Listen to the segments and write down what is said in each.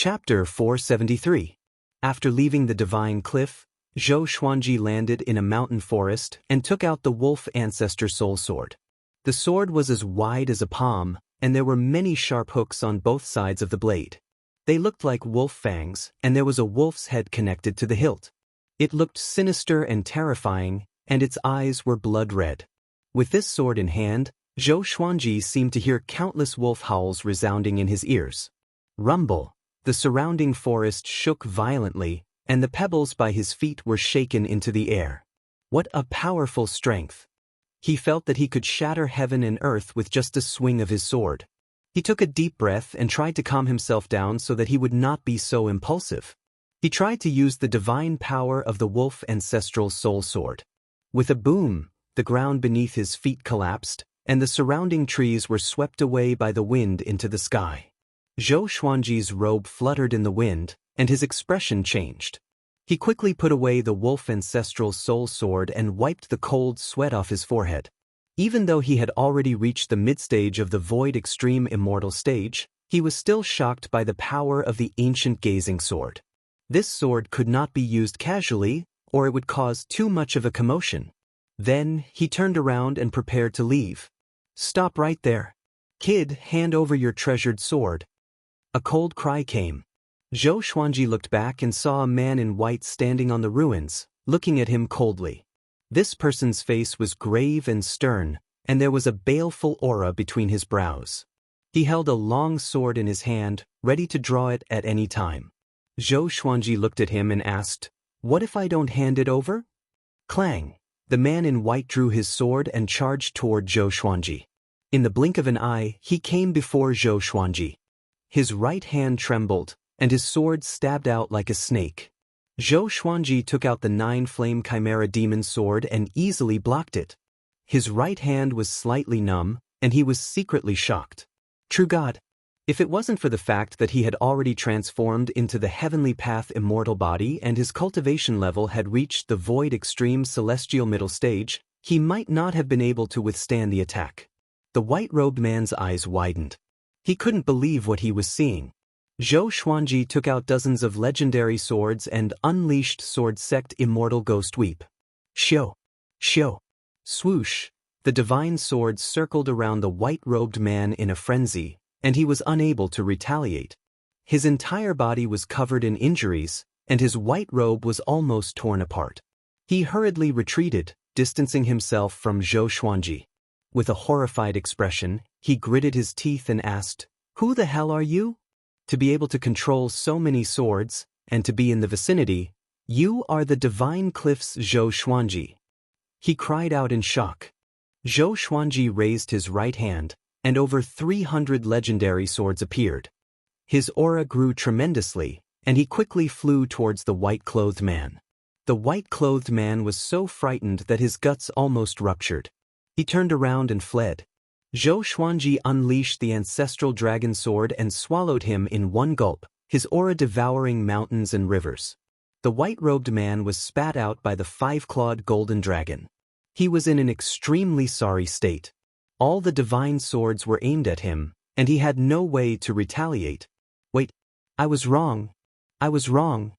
Chapter 473. After leaving the divine cliff, Zhou Xuanji landed in a mountain forest and took out the wolf ancestor soul sword. The sword was as wide as a palm, and there were many sharp hooks on both sides of the blade. They looked like wolf fangs, and there was a wolf's head connected to the hilt. It looked sinister and terrifying, and its eyes were blood red. With this sword in hand, Zhou Xuanji seemed to hear countless wolf howls resounding in his ears. Rumble! The surrounding forest shook violently, and the pebbles by his feet were shaken into the air. What a powerful strength! He felt that he could shatter heaven and earth with just a swing of his sword. He took a deep breath and tried to calm himself down so that he would not be so impulsive. He tried to use the divine power of the wolf ancestral soul sword. With a boom, the ground beneath his feet collapsed, and the surrounding trees were swept away by the wind into the sky. Zhou Xuanji's robe fluttered in the wind, and his expression changed. He quickly put away the wolf ancestral soul sword and wiped the cold sweat off his forehead. Even though he had already reached the mid-stage of the Void Extreme Immortal stage, he was still shocked by the power of the ancient gazing sword. This sword could not be used casually, or it would cause too much of a commotion. Then, he turned around and prepared to leave. "Stop right there. Kid, hand over your treasured sword." A cold cry came. Zhou Xuanji looked back and saw a man in white standing on the ruins, looking at him coldly. This person's face was grave and stern, and there was a baleful aura between his brows. He held a long sword in his hand, ready to draw it at any time. Zhou Xuanji looked at him and asked, "What if I don't hand it over?" Clang! The man in white drew his sword and charged toward Zhou Xuanji. In the blink of an eye, he came before Zhou Xuanji. His right hand trembled, and his sword stabbed out like a snake. Zhou Xuanji took out the 9-flame chimera demon sword and easily blocked it. His right hand was slightly numb, and he was secretly shocked. True God! If it wasn't for the fact that he had already transformed into the heavenly path immortal body and his cultivation level had reached the void extreme celestial middle stage, he might not have been able to withstand the attack. The white-robed man's eyes widened. He couldn't believe what he was seeing. Zhou Xuanji took out dozens of legendary swords and unleashed sword sect immortal ghost weep. Xiu! Xiu! Swoosh! The divine sword circled around the white-robed man in a frenzy, and he was unable to retaliate. His entire body was covered in injuries, and his white robe was almost torn apart. He hurriedly retreated, distancing himself from Zhou Xuanji. With a horrified expression, he gritted his teeth and asked, "Who the hell are you? To be able to control so many swords, and to be in the vicinity, you are the divine cliff's Zhou Xuanji." He cried out in shock. Zhou Xuanji raised his right hand, and over 300 legendary swords appeared. His aura grew tremendously, and he quickly flew towards the white-clothed man. The white-clothed man was so frightened that his guts almost ruptured. He turned around and fled. Zhou Xuanji unleashed the ancestral dragon sword and swallowed him in one gulp, his aura devouring mountains and rivers. The white-robed man was spat out by the 5-clawed golden dragon. He was in an extremely sorry state. All the divine swords were aimed at him, and he had no way to retaliate. "Wait, I was wrong. I was wrong.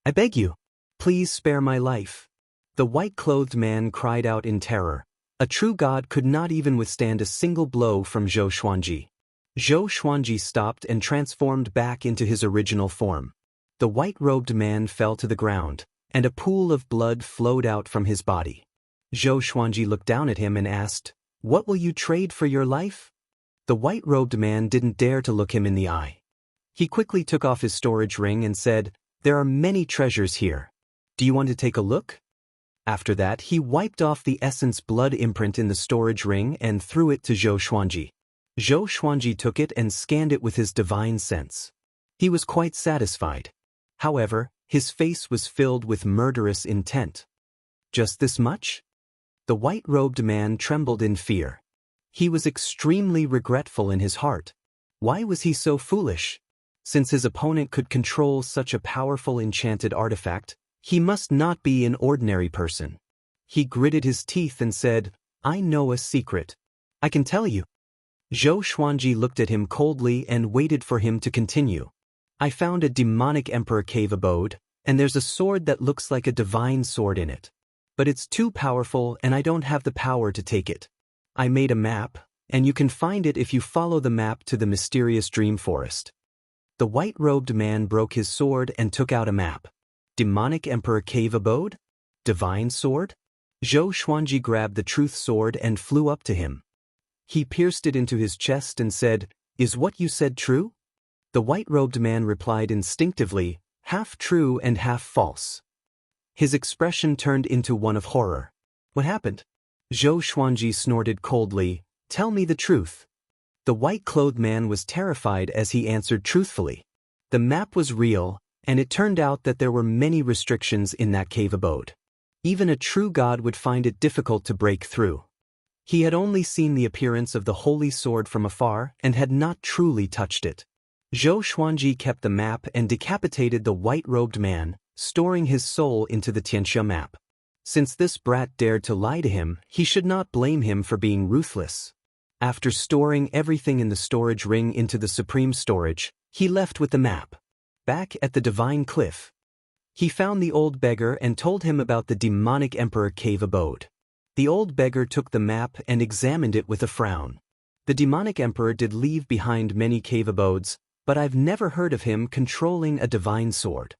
I beg you. Please spare my life." The white-clothed man cried out in terror. A true god could not even withstand a single blow from Zhou Xuanji. Zhou Xuanji stopped and transformed back into his original form. The white-robed man fell to the ground, and a pool of blood flowed out from his body. Zhou Xuanji looked down at him and asked, "What will you trade for your life?" The white-robed man didn't dare to look him in the eye. He quickly took off his storage ring and said, "There are many treasures here. Do you want to take a look?" After that, he wiped off the essence blood imprint in the storage ring and threw it to Zhou Xuanji. Zhou Xuanji took it and scanned it with his divine sense. He was quite satisfied. However, his face was filled with murderous intent. Just this much? The white-robed man trembled in fear. He was extremely regretful in his heart. Why was he so foolish? Since his opponent could control such a powerful enchanted artifact, he must not be an ordinary person. He gritted his teeth and said, "I know a secret. I can tell you." Zhou Xuanji looked at him coldly and waited for him to continue. I found a demonic emperor cave abode, and there's a sword that looks like a divine sword in it. But it's too powerful and I don't have the power to take it. I made a map, and you can find it if you follow the map to the mysterious dream forest. The white-robed man broke his sword and took out a map. Demonic emperor cave abode? Divine sword? Zhou Xuanji grabbed the truth sword and flew up to him. He pierced it into his chest and said, "Is what you said true?" The white-robed man replied instinctively, "Half true and half false." His expression turned into one of horror. "What happened?" Zhou Xuanji snorted coldly, "Tell me the truth." The white-clothed man was terrified as he answered truthfully. The map was real, and it turned out that there were many restrictions in that cave abode. Even a true god would find it difficult to break through. He had only seen the appearance of the holy sword from afar and had not truly touched it. Zhou Xuanji kept the map and decapitated the white-robed man, storing his soul into the Xianxia map. Since this brat dared to lie to him, he should not blame him for being ruthless. After storing everything in the storage ring into the supreme storage, he left with the map. Back at the divine cliff, he found the old beggar and told him about the demonic emperor cave abode. The old beggar took the map and examined it with a frown. The demonic emperor did leave behind many cave abodes, but I've never heard of him controlling a divine sword.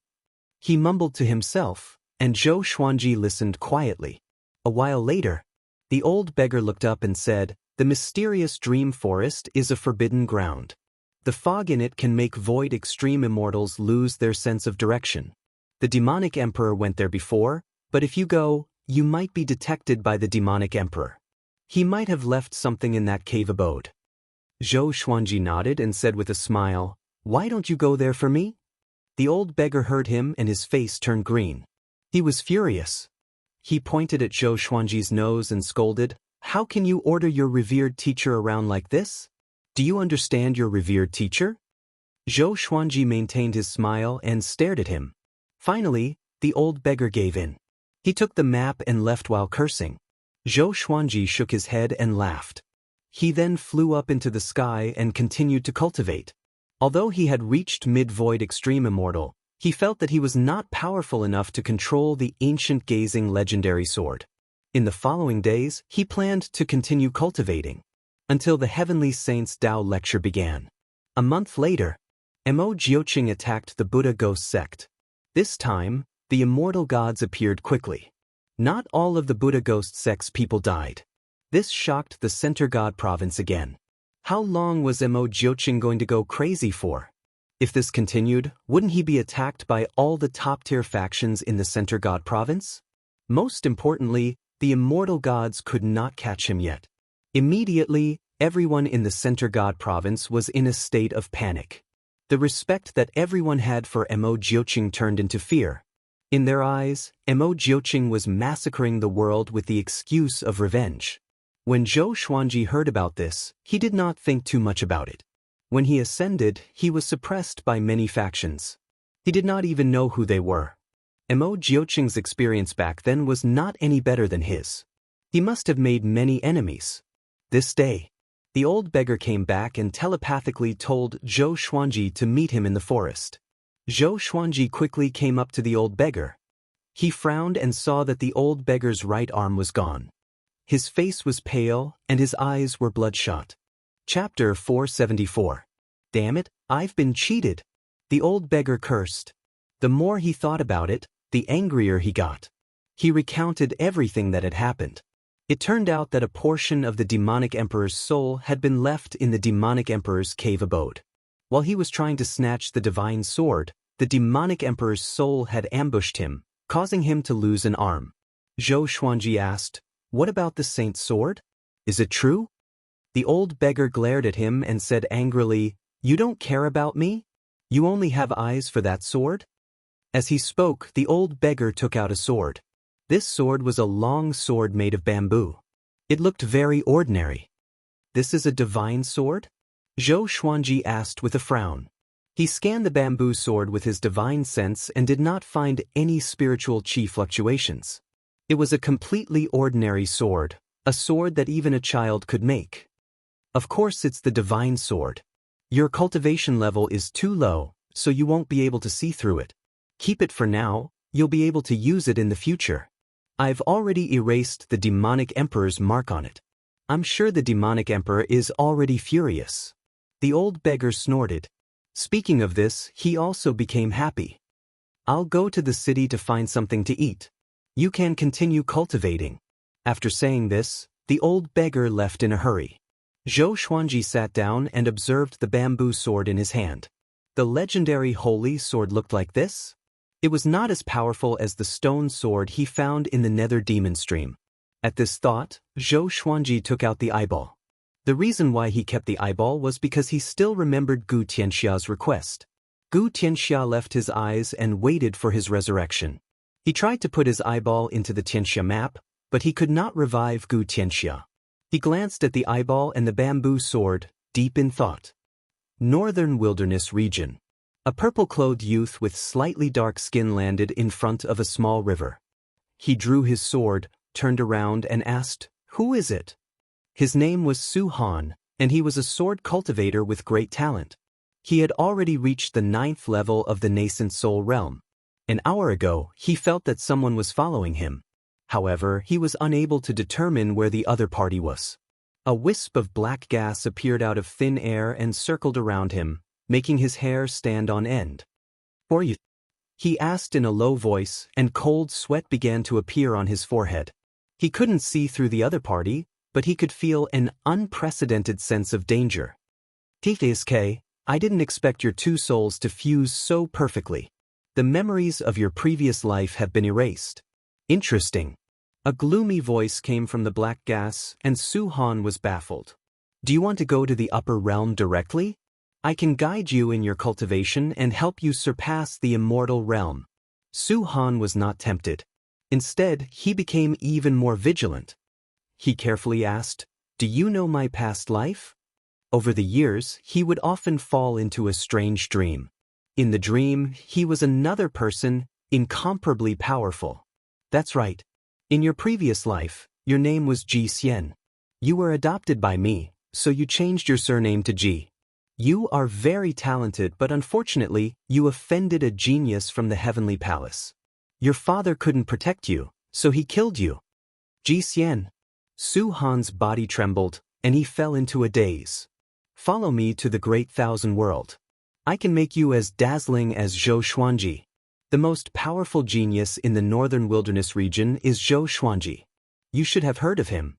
He mumbled to himself, and Zhou Xuanji listened quietly. A while later, the old beggar looked up and said, "The mysterious dream forest is a forbidden ground. The fog in it can make void extreme immortals lose their sense of direction. The demonic emperor went there before, but if you go, you might be detected by the demonic emperor. He might have left something in that cave abode." Zhou Xuanji nodded and said with a smile, "Why don't you go there for me?" The old beggar heard him and his face turned green. He was furious. He pointed at Zhou Xuanji's nose and scolded, "How can you order your revered teacher around like this? Do you understand your revered teacher?" Zhou Xuanji maintained his smile and stared at him. Finally, the old beggar gave in. He took the map and left while cursing. Zhou Xuanji shook his head and laughed. He then flew up into the sky and continued to cultivate. Although he had reached mid-void extreme immortal, he felt that he was not powerful enough to control the ancient gazing legendary sword. In the following days, he planned to continue cultivating until the Heavenly Saints Tao lecture began. A month later, Mo Jiuqing attacked the Buddha ghost sect. This time, the immortal gods appeared quickly. Not all of the Buddha ghost sect's people died. This shocked the Center God province again. How long was Mo Jiuqing going to go crazy for? If this continued, wouldn't he be attacked by all the top-tier factions in the Center God province? Most importantly, the immortal gods could not catch him yet. Immediately, everyone in the Center God province was in a state of panic. The respect that everyone had for Mo Jiuqing turned into fear. In their eyes, Mo Jiuqing was massacring the world with the excuse of revenge. When Zhou Xuanji heard about this, he did not think too much about it. When he ascended, he was suppressed by many factions. He did not even know who they were. Mo Jiuqing's experience back then was not any better than his. He must have made many enemies. This day, the old beggar came back and telepathically told Zhou Xuanji to meet him in the forest. Zhou Xuanji quickly came up to the old beggar. He frowned and saw that the old beggar's right arm was gone. His face was pale and his eyes were bloodshot. Chapter 474. Damn it, I've been cheated. The old beggar cursed. The more he thought about it, the angrier he got. He recounted everything that had happened. It turned out that a portion of the demonic emperor's soul had been left in the demonic emperor's cave abode. While he was trying to snatch the divine sword, the demonic emperor's soul had ambushed him, causing him to lose an arm. Zhou Xuanji asked, "What about the saint's sword? Is it true?" The old beggar glared at him and said angrily, "You don't care about me? You only have eyes for that sword?" As he spoke, the old beggar took out a sword. This sword was a long sword made of bamboo. It looked very ordinary. "This is a divine sword?" Zhou Xuanji asked with a frown. He scanned the bamboo sword with his divine sense and did not find any spiritual chi fluctuations. It was a completely ordinary sword, a sword that even a child could make. "Of course it's the divine sword. Your cultivation level is too low, so you won't be able to see through it. Keep it for now, you'll be able to use it in the future. I've already erased the demonic emperor's mark on it. I'm sure the demonic emperor is already furious. The old beggar snorted. Speaking of this, he also became happy. I'll go to the city to find something to eat. You can continue cultivating. After saying this, the old beggar left in a hurry. Zhou Xuanji sat down and observed the bamboo sword in his hand. The legendary holy sword looked like this? It was not as powerful as the stone sword he found in the nether demon stream. At this thought, Zhou Xuanji took out the eyeball. The reason why he kept the eyeball was because he still remembered Gu Tianxia's request. Gu Tianxia left his eyes and waited for his resurrection. He tried to put his eyeball into the Tianxia map, but he could not revive Gu Tianxia. He glanced at the eyeball and the bamboo sword, deep in thought. Northern Wilderness Region. A purple-clothed youth with slightly dark skin landed in front of a small river. He drew his sword, turned around and asked, "Who is it?" His name was Su Han, and he was a sword cultivator with great talent. He had already reached the 9th level of the nascent soul realm. An hour ago, he felt that someone was following him. However, he was unable to determine where the other party was. A wisp of black gas appeared out of thin air and circled around him, making his hair stand on end. "Who are you?" he asked in a low voice, and cold sweat began to appear on his forehead. He couldn't see through the other party, but he could feel an unprecedented sense of danger. "TFSK, I didn't expect your two souls to fuse so perfectly. The memories of your previous life have been erased." "Interesting." A gloomy voice came from the black gas, and Su Han was baffled. "Do you want to go to the upper realm directly? I can guide you in your cultivation and help you surpass the immortal realm." Su Han was not tempted. Instead, he became even more vigilant. He carefully asked, "Do you know my past life?" Over the years, he would often fall into a strange dream. In the dream, he was another person, incomparably powerful. "That's right. In your previous life, your name was Ji Xian. You were adopted by me, so you changed your surname to Ji. You are very talented, but unfortunately, you offended a genius from the heavenly palace. Your father couldn't protect you, so he killed you." "Ji Xian." Su Han's body trembled, and he fell into a daze. "Follow me to the great thousand world. I can make you as dazzling as Zhou Xuanji. The most powerful genius in the northern wilderness region is Zhou Xuanji. You should have heard of him."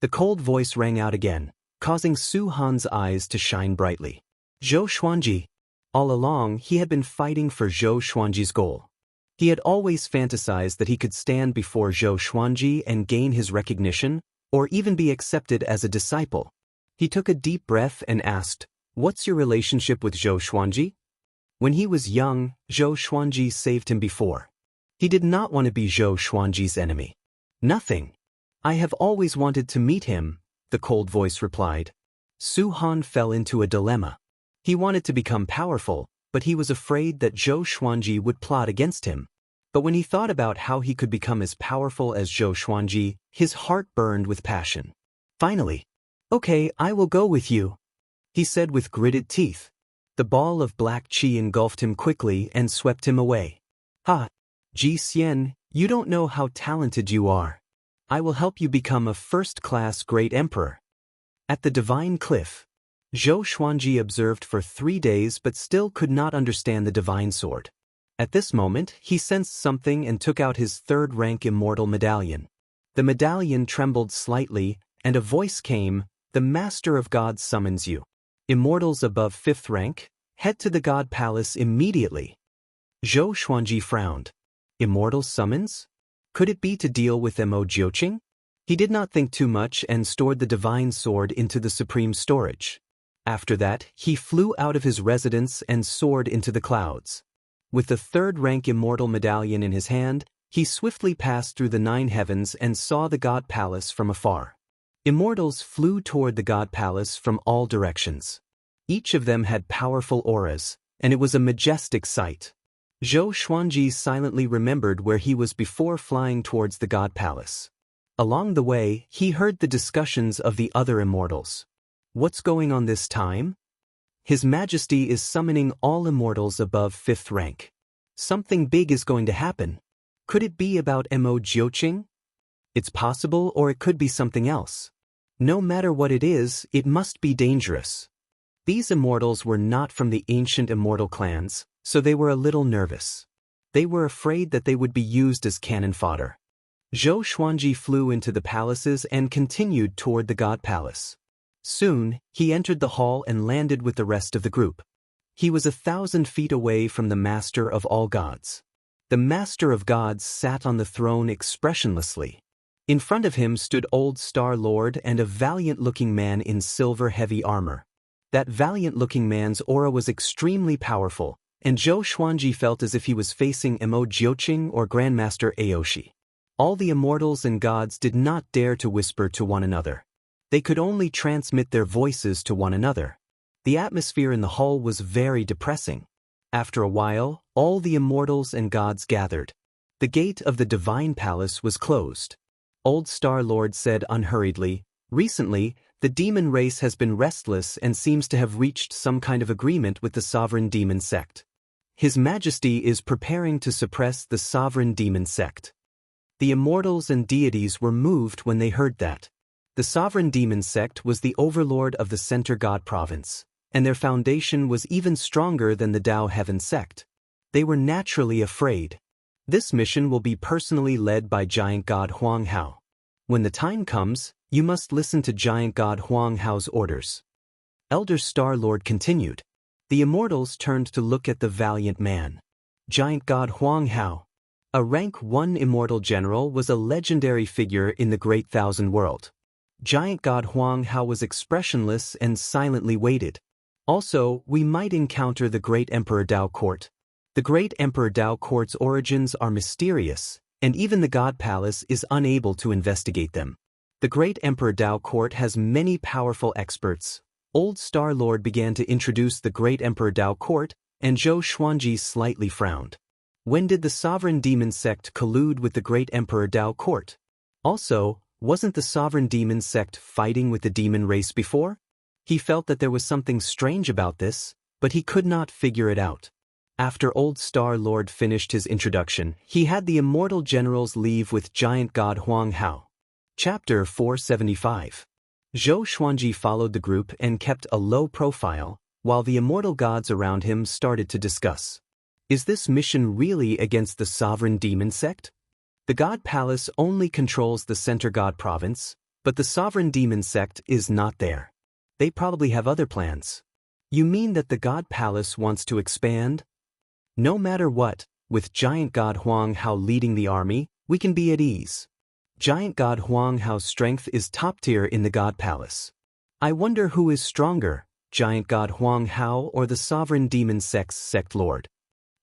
The cold voice rang out again, causing Su Han's eyes to shine brightly. Zhou Xuanji. All along, he had been fighting for Zhou Xuanji's goal. He had always fantasized that he could stand before Zhou Xuanji and gain his recognition, or even be accepted as a disciple. He took a deep breath and asked, "What's your relationship with Zhou Xuanji?" When he was young, Zhou Xuanji saved him before. He did not want to be Zhou Xuanji's enemy. "Nothing. I have always wanted to meet him," the cold voice replied. Su Han fell into a dilemma. He wanted to become powerful, but he was afraid that Zhou Xuanji would plot against him. But when he thought about how he could become as powerful as Zhou Xuanji, his heart burned with passion. Finally, "Okay, I will go with you," he said with gritted teeth. The ball of black qi engulfed him quickly and swept him away. "Ha! Ji Xian, you don't know how talented you are. I will help you become a first-class great emperor." At the divine cliff, Zhou Xuanji observed for 3 days but still could not understand the divine sword. At this moment, he sensed something and took out his 3rd-rank immortal medallion. The medallion trembled slightly, and a voice came, "The Master of God summons you. Immortals above 5th rank, head to the God Palace immediately." Zhou Xuanji frowned. Immortal summons? Could it be to deal with Mo Jiuqing? He did not think too much and stored the divine sword into the supreme storage. After that, he flew out of his residence and soared into the clouds. With the 3rd-rank immortal medallion in his hand, he swiftly passed through the 9 heavens and saw the God Palace from afar. Immortals flew toward the God Palace from all directions. Each of them had powerful auras, and it was a majestic sight. Zhou Xuanji silently remembered where he was before flying towards the God Palace. Along the way, he heard the discussions of the other immortals. "What's going on this time?" His Majesty is summoning all immortals above 5th rank. Something big is going to happen. Could it be about Mo Jiuqing? It's possible, or it could be something else. No matter what it is, it must be dangerous. These immortals were not from the ancient immortal clans, so they were a little nervous. They were afraid that they would be used as cannon fodder. Zhou Xuanji flew into the palaces and continued toward the God Palace. Soon, he entered the hall and landed with the rest of the group. He was 1,000 feet away from the Master of all gods. The Master of Gods sat on the throne expressionlessly. In front of him stood Old Star Lord and a valiant-looking man in silver heavy armor. That valiant-looking man's aura was extremely powerful, and Zhou Xuanji felt as if he was facing Mo Jiuqing or Grandmaster Aoshi. All the immortals and gods did not dare to whisper to one another. They could only transmit their voices to one another. The atmosphere in the hall was very depressing. After a while, all the immortals and gods gathered. The gate of the divine palace was closed. Old Star Lord said unhurriedly, "Recently, the demon race has been restless and seems to have reached some kind of agreement with the sovereign demon sect. His Majesty is preparing to suppress the sovereign demon sect." The immortals and deities were moved when they heard that. The sovereign demon sect was the overlord of the Center God province, and their foundation was even stronger than the Dao Heaven sect. They were naturally afraid. This mission will be personally led by Giant God Huang Hao. When the time comes, you must listen to Giant God Huang Hao's orders. Elder Star Lord continued. The immortals turned to look at the valiant man. Giant God Huang Hao, a rank 1 immortal general, was a legendary figure in the Great Thousand World. Giant God Huang Hao was expressionless and silently waited. Also, we might encounter the Great Emperor Dao Court. The Great Emperor Dao Court's origins are mysterious, and even the God Palace is unable to investigate them. The Great Emperor Dao Court has many powerful experts. Old Star Lord began to introduce the Great Emperor Dao Court, and Zhou Xuanji slightly frowned. When did the Sovereign Demon Sect collude with the Great Emperor Dao Court? Also, wasn't the Sovereign Demon Sect fighting with the demon race before? He felt that there was something strange about this, but he could not figure it out. After Old Star Lord finished his introduction, he had the immortal generals leave with Giant God Huang Hao. Chapter 475. Zhou Xuanji followed the group and kept a low profile, while the immortal gods around him started to discuss. Is this mission really against the Sovereign Demon Sect? The God Palace only controls the Center God Province, but the Sovereign Demon Sect is not there. They probably have other plans. You mean that the God Palace wants to expand? No matter what, with Giant God Huang Hao leading the army, we can be at ease. Giant God Huang Hao's strength is top tier in the God Palace. I wonder who is stronger, Giant God Huang Hao or the Sovereign Demon Sect's Sect Lord.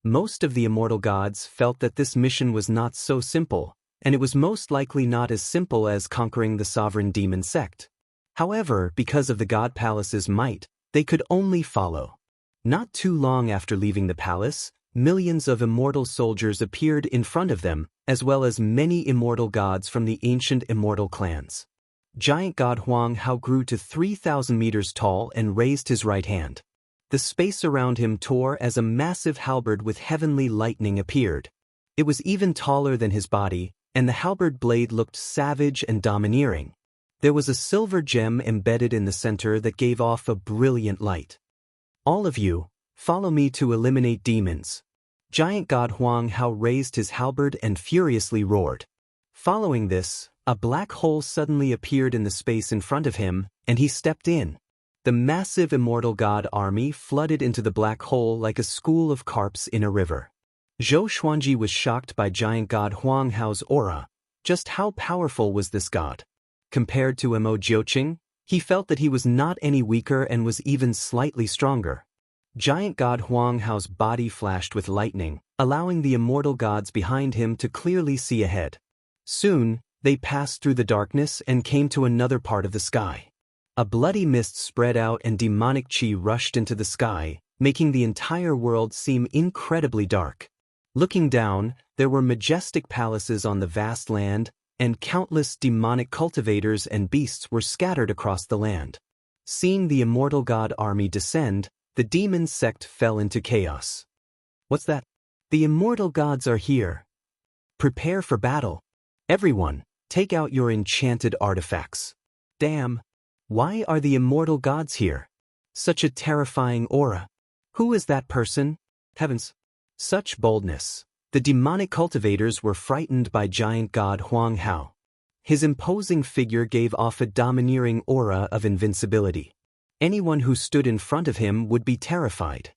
Most of the immortal gods felt that this mission was not so simple, and it was most likely not as simple as conquering the Sovereign Demon Sect. However, because of the God Palace's might, they could only follow. Not too long after leaving the palace, millions of immortal soldiers appeared in front of them, as well as many immortal gods from the ancient immortal clans. Giant God Huang Hao grew to 3,000 meters tall and raised his right hand. The space around him tore as a massive halberd with heavenly lightning appeared. It was even taller than his body, and the halberd blade looked savage and domineering. There was a silver gem embedded in the center that gave off a brilliant light. All of you, follow me to eliminate demons. Giant God Huang Hao raised his halberd and furiously roared. Following this, a black hole suddenly appeared in the space in front of him, and he stepped in. The massive immortal god army flooded into the black hole like a school of carps in a river. Zhou Xuanji was shocked by Giant God Huang Hao's aura. Just how powerful was this god? Compared to Mo Jiuqing, he felt that he was not any weaker and was even slightly stronger. Giant God Huang Hao's body flashed with lightning, allowing the immortal gods behind him to clearly see ahead. Soon, they passed through the darkness and came to another part of the sky. A bloody mist spread out and demonic chi rushed into the sky, making the entire world seem incredibly dark. Looking down, there were majestic palaces on the vast land, and countless demonic cultivators and beasts were scattered across the land. Seeing the immortal god army descend, the demon sect fell into chaos. What's that? The immortal gods are here. Prepare for battle. Everyone, take out your enchanted artifacts. Damn. Why are the immortal gods here? Such a terrifying aura. Who is that person? Heavens. Such boldness. The demonic cultivators were frightened by giant god Huang Hao. His imposing figure gave off a domineering aura of invincibility. Anyone who stood in front of him would be terrified.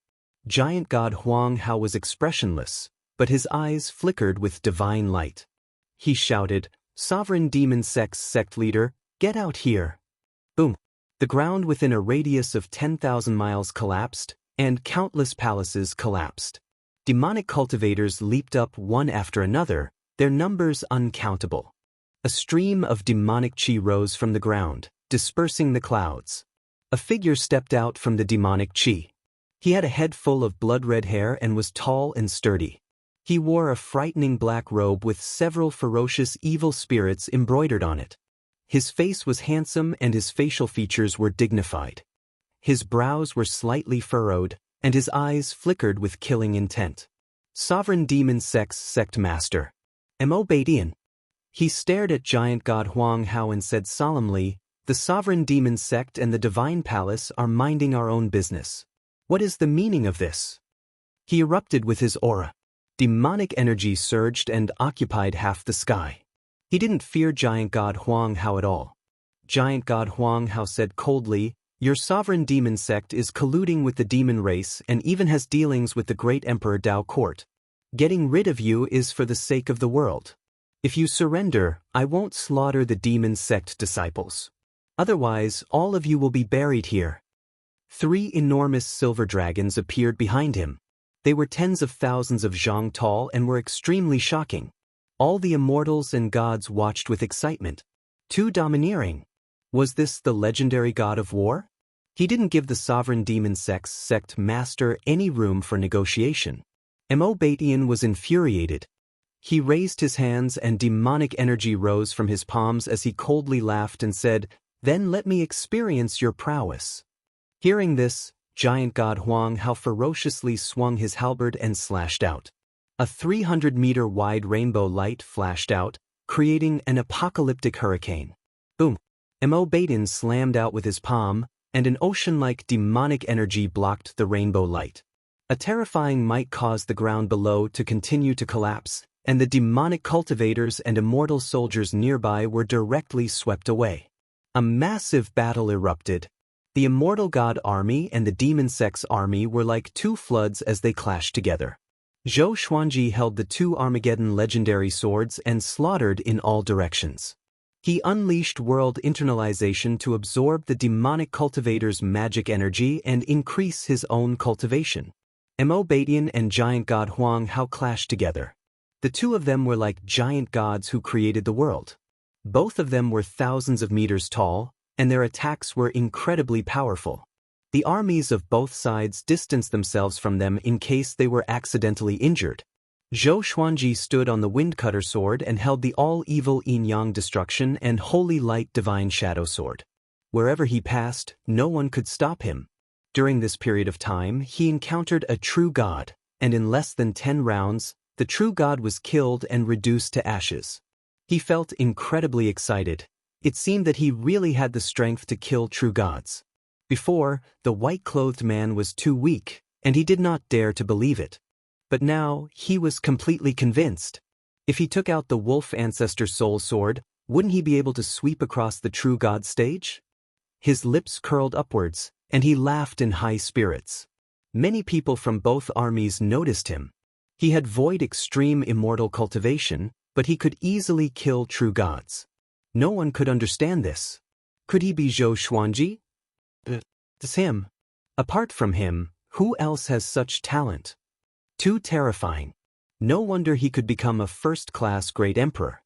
Giant god Huang Hao was expressionless, but his eyes flickered with divine light. He shouted, "Sovereign demon sect leader, get out here." Boom. The ground within a radius of 10,000 miles collapsed, and countless palaces collapsed. Demonic cultivators leaped up one after another, their numbers uncountable. A stream of demonic chi rose from the ground, dispersing the clouds. A figure stepped out from the demonic chi. He had a head full of blood-red hair and was tall and sturdy. He wore a frightening black robe with several ferocious evil spirits embroidered on it. His face was handsome and his facial features were dignified. His brows were slightly furrowed, and his eyes flickered with killing intent. Sovereign Demon Sect Master. Immortal. He stared at giant god Huang Hao and said solemnly, "The Sovereign Demon Sect and the Divine Palace are minding our own business. What is the meaning of this?" He erupted with his aura. Demonic energy surged and occupied half the sky. He didn't fear giant god Huang Hao at all. Giant god Huang Hao said coldly, "Your sovereign demon sect is colluding with the demon race and even has dealings with the great emperor Dao court. Getting rid of you is for the sake of the world. If you surrender, I won't slaughter the demon sect disciples. Otherwise, all of you will be buried here." 3 enormous silver dragons appeared behind him. They were tens of thousands of zhang tall and were extremely shocking. All the immortals and gods watched with excitement. Too domineering. Was this the legendary god of war? He didn't give the sovereign demon sect master any room for negotiation. Immortal was infuriated. He raised his hands and demonic energy rose from his palms as he coldly laughed and said, "Then let me experience your prowess." Hearing this, giant god Huang Hao ferociously swung his halberd and slashed out. A 300-meter wide rainbow light flashed out, creating an apocalyptic hurricane. Boom! Immortal slammed out with his palm, and an ocean-like demonic energy blocked the rainbow light. A terrifying might caused the ground below to continue to collapse, and the demonic cultivators and immortal soldiers nearby were directly swept away. A massive battle erupted. The immortal god army and the demon sect's army were like two floods as they clashed together. Zhou Xuanji held the 2 Armageddon legendary swords and slaughtered in all directions. He unleashed world internalization to absorb the demonic cultivator's magic energy and increase his own cultivation. Immortal and giant god Huang Hao clashed together. The two of them were like giant gods who created the world. Both of them were thousands of meters tall, and their attacks were incredibly powerful. The armies of both sides distanced themselves from them in case they were accidentally injured. Zhou Xuanji stood on the Windcutter sword and held the all-evil yin-yang destruction and holy light divine shadow sword. Wherever he passed, no one could stop him. During this period of time, he encountered a true god, and in less than 10 rounds, the true god was killed and reduced to ashes. He felt incredibly excited. It seemed that he really had the strength to kill true gods. Before, the white-clothed man was too weak, and he did not dare to believe it. But now, he was completely convinced. If he took out the wolf ancestor soul sword, wouldn't he be able to sweep across the true god stage? His lips curled upwards, and he laughed in high spirits. Many people from both armies noticed him. He had void extreme immortal cultivation, but he could easily kill true gods. No one could understand this. Could he be Zhou Xuanji? It's him. Apart from him, who else has such talent? Too terrifying. No wonder he could become a first-class great emperor.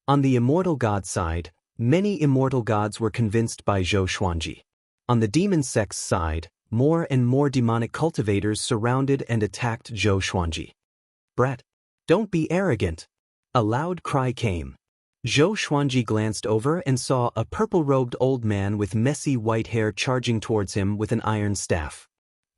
On the immortal god side, many immortal gods were convinced by Zhou Xuanji. On the demon sect's side, more and more demonic cultivators surrounded and attacked Zhou Xuanji. "Brat, don't be arrogant." A loud cry came. Zhou Xuanji glanced over and saw a purple-robed old man with messy white hair charging towards him with an iron staff.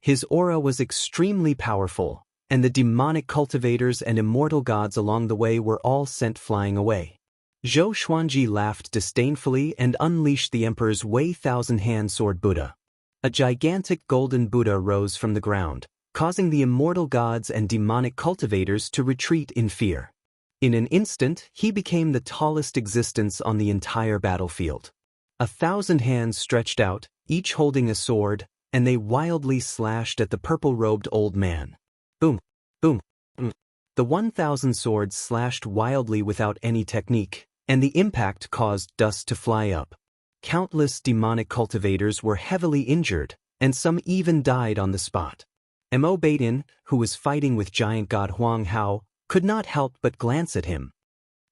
His aura was extremely powerful, and the demonic cultivators and immortal gods along the way were all sent flying away. Zhou Xuanji laughed disdainfully and unleashed the Emperor's Wei Thousand-Hand Sword Buddha. A gigantic golden Buddha rose from the ground, causing the immortal gods and demonic cultivators to retreat in fear. In an instant, he became the tallest existence on the entire battlefield. 1,000 hands stretched out, each holding a sword, and they wildly slashed at the purple-robed old man. Boom, boom, boom. The 1,000 swords slashed wildly without any technique, and the impact caused dust to fly up. Countless demonic cultivators were heavily injured, and some even died on the spot. Mo Baitin, who was fighting with giant god Huang Hao, could not help but glance at him.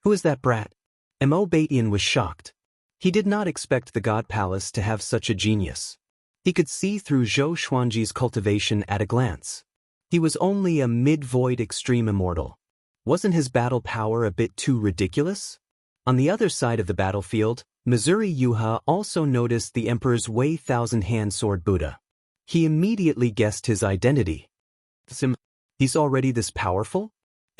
Who is that brat? Mo Baitin was shocked. He did not expect the god palace to have such a genius. He could see through Zhou Xuanji's cultivation at a glance. He was only a mid-void extreme immortal. Wasn't his battle power a bit too ridiculous? On the other side of the battlefield, Missouri Yuha also noticed the Emperor's Wei Thousand-Hand Sword Buddha. He immediately guessed his identity. He's already this powerful?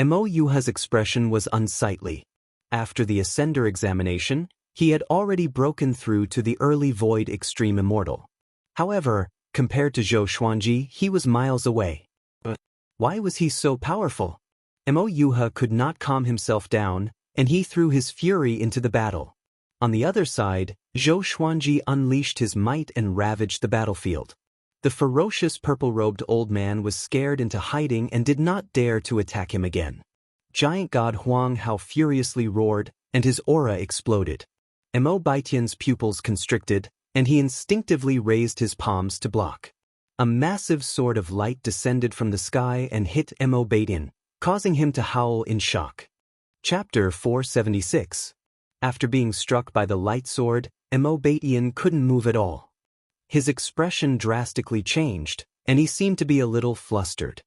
Mo Yuha's expression was unsightly. After the Ascender examination, he had already broken through to the early void extreme immortal. However, compared to Zhou Xuanji, he was miles away. But why was he so powerful? Mo Yuha could not calm himself down, and he threw his fury into the battle. On the other side, Zhou Xuanji unleashed his might and ravaged the battlefield. The ferocious purple-robed old man was scared into hiding and did not dare to attack him again. Giant god Huang Hao furiously roared, and his aura exploded. Mo Baitian's pupils constricted, and he instinctively raised his palms to block. A massive sword of light descended from the sky and hit Mo Baitin, causing him to howl in shock. Chapter 476. After being struck by the light sword, Mo Baitin couldn't move at all. His expression drastically changed, and he seemed to be a little flustered.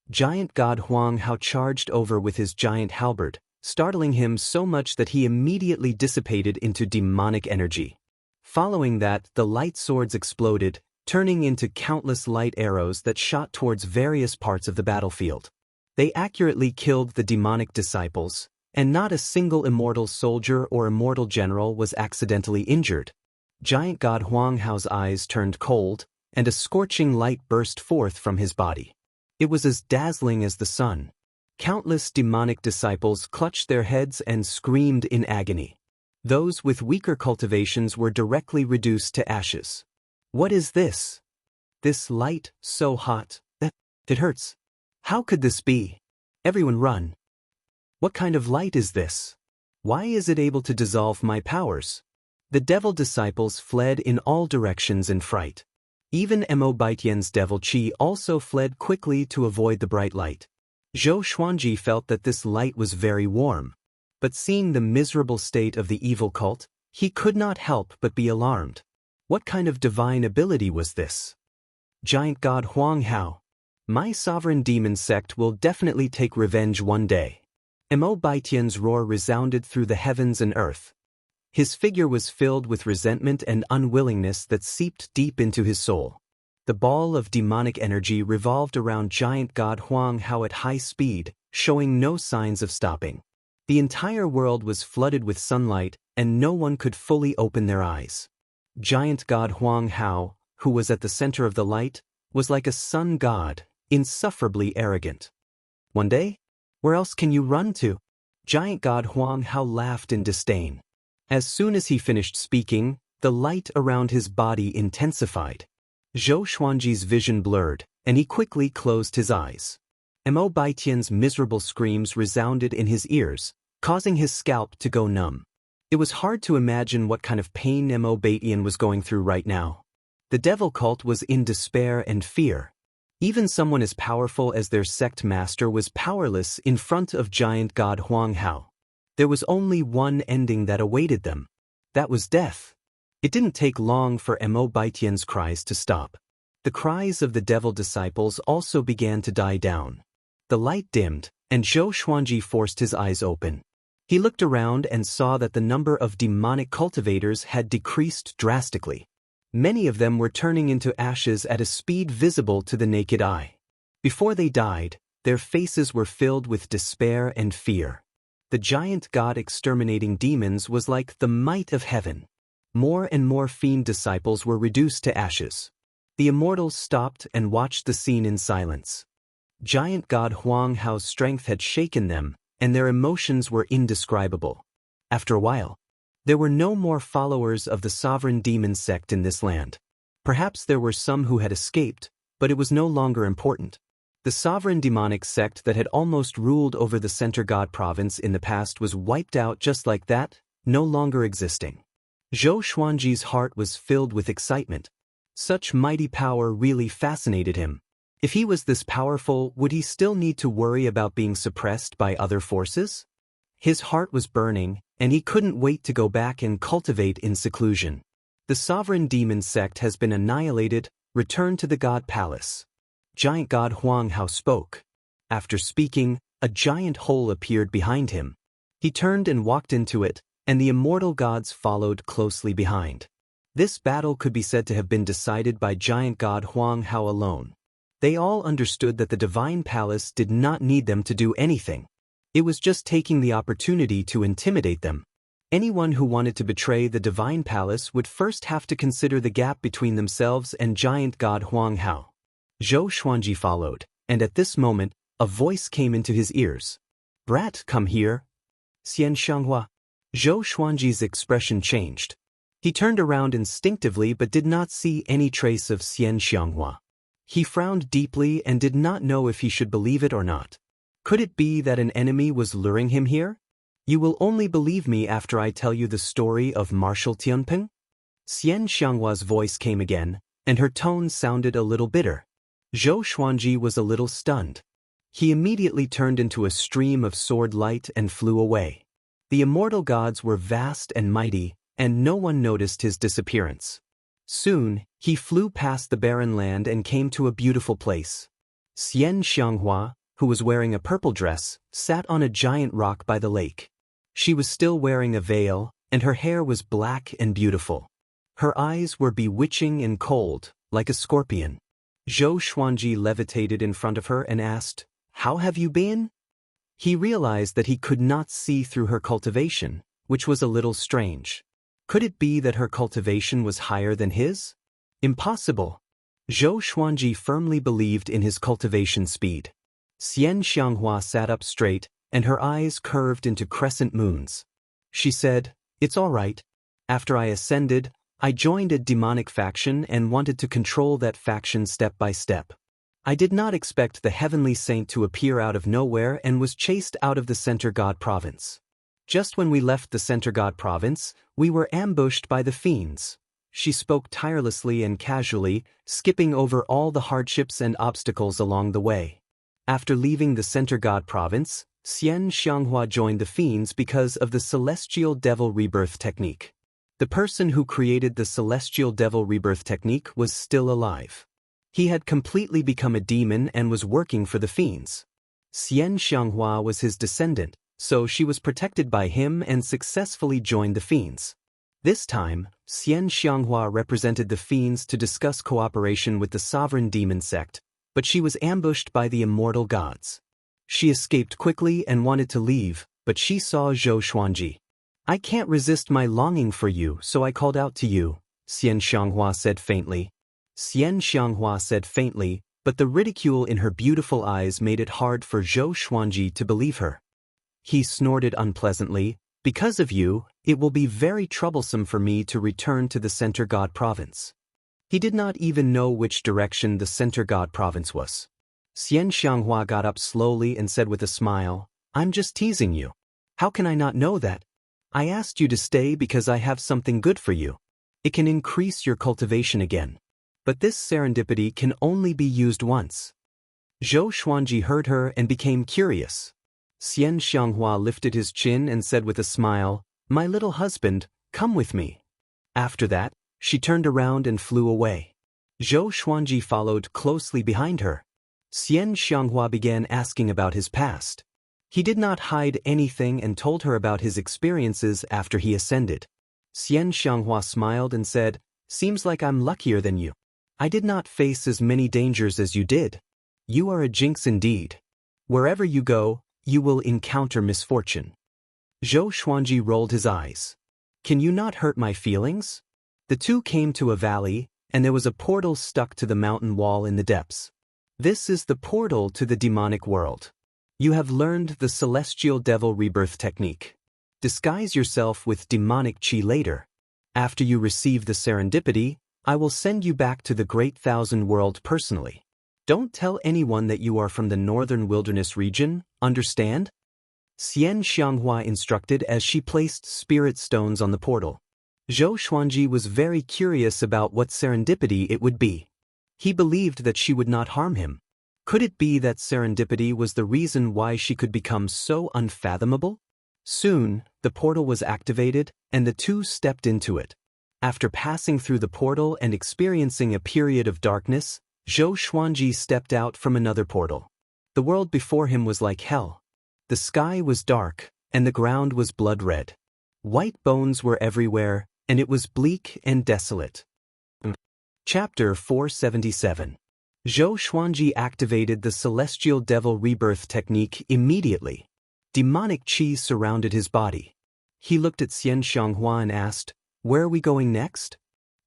Giant god Huang Hao charged over with his giant halberd, startling him so much that he immediately dissipated into demonic energy. Following that, the light swords exploded, turning into countless light arrows that shot towards various parts of the battlefield. They accurately killed the demonic disciples, and not a single immortal soldier or immortal general was accidentally injured. Giant god Huang Hao's eyes turned cold, and a scorching light burst forth from his body. It was as dazzling as the sun. Countless demonic disciples clutched their heads and screamed in agony. Those with weaker cultivations were directly reduced to ashes. What is this? This light, so hot, that it hurts. How could this be? Everyone run. What kind of light is this? Why is it able to dissolve my powers? The devil disciples fled in all directions in fright. Even Mo Baitian's devil chi also fled quickly to avoid the bright light. Zhou Xuanji felt that this light was very warm. But seeing the miserable state of the evil cult, he could not help but be alarmed. What kind of divine ability was this? Giant god Huang Hao. My sovereign demon sect will definitely take revenge one day. Mo Baitian's roar resounded through the heavens and earth. His figure was filled with resentment and unwillingness that seeped deep into his soul. The ball of demonic energy revolved around giant god Huang Hao at high speed, showing no signs of stopping. The entire world was flooded with sunlight, and no one could fully open their eyes. Giant god Huang Hao, who was at the center of the light, was like a sun god, insufferably arrogant. One day? Where else can you run to? Giant god Huang Hao laughed in disdain. As soon as he finished speaking, the light around his body intensified. Zhou Xuanji's vision blurred, and he quickly closed his eyes. Mo Baitian's miserable screams resounded in his ears, causing his scalp to go numb. It was hard to imagine what kind of pain Mo Baitian was going through right now. The devil cult was in despair and fear. Even someone as powerful as their sect master was powerless in front of giant god Huang Hao. There was only one ending that awaited them. That was death. It didn't take long for Mo Baitian's cries to stop. The cries of the devil disciples also began to die down. The light dimmed, and Zhou Xuanji forced his eyes open. He looked around and saw that the number of demonic cultivators had decreased drastically. Many of them were turning into ashes at a speed visible to the naked eye. Before they died, their faces were filled with despair and fear. The giant god exterminating demons was like the might of heaven. More and more fiend disciples were reduced to ashes. The immortals stopped and watched the scene in silence. Giant god Huang Hao's strength had shaken them, and their emotions were indescribable. After a while, there were no more followers of the sovereign demon sect in this land. Perhaps there were some who had escaped, but it was no longer important. The sovereign demonic sect that had almost ruled over the center god province in the past was wiped out just like that, no longer existing. Zhou Xuanji's heart was filled with excitement. Such mighty power really fascinated him. If he was this powerful, would he still need to worry about being suppressed by other forces? His heart was burning, and he couldn't wait to go back and cultivate in seclusion. The sovereign demon sect has been annihilated. Return to the god palace. Giant god Huang Hao spoke. After speaking, a giant hole appeared behind him. He turned and walked into it, and the immortal gods followed closely behind. This battle could be said to have been decided by giant god Huang Hao alone. They all understood that the divine palace did not need them to do anything. It was just taking the opportunity to intimidate them. Anyone who wanted to betray the divine palace would first have to consider the gap between themselves and giant god Huang Hao. Zhou Xuanji followed, and at this moment, a voice came into his ears. "Brat, come here." Xianxia. Zhou Xuanji's expression changed. He turned around instinctively but did not see any trace of Xianxia. He frowned deeply and did not know if he should believe it or not. Could it be that an enemy was luring him here? You will only believe me after I tell you the story of Marshal Tianping? Xianxia's voice came again, and her tone sounded a little bitter. Zhou Xuanji was a little stunned. He immediately turned into a stream of sword light and flew away. The immortal gods were vast and mighty, and no one noticed his disappearance. Soon, he flew past the barren land and came to a beautiful place. Xianxia, who was wearing a purple dress, sat on a giant rock by the lake. She was still wearing a veil, and her hair was black and beautiful. Her eyes were bewitching and cold, like a scorpion. Zhou Xuanji levitated in front of her and asked, "How have you been?" He realized that he could not see through her cultivation, which was a little strange. Could it be that her cultivation was higher than his? Impossible. Zhou Xuanji firmly believed in his cultivation speed. Xianxia sat up straight, and her eyes curved into crescent moons. She said, "It's all right. After I ascended, I joined a demonic faction and wanted to control that faction step by step. I did not expect the heavenly saint to appear out of nowhere and was chased out of the center god province. Just when we left the center god province, we were ambushed by the fiends." She spoke tirelessly and casually, skipping over all the hardships and obstacles along the way. After leaving the center god province, Xianxia joined the fiends because of the celestial devil rebirth technique. The person who created the celestial devil rebirth technique was still alive. He had completely become a demon and was working for the fiends. Xianxia was his descendant, so she was protected by him and successfully joined the fiends. This time, Xianxia represented the fiends to discuss cooperation with the sovereign demon sect, but she was ambushed by the immortal gods. She escaped quickly and wanted to leave, but she saw Zhou Xuanji. "I can't resist my longing for you, so I called out to you," Xianxia said faintly. Xianxia said faintly, but the ridicule in her beautiful eyes made it hard for Zhou Xuanji to believe her. He snorted unpleasantly, "Because of you, it will be very troublesome for me to return to the center god province." He did not even know which direction the center god province was. Xianxia got up slowly and said with a smile, "I'm just teasing you. How can I not know that? I asked you to stay because I have something good for you. It can increase your cultivation again. But this serendipity can only be used once." Zhou Xuanji heard her and became curious. Xianxia lifted his chin and said with a smile, "My little husband, come with me." After that, she turned around and flew away. Zhou Xuanji followed closely behind her. Xianxia began asking about his past. He did not hide anything and told her about his experiences after he ascended. Xianxia smiled and said, Seems like I'm luckier than you. I did not face as many dangers as you did. You are a jinx indeed. Wherever you go, you will encounter misfortune. Zhou Xuanji rolled his eyes. Can you not hurt my feelings? The two came to a valley, and there was a portal stuck to the mountain wall in the depths. This is the portal to the demonic world. You have learned the celestial devil rebirth technique. Disguise yourself with demonic chi later. After you receive the serendipity, I will send you back to the Great Thousand World personally. Don't tell anyone that you are from the northern wilderness region, understand? Xianxia instructed as she placed spirit stones on the portal. Zhou Xuanji was very curious about what serendipity it would be. He believed that she would not harm him. Could it be that serendipity was the reason why she could become so unfathomable? Soon, the portal was activated, and the two stepped into it. After passing through the portal and experiencing a period of darkness, Zhou Xuanji stepped out from another portal. The world before him was like hell. The sky was dark, and the ground was blood red. White bones were everywhere, and it was bleak and desolate. Chapter 477. Zhou Xuanji activated the celestial devil rebirth technique immediately. Demonic chi surrounded his body. He looked at Xianxia and asked, "Where are we going next?"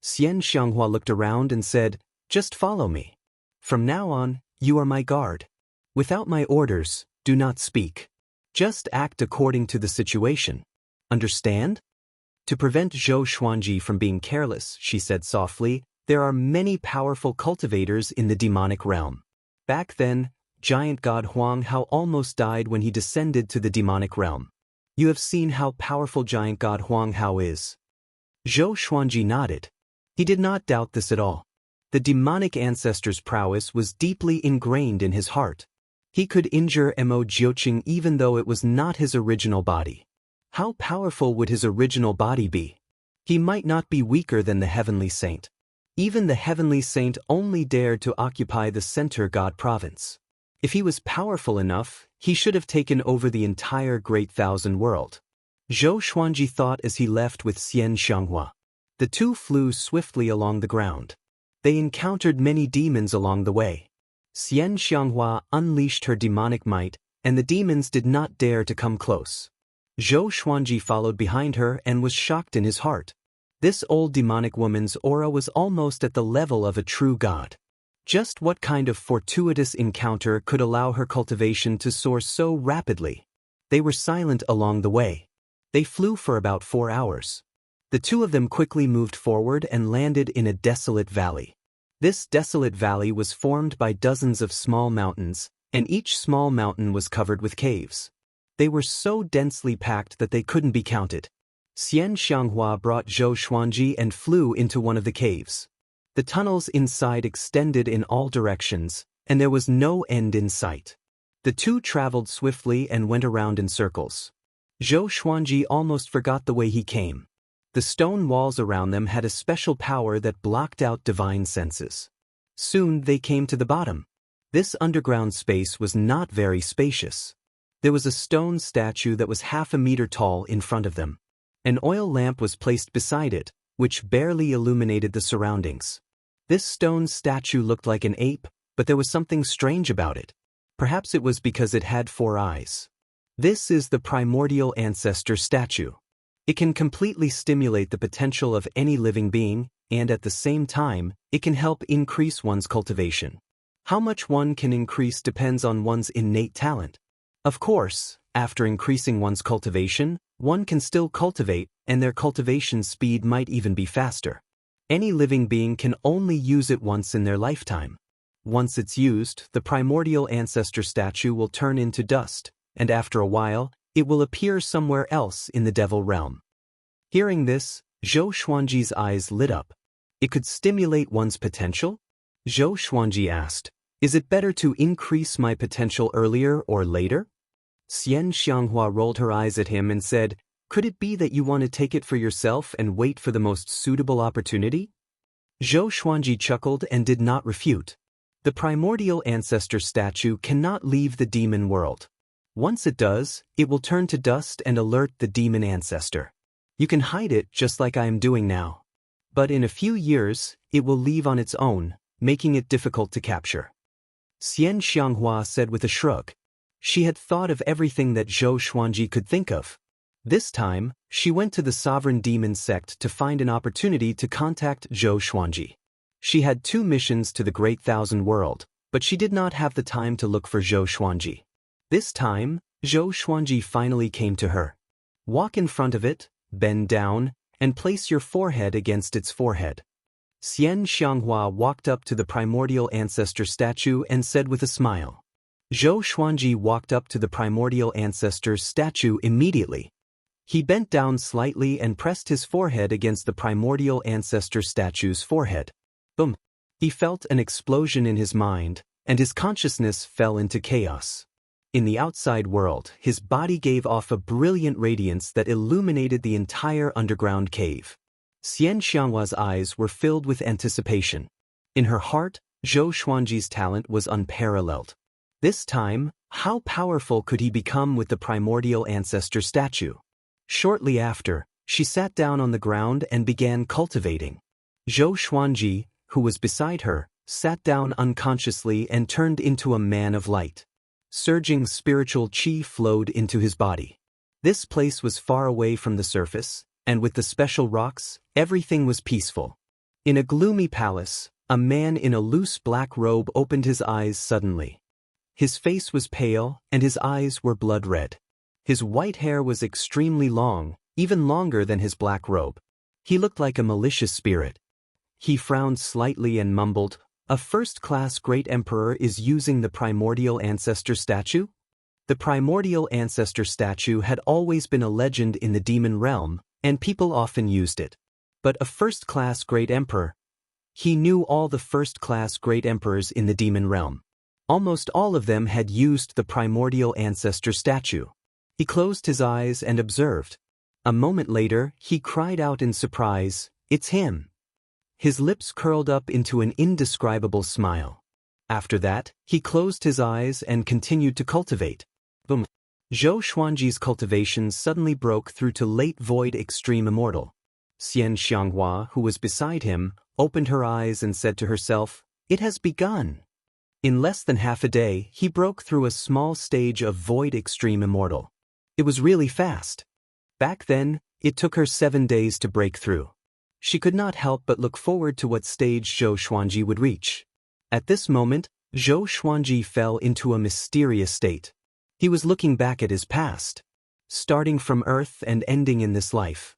Xianxia looked around and said, "Just follow me. From now on, you are my guard. Without my orders, do not speak. Just act according to the situation. Understand?" To prevent Zhou Xuanji from being careless, she said softly, "There are many powerful cultivators in the demonic realm. Back then, giant god Huang Hao almost died when he descended to the demonic realm. You have seen how powerful giant god Huang Hao is." Zhou Xuanji nodded. He did not doubt this at all. The demonic ancestor's prowess was deeply ingrained in his heart. He could injure Mo Jiuqing even though it was not his original body. How powerful would his original body be? He might not be weaker than the heavenly saint. Even the heavenly saint only dared to occupy the center god province. If he was powerful enough, he should have taken over the entire Great Thousand World. Zhou Xuanji thought as he left with Xianxia. The two flew swiftly along the ground. They encountered many demons along the way. Xianxia unleashed her demonic might, and the demons did not dare to come close. Zhou Xuanji followed behind her and was shocked in his heart. This old demonic woman's aura was almost at the level of a true god. Just what kind of fortuitous encounter could allow her cultivation to soar so rapidly? They were silent along the way. They flew for about 4 hours. The two of them quickly moved forward and landed in a desolate valley. This desolate valley was formed by dozens of small mountains, and each small mountain was covered with caves. They were so densely packed that they couldn't be counted. Xianxia brought Zhou Xuanji and flew into one of the caves. The tunnels inside extended in all directions, and there was no end in sight. The two traveled swiftly and went around in circles. Zhou Xuanji almost forgot the way he came. The stone walls around them had a special power that blocked out divine senses. Soon they came to the bottom. This underground space was not very spacious. There was a stone statue that was half a meter tall in front of them. An oil lamp was placed beside it, which barely illuminated the surroundings. This stone statue looked like an ape, but there was something strange about it. Perhaps it was because it had 4 eyes. This is the primordial ancestor statue. It can completely stimulate the potential of any living being, and at the same time, it can help increase one's cultivation. How much one can increase depends on one's innate talent. Of course, after increasing one's cultivation, one can still cultivate, and their cultivation speed might even be faster. Any living being can only use it once in their lifetime. Once it's used, the primordial ancestor statue will turn into dust, and after a while, it will appear somewhere else in the devil realm. Hearing this, Zhou Xuanji's eyes lit up. It could stimulate one's potential? Zhou Xuanji asked, "Is it better to increase my potential earlier or later?" Xianxia rolled her eyes at him and said, "Could it be that you want to take it for yourself and wait for the most suitable opportunity?" Zhou Xuanji chuckled and did not refute. The primordial ancestor statue cannot leave the demon world. Once it does, it will turn to dust and alert the demon ancestor. You can hide it just like I am doing now. But in a few years, it will leave on its own, making it difficult to capture. Xianxia said with a shrug. She had thought of everything that Zhou Xuanji could think of. This time, she went to the sovereign demon sect to find an opportunity to contact Zhou Xuanji. She had 2 missions to the Great Thousand World, but she did not have the time to look for Zhou Xuanji. This time, Zhou Xuanji finally came to her. Walk in front of it, bend down, and place your forehead against its forehead. Xianxia walked up to the primordial ancestor statue and said with a smile. Zhou Xuanji walked up to the primordial ancestor's statue immediately. He bent down slightly and pressed his forehead against the primordial ancestor statue's forehead. Boom! He felt an explosion in his mind, and his consciousness fell into chaos. In the outside world, his body gave off a brilliant radiance that illuminated the entire underground cave. Xianxia's eyes were filled with anticipation. In her heart, Zhou Xuanji's talent was unparalleled. This time, how powerful could he become with the primordial ancestor statue? Shortly after, she sat down on the ground and began cultivating. Zhou Xuanji, who was beside her, sat down unconsciously and turned into a man of light. Surging spiritual qi flowed into his body. This place was far away from the surface, and with the special rocks, everything was peaceful. In a gloomy palace, a man in a loose black robe opened his eyes suddenly. His face was pale, and his eyes were blood red. His white hair was extremely long, even longer than his black robe. He looked like a malicious spirit. He frowned slightly and mumbled, "A first-class great emperor is using the primordial ancestor statue?" The primordial ancestor statue had always been a legend in the demon realm, and people often used it. But a first-class great emperor? He knew all the first-class great emperors in the demon realm. Almost all of them had used the primordial ancestor statue. He closed his eyes and observed. A moment later, he cried out in surprise, "It's him!" His lips curled up into an indescribable smile. After that, he closed his eyes and continued to cultivate. Boom! Zhou Xuanji's cultivation suddenly broke through to late void extreme immortal. Xianxia, who was beside him, opened her eyes and said to herself, "It has begun." In less than half a day, he broke through a small stage of void extreme immortal. It was really fast. Back then, it took her 7 days to break through. She could not help but look forward to what stage Zhou Xuanji would reach. At this moment, Zhou Xuanji fell into a mysterious state. He was looking back at his past, starting from Earth and ending in this life.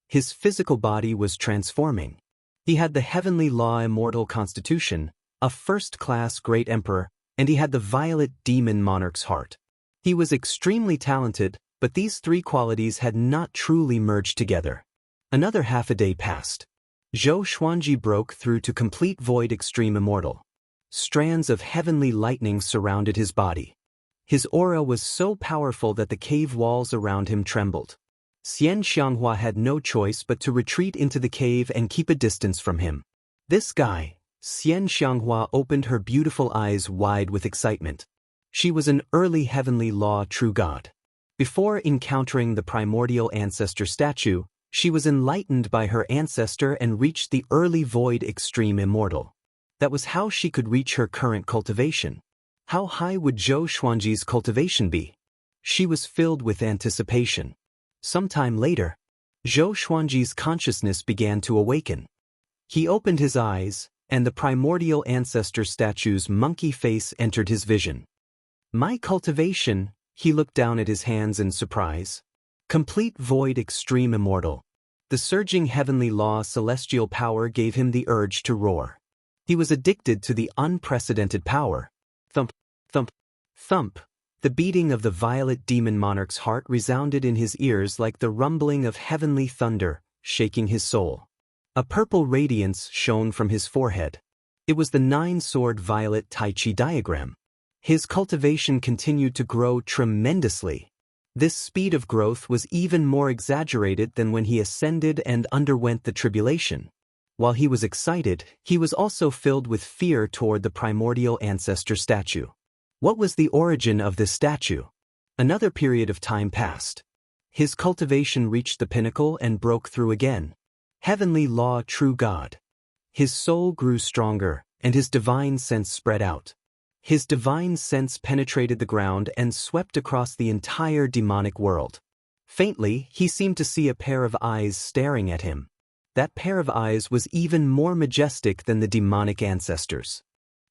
His physical body was transforming. He had the heavenly law immortal constitution, a first-class great emperor, and he had the violet demon monarch's heart. He was extremely talented, but these 3 qualities had not truly merged together. Another half a day passed. Zhou Xuanji broke through to complete void extreme immortal. Strands of heavenly lightning surrounded his body. His aura was so powerful that the cave walls around him trembled. Xianxia had no choice but to retreat into the cave and keep a distance from him. This guy, Xianxia opened her beautiful eyes wide with excitement. She was an early heavenly law true god. Before encountering the primordial ancestor statue, she was enlightened by her ancestor and reached the early void extreme immortal. That was how she could reach her current cultivation. How high would Zhou Xuanji's cultivation be? She was filled with anticipation. Sometime later, Zhou Xuanji's consciousness began to awaken. He opened his eyes, and the primordial ancestor statue's monkey face entered his vision. "My cultivation," he looked down at his hands in surprise. "Complete void extreme immortal." The surging heavenly law celestial power gave him the urge to roar. He was addicted to the unprecedented power. Thump, thump, thump. The beating of the violet demon monarch's heart resounded in his ears like the rumbling of heavenly thunder, shaking his soul. A purple radiance shone from his forehead. It was the 9-sword violet Tai Chi diagram. His cultivation continued to grow tremendously. This speed of growth was even more exaggerated than when he ascended and underwent the tribulation. While he was excited, he was also filled with fear toward the primordial ancestor statue. What was the origin of this statue? Another period of time passed. His cultivation reached the pinnacle and broke through again. Heavenly Law True God. His soul grew stronger, and his divine sense spread out. His divine sense penetrated the ground and swept across the entire demonic world. Faintly, he seemed to see a pair of eyes staring at him. That pair of eyes was even more majestic than the demonic ancestors.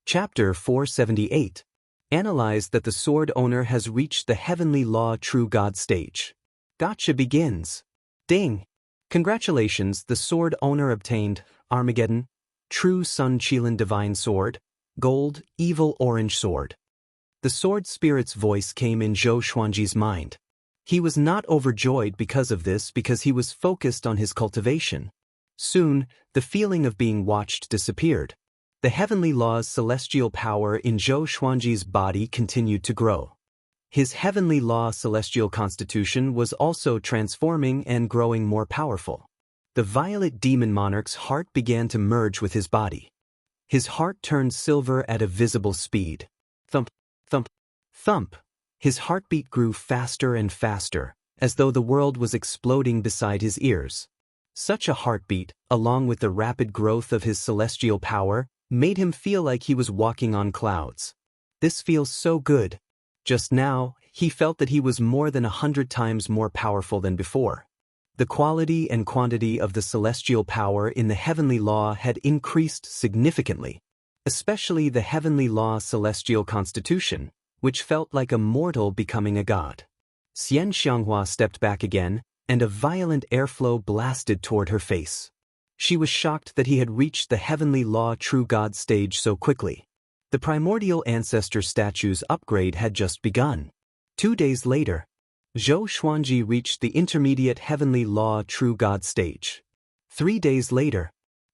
Chapter 478. Analyze that the sword owner has reached the Heavenly Law True God stage. Gotcha begins. Ding! Congratulations, the sword owner obtained Armageddon, True Sun Qilin Divine Sword, Gold, Evil Orange Sword. The sword spirit's voice came in Zhou Xuanji's mind. He was not overjoyed because of this because he was focused on his cultivation. Soon, the feeling of being watched disappeared. The Heavenly Law's celestial power in Zhou Xuanji's body continued to grow. His Heavenly Law celestial constitution was also transforming and growing more powerful. The violet demon monarch's heart began to merge with his body. His heart turned silver at a visible speed. Thump, thump, thump. His heartbeat grew faster and faster, as though the world was exploding beside his ears. Such a heartbeat, along with the rapid growth of his celestial power, made him feel like he was walking on clouds. This feels so good. Just now, he felt that he was more than 100 times more powerful than before. The quality and quantity of the celestial power in the Heavenly Law had increased significantly, especially the Heavenly Law celestial constitution, which felt like a mortal becoming a god. Xianxia stepped back again, and a violent airflow blasted toward her face. She was shocked that he had reached the Heavenly Law True God stage so quickly. The primordial ancestor statue's upgrade had just begun. 2 days later, Zhou Xuanji reached the intermediate Heavenly Law True God stage. 3 days later,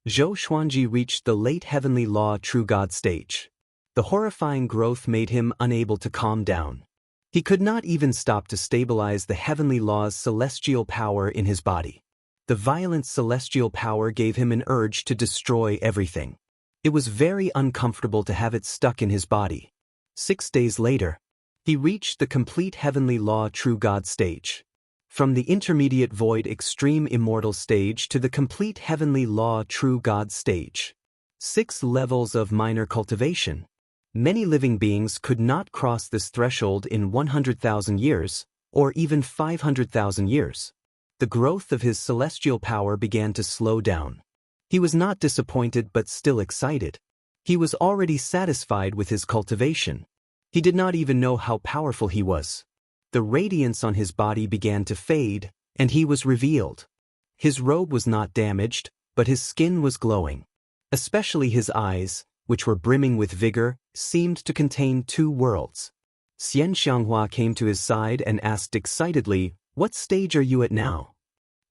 Zhou Xuanji reached the late Heavenly Law True God stage. The horrifying growth made him unable to calm down. He could not even stop to stabilize the Heavenly Law's celestial power in his body. The violent celestial power gave him an urge to destroy everything. It was very uncomfortable to have it stuck in his body. 6 days later, he reached the complete Heavenly Law True God stage. From the intermediate void extreme immortal stage to the complete Heavenly Law True God stage. 6 levels of minor cultivation. Many living beings could not cross this threshold in 100,000 years, or even 500,000 years. The growth of his celestial power began to slow down. He was not disappointed but still excited. He was already satisfied with his cultivation. He did not even know how powerful he was. The radiance on his body began to fade, and he was revealed. His robe was not damaged, but his skin was glowing. Especially his eyes, which were brimming with vigor, seemed to contain 2 worlds. Xianxia came to his side and asked excitedly, "What stage are you at now?"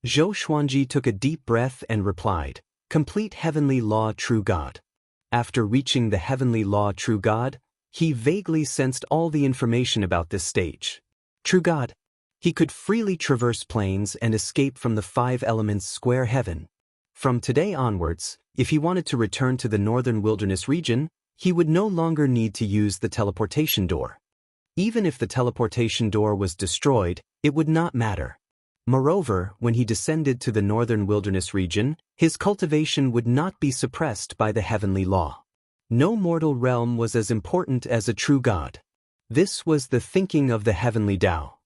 Zhou Xuanji took a deep breath and replied, "Complete Heavenly Law True God." After reaching the Heavenly Law True God, he vaguely sensed all the information about this stage. True God. He could freely traverse planes and escape from the 5 elements square heaven. From today onwards, if he wanted to return to the northern wilderness region, he would no longer need to use the teleportation door. Even if the teleportation door was destroyed, it would not matter. Moreover, when he descended to the northern wilderness region, his cultivation would not be suppressed by the Heavenly Law. No mortal realm was as important as a true God. This was the thinking of the Heavenly Tao.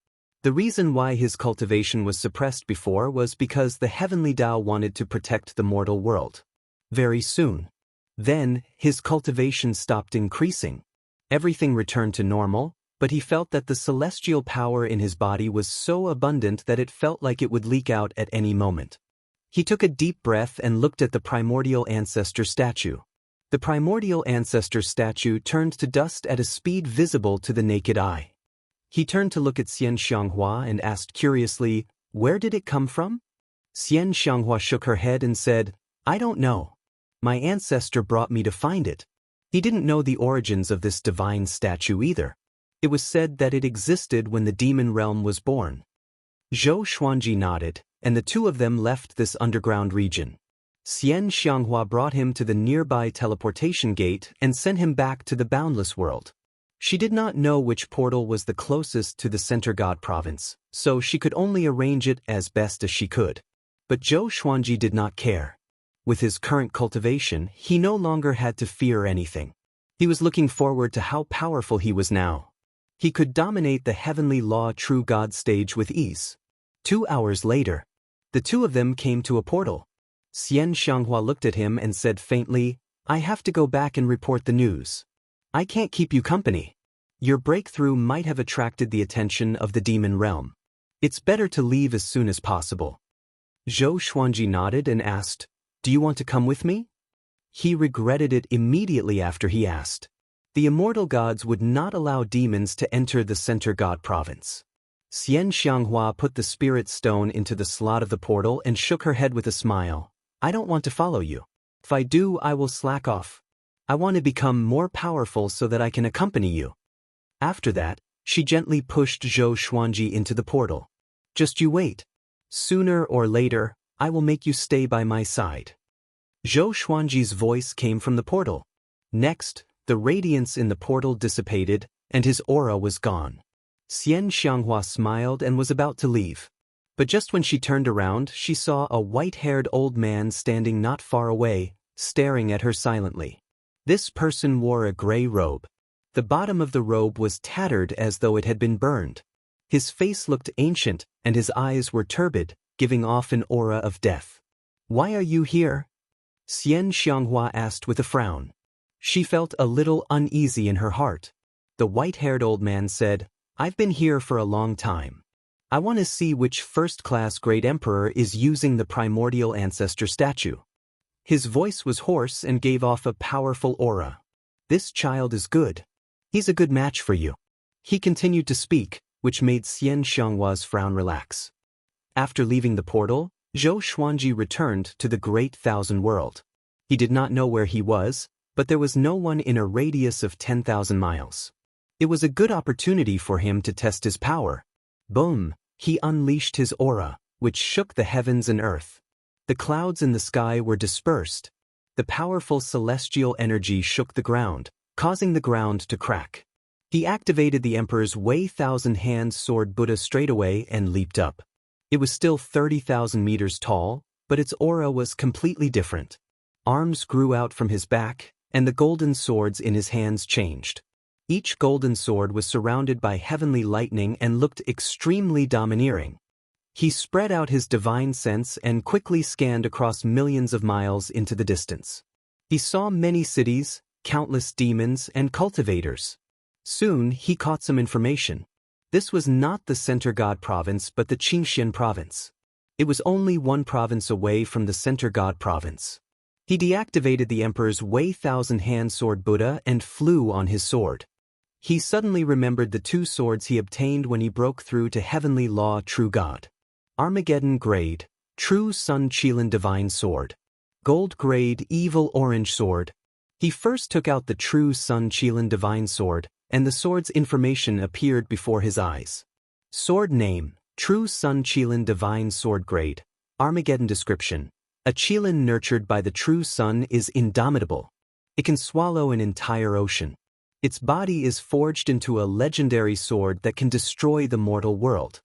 The reason why his cultivation was suppressed before was because the Heavenly Tao wanted to protect the mortal world. Very soon. Then, his cultivation stopped increasing. Everything returned to normal, but he felt that the celestial power in his body was so abundant that it felt like it would leak out at any moment. He took a deep breath and looked at the primordial ancestor statue. The primordial ancestor statue turned to dust at a speed visible to the naked eye. He turned to look at Xianxia and asked curiously, "Where did it come from?" Xianxia shook her head and said, "I don't know. My ancestor brought me to find it." He didn't know the origins of this divine statue either. It was said that it existed when the demon realm was born. Zhou Xuanji nodded, and the 2 of them left this underground region. Xianxia brought him to the nearby teleportation gate and sent him back to the boundless world. She did not know which portal was the closest to the center god province, so she could only arrange it as best as she could. But Zhou Xuanji did not care. With his current cultivation, he no longer had to fear anything. He was looking forward to how powerful he was now. He could dominate the heavenly law true God stage with ease. 2 hours later, the two of them came to a portal. Xianxia looked at him and said faintly, "I have to go back and report the news. I can't keep you company. Your breakthrough might have attracted the attention of the demon realm. It's better to leave as soon as possible." Zhou Xuanji nodded and asked, "Do you want to come with me?" He regretted it immediately after he asked. The immortal gods would not allow demons to enter the center god province. Xianxia put the spirit stone into the slot of the portal and shook her head with a smile. "I don't want to follow you. If I do, I will slack off. I want to become more powerful so that I can accompany you." After that, she gently pushed Zhou Xuanji into the portal. "Just you wait. Sooner or later, I will make you stay by my side." Zhou Xuanji's voice came from the portal. Next, the radiance in the portal dissipated, and his aura was gone. Xianxia smiled and was about to leave. But just when she turned around, she saw a white-haired old man standing not far away, staring at her silently. This person wore a gray robe. The bottom of the robe was tattered as though it had been burned. His face looked ancient, and his eyes were turbid, giving off an aura of death. "Why are you here?" Xianxia asked with a frown. She felt a little uneasy in her heart. The white-haired old man said, "I've been here for a long time. I want to see which first-class great emperor is using the primordial ancestor statue." His voice was hoarse and gave off a powerful aura. "This child is good. He's a good match for you." He continued to speak, which made Xianxia's frown relax. After leaving the portal, Zhou Xuanji returned to the Great Thousand World. He did not know where he was, but there was no one in a radius of 10,000 miles. It was a good opportunity for him to test his power. Boom! He unleashed his aura, which shook the heavens and earth. The clouds in the sky were dispersed. The powerful celestial energy shook the ground, causing the ground to crack. He activated the Emperor's Wei Thousand-Hand Sword Buddha straightaway and leaped up. It was still 30,000 meters tall, but its aura was completely different. Arms grew out from his back, and the golden swords in his hands changed. Each golden sword was surrounded by heavenly lightning and looked extremely domineering. He spread out his divine sense and quickly scanned across millions of miles into the distance. He saw many cities, countless demons, and cultivators. Soon, he caught some information. This was not the Center God Province but the Qingxian Province. It was only one province away from the Center God Province. He deactivated the Emperor's Wei Thousand-Hand Sword Buddha and flew on his sword. He suddenly remembered the two swords he obtained when he broke through to Heavenly Law True God. Armageddon Grade, True Sun Qilin Divine Sword. Gold Grade Evil Orange Sword. He first took out the True Sun Qilin Divine Sword, and the sword's information appeared before his eyes. Sword Name, True Sun Qilin Divine Sword Grade. Armageddon Description. A Qilin nurtured by the true sun is indomitable. It can swallow an entire ocean. Its body is forged into a legendary sword that can destroy the mortal world.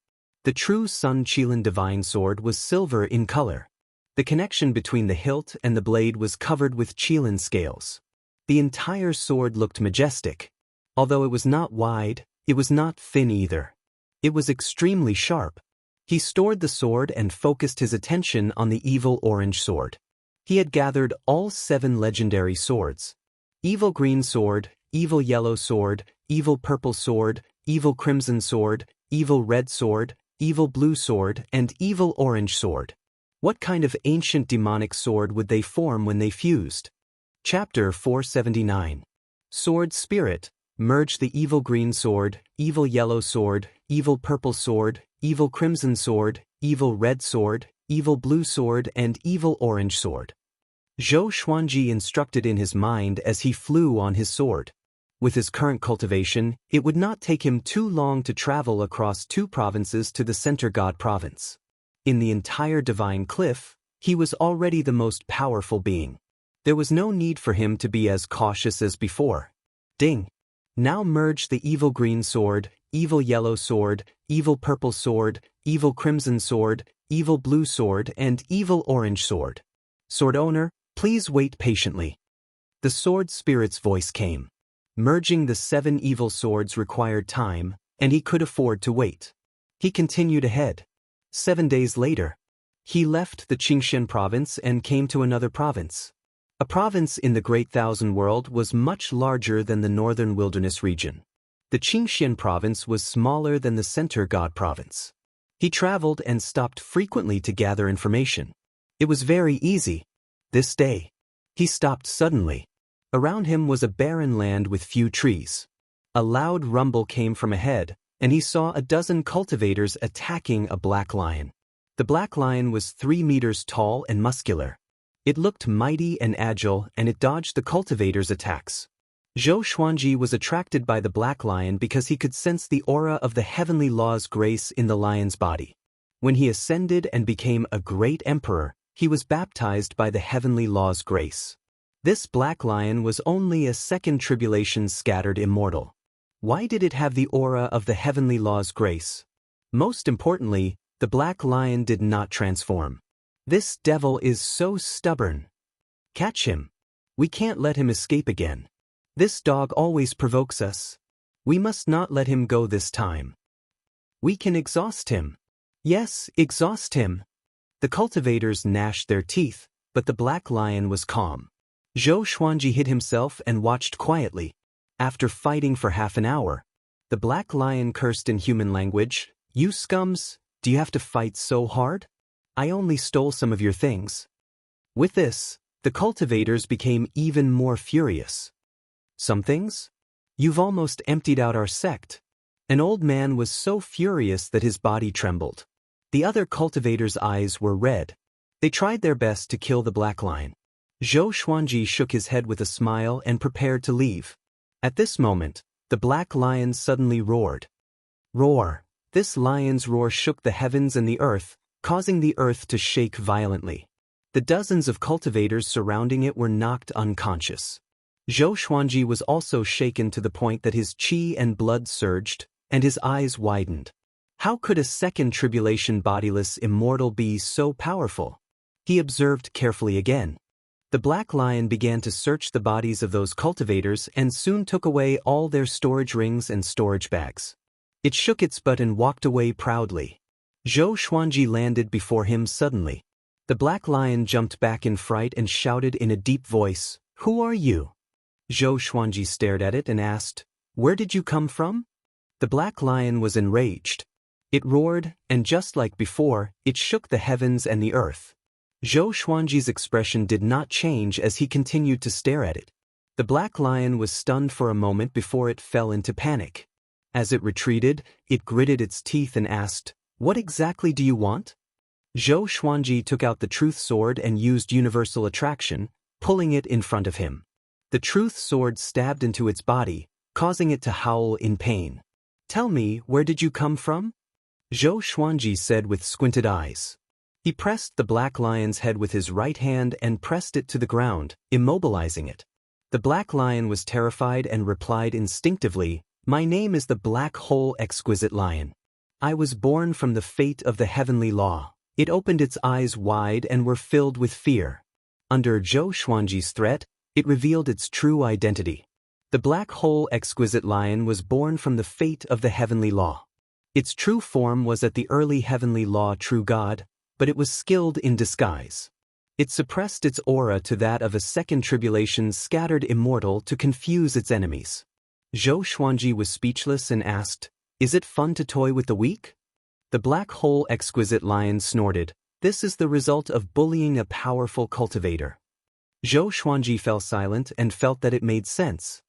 The true Sun Qilin Divine Sword was silver in color. The connection between the hilt and the blade was covered with Qilin scales. The entire sword looked majestic. Although it was not wide, it was not thin either. It was extremely sharp. He stored the sword and focused his attention on the evil orange sword. He had gathered all 7 legendary swords. Evil green sword, evil yellow sword, evil purple sword, evil crimson sword, evil red sword, evil blue sword, and evil orange sword. What kind of ancient demonic sword would they form when they fused? Chapter 479. Sword Spirit. Merge the evil green sword, evil yellow sword, evil purple sword, evil crimson sword, evil red sword, evil blue sword, and evil orange sword. Zhou Xuanji instructed in his mind as he flew on his sword. With his current cultivation, it would not take him too long to travel across 2 provinces to the Center God Province. In the entire Divine Cliff, he was already the most powerful being. There was no need for him to be as cautious as before. Ding! Now merge the evil green sword, evil yellow sword, evil purple sword, evil crimson sword, evil blue sword, and evil orange sword. Sword owner, please wait patiently. The sword spirit's voice came. Merging the 7 evil swords required time, and he could afford to wait. He continued ahead. 7 days later, he left the Qingxian province and came to another province. A province in the Great Thousand World was much larger than the northern wilderness region. The Qingxian province was smaller than the Center God province. He traveled and stopped frequently to gather information. It was very easy. This day, he stopped suddenly. Around him was a barren land with few trees. A loud rumble came from ahead, and he saw a dozen cultivators attacking a black lion. The black lion was 3 meters tall and muscular. It looked mighty and agile, and it dodged the cultivators' attacks. Zhou Xuanji was attracted by the black lion because he could sense the aura of the heavenly law's grace in the lion's body. When he ascended and became a great emperor, he was baptized by the heavenly law's grace. This black lion was only a second tribulation scattered immortal. Why did it have the aura of the heavenly law's grace? Most importantly, the black lion did not transform. This devil is so stubborn. Catch him. We can't let him escape again. This dog always provokes us. We must not let him go this time. We can exhaust him. Yes, exhaust him. The cultivators gnashed their teeth, but the black lion was calm. Zhou Xuanji hid himself and watched quietly. After fighting for half an hour, the black lion cursed in human language, "You scums, do you have to fight so hard? I only stole some of your things." With this, the cultivators became even more furious. "Some things? You've almost emptied out our sect." An old man was so furious that his body trembled. The other cultivators' eyes were red. They tried their best to kill the black lion. Zhou Xuanji shook his head with a smile and prepared to leave. At this moment, the black lion suddenly roared. Roar! This lion's roar shook the heavens and the earth, causing the earth to shake violently. The dozens of cultivators surrounding it were knocked unconscious. Zhou Xuanji was also shaken to the point that his qi and blood surged, and his eyes widened. How could a second tribulation bodiless immortal be so powerful? He observed carefully again. The black lion began to search the bodies of those cultivators and soon took away all their storage rings and storage bags. It shook its butt and walked away proudly. Zhou Xuanji landed before him suddenly. The black lion jumped back in fright and shouted in a deep voice, "Who are you?" Zhou Xuanji stared at it and asked, "Where did you come from?" The black lion was enraged. It roared, and just like before, it shook the heavens and the earth. Zhou Xuanji's expression did not change as he continued to stare at it. The black lion was stunned for a moment before it fell into panic. As it retreated, it gritted its teeth and asked, "What exactly do you want?" Zhou Xuanji took out the truth sword and used universal attraction, pulling it in front of him. The truth sword stabbed into its body, causing it to howl in pain. "Tell me, where did you come from?" Zhou Xuanji said with squinted eyes. He pressed the black lion's head with his right hand and pressed it to the ground, immobilizing it. The black lion was terrified and replied instinctively, "My name is the Black Hole Exquisite Lion. I was born from the fate of the heavenly law." It opened its eyes wide and were filled with fear. Under Zhou Xuanji's threat, it revealed its true identity. The Black Hole Exquisite Lion was born from the fate of the heavenly law. Its true form was at the early heavenly law true God, but it was skilled in disguise. It suppressed its aura to that of a second tribulation scattered immortal to confuse its enemies. Zhou Xuanji was speechless and asked, "Is it fun to toy with the weak?" The Black Hole Exquisite Lion snorted, "This is the result of bullying a powerful cultivator." Zhou Xuanji fell silent and felt that it made sense.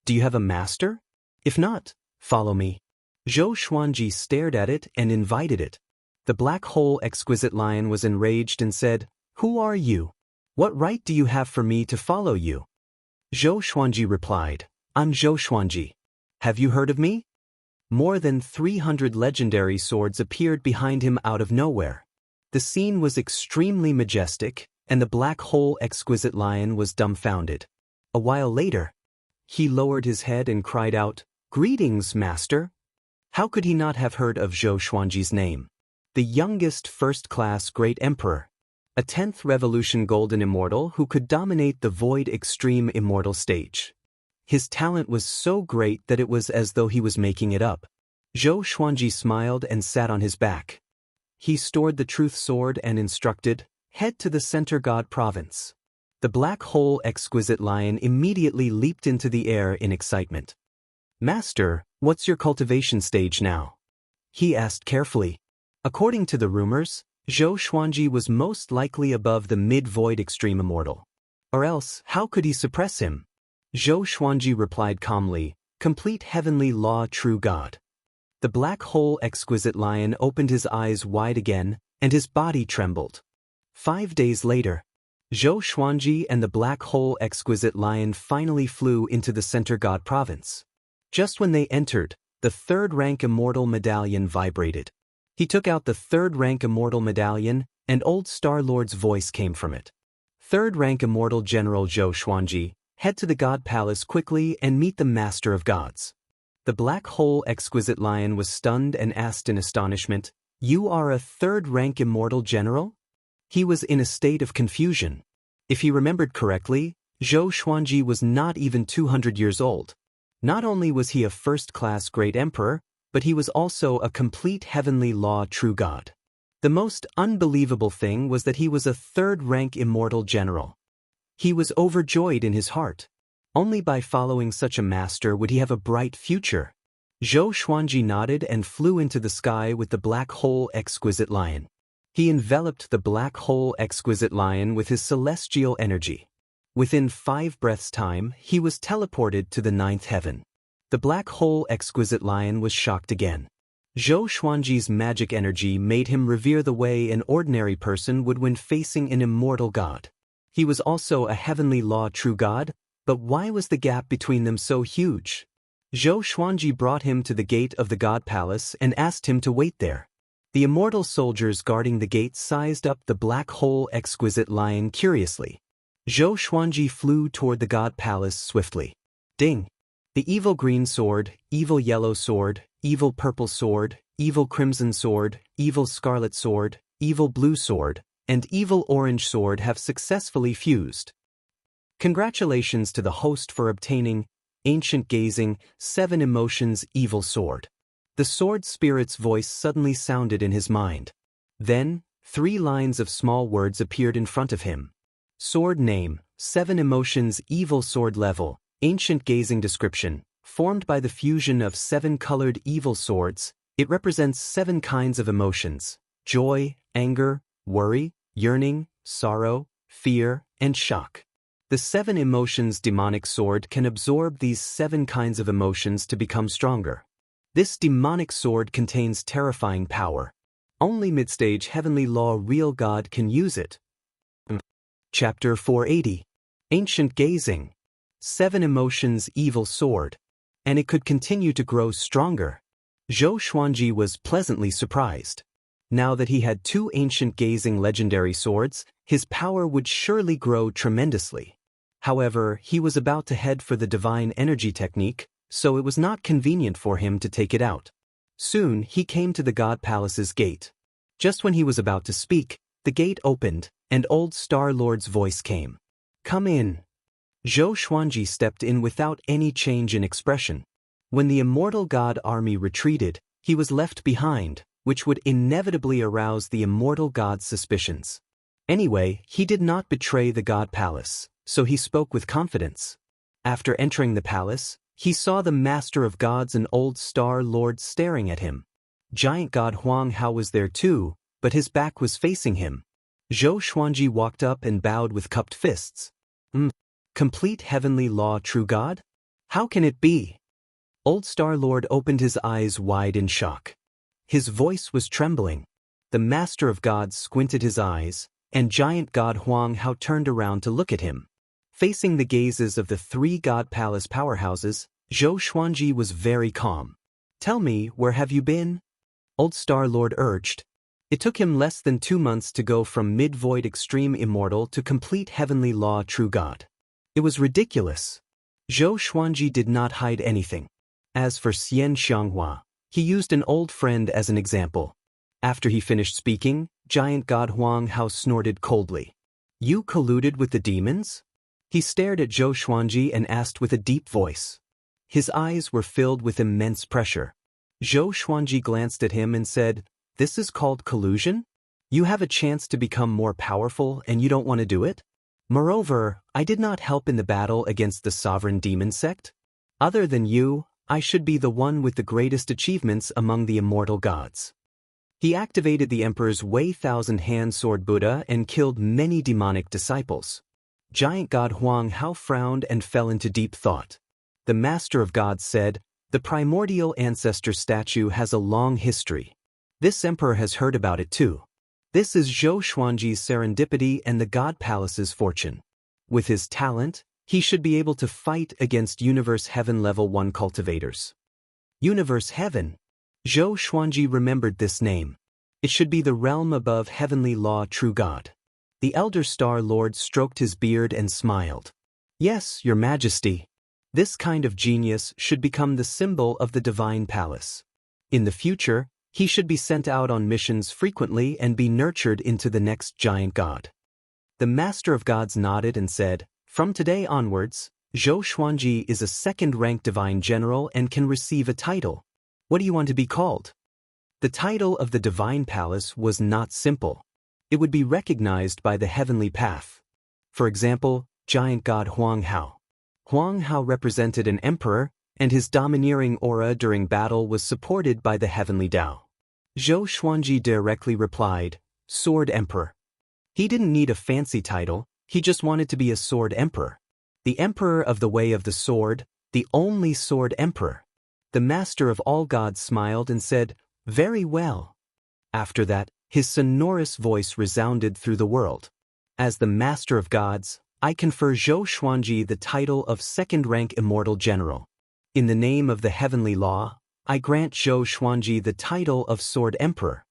"Do you have a master? If not, follow me." Zhou Xuanji stared at it and invited it. The Black Hole Exquisite Lion was enraged and said, "Who are you? What right do you have for me to follow you?" Zhou Xuanji replied, "I'm Zhou Xuanji. Have you heard of me?" More than 300 legendary swords appeared behind him out of nowhere. The scene was extremely majestic, and the Black Hole Exquisite Lion was dumbfounded. A while later, he lowered his head and cried out, "Greetings, master." How could he not have heard of Zhou Xuanji's name? the youngest first-class great emperor, a 10th revolution golden immortal who could dominate the void extreme immortal stage. His talent was so great that it was as though he was making it up. Zhou Xuanji smiled and sat on his back. He stored the truth sword and instructed, "Head to the center god province." The black hole exquisite lion immediately leaped into the air in excitement. "Master, what's your cultivation stage now?" he asked carefully. According to the rumors, Zhou Xuanji was most likely above the mid-void extreme immortal. Or else, how could he suppress him? Zhou Xuanji replied calmly, "Complete heavenly law true god." The black hole exquisite lion opened his eyes wide again, and his body trembled. 5 days later, Zhou Xuanji and the black hole exquisite lion finally flew into the center god province. Just when they entered, the third-rank immortal medallion vibrated. He took out the third-rank immortal medallion, and old Star Lord's voice came from it. "Third-rank immortal General Zhou Xuanji, head to the God Palace quickly and meet the Master of Gods." The black hole exquisite lion was stunned and asked in astonishment, "You are a third-rank immortal general?" He was in a state of confusion. If he remembered correctly, Zhou Xuanji was not even 200 years old. Not only was he a first-class great emperor, but he was also a complete heavenly law true god. The most unbelievable thing was that he was a third-rank immortal general. He was overjoyed in his heart. Only by following such a master would he have a bright future. Zhou Xuanji nodded and flew into the sky with the black hole exquisite lion. He enveloped the black hole exquisite lion with his celestial energy. Within 5 breaths' time, he was teleported to the 9th heaven. The black hole exquisite lion was shocked again. Zhou Xuanji's magic energy made him revere the way an ordinary person would when facing an immortal god. He was also a heavenly law true god, but why was the gap between them so huge? Zhou Xuanji brought him to the gate of the god palace and asked him to wait there. The immortal soldiers guarding the gate sized up the black hole exquisite lion curiously. Zhou Xuanji flew toward the god palace swiftly. Ding! The evil green sword, evil yellow sword, evil purple sword, evil crimson sword, evil scarlet sword, evil blue sword, and evil orange sword have successfully fused. Congratulations to the host for obtaining Ancient Gazing, 7 Emotions Evil Sword. The sword spirit's voice suddenly sounded in his mind. Then, 3 lines of small words appeared in front of him. Sword name, 7 Emotions Evil Sword level, Ancient Gazing description. Formed by the fusion of 7 colored evil swords, it represents 7 kinds of emotions: joy, anger, worry, yearning, sorrow, fear, and shock. The 7 emotions demonic sword can absorb these 7 kinds of emotions to become stronger. This demonic sword contains terrifying power. Only mid-stage heavenly law real god can use it. Chapter 480. Ancient Gazing. 7 Emotions Evil Sword. And it could continue to grow stronger. Zhou Xuanji was pleasantly surprised. Now that he had 2 Ancient Gazing legendary swords, his power would surely grow tremendously. However, he was about to head for the divine energy technique, so it was not convenient for him to take it out. Soon, he came to the God Palace's gate. Just when he was about to speak, the gate opened, and old Star Lord's voice came. "Come in." Zhou Xuanji stepped in without any change in expression. When the immortal god army retreated, he was left behind, which would inevitably arouse the immortal god's suspicions. Anyway, he did not betray the god palace, so he spoke with confidence. After entering the palace, he saw the master of gods and old Star Lord staring at him. Giant god Huang Hao was there too, but his back was facing him. Zhou Xuanji walked up and bowed with cupped fists. Complete heavenly law true god? How can it be? Old Star Lord opened his eyes wide in shock. His voice was trembling. The master of gods squinted his eyes, and giant god Huang Hao turned around to look at him. Facing the gazes of the 3 god palace powerhouses, Zhou Xuanji was very calm. "Tell me, where have you been?" Old Star Lord urged. It took him less than 2 months to go from mid-void extreme immortal to complete heavenly law true god. It was ridiculous. Zhou Xuanji did not hide anything. As for Xianxia, he used an old friend as an example. After he finished speaking, giant god Huang Hao snorted coldly. You colluded with the demons? He stared at Zhou Xuanji and asked with a deep voice. His eyes were filled with immense pressure. Zhou Xuanji glanced at him and said, This is called collusion? You have a chance to become more powerful and you don't want to do it? Moreover, I did not help in the battle against the sovereign demon sect. Other than you, I should be the one with the greatest achievements among the immortal gods. He activated the Emperor's Wei Thousand-Hand Sword Buddha and killed many demonic disciples. Giant god Huang Hao frowned and fell into deep thought. The Master of Gods said, The primordial ancestor statue has a long history. This emperor has heard about it too. This is Zhou Xuanji's serendipity and the God Palace's fortune. With his talent, he should be able to fight against Universe Heaven Level 1 cultivators. Universe Heaven? Zhou Xuanji remembered this name. It should be the realm above heavenly law true God. The Elder Star Lord stroked his beard and smiled. Yes, Your Majesty. This kind of genius should become the symbol of the Divine Palace. In the future, he should be sent out on missions frequently and be nurtured into the next giant god. The Master of Gods nodded and said, From today onwards, Zhou Xuanji is a second-rank divine general and can receive a title. What do you want to be called? The title of the Divine Palace was not simple. It would be recognized by the heavenly path. For example, giant god Huang Hao. Huang Hao represented an emperor, and his domineering aura during battle was supported by the heavenly Tao. Zhou Xuanji directly replied, Sword Emperor. He didn't need a fancy title, he just wanted to be a sword emperor. The emperor of the way of the sword, the only sword emperor. The Master of all gods smiled and said, Very well. After that, his sonorous voice resounded through the world. As the Master of Gods, I confer Zhou Xuanji the title of second-rank immortal general. In the name of the heavenly law, I grant Zhou Xuanji the title of Sword Emperor.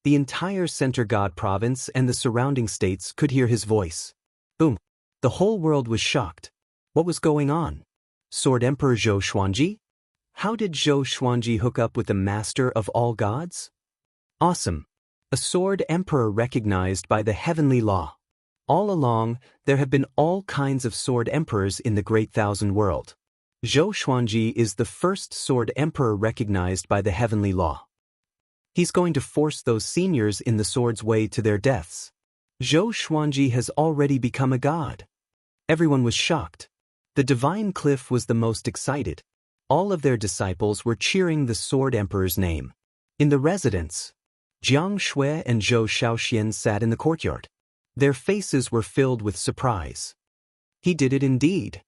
The entire Center God province and the surrounding states could hear his voice. Boom! The whole world was shocked. What was going on? Sword Emperor Zhou Xuanji? How did Zhou Xuanji hook up with the Master of all gods? Awesome! A sword emperor recognized by the heavenly law. All along, there have been all kinds of sword emperors in the Great Thousand World. Zhou Xuanji is the first sword emperor recognized by the heavenly law. He's going to force those seniors in the sword's way to their deaths. Zhou Xuanji has already become a god. Everyone was shocked. The divine cliff was the most excited. All of their disciples were cheering the sword emperor's name. In the residence, Jiang Shui and Zhou Shaoxian sat in the courtyard. Their faces were filled with surprise. He did it indeed.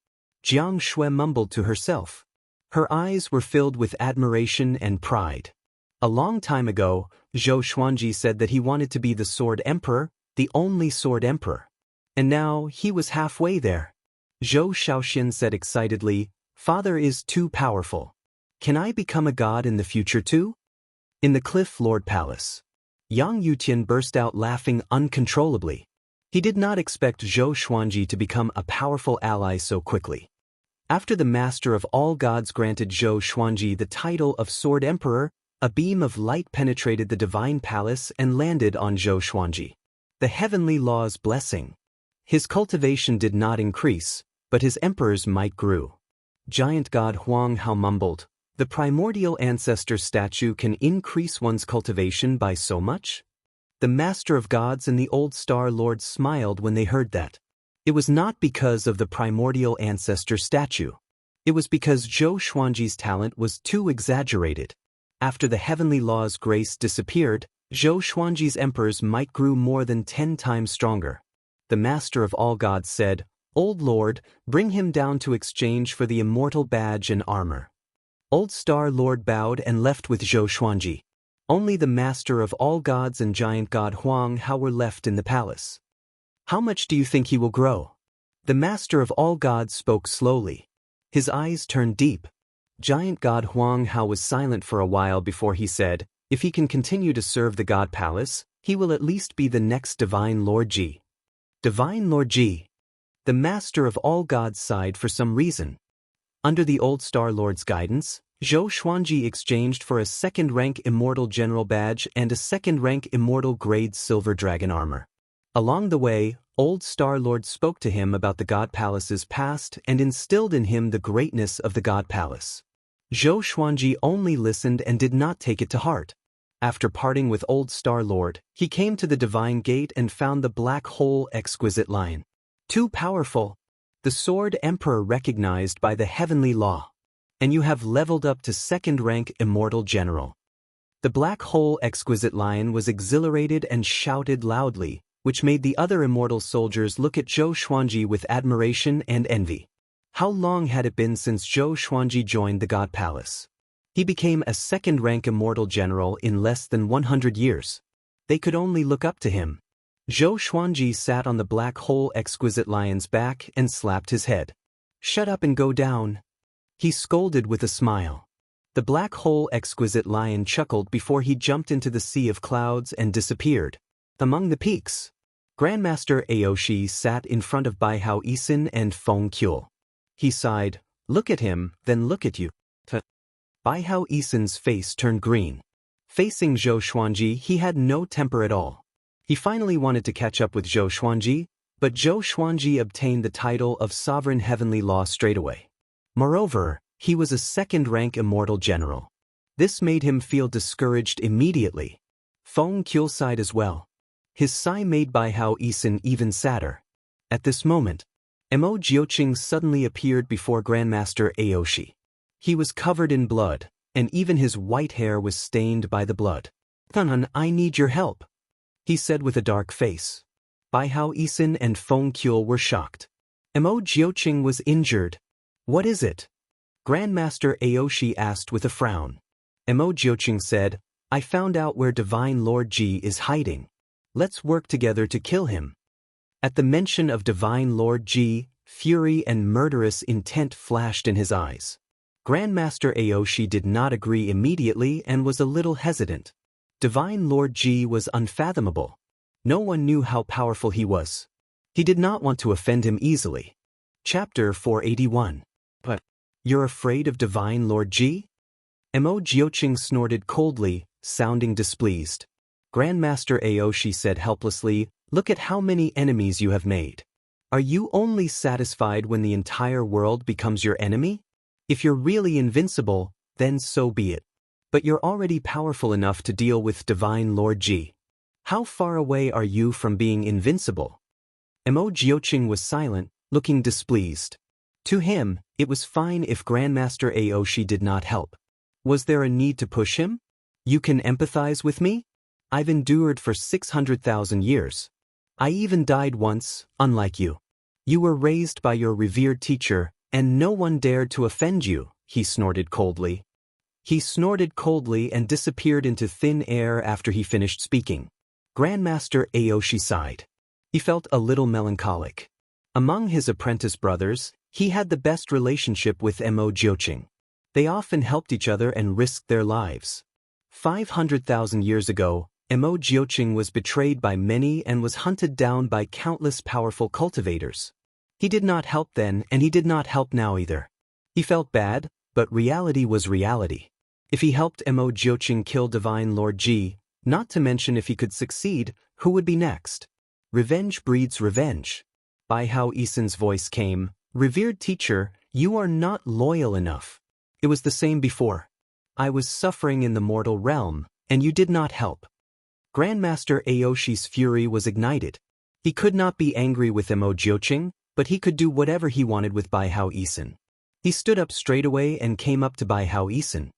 Jiang Shui mumbled to herself. Her eyes were filled with admiration and pride. A long time ago, Zhou Xuanji said that he wanted to be the sword emperor, the only sword emperor. And now he was halfway there. Zhou Shaoxian said excitedly, Father is too powerful. Can I become a god in the future too? In the Cliff Lord Palace, Yang Yutian burst out laughing uncontrollably. He did not expect Zhou Xuanji to become a powerful ally so quickly. After the Master of all gods granted Zhou Xuanji the title of Sword Emperor, a beam of light penetrated the divine palace and landed on Zhou Xuanji. The heavenly law's blessing. His cultivation did not increase, but his emperor's might grew. Giant god Huang Hao mumbled, The primordial ancestor statue can increase one's cultivation by so much? The Master of Gods and the Old Star Lord smiled when they heard that. It was not because of the primordial ancestor statue. It was because Zhou Xuanji's talent was too exaggerated. After the heavenly law's grace disappeared, Zhou Xuanji's emperor's might grew more than 10 times stronger. The Master of all gods said, Old Lord, bring him down to exchange for the immortal badge and armor. Old Star Lord bowed and left with Zhou Xuanji. Only the Master of all gods and giant god Huang Hao were left in the palace. How much do you think he will grow? The Master of all gods spoke slowly. His eyes turned deep. Giant god Huang Hao was silent for a while before he said, If he can continue to serve the God Palace, he will at least be the next Divine Lord Ji. Divine Lord Ji. The Master of all gods sighed for some reason. Under the Old Star Lord's guidance, Zhou Xuanji exchanged for a second-rank Immortal General Badge and a second-rank Immortal Grade Silver Dragon Armor. Along the way, Old Star Lord spoke to him about the God Palace's past and instilled in him the greatness of the God Palace. Zhou Xuanji only listened and did not take it to heart. After parting with Old Star Lord, he came to the Divine Gate and found the Black Hole Exquisite Lion. Too powerful. The Sword Emperor recognized by the heavenly law. And you have leveled up to second-rank Immortal General. The Black Hole Exquisite Lion was exhilarated and shouted loudly, which made the other immortal soldiers look at Zhou Xuanji with admiration and envy. How long had it been since Zhou Xuanji joined the God Palace? He became a second-rank Immortal General in less than 100 years. They could only look up to him. Zhou Xuanji sat on the Black Hole Exquisite Lion's back and slapped his head. "Shut up and go down," he scolded with a smile. The Black Hole Exquisite Lion chuckled before he jumped into the sea of clouds and disappeared among the peaks. Grandmaster Aoshi sat in front of Baihao Isin and Feng Qiu. He sighed, "Look at him, then look at you." Baihao Isin's face turned green. Facing Zhou Xuanji, he had no temper at all. He finally wanted to catch up with Zhou Xuanji, but Zhou Xuanji obtained the title of Sovereign Heavenly Law straight away. Moreover, he was a second-rank Immortal General. This made him feel discouraged immediately. Feng Qiu sighed as well. His sigh made Baihao Isin even sadder. At this moment, Mo Jiuqing suddenly appeared before Grandmaster Aoshi. He was covered in blood, and even his white hair was stained by the blood. "Tanhan, I need your help," he said with a dark face. Baihao Isin and Feng Qiu were shocked. Mo Jiuqing was injured. "What is it?" Grandmaster Aoshi asked with a frown. Mo Jiuqing said, "I found out where Divine Lord Ji is hiding. Let's work together to kill him." At the mention of Divine Lord Ji, fury and murderous intent flashed in his eyes. Grandmaster Aoshi did not agree immediately and was a little hesitant. Divine Lord Ji was unfathomable. No one knew how powerful he was. He did not want to offend him easily. Chapter 481. "But you're afraid of Divine Lord Ji?" Mo Jiuqing snorted coldly, sounding displeased. Grandmaster Aoshi said helplessly, "Look at how many enemies you have made. Are you only satisfied when the entire world becomes your enemy? If you're really invincible, then so be it. But you're already powerful enough to deal with Divine Lord Ji. How far away are you from being invincible?" Mo Jiuqing was silent, looking displeased. To him, it was fine if Grandmaster Aoshi did not help. Was there a need to push him? "You can empathize with me? I've endured for 600,000 years. I even died once, unlike you. You were raised by your revered teacher, and no one dared to offend you," he snorted coldly. He snorted coldly and disappeared into thin air after he finished speaking. Grandmaster Aoshi sighed. He felt a little melancholic. Among his apprentice brothers, he had the best relationship with Mo Jiuqing. They often helped each other and risked their lives. 500,000 years ago, Mo Jiuqing was betrayed by many and was hunted down by countless powerful cultivators. He did not help then, and he did not help now either. He felt bad, but reality was reality. If he helped Mo Jiuqing kill Divine Lord Ji, not to mention if he could succeed, who would be next? Revenge breeds revenge. Baihao Isin's voice came, "Revered teacher, you are not loyal enough. It was the same before. I was suffering in the mortal realm, and you did not help." Grandmaster Aoshi's fury was ignited. He could not be angry with Mo Jiuqing, but he could do whatever he wanted with Baihao Isin. He stood up straight away and came up to Baihao Isin.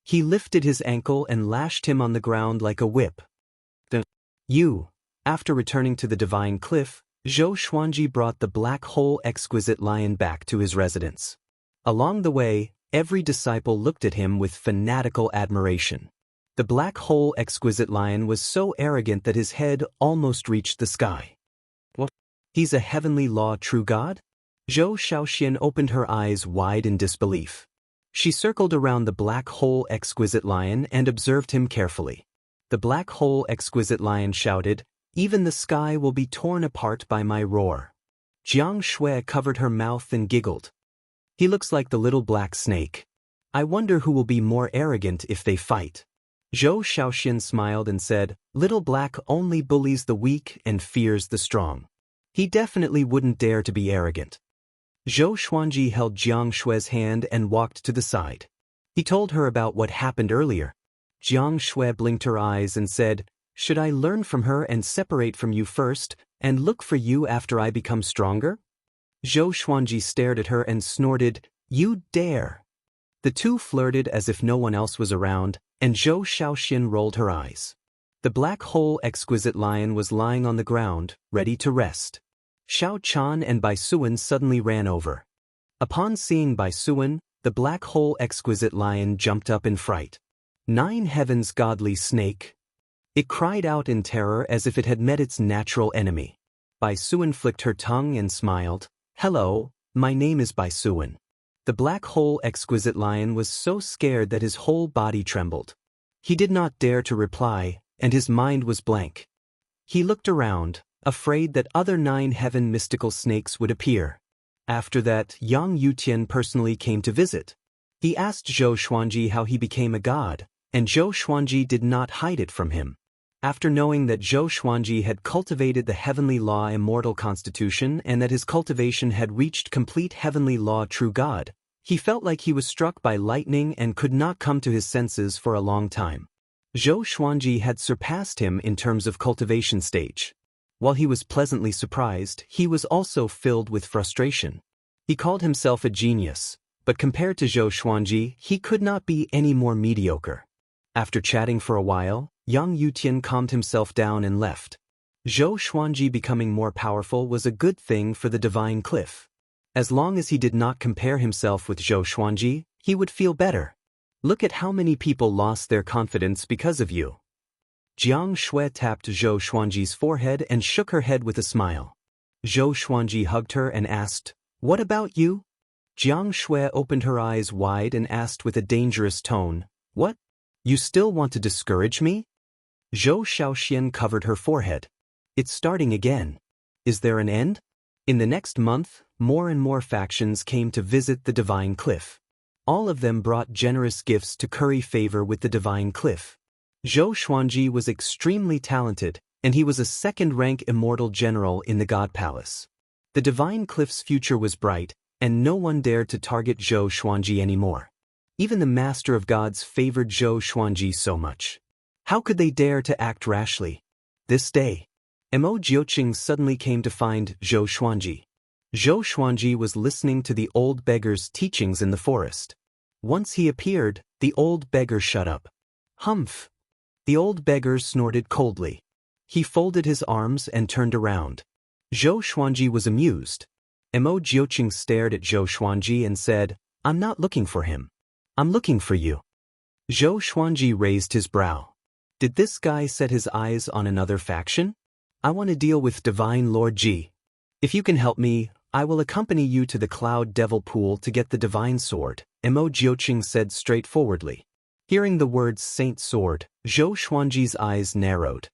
He lifted his ankle and lashed him on the ground like a whip. After returning to the Divine Cliff, Zhou Xuanji brought the Black Hole Exquisite Lion back to his residence. Along the way, every disciple looked at him with fanatical admiration. The Black Hole Exquisite Lion was so arrogant that his head almost reached the sky. "What? He's a heavenly law true god?" Zhou Shaoxian opened her eyes wide in disbelief. She circled around the Black Hole Exquisite Lion and observed him carefully. The Black Hole Exquisite Lion shouted, "Even the sky will be torn apart by my roar." Jiang Shui covered her mouth and giggled. "He looks like the little black snake." I wonder who will be more arrogant if they fight. Zhou Shaoxian smiled and said, Little Black only bullies the weak and fears the strong. He definitely wouldn't dare to be arrogant. Zhou Xuanji held Jiang Shue's hand and walked to the side. He told her about what happened earlier. Jiang Shui blinked her eyes and said, Should I learn from her and separate from you first, and look for you after I become stronger? Zhou Xuanji stared at her and snorted, You dare! The two flirted as if no one else was around, and Zhou Shaoxian rolled her eyes. The black hole exquisite lion was lying on the ground, ready to rest. Xiao Chan and Bai Suan suddenly ran over. Upon seeing Bai Suan, the black hole exquisite lion jumped up in fright. 9 heavens godly snake! It cried out in terror as if it had met its natural enemy. Bai Suan flicked her tongue and smiled. Hello, my name is Bai Suan. The black hole exquisite lion was so scared that his whole body trembled. He did not dare to reply, and his mind was blank. He looked around, afraid that other 9 heaven mystical snakes would appear. After that, Yang Yutian personally came to visit. He asked Zhou Xuanji how he became a god, and Zhou Xuanji did not hide it from him. After knowing that Zhou Xuanji had cultivated the heavenly law immortal constitution and that his cultivation had reached complete heavenly law true god, he felt like he was struck by lightning and could not come to his senses for a long time. Zhou Xuanji had surpassed him in terms of cultivation stage. While he was pleasantly surprised, he was also filled with frustration. He called himself a genius, but compared to Zhou Xuanji, he could not be any more mediocre. After chatting for a while, Yang Yutian calmed himself down and left. Zhou Xuanji becoming more powerful was a good thing for the divine cliff. As long as he did not compare himself with Zhou Xuanji, he would feel better. Look at how many people lost their confidence because of you. Jiang Shui tapped Zhou Xuanji's forehead and shook her head with a smile. Zhou Xuanji hugged her and asked, What about you? Jiang Shui opened her eyes wide and asked with a dangerous tone, What? You still want to discourage me? Zhou Shaoxian covered her forehead. It's starting again. Is there an end? In the next month, more and more factions came to visit the divine cliff. All of them brought generous gifts to curry favor with the divine cliff. Zhou Xuanji was extremely talented, and he was a second-rank immortal general in the God Palace. The divine cliff's future was bright, and no one dared to target Zhou Xuanji anymore. Even the Master of Gods favored Zhou Xuanji so much. How could they dare to act rashly? This day, Mo Jiuqing suddenly came to find Zhou Xuanji. Zhou Xuanji was listening to the old beggar's teachings in the forest. Once he appeared, the old beggar shut up. Humph! The old beggar snorted coldly. He folded his arms and turned around. Zhou Xuanji was amused. Mo Jiuqing stared at Zhou Xuanji and said, I'm not looking for him. I'm looking for you. Zhou Xuanji raised his brow. Did this guy set his eyes on another faction? I want to deal with Divine Lord Ji. If you can help me, I will accompany you to the Cloud Devil Pool to get the Divine Sword, Mo Jiuqing said straightforwardly. Hearing the words Saint Sword, Zhou Xuanji's eyes narrowed.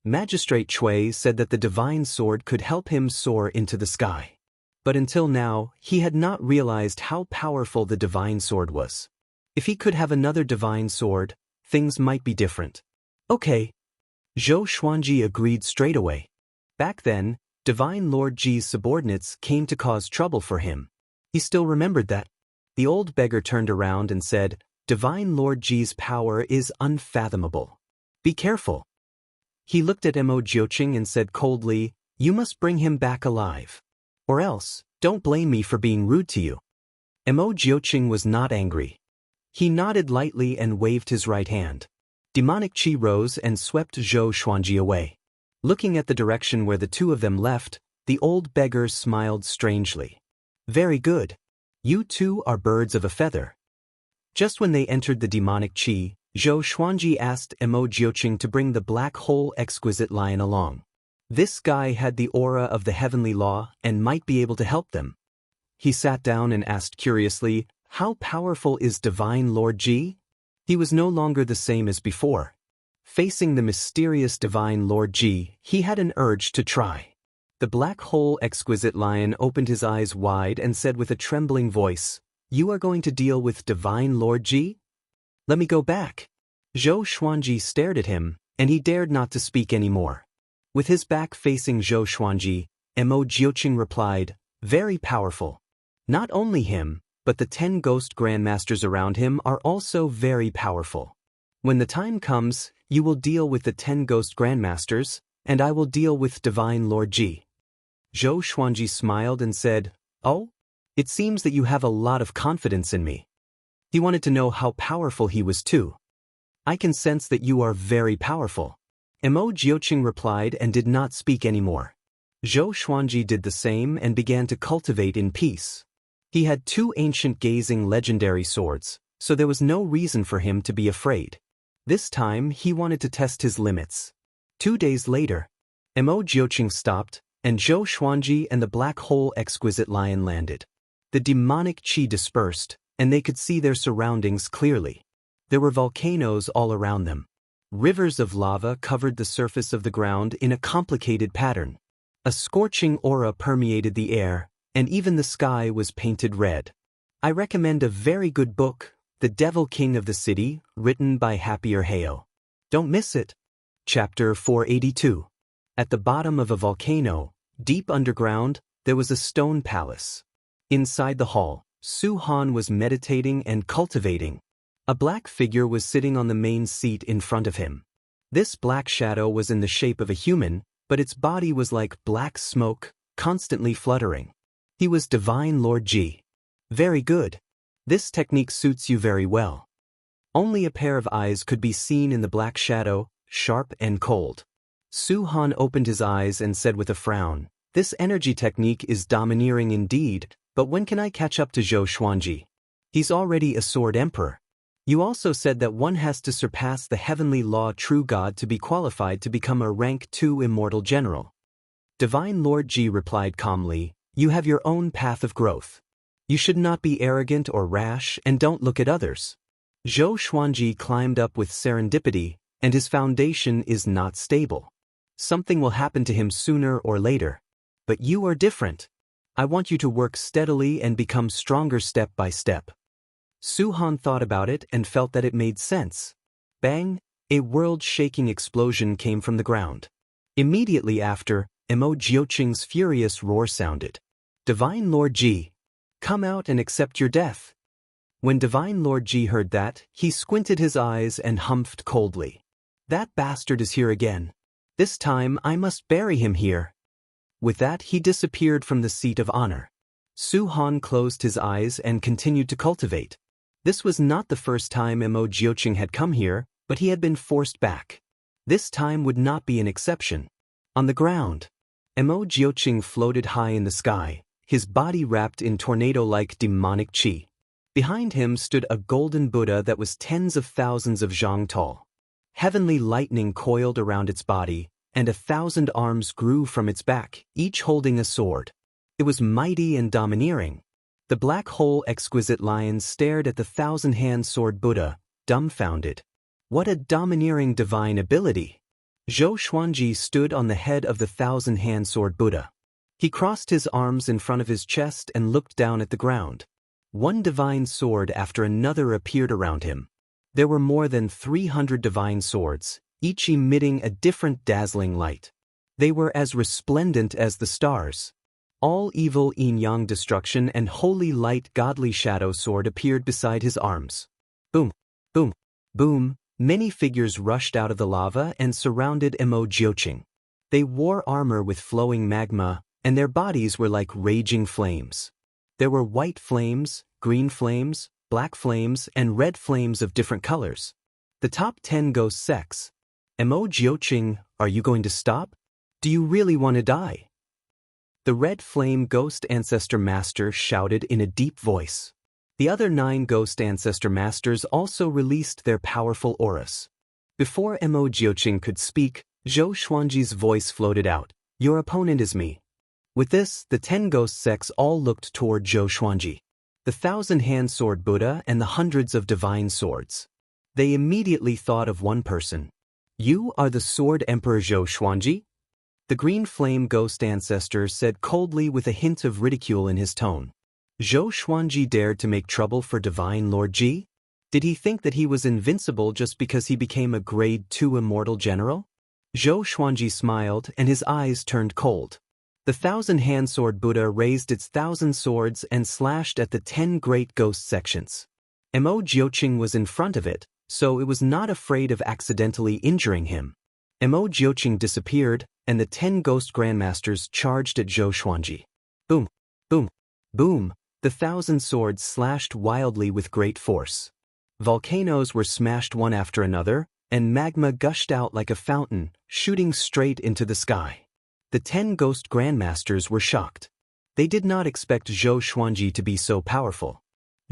Magistrate Cui said that the Divine Sword could help him soar into the sky. But until now, he had not realized how powerful the Divine Sword was. If he could have another Divine Sword, things might be different. Okay. Zhou Xuanji agreed straight away. Back then, Divine Lord Ji's subordinates came to cause trouble for him. He still remembered that. The old beggar turned around and said, Divine Lord Ji's power is unfathomable. Be careful. He looked at Mo Jiuqing and said coldly, You must bring him back alive. Or else, don't blame me for being rude to you. Mo Jiuqing was not angry. He nodded lightly and waved his right hand. Demonic chi rose and swept Zhou Xuanji away. Looking at the direction where the two of them left, the old beggar smiled strangely. Very good. You two are birds of a feather. Just when they entered the demonic chi, Zhou Xuanji asked Mo Jiuqing to bring the black hole exquisite lion along. This guy had the aura of the heavenly law and might be able to help them. He sat down and asked curiously, How powerful is Divine Lord Ji? He was no longer the same as before. Facing the mysterious Divine Lord Ji, he had an urge to try. The black hole exquisite lion opened his eyes wide and said with a trembling voice, You are going to deal with Divine Lord Ji? Let me go back. Zhou Xuanji stared at him, and he dared not to speak anymore. With his back facing Zhou Xuanji, Mo Jiuqing replied, very powerful. Not only him, but the 10 ghost grandmasters around him are also very powerful. When the time comes, you will deal with the 10 ghost grandmasters, and I will deal with Divine Lord Ji. Zhou Xuanji smiled and said, oh? It seems that you have a lot of confidence in me. He wanted to know how powerful he was too. I can sense that you are very powerful. Mo Jiuqing replied and did not speak anymore. Zhou Xuanji did the same and began to cultivate in peace. He had 2 ancient gazing legendary swords, so there was no reason for him to be afraid. This time he wanted to test his limits. 2 days later, Mo Jiuqing stopped, and Zhou Xuanji and the black hole exquisite lion landed. The demonic qi dispersed, and they could see their surroundings clearly. There were volcanoes all around them. Rivers of lava covered the surface of the ground in a complicated pattern. A scorching aura permeated the air, and even the sky was painted red. I recommend a very good book, The Devil King of the City, written by Happier Heo. Don't miss it. Chapter 482. At the bottom of a volcano, deep underground, there was a stone palace. Inside the hall, Su Han was meditating and cultivating. A black figure was sitting on the main seat in front of him. This black shadow was in the shape of a human, but its body was like black smoke, constantly fluttering. He was Divine Lord Ji. Very good. This technique suits you very well. Only a pair of eyes could be seen in the black shadow, sharp and cold. Su Han opened his eyes and said with a frown, this energy technique is domineering indeed, but when can I catch up to Zhou Xuanji? He's already a sword emperor. You also said that one has to surpass the heavenly law true God to be qualified to become a rank 2 immortal general. Divine Lord Ji replied calmly, you have your own path of growth. You should not be arrogant or rash and don't look at others. Zhou Xuanji climbed up with serendipity, and his foundation is not stable. Something will happen to him sooner or later. But you are different. I want you to work steadily and become stronger step by step. Su Han thought about it and felt that it made sense. Bang! A world-shaking explosion came from the ground. Immediately after, Mo Jiuqing's furious roar sounded. Divine Lord Ji, come out and accept your death. When Divine Lord Ji heard that, he squinted his eyes and humphed coldly. That bastard is here again. This time I must bury him here. With that he disappeared from the seat of honor. Su Han closed his eyes and continued to cultivate. This was not the first time Mo Jiuqing had come here, but he had been forced back. This time would not be an exception. On the ground, Mo Jiuqing floated high in the sky, his body wrapped in tornado-like demonic qi. Behind him stood a golden Buddha that was tens of thousands of zhang tall. Heavenly lightning coiled around its body, and 1,000 arms grew from its back, each holding a sword. It was mighty and domineering. The black hole exquisite lion stared at the 1,000-hand sword Buddha, dumbfounded. What a domineering divine ability! Zhou Xuanji stood on the head of the 1,000-hand sword Buddha. He crossed his arms in front of his chest and looked down at the ground. One divine sword after another appeared around him. There were more than 300 divine swords, each emitting a different dazzling light. They were as resplendent as the stars. All evil yin-yang destruction and holy light godly shadow sword appeared beside his arms. Boom, boom, boom, many figures rushed out of the lava and surrounded Mo Jiuqing. They wore armor with flowing magma, and their bodies were like raging flames. There were white flames, green flames, black flames, and red flames of different colors. The top 10 ghost sects. Mo Jiuqing, are you going to stop? Do you really want to die? The red flame ghost ancestor master shouted in a deep voice. The other 9 ghost ancestor masters also released their powerful auras. Before Mo Jiuqing could speak, Zhou Xuanji's voice floated out. Your opponent is me. With this, the 10 ghost sects all looked toward Zhou Xuanji. The 1,000-hand sword Buddha and the hundreds of divine swords. They immediately thought of one person. You are the Sword Emperor Zhou Xuanji? The green flame ghost ancestor said coldly with a hint of ridicule in his tone. Zhou Xuanji dared to make trouble for Divine Lord Ji? Did he think that he was invincible just because he became a Grade 2 immortal general? Zhou Xuanji smiled and his eyes turned cold. The 1,000-hand sword Buddha raised its 1,000 swords and slashed at the 10 great ghost sections. Mo Jiuqing was in front of it, so it was not afraid of accidentally injuring him. Mo Jiuqing disappeared, and the 10 ghost grandmasters charged at Zhou Xuanji. Boom, boom, boom, the 1,000 swords slashed wildly with great force. Volcanoes were smashed one after another, and magma gushed out like a fountain, shooting straight into the sky. The 10 ghost grandmasters were shocked. They did not expect Zhou Xuanji to be so powerful.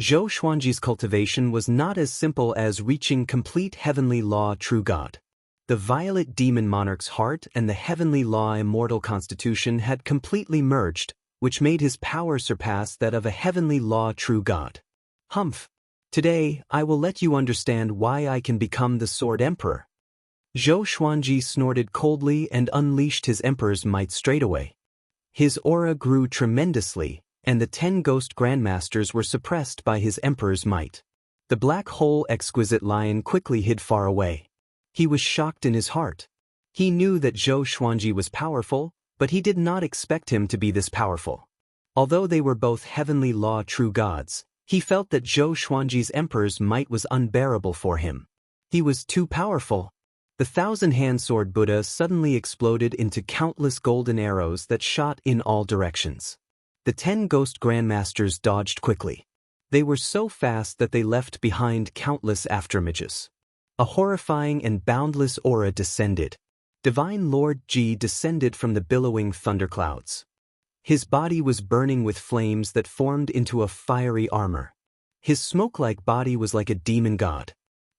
Zhou Xuanji's cultivation was not as simple as reaching complete heavenly law true God. The violet demon monarch's heart and the heavenly law immortal constitution had completely merged, which made his power surpass that of a heavenly law true God. Humph! Today, I will let you understand why I can become the Sword Emperor. Zhou Xuanji snorted coldly and unleashed his emperor's might straightaway. His aura grew tremendously, and the 10 ghost grandmasters were suppressed by his emperor's might. The black hole exquisite lion quickly hid far away. He was shocked in his heart. He knew that Zhou Xuanji was powerful, but he did not expect him to be this powerful. Although they were both heavenly law true gods, he felt that Zhou Xuanji's emperor's might was unbearable for him. He was too powerful. The 1,000-hand sword Buddha suddenly exploded into countless golden arrows that shot in all directions. The 10 ghost grandmasters dodged quickly. They were so fast that they left behind countless afterimages. A horrifying and boundless aura descended. Divine Lord Ji descended from the billowing thunderclouds. His body was burning with flames that formed into a fiery armor. His smoke-like body was like a demon god.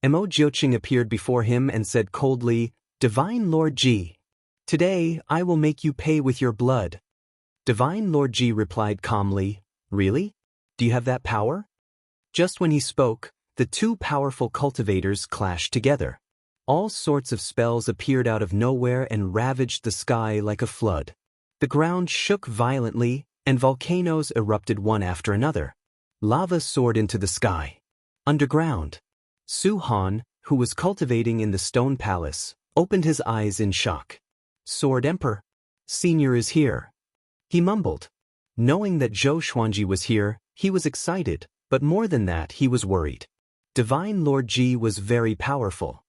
Mo Jiuqing appeared before him and said coldly, "Divine Lord Ji, today I will make you pay with your blood." Divine Lord Ji replied calmly, "Really? Do you have that power?" Just when he spoke, the two powerful cultivators clashed together. All sorts of spells appeared out of nowhere and ravaged the sky like a flood. The ground shook violently, and volcanoes erupted one after another. Lava soared into the sky. Underground, Su Han, who was cultivating in the stone palace, opened his eyes in shock. "Sword Emperor, Senior is here," he mumbled. Knowing that Zhou Xuanji was here, he was excited, but more than that he was worried. Divine Lord Ji was very powerful.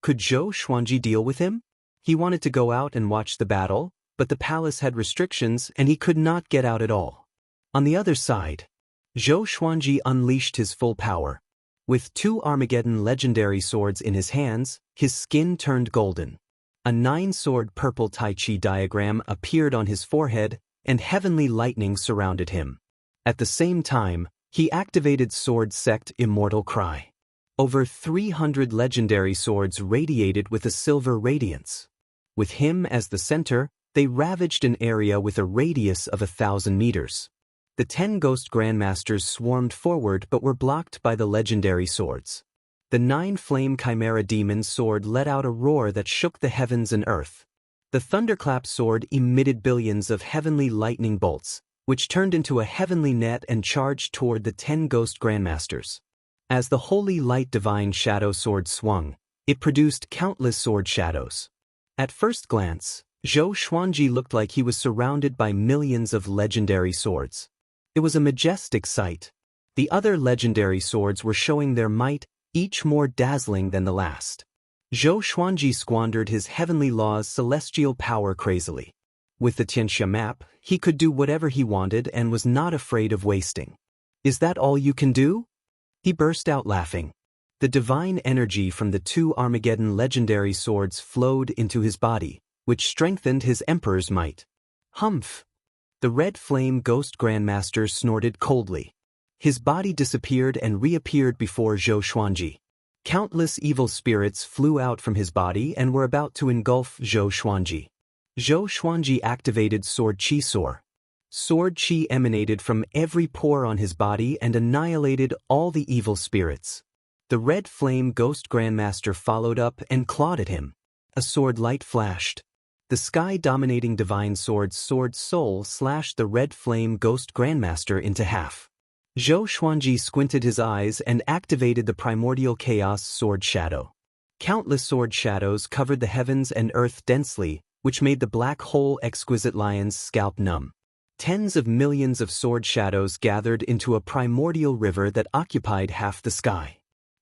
Could Zhou Xuanji deal with him? He wanted to go out and watch the battle, but the palace had restrictions and he could not get out at all. On the other side, Zhou Xuanji unleashed his full power. With 2 Armageddon legendary swords in his hands, his skin turned golden. A 9-sword purple Tai Chi diagram appeared on his forehead, and heavenly lightning surrounded him. At the same time, he activated Sword Sect Immortal Cry. Over 300 legendary swords radiated with a silver radiance. With him as the center, they ravaged an area with a radius of 1,000 meters. The 10 ghost grandmasters swarmed forward but were blocked by the legendary swords. The 9-flame chimera demon's sword let out a roar that shook the heavens and earth. The thunderclap sword emitted billions of heavenly lightning bolts, which turned into a heavenly net and charged toward the 10 ghost grandmasters. As the holy light divine shadow sword swung, it produced countless sword shadows. At first glance, Zhou Xuanji looked like he was surrounded by millions of legendary swords. It was a majestic sight. The other legendary swords were showing their might, each more dazzling than the last. Zhou Xuanji squandered his heavenly law's celestial power crazily. With the Xianxia map, he could do whatever he wanted and was not afraid of wasting. "Is that all you can do?" He burst out laughing. The divine energy from the 2 Armageddon legendary swords flowed into his body, which strengthened his emperor's might. Humph! The red flame ghost grandmaster snorted coldly. His body disappeared and reappeared before Zhou Xuanji. Countless evil spirits flew out from his body and were about to engulf Zhou Xuanji. Zhou Xuanji activated Sword Chi Soar. Sword Chi emanated from every pore on his body and annihilated all the evil spirits. The red flame ghost grandmaster followed up and clawed at him. A sword light flashed. The sky-dominating divine sword's sword soul slashed the red flame ghost grandmaster into half. Zhou Xuanji squinted his eyes and activated the primordial chaos sword shadow. Countless sword shadows covered the heavens and earth densely, which made the black hole exquisite lion's scalp numb. Tens of millions of sword shadows gathered into a primordial river that occupied half the sky.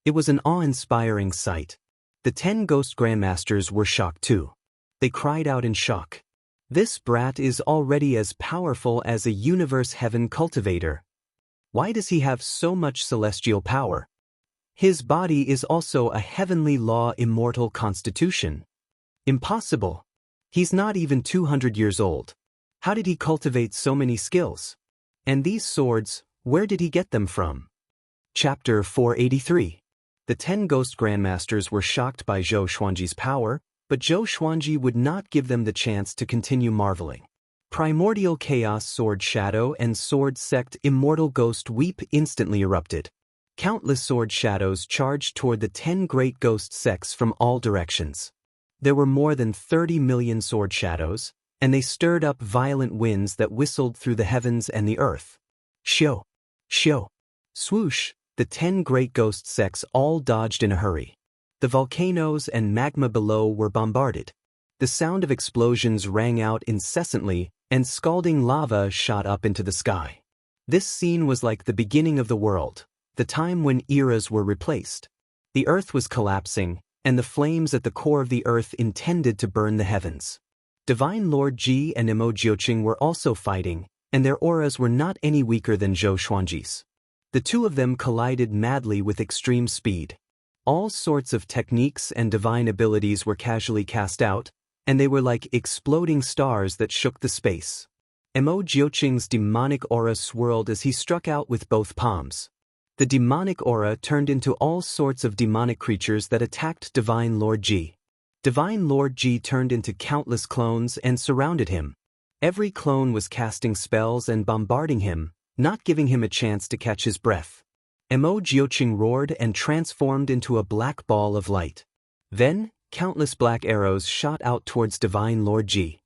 It was an awe-inspiring sight. The 10 ghost grandmasters were shocked too. They cried out in shock. This brat is already as powerful as a universe heaven cultivator. Why does he have so much celestial power? His body is also a heavenly law immortal constitution. Impossible. He's not even 200 years old. How did he cultivate so many skills? And these swords, where did he get them from? Chapter 483. The 10 ghost grandmasters were shocked by Zhou Xuanji's power, but Zhou Xuanji would not give them the chance to continue marveling. Primordial Chaos Sword Shadow and Sword Sect Immortal Ghost Weep instantly erupted. Countless sword shadows charged toward the 10 great ghost sects from all directions. There were more than 30 million sword shadows, and they stirred up violent winds that whistled through the heavens and the earth. Shio! Shio! Swoosh! The 10 great ghost sects all dodged in a hurry. The volcanoes and magma below were bombarded. The sound of explosions rang out incessantly, and scalding lava shot up into the sky. This scene was like the beginning of the world, the time when eras were replaced. The earth was collapsing, and the flames at the core of the earth intended to burn the heavens. Divine Lord Ji and Imo Jioqing were also fighting, and their auras were not any weaker than Zhou Xuanji's. The two of them collided madly with extreme speed. All sorts of techniques and divine abilities were casually cast out, and they were like exploding stars that shook the space. Imo Jioqing's demonic aura swirled as he struck out with both palms. The demonic aura turned into all sorts of demonic creatures that attacked Divine Lord Ji. Divine Lord Ji turned into countless clones and surrounded him. Every clone was casting spells and bombarding him, not giving him a chance to catch his breath. Imo Jioqing roared and transformed into a black ball of light. Then, countless black arrows shot out towards Divine Lord Ji.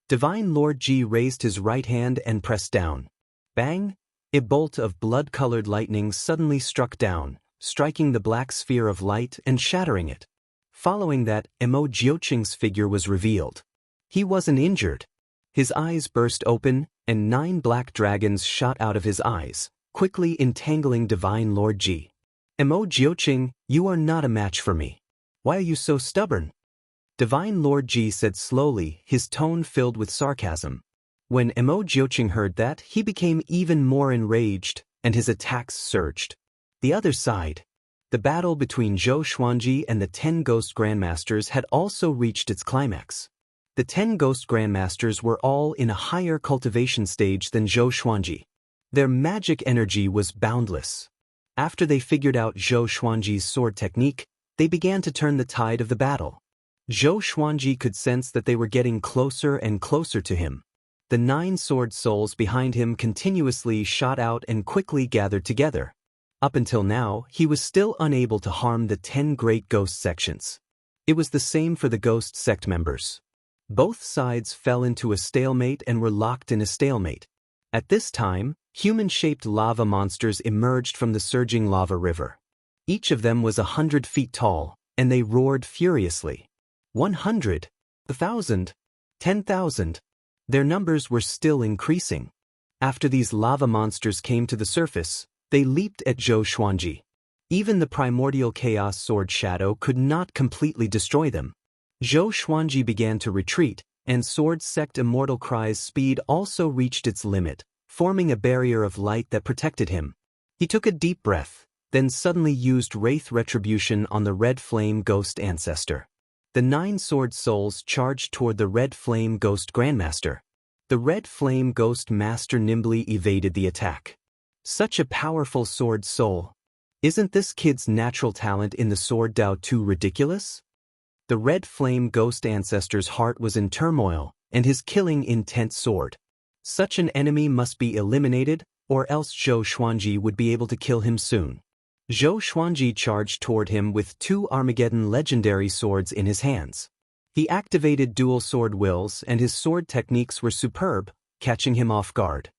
Divine Lord Ji raised his right hand and pressed down. Bang! A bolt of blood-colored lightning suddenly struck down, striking the black sphere of light and shattering it. Following that, Imo Jioqing's figure was revealed. He wasn't injured. His eyes burst open, and 9 black dragons shot out of his eyes, quickly entangling Divine Lord Ji. Imo Jioqing, you are not a match for me. Why are you so stubborn? Divine Lord Ji said slowly, his tone filled with sarcasm. When Imo Jioqing heard that, he became even more enraged, and his attacks surged. The other side. The battle between Zhou Xuanji and the 10 Ghost Grandmasters had also reached its climax. The 10 Ghost Grandmasters were all in a higher cultivation stage than Zhou Xuanji. Their magic energy was boundless. After they figured out Zhou Xuanji's sword technique, they began to turn the tide of the battle. Zhou Xuanji could sense that they were getting closer and closer to him. The 9 sword souls behind him continuously shot out and quickly gathered together. Up until now, he was still unable to harm the 10 great ghost sections. It was the same for the ghost sect members. Both sides fell into a stalemate and were locked in a stalemate. At this time, human-shaped lava monsters emerged from the surging lava river. Each of them was 100 feet tall, and they roared furiously. 100, 1,000, 10,000. Their numbers were still increasing. After these lava monsters came to the surface, they leaped at Zhou Xuanji. Even the primordial chaos sword shadow could not completely destroy them. Zhou Xuanji began to retreat, and sword sect immortal cry's speed also reached its limit, forming a barrier of light that protected him. He took a deep breath, then suddenly used Wraith Retribution on the Red Flame Ghost Ancestor. The 9 sword souls charged toward the Red Flame Ghost Grandmaster. The Red Flame Ghost Master nimbly evaded the attack. Such a powerful sword soul. Isn't this kid's natural talent in the sword Dao too ridiculous? The Red Flame Ghost Ancestor's heart was in turmoil, and his killing intent soared. Such an enemy must be eliminated, or else Zhou Xuanji would be able to kill him soon. Zhou Xuanji charged toward him with 2 Armageddon legendary swords in his hands. He activated dual sword wills, and his sword techniques were superb, catching him off guard.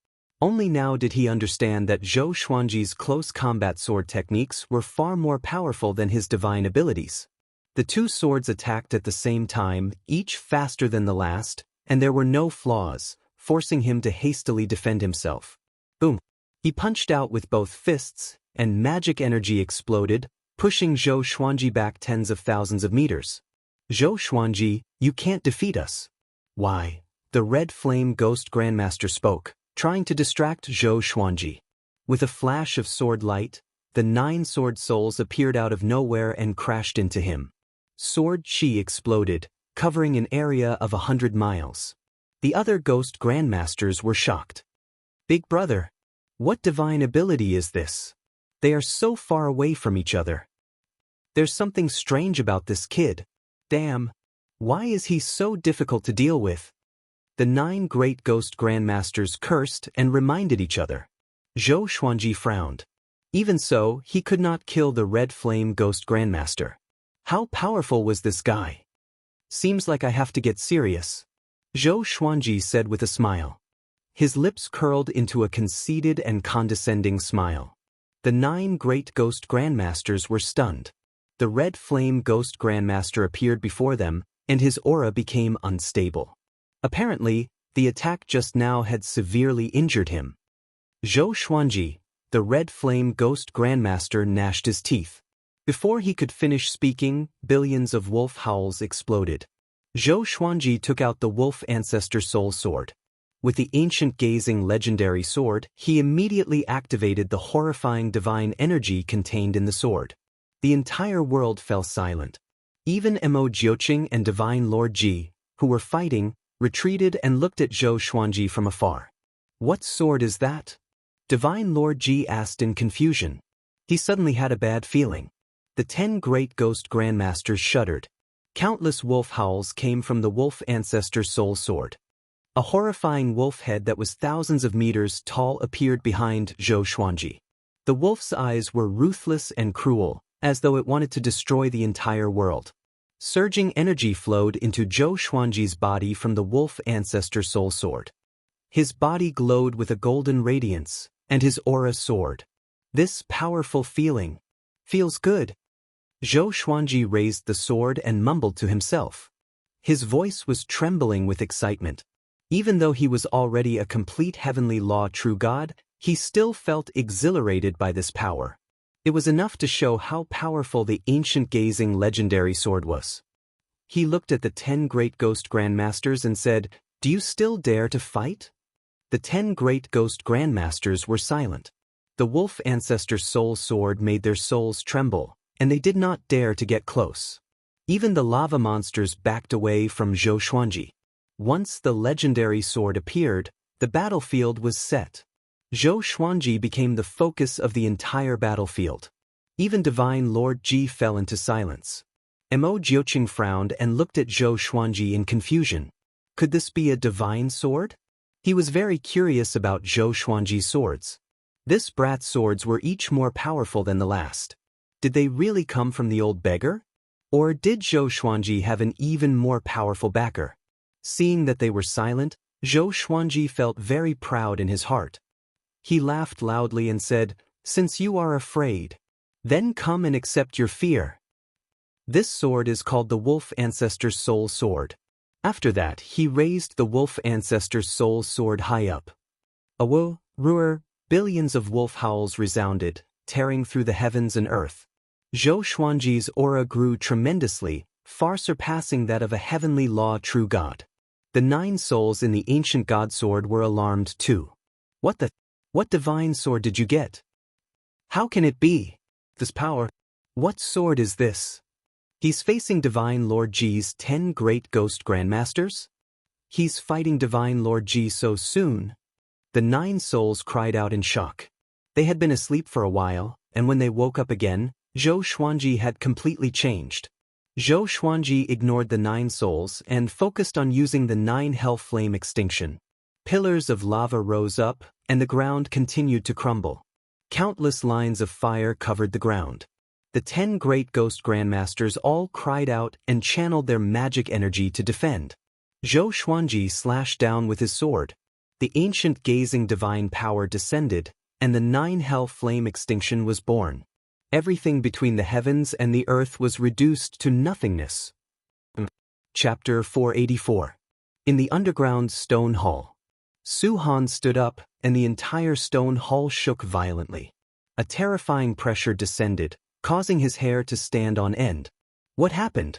Only now did he understand that Zhou Xuanji's close combat sword techniques were far more powerful than his divine abilities. The two swords attacked at the same time, each faster than the last, and there were no flaws, forcing him to hastily defend himself. Boom! He punched out with both fists, and magic energy exploded, pushing Zhou Xuanji back tens of thousands of meters. Zhou Xuanji, you can't defeat us. Why? The Red Flame Ghost Grandmaster spoke, trying to distract Zhou Xuanji. With a flash of sword light, the 9 sword souls appeared out of nowhere and crashed into him. Sword chi exploded, covering an area of 100 miles. The other ghost grandmasters were shocked. Big brother, what divine ability is this? They are so far away from each other. There's something strange about this kid. Damn, why is he so difficult to deal with? The 9 great ghost grandmasters cursed and reminded each other. Zhou Xuanji frowned. Even so, he could not kill the Red Flame Ghost Grandmaster. How powerful was this guy? Seems like I have to get serious. Zhou Xuanji said with a smile. His lips curled into a conceited and condescending smile. The 9 great ghost grandmasters were stunned. The Red Flame Ghost Grandmaster appeared before them, and his aura became unstable. Apparently, the attack just now had severely injured him. Zhou Xuanji, the Red Flame Ghost Grandmaster, gnashed his teeth. Before he could finish speaking, billions of wolf howls exploded. Zhou Xuanji took out the Wolf Ancestor Soul Sword. With the ancient gazing legendary sword, he immediately activated the horrifying divine energy contained in the sword. The entire world fell silent. Even Mo Jiuqing and Divine Lord Ji, who were fighting, retreated and looked at Zhou Xuanji from afar. What sword is that? Divine Lord Ji asked in confusion. He suddenly had a bad feeling. The 10 great ghost grandmasters shuddered. Countless wolf howls came from the Wolf Ancestor Soul Sword. A horrifying wolf head that was thousands of meters tall appeared behind Zhou Xuanji. The wolf's eyes were ruthless and cruel, as though it wanted to destroy the entire world. Surging energy flowed into Zhou Xuanji's body from the Wolf Ancestor Soul Sword. His body glowed with a golden radiance, and his aura soared. This powerful feeling feels good. Zhou Xuanji raised the sword and mumbled to himself. His voice was trembling with excitement. Even though he was already a complete heavenly law true god, he still felt exhilarated by this power. It was enough to show how powerful the ancient gazing legendary sword was. He looked at the 10 great ghost grandmasters and said, "Do you still dare to fight?" The 10 great ghost grandmasters were silent. The Wolf Ancestor Soul Sword made their souls tremble, and they did not dare to get close. Even the lava monsters backed away from Zhou Xuanji. Once the legendary sword appeared, the battlefield was set. Zhou Xuanji became the focus of the entire battlefield. Even Divine Lord Ji fell into silence. Mo Jiuqing frowned and looked at Zhou Xuanji in confusion. Could this be a divine sword? He was very curious about Zhou Xuanji's swords. This brat's swords were each more powerful than the last. Did they really come from the old beggar? Or did Zhou Xuanji have an even more powerful backer? Seeing that they were silent, Zhou Xuanji felt very proud in his heart. He laughed loudly and said, "Since you are afraid, then come and accept your fear." This sword is called the Wolf Ancestor Soul Sword. After that, he raised the Wolf Ancestor Soul Sword high up. Awo, roar, billions of wolf howls resounded, tearing through the heavens and earth. Zhou Xuanji's aura grew tremendously, far surpassing that of a heavenly law true god. The 9 souls in the ancient god sword were alarmed too. What divine sword did you get? How can it be? This power? What sword is this? He's facing Divine Lord Ji's 10 great ghost grandmasters? He's fighting Divine Lord Ji so soon? The 9 souls cried out in shock. They had been asleep for a while, and when they woke up again, Zhou Xuanji had completely changed. Zhou Xuanji ignored the 9 souls and focused on using the 9 hell flame extinction. Pillars of lava rose up, and the ground continued to crumble. Countless lines of fire covered the ground. The 10 great ghost grandmasters all cried out and channeled their magic energy to defend. Zhou Xuanji slashed down with his sword. The ancient gazing divine power descended, and the 9 hell flame extinction was born. Everything between the heavens and the earth was reduced to nothingness. Chapter 484. In the underground stone hall. Su Han stood up, and the entire stone hall shook violently. A terrifying pressure descended, causing his hair to stand on end. What happened?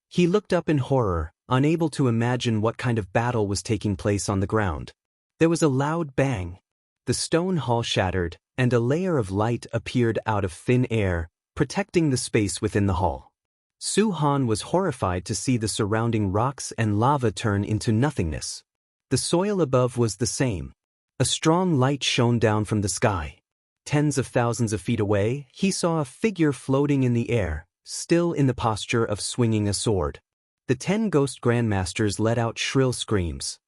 He looked up in horror, unable to imagine what kind of battle was taking place on the ground. There was a loud bang. The stone hall shattered, and a layer of light appeared out of thin air, protecting the space within the hall. Su Han was horrified to see the surrounding rocks and lava turn into nothingness. The soil above was the same. A strong light shone down from the sky. Tens of thousands of feet away, he saw a figure floating in the air, still in the posture of swinging a sword. The 10 ghost grandmasters let out shrill screams.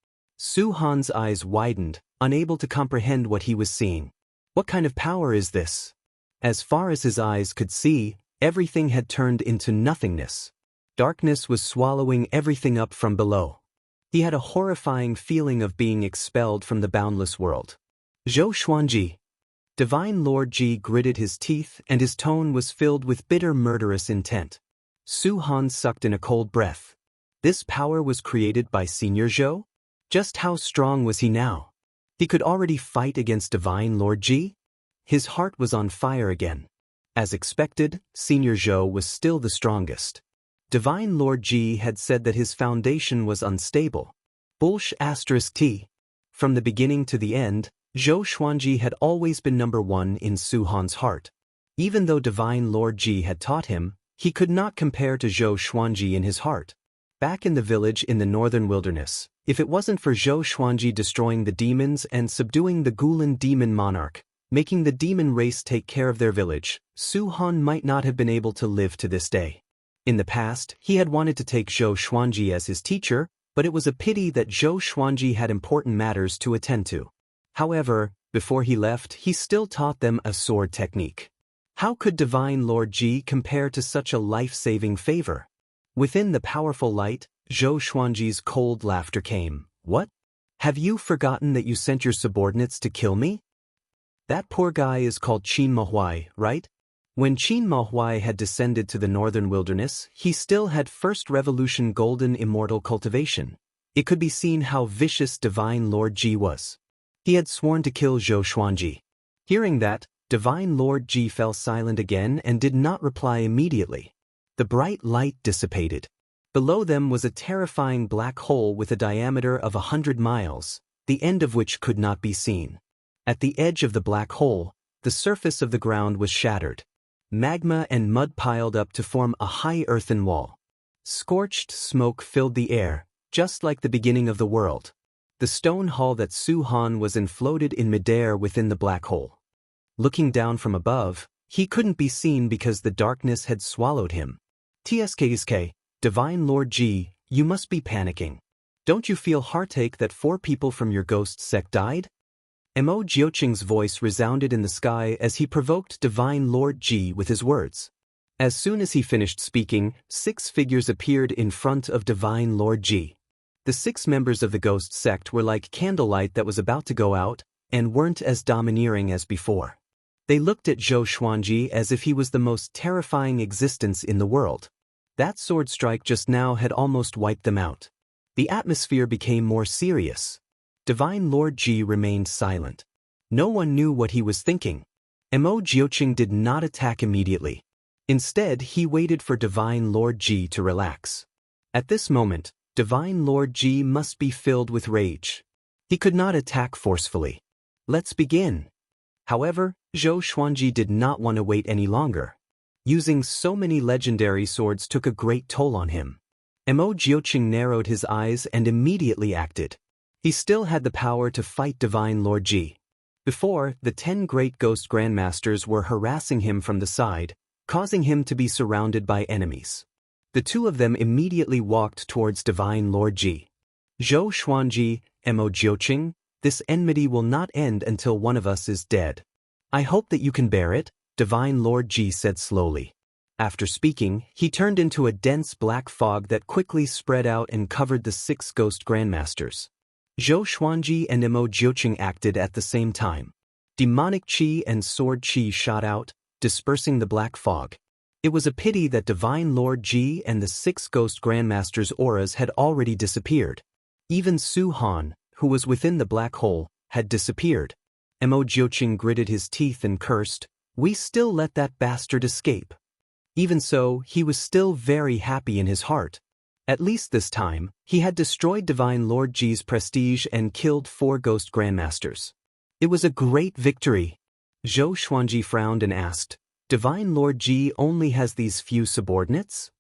Su Han's eyes widened, unable to comprehend what he was seeing. What kind of power is this? As far as his eyes could see, everything had turned into nothingness. Darkness was swallowing everything up from below. He had a horrifying feeling of being expelled from the boundless world. Zhou Xuanji. Divine Lord Ji gritted his teeth, and his tone was filled with bitter murderous intent. Su Han sucked in a cold breath. This power was created by Senior Zhou? Just how strong was he now? He could already fight against Divine Lord Ji? His heart was on fire again. As expected, Senior Zhou was still the strongest. Divine Lord Ji had said that his foundation was unstable. T. From the beginning to the end, Zhou Xuanji had always been number 1 in Su Han's heart. Even though Divine Lord Ji had taught him, he could not compare to Zhou Xuanji in his heart. Back in the village in the northern wilderness, if it wasn't for Zhou Xuanji destroying the demons and subduing the Gulan demon monarch, making the demon race take care of their village, Su Han might not have been able to live to this day. In the past, he had wanted to take Zhou Xuanji as his teacher, but it was a pity that Zhou Xuanji had important matters to attend to. However, before he left, he still taught them a sword technique. How could Divine Lord Ji compare to such a life-saving favor? Within the powerful light, Zhou Xuanji's cold laughter came. What? Have you forgotten that you sent your subordinates to kill me? That poor guy is called Qin Mahuai, right? When Qin Mahuai had descended to the northern wilderness, he still had First Revolution golden immortal cultivation. It could be seen how vicious Divine Lord Ji was. He had sworn to kill Zhou Xuanji. Hearing that, Divine Lord Ji fell silent again and did not reply immediately. The bright light dissipated. Below them was a terrifying black hole with a diameter of 100 miles, the end of which could not be seen. At the edge of the black hole, the surface of the ground was shattered. Magma and mud piled up to form a high earthen wall. Scorched smoke filled the air, just like the beginning of the world. The stone hall that Su Han was in floated in midair within the black hole. Looking down from above, he couldn't be seen because the darkness had swallowed him. TSK, Divine Lord Ji, you must be panicking. Don't you feel heartache that 4 people from your ghost sect died? Mo Jiuqing's voice resounded in the sky as he provoked Divine Lord Ji with his words. As soon as he finished speaking, 6 figures appeared in front of Divine Lord Ji. The 6 members of the ghost sect were like candlelight that was about to go out, and weren't as domineering as before. They looked at Zhou Xuanji as if he was the most terrifying existence in the world. That sword strike just now had almost wiped them out. The atmosphere became more serious. Divine Lord Ji remained silent. No one knew what he was thinking. Mo Jiuqing did not attack immediately. Instead, he waited for Divine Lord Ji to relax. At this moment, Divine Lord Ji must be filled with rage. He could not attack forcefully. Let's begin. However, Zhou Xuanji did not want to wait any longer. Using so many legendary swords took a great toll on him. Mo Jiuqing narrowed his eyes and immediately acted. He still had the power to fight Divine Lord Ji. Before, the 10 great ghost grandmasters were harassing him from the side, causing him to be surrounded by enemies. The 2 of them immediately walked towards Divine Lord Ji. Zhou Xuanji, Mo Jiuqing, this enmity will not end until one of us is dead. I hope that you can bear it, Divine Lord Ji said slowly. After speaking, he turned into a dense black fog that quickly spread out and covered the 6 ghost grandmasters. Zhou Xuanji and Mo Jiuqing acted at the same time. Demonic qi and sword qi shot out, dispersing the black fog. It was a pity that Divine Lord Ji and the 6 Ghost Grandmasters' auras had already disappeared. Even Su Han, who was within the black hole, had disappeared. Mo Jiuqing gritted his teeth and cursed, "We still let that bastard escape." Even so, he was still very happy in his heart. At least this time, he had destroyed Divine Lord Ji's prestige and killed 4 Ghost Grandmasters. It was a great victory. Zhou Xuanji frowned and asked, "Divine Lord Ji only has these few subordinates?"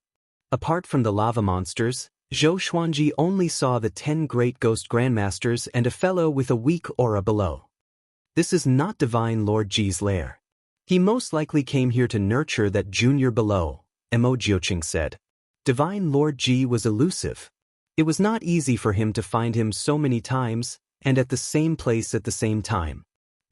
Apart from the lava monsters, Zhou Xuanji only saw the 10 great Ghost Grandmasters and a fellow with a weak aura below. This is not Divine Lord Ji's lair. He most likely came here to nurture that junior below, Mo Jiuqing said. Divine Lord Ji was elusive. It was not easy for him to find him so many times, and at the same place at the same time.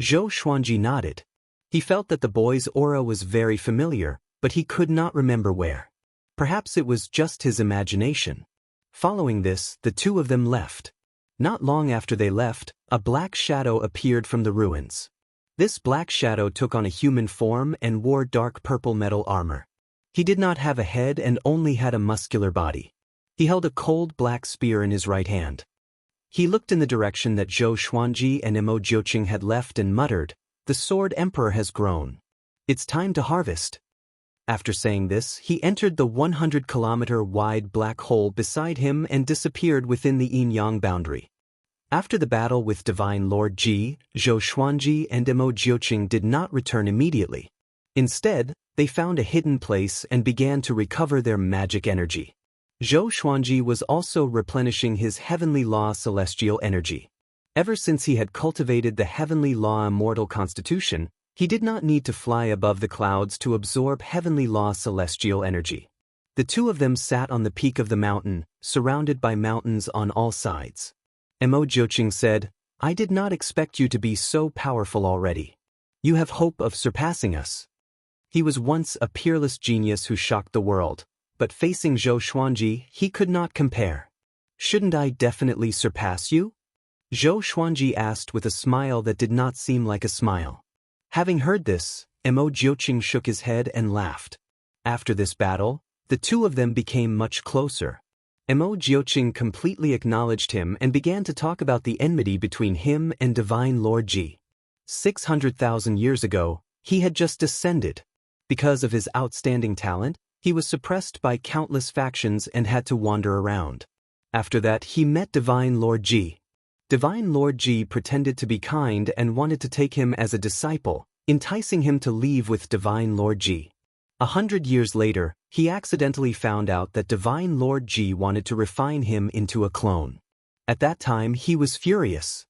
Zhou Xuanji nodded. He felt that the boy's aura was very familiar, but he could not remember where. Perhaps it was just his imagination. Following this, the 2 of them left. Not long after they left, a black shadow appeared from the ruins. This black shadow took on a human form and wore dark purple metal armor. He did not have a head and only had a muscular body. He held a cold black spear in his right hand. He looked in the direction that Zhou Xuanji and Mo Jiuqing had left and muttered, "The Sword Emperor has grown. It's time to harvest." After saying this, he entered the 100-kilometer-wide black hole beside him and disappeared within the yin-yang boundary. After the battle with Divine Lord Ji, Zhou Xuanji and Mo Jiuqing did not return immediately. Instead, they found a hidden place and began to recover their magic energy. Zhou Xuanji was also replenishing his heavenly law celestial energy. Ever since he had cultivated the heavenly law immortal constitution, he did not need to fly above the clouds to absorb heavenly law celestial energy. The 2 of them sat on the peak of the mountain, surrounded by mountains on all sides. Mo Jiuqing said, "I did not expect you to be so powerful already. You have hope of surpassing us." He was once a peerless genius who shocked the world, but facing Zhou Xuanji, he could not compare. "Shouldn't I definitely surpass you?" Zhou Xuanji asked with a smile that did not seem like a smile. Having heard this, Mo Jiuqing shook his head and laughed. After this battle, the 2 of them became much closer. Mo Jiuqing completely acknowledged him and began to talk about the enmity between him and Divine Lord Ji. 600,000 years ago, he had just descended. Because of his outstanding talent, he was suppressed by countless factions and had to wander around. After that, he met Divine Lord Ji. Divine Lord Ji pretended to be kind and wanted to take him as a disciple, enticing him to leave with Divine Lord Ji. 100 years later, he accidentally found out that Divine Lord Ji wanted to refine him into a clone. At that time, he was furious.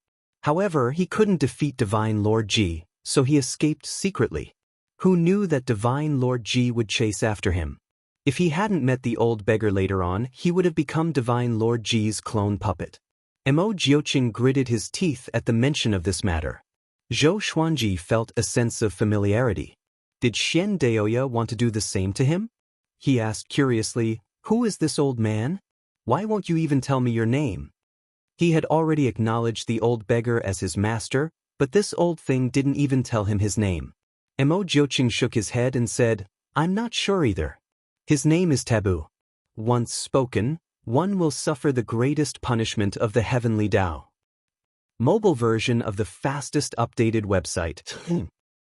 However, he couldn't defeat Divine Lord Ji, so he escaped secretly. Who knew that Divine Lord Ji would chase after him? If he hadn't met the old beggar later on, he would have become Divine Lord Ji's clone puppet. Mo Jiuqing gritted his teeth at the mention of this matter. Zhou Xuanji felt a sense of familiarity. Did Xian Daoya want to do the same to him? He asked curiously, "Who is this old man? Why won't you even tell me your name?" He had already acknowledged the old beggar as his master, but this old thing didn't even tell him his name. Mo Jiuqing shook his head and said, "I'm not sure either. His name is taboo. Once spoken, one will suffer the greatest punishment of the heavenly Tao." Mobile version of the fastest updated website.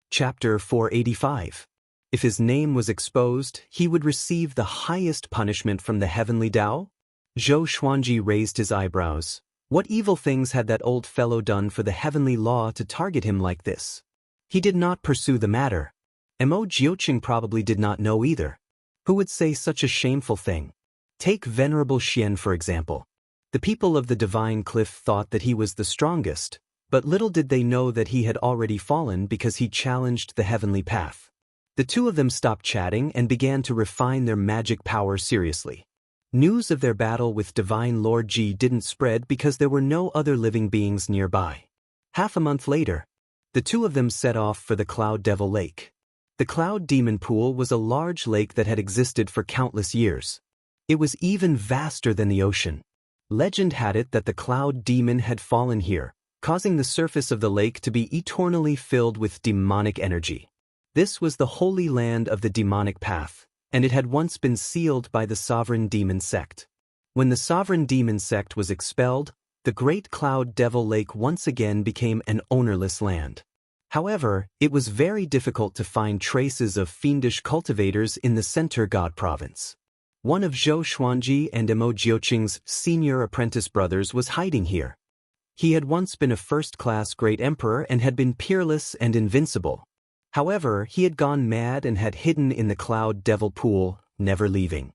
Chapter 485. If his name was exposed, he would receive the highest punishment from the heavenly Tao? Zhou Xuanji raised his eyebrows. What evil things had that old fellow done for the heavenly law to target him like this? He did not pursue the matter. Mo Jiuqing probably did not know either. Who would say such a shameful thing? Take Venerable Xian for example. The people of the Divine Cliff thought that he was the strongest, but little did they know that he had already fallen because he challenged the heavenly path. The 2 of them stopped chatting and began to refine their magic power seriously. News of their battle with Divine Lord Ji didn't spread because there were no other living beings nearby. Half a month later, the 2 of them set off for the Cloud Devil Lake. The Cloud Demon Pool was a large lake that had existed for countless years. It was even vaster than the ocean. Legend had it that the cloud demon had fallen here, causing the surface of the lake to be eternally filled with demonic energy. This was the holy land of the demonic path, and it had once been sealed by the sovereign demon sect. When the sovereign demon sect was expelled, the great cloud devil lake once again became an ownerless land. However, it was very difficult to find traces of fiendish cultivators in the Center God province. One of Zhou Xuanji and Emo Jiuqing's senior apprentice brothers was hiding here. He had once been a first-class great emperor and had been peerless and invincible. However, he had gone mad and had hidden in the cloud devil pool, never leaving.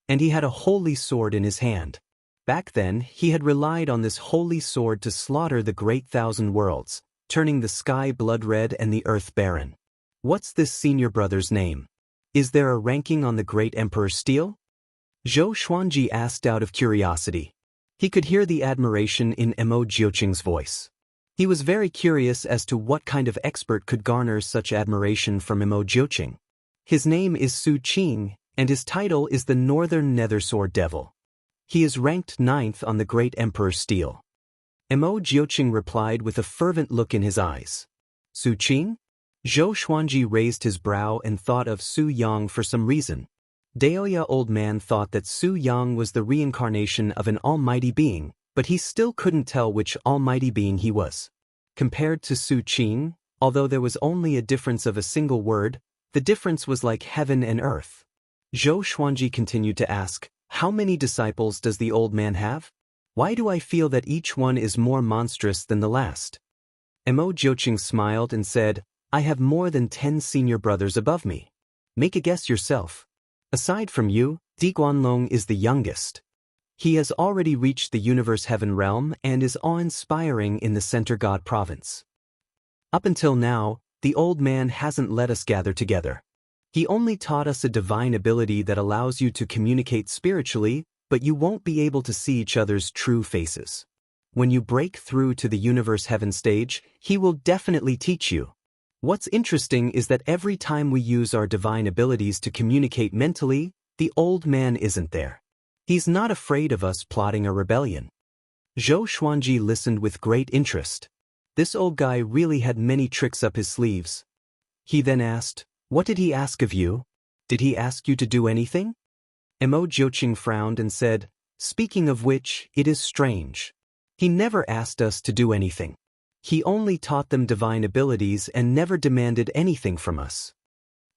And he had a holy sword in his hand. Back then, he had relied on this holy sword to slaughter the great thousand worlds, turning the sky blood-red and the earth barren. What's this senior brother's name? Is there a ranking on the great emperor's steel? Zhou Xuanji asked out of curiosity. He could hear the admiration in Emo Jiuqing's voice. He was very curious as to what kind of expert could garner such admiration from Emo Jiuqing. His name is Su Qing, and his title is the Northern Nethersword Devil. He is ranked 9th on the great emperor's steel. Emo Jiuqing replied with a fervent look in his eyes. Su Qing? Zhou Xuanji raised his brow and thought of Su Yang for some reason. Daoist old man thought that Su Yang was the reincarnation of an almighty being, but he still couldn't tell which almighty being he was. Compared to Su Qing, although there was only a difference of a single word, the difference was like heaven and earth. Zhou Xuanji continued to ask, how many disciples does the old man have? Why do I feel that each one is more monstrous than the last? Emo Jiuqing smiled and said, I have more than 10 senior brothers above me. Make a guess yourself. Aside from you, Di Guanlong is the youngest. He has already reached the universe heaven realm and is awe-inspiring in the Center God province. Up until now, the old man hasn't let us gather together. He only taught us a divine ability that allows you to communicate spiritually, but you won't be able to see each other's true faces. When you break through to the universe heaven stage, he will definitely teach you. What's interesting is that every time we use our divine abilities to communicate mentally, the old man isn't there. He's not afraid of us plotting a rebellion. Zhou Xuanji listened with great interest. This old guy really had many tricks up his sleeves. He then asked, what did he ask of you? Did he ask you to do anything? Emo Jiuqing frowned and said, speaking of which, it is strange. He never asked us to do anything. He only taught them divine abilities and never demanded anything from us.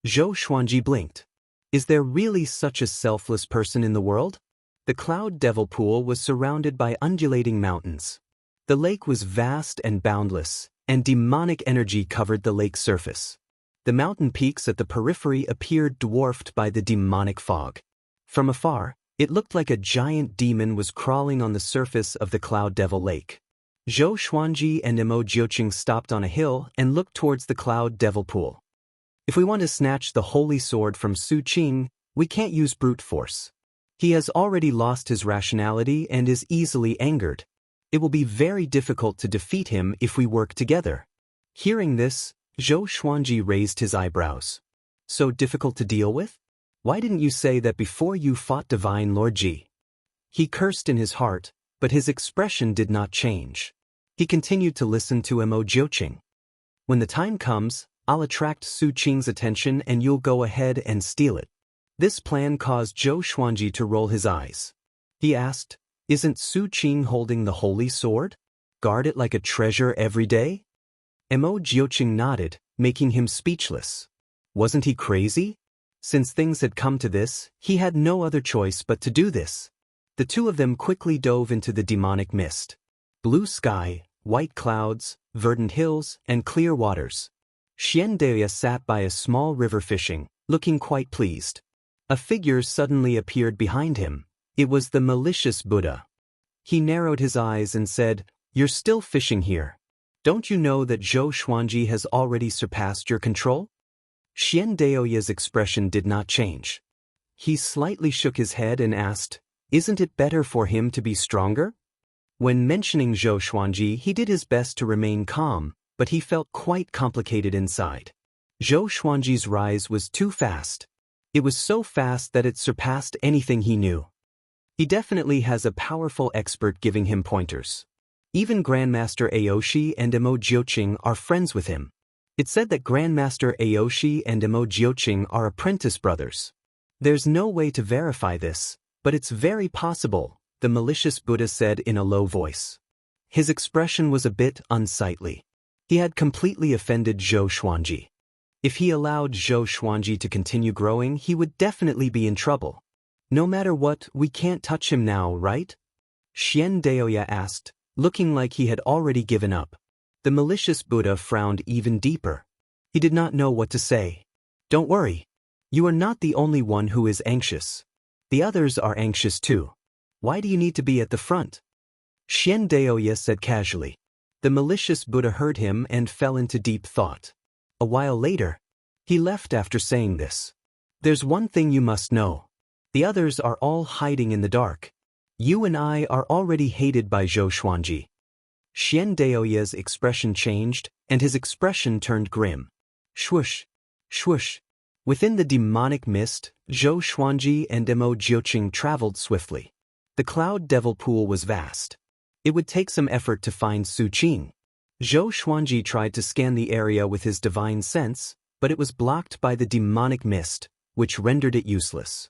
Zhou Xuanji blinked. Is there really such a selfless person in the world? The cloud devil pool was surrounded by undulating mountains. The lake was vast and boundless, and demonic energy covered the lake's surface. The mountain peaks at the periphery appeared dwarfed by the demonic fog. From afar, it looked like a giant demon was crawling on the surface of the cloud devil lake. Zhou Xuanji and Emo Jiuqing stopped on a hill and looked towards the cloud devil pool. If we want to snatch the holy sword from Su Qing, we can't use brute force. He has already lost his rationality and is easily angered. It will be very difficult to defeat him if we work together. Hearing this, Zhou Xuanji raised his eyebrows. So difficult to deal with? Why didn't you say that before you fought Divine Lord Ji? He cursed in his heart, but his expression did not change. He continued to listen to Emo Jiuqing. When the time comes, I'll attract Su Qing's attention and you'll go ahead and steal it. This plan caused Zhou Xuanji to roll his eyes. He asked, isn't Su Qing holding the holy sword? Guard it like a treasure every day? Emo Jiuqing nodded, making him speechless. Wasn't he crazy? Since things had come to this, he had no other choice but to do this. The two of them quickly dove into the demonic mist. Blue sky, white clouds, verdant hills, and clear waters. Xianxia sat by a small river fishing, looking quite pleased. A figure suddenly appeared behind him. It was the malicious Buddha. He narrowed his eyes and said, you're still fishing here. Don't you know that Zhou Xuanji has already surpassed your control? Xianxia's expression did not change. He slightly shook his head and asked, isn't it better for him to be stronger? When mentioning Zhou Xuanji, he did his best to remain calm, but he felt quite complicated inside. Zhou Xuanji's rise was too fast. It was so fast that it surpassed anything he knew. He definitely has a powerful expert giving him pointers. Even Grandmaster Aoshi and Emo Jioqing are friends with him. It's said that Grandmaster Aoshi and Emo Jioqing are apprentice brothers. There's no way to verify this, but it's very possible, the malicious Buddha said in a low voice. His expression was a bit unsightly. He had completely offended Zhou Xuanji. If he allowed Zhou Xuanji to continue growing, he would definitely be in trouble. No matter what, we can't touch him now, right? Xian Daoya asked, looking like he had already given up. The malicious Buddha frowned even deeper. He did not know what to say. Don't worry. You are not the only one who is anxious. The others are anxious too. Why do you need to be at the front? Xian Daoya said casually. The malicious Buddha heard him and fell into deep thought. A while later, he left after saying this. There's one thing you must know. The others are all hiding in the dark. You and I are already hated by Zhou Xuanji. Xian Daoya's expression changed, and his expression turned grim. Swoosh, swoosh. Within the demonic mist, Zhou Xuanji and Emo Jioqing traveled swiftly. The cloud devil pool was vast. It would take some effort to find Su Qing. Zhou Xuanji tried to scan the area with his divine sense, but it was blocked by the demonic mist, which rendered it useless.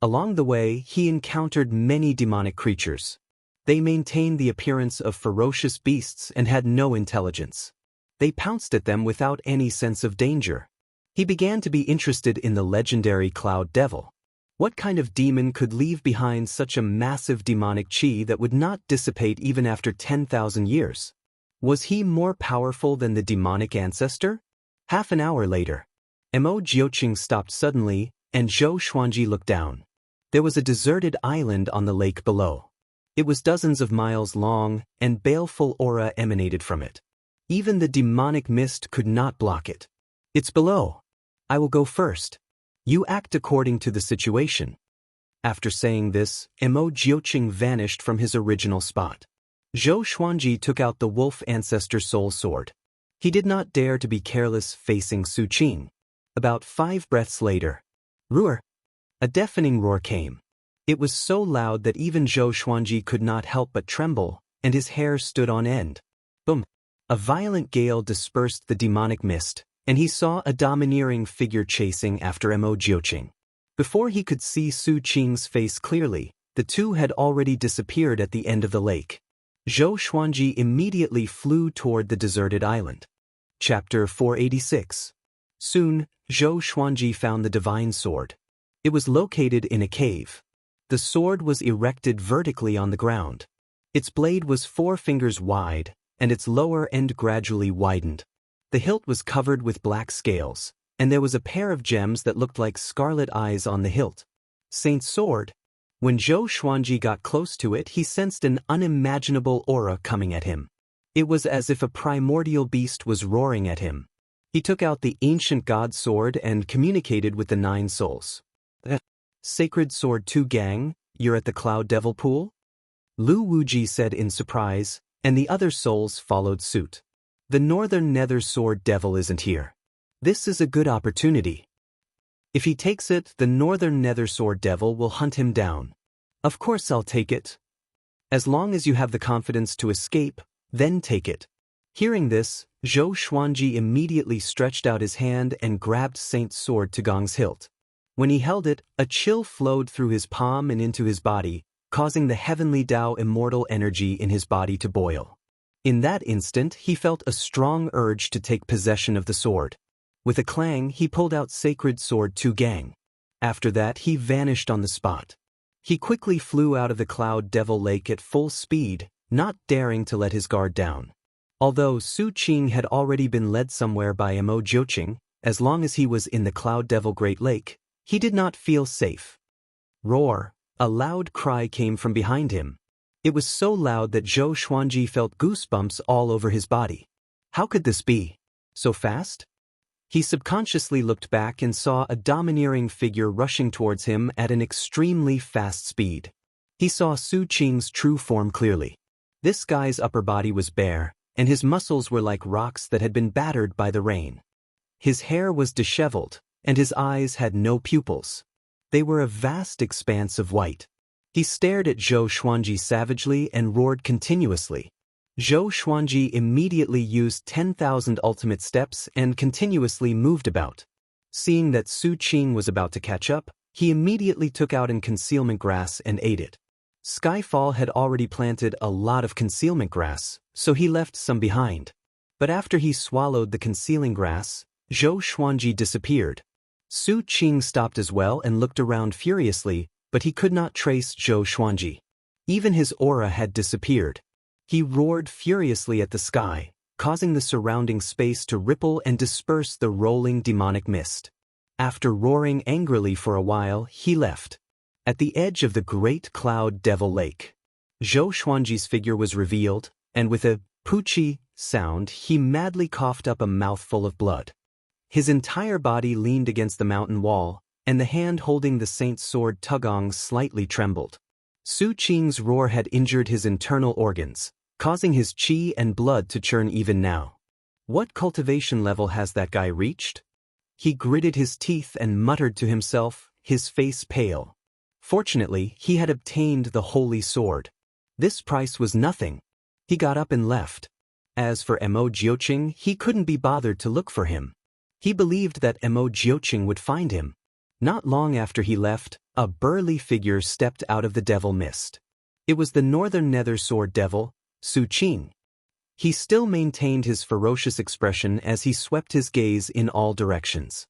Along the way, he encountered many demonic creatures. They maintained the appearance of ferocious beasts and had no intelligence. They pounced at them without any sense of danger. He began to be interested in the legendary Cloud Devil. What kind of demon could leave behind such a massive demonic chi that would not dissipate even after 10,000 years? Was he more powerful than the demonic ancestor? Half an hour later, Emo Jioqing stopped suddenly, and Zhou Xuanji looked down. There was a deserted island on the lake below. It was dozens of miles long, and baleful aura emanated from it. Even the demonic mist could not block it. It's below. I will go first. You act according to the situation. After saying this, Emo Jioqing vanished from his original spot. Zhou Xuanji took out the wolf ancestor soul sword. He did not dare to be careless facing Su Qing. About 5 breaths later, roar! A deafening roar came. It was so loud that even Zhou Xuanji could not help but tremble, and his hair stood on end. Boom! A violent gale dispersed the demonic mist, and he saw a domineering figure chasing after Emo Jioqing. Before he could see Su Qing's face clearly, the two had already disappeared at the end of the lake. Zhou Xuanji immediately flew toward the deserted island. Chapter 486. Soon, Zhou Xuanji found the divine sword. It was located in a cave. The sword was erected vertically on the ground. Its blade was 4 fingers wide, and its lower end gradually widened. The hilt was covered with black scales, and there was a pair of gems that looked like scarlet eyes on the hilt. Saint's sword. When Zhou Xuanji got close to it, he sensed an unimaginable aura coming at him. It was as if a primordial beast was roaring at him. He took out the ancient god sword and communicated with the 9 souls. Sacred Sword 2 Gang, you're at the Cloud Devil Pool? Lu Wuji said in surprise, and the other souls followed suit. The Northern Nether Sword Devil isn't here. This is a good opportunity. If he takes it, the Northern Nether Sword Devil will hunt him down. Of course I'll take it. As long as you have the confidence to escape, then take it. Hearing this, Zhou Xuanji immediately stretched out his hand and grabbed Saint's sword to Gong's hilt. When he held it, a chill flowed through his palm and into his body, causing the heavenly Dao immortal energy in his body to boil. In that instant, he felt a strong urge to take possession of the sword. With a clang, he pulled out Sacred Sword 2 Gang. After that, he vanished on the spot. He quickly flew out of the Cloud Devil Lake at full speed, not daring to let his guard down. Although Su Qing had already been led somewhere by Emo Jioqing, as long as he was in the Cloud Devil Great Lake, he did not feel safe. Roar! A loud cry came from behind him. It was so loud that Zhou Xuanji felt goosebumps all over his body. How could this be? So fast? He subconsciously looked back and saw a domineering figure rushing towards him at an extremely fast speed. He saw Su Qing's true form clearly. This guy's upper body was bare, and his muscles were like rocks that had been battered by the rain. His hair was disheveled, and his eyes had no pupils. They were a vast expanse of white. He stared at Zhou Xuanji savagely and roared continuously. Zhou Xuanji immediately used 10,000 ultimate steps and continuously moved about. Seeing that Su Qing was about to catch up, he immediately took out an concealment grass and ate it. Skyfall had already planted a lot of concealment grass, so he left some behind. But after he swallowed the concealing grass, Zhou Xuanji disappeared. Su Qing stopped as well and looked around furiously, but he could not trace Zhou Xuanji. Even his aura had disappeared. He roared furiously at the sky, causing the surrounding space to ripple and disperse the rolling demonic mist. After roaring angrily for a while, he left. At the edge of the great cloud devil lake, Zhou Xuanji's figure was revealed, and with a poochie sound he madly coughed up a mouthful of blood. His entire body leaned against the mountain wall, and the hand holding the saint's sword Tugong slightly trembled. Su Qing's roar had injured his internal organs, causing his qi and blood to churn even now. What cultivation level has that guy reached? He gritted his teeth and muttered to himself, his face pale. Fortunately, he had obtained the holy sword. This price was nothing. He got up and left. As for Mo Jiuqing, he couldn't be bothered to look for him. He believed that Mo Jiuqing would find him. Not long after he left, a burly figure stepped out of the devil mist. It was the Northern Nether Sword Devil, Su Qing. He still maintained his ferocious expression as he swept his gaze in all directions.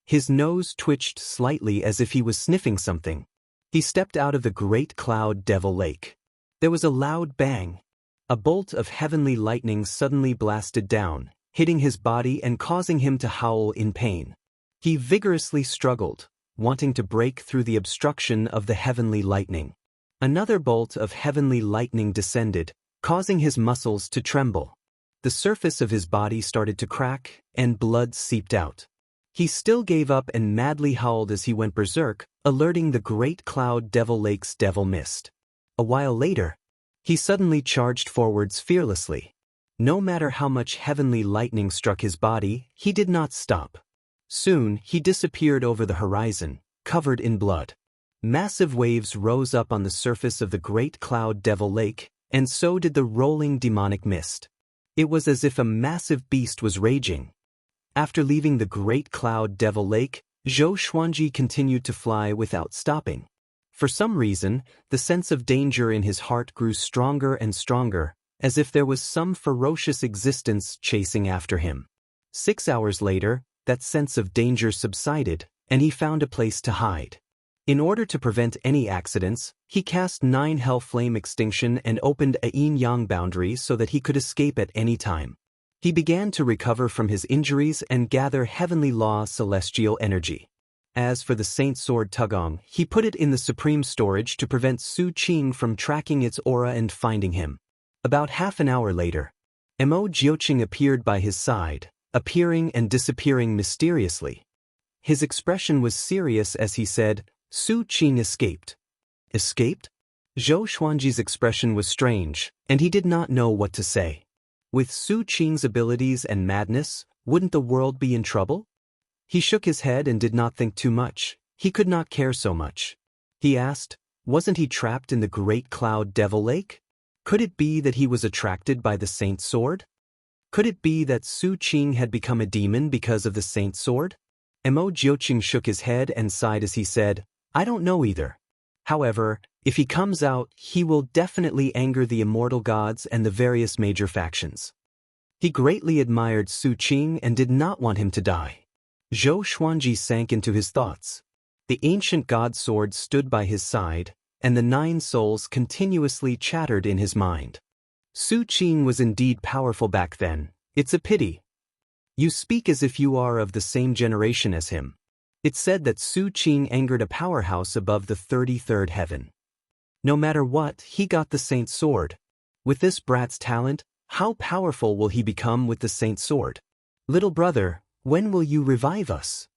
His nose twitched slightly as if he was sniffing something. He stepped out of the great cloud devil lake. There was a loud bang. A bolt of heavenly lightning suddenly blasted down, hitting his body and causing him to howl in pain. He vigorously struggled, wanting to break through the obstruction of the heavenly lightning. Another bolt of heavenly lightning descended, causing his muscles to tremble. The surface of his body started to crack, and blood seeped out. He still gave up and madly howled as he went berserk, alerting the great cloud devil lake's devil mist. A while later, he suddenly charged forwards fearlessly. No matter how much heavenly lightning struck his body, he did not stop. Soon, he disappeared over the horizon, covered in blood. Massive waves rose up on the surface of the great cloud devil lake, and so did the rolling demonic mist. It was as if a massive beast was raging. After leaving the great cloud devil lake, Zhou Xuanji continued to fly without stopping. For some reason, the sense of danger in his heart grew stronger and stronger, as if there was some ferocious existence chasing after him. 6 hours later, that sense of danger subsided, and he found a place to hide. In order to prevent any accidents, he cast 9 hell flame extinction and opened a yin-yang boundary so that he could escape at any time. He began to recover from his injuries and gather heavenly law celestial energy. As for the saint sword Tugong, he put it in the supreme storage to prevent Su Qing from tracking its aura and finding him. About half an hour later, Mo Jiuqing appeared by his side, appearing and disappearing mysteriously. His expression was serious as he said, "Su Qing escaped." Escaped? Zhou Xuanji's expression was strange, and he did not know what to say. With Su Qing's abilities and madness, wouldn't the world be in trouble? He shook his head and did not think too much. He could not care so much. He asked, wasn't he trapped in the great cloud devil lake? Could it be that he was attracted by the saint's sword? Could it be that Su Qing had become a demon because of the saint's sword? Mo Jiuqing shook his head and sighed as he said, I don't know either. However, if he comes out, he will definitely anger the immortal gods and the various major factions. He greatly admired Su Qing and did not want him to die. Zhou Xuanji sank into his thoughts. The ancient god sword stood by his side, and the 9 souls continuously chattered in his mind. Su Qing was indeed powerful back then. It's a pity. You speak as if you are of the same generation as him. It's said that Su Qing angered a powerhouse above the 33rd heaven. No matter what, he got the saint's sword. With this brat's talent, how powerful will he become with the saint's sword? Little brother, when will you revive us?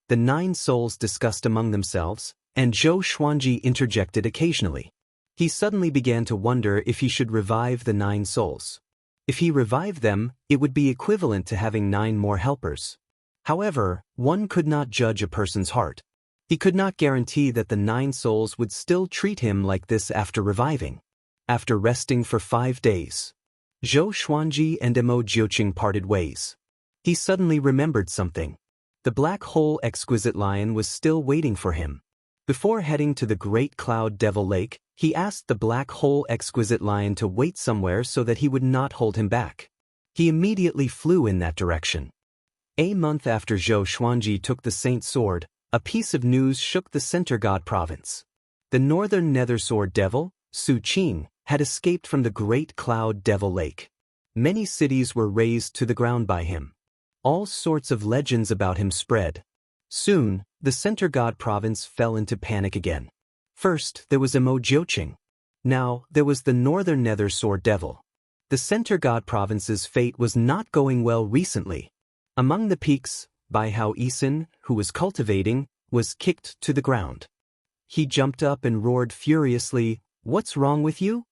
The 9 souls discussed among themselves, and Zhou Xuanji interjected occasionally. He suddenly began to wonder if he should revive the 9 souls. If he revived them, it would be equivalent to having 9 more helpers. However, one could not judge a person's heart. He could not guarantee that the 9 souls would still treat him like this after reviving. After resting for 5 days, Zhou Xuanji and Mo Jiuqing parted ways. He suddenly remembered something. The black hole exquisite lion was still waiting for him. Before heading to the Great Cloud Devil Lake, he asked the black hole exquisite lion to wait somewhere so that he would not hold him back. He immediately flew in that direction. A month after Zhou Xuanji took the Saint Sword, a piece of news shook the Center God province. The northern Nether Sword Devil, Su Qing, had escaped from the Great Cloud Devil Lake. Many cities were razed to the ground by him. All sorts of legends about him spread. Soon, the Center God province fell into panic again. First, there was Mo Jiuqing. Now, there was the northern Nether Sword Devil. The Center God province's fate was not going well recently. Among the peaks, Baihao Yisin, who was cultivating, was kicked to the ground. He jumped up and roared furiously, "What's wrong with you?"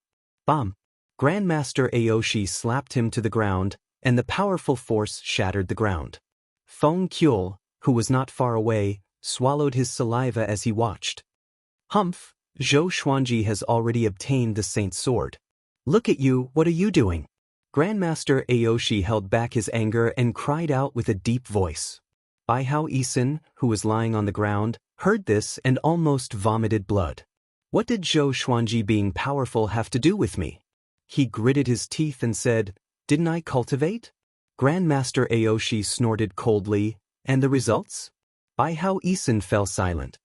Bam! Grandmaster Aoshi slapped him to the ground, and the powerful force shattered the ground. Feng Qiul, who was not far away, swallowed his saliva as he watched. "Humph, Zhou Xuanji has already obtained the Saint's Sword. Look at you, what are you doing?" Grandmaster Aoshi held back his anger and cried out with a deep voice. Baihao Yisin, who was lying on the ground, heard this and almost vomited blood. What did Zhou Xuanji being powerful have to do with me? He gritted his teeth and said, "Didn't I cultivate?" Grandmaster Aoshi snorted coldly, and the results? Baihao Yisin fell silent.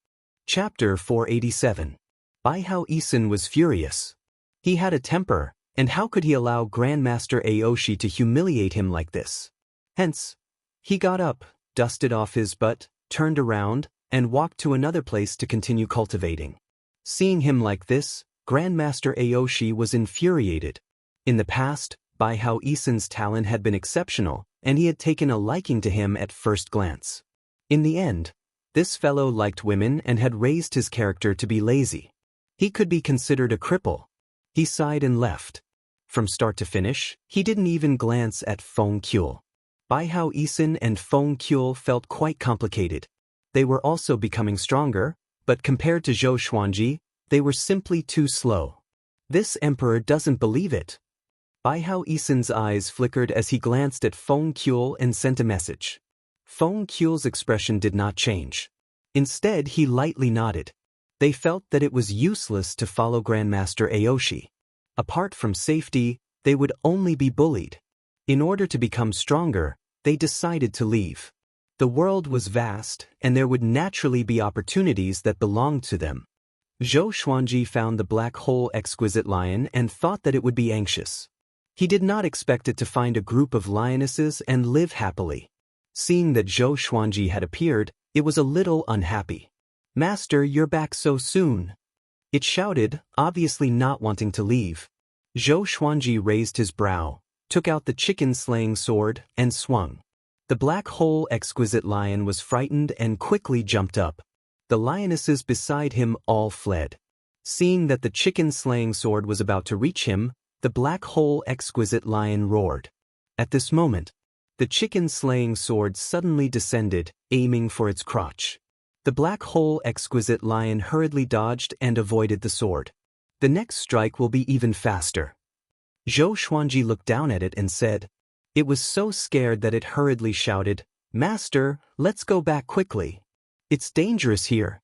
Chapter 487. Baihao Yisin was furious. He had a temper, and how could he allow Grandmaster Aoshi to humiliate him like this? Hence, he got up, dusted off his butt, turned around, and walked to another place to continue cultivating. Seeing him like this, Grandmaster Aoshi was infuriated. In the past, Baihao Yisin's talent had been exceptional, and he had taken a liking to him at first glance. In the end, this fellow liked women and had raised his character to be lazy. He could be considered a cripple. He sighed and left. From start to finish, he didn't even glance at Feng Qiul. Baihao Yisin and Feng Qiul felt quite complicated. They were also becoming stronger, but compared to Zhou Xuanji, they were simply too slow. This emperor doesn't believe it. Baihao Yisin's eyes flickered as he glanced at Feng Qiul and sent a message. Feng Qiul's expression did not change. Instead, he lightly nodded. They felt that it was useless to follow Grandmaster Aoshi. Apart from safety, they would only be bullied. In order to become stronger, they decided to leave. The world was vast, and there would naturally be opportunities that belonged to them. Zhou Xuanji found the black hole exquisite lion and thought that it would be anxious. He did not expect it to find a group of lionesses and live happily. Seeing that Zhou Xuanji had appeared, it was a little unhappy. "Master, you're back so soon," it shouted, obviously not wanting to leave. Zhou Xuanji raised his brow, took out the chicken-slaying sword, and swung. The black hole exquisite lion was frightened and quickly jumped up. The lionesses beside him all fled. Seeing that the chicken-slaying sword was about to reach him, the black hole exquisite lion roared. At this moment, the chicken-slaying sword suddenly descended, aiming for its crotch. The black hole exquisite lion hurriedly dodged and avoided the sword. "The next strike will be even faster." Zhou Xuanji looked down at it and said. It was so scared that it hurriedly shouted, "Master, let's go back quickly. It's dangerous here."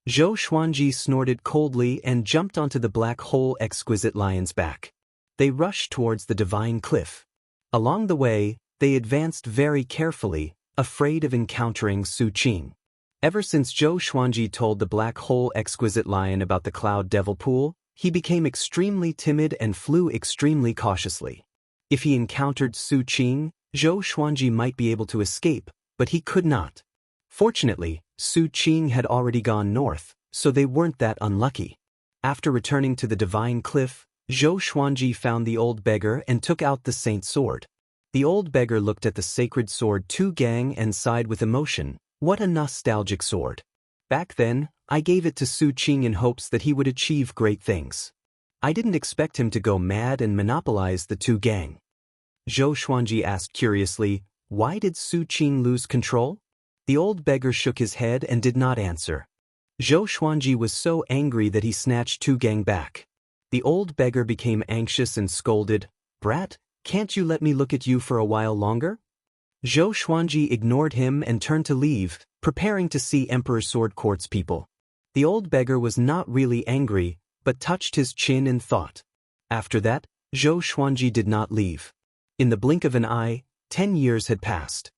Zhou Xuanji snorted coldly and jumped onto the black hole exquisite lion's back. They rushed towards the divine cliff. Along the way, they advanced very carefully, afraid of encountering Su Qing. Ever since Zhou Xuanji told the black hole exquisite lion about the cloud devil pool, he became extremely timid and flew extremely cautiously. If he encountered Su Qing, Zhou Xuanji might be able to escape, but he could not. Fortunately, Su Qing had already gone north, so they weren't that unlucky. After returning to the divine cliff, Zhou Xuanji found the old beggar and took out the saint's sword. The old beggar looked at the sacred sword Tu Gang and sighed with emotion. "What a nostalgic sword. Back then, I gave it to Su Qing in hopes that he would achieve great things. I didn't expect him to go mad and monopolize the Tu Gang." Zhou Xuanji asked curiously, "Why did Su Qing lose control?" The old beggar shook his head and did not answer. Zhou Xuanji was so angry that he snatched Tu Gang back. The old beggar became anxious and scolded, "Brat, can't you let me look at you for a while longer?" Zhou Xuanji ignored him and turned to leave, preparing to see Emperor Sword Court's people. The old beggar was not really angry, but touched his chin in thought. After that, Zhou Xuanji did not leave. In the blink of an eye, 10 years had passed.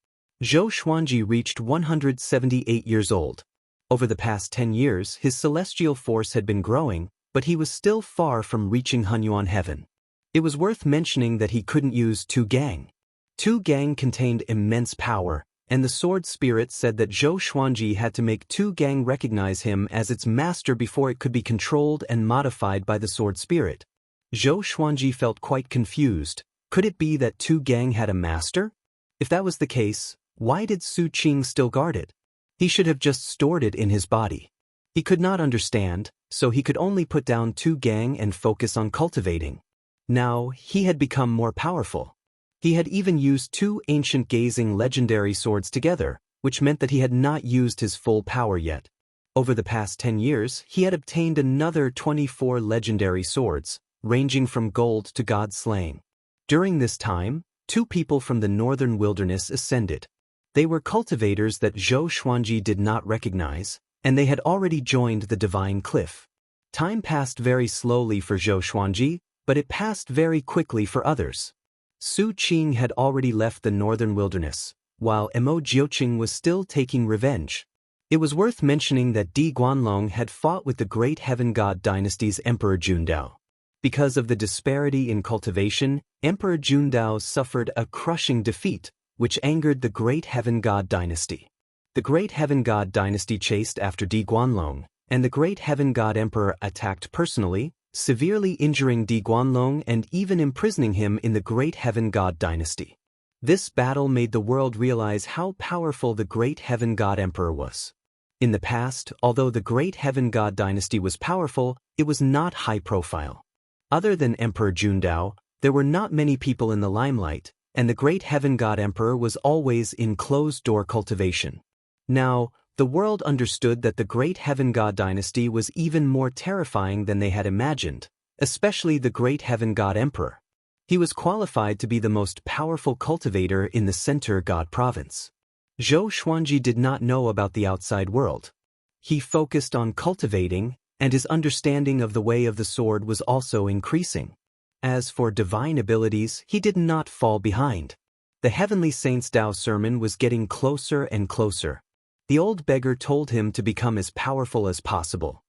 Zhou Xuanji reached 178 years old. Over the past 10 years, his celestial force had been growing, but he was still far from reaching Hunyuan heaven. It was worth mentioning that he couldn't use Tu Gang. Tu Gang contained immense power, and the sword spirit said that Zhou Xuanji had to make Tu Gang recognize him as its master before it could be controlled and modified by the sword spirit. Zhou Xuanji felt quite confused. Could it be that Tu Gang had a master? If that was the case, why did Su Qing still guard it? He should have just stored it in his body. He could not understand, so he could only put down Tu Gang and focus on cultivating. Now, he had become more powerful. He had even used 2 ancient gazing legendary swords together, which meant that he had not used his full power yet. Over the past 10 years, he had obtained another 24 legendary swords, ranging from gold to god slaying. During this time, 2 people from the northern wilderness ascended. They were cultivators that Zhou Xuanji did not recognize, and they had already joined the divine cliff. Time passed very slowly for Zhou Xuanji, but it passed very quickly for others. Su Qing had already left the northern wilderness, while Mo Jiuqing was still taking revenge. It was worth mentioning that Di Guanlong had fought with the great heaven god dynasty's Emperor Jundao. Because of the disparity in cultivation, Emperor Jundao suffered a crushing defeat, which angered the great heaven god dynasty. The great heaven god dynasty chased after Di Guanlong, and the great heaven god emperor attacked personally, severely injuring Di Guanlong and even imprisoning him in the great heaven god dynasty. This battle made the world realize how powerful the great heaven god emperor was. In the past, although the great heaven god dynasty was powerful, it was not high profile. Other than Emperor Jundao, there were not many people in the limelight, and the great heaven god emperor was always in closed-door cultivation. Now, the world understood that the great heaven god dynasty was even more terrifying than they had imagined, especially the great heaven god emperor. He was qualified to be the most powerful cultivator in the Center God province. Zhou Xuanji did not know about the outside world. He focused on cultivating, and his understanding of the way of the sword was also increasing. As for divine abilities, he did not fall behind. The Heavenly Saint's Tao sermon was getting closer and closer. The old beggar told him to become as powerful as possible.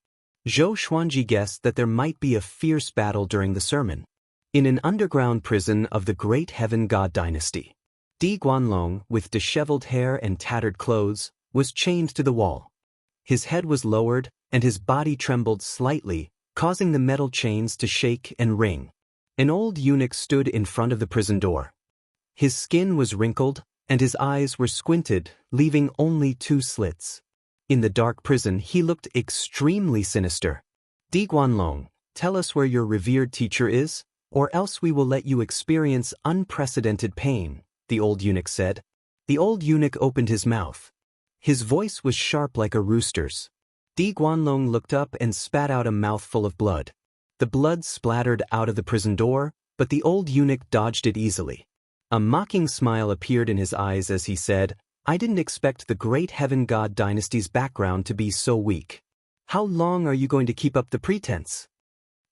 Zhou Xuanji guessed that there might be a fierce battle during the sermon. In an underground prison of the great heaven god dynasty, Di Guanlong, with disheveled hair and tattered clothes, was chained to the wall. His head was lowered, and his body trembled slightly, causing the metal chains to shake and ring. An old eunuch stood in front of the prison door. His skin was wrinkled, and his eyes were squinted, leaving only 2 slits. In the dark prison, he looked extremely sinister. Di Guanlong, tell us where your revered teacher is, or else we will let you experience unprecedented pain, the old eunuch said. The old eunuch opened his mouth. His voice was sharp like a rooster's. Di Guanlong looked up and spat out a mouthful of blood. The blood splattered out of the prison door, but the old eunuch dodged it easily. A mocking smile appeared in his eyes as he said, I didn't expect the great heaven god dynasty's background to be so weak. How long are you going to keep up the pretense?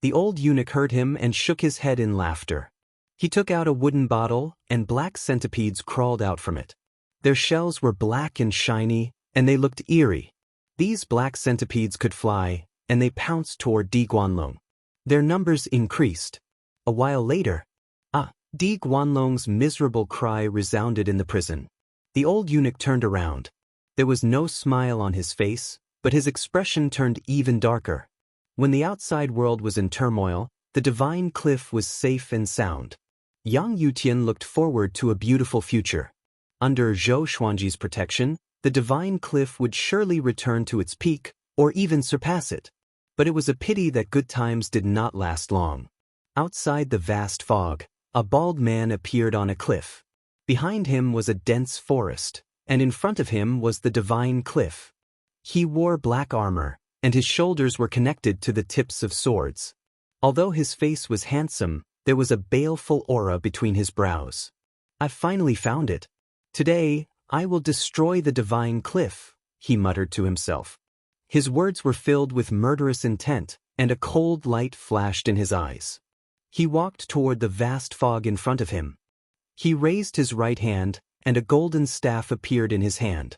The old eunuch heard him and shook his head in laughter. He took out a wooden bottle, and black centipedes crawled out from it. Their shells were black and shiny, and they looked eerie. These black centipedes could fly, and they pounced toward Di Guanlong. Their numbers increased. A while later, Di Guanlong's miserable cry resounded in the prison. The old eunuch turned around. There was no smile on his face, but his expression turned even darker. When the outside world was in turmoil, the divine cliff was safe and sound. Yang Yutian looked forward to a beautiful future. Under Zhou Xuanji's protection, the divine cliff would surely return to its peak, or even surpass it. But it was a pity that good times did not last long. Outside the vast fog, a bald man appeared on a cliff. Behind him was a dense forest, and in front of him was the divine cliff. He wore black armor, and his shoulders were connected to the tips of swords. Although his face was handsome, there was a baleful aura between his brows. "I've finally found it. Today, I will destroy the divine cliff," he muttered to himself. His words were filled with murderous intent, and a cold light flashed in his eyes. He walked toward the vast fog in front of him. He raised his right hand, and a golden staff appeared in his hand.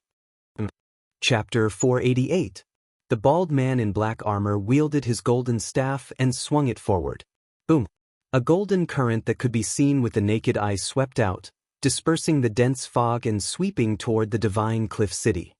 Chapter 488. The bald man in black armor wielded his golden staff and swung it forward. Boom! A golden current that could be seen with the naked eye swept out, dispersing the dense fog and sweeping toward the divine cliff city.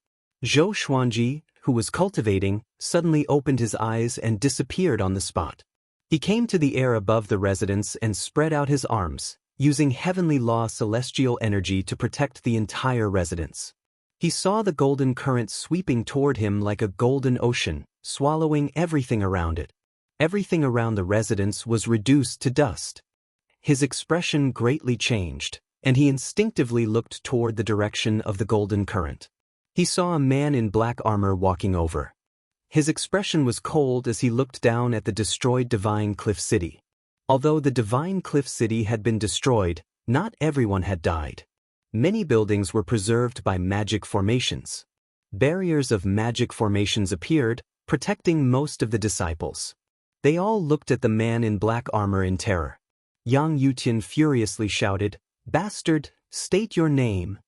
Zhou Xuanji, who was cultivating, suddenly opened his eyes and disappeared on the spot. He came to the air above the residence and spread out his arms, using heavenly law celestial energy to protect the entire residence. He saw the golden current sweeping toward him like a golden ocean, swallowing everything around it. Everything around the residence was reduced to dust. His expression greatly changed, and he instinctively looked toward the direction of the golden current. He saw a man in black armor walking over. His expression was cold as he looked down at the destroyed divine cliff city. Although the divine cliff city had been destroyed, not everyone had died. Many buildings were preserved by magic formations. Barriers of magic formations appeared, protecting most of the disciples. They all looked at the man in black armor in terror. Yang Yutian furiously shouted, "Bastard, state your name."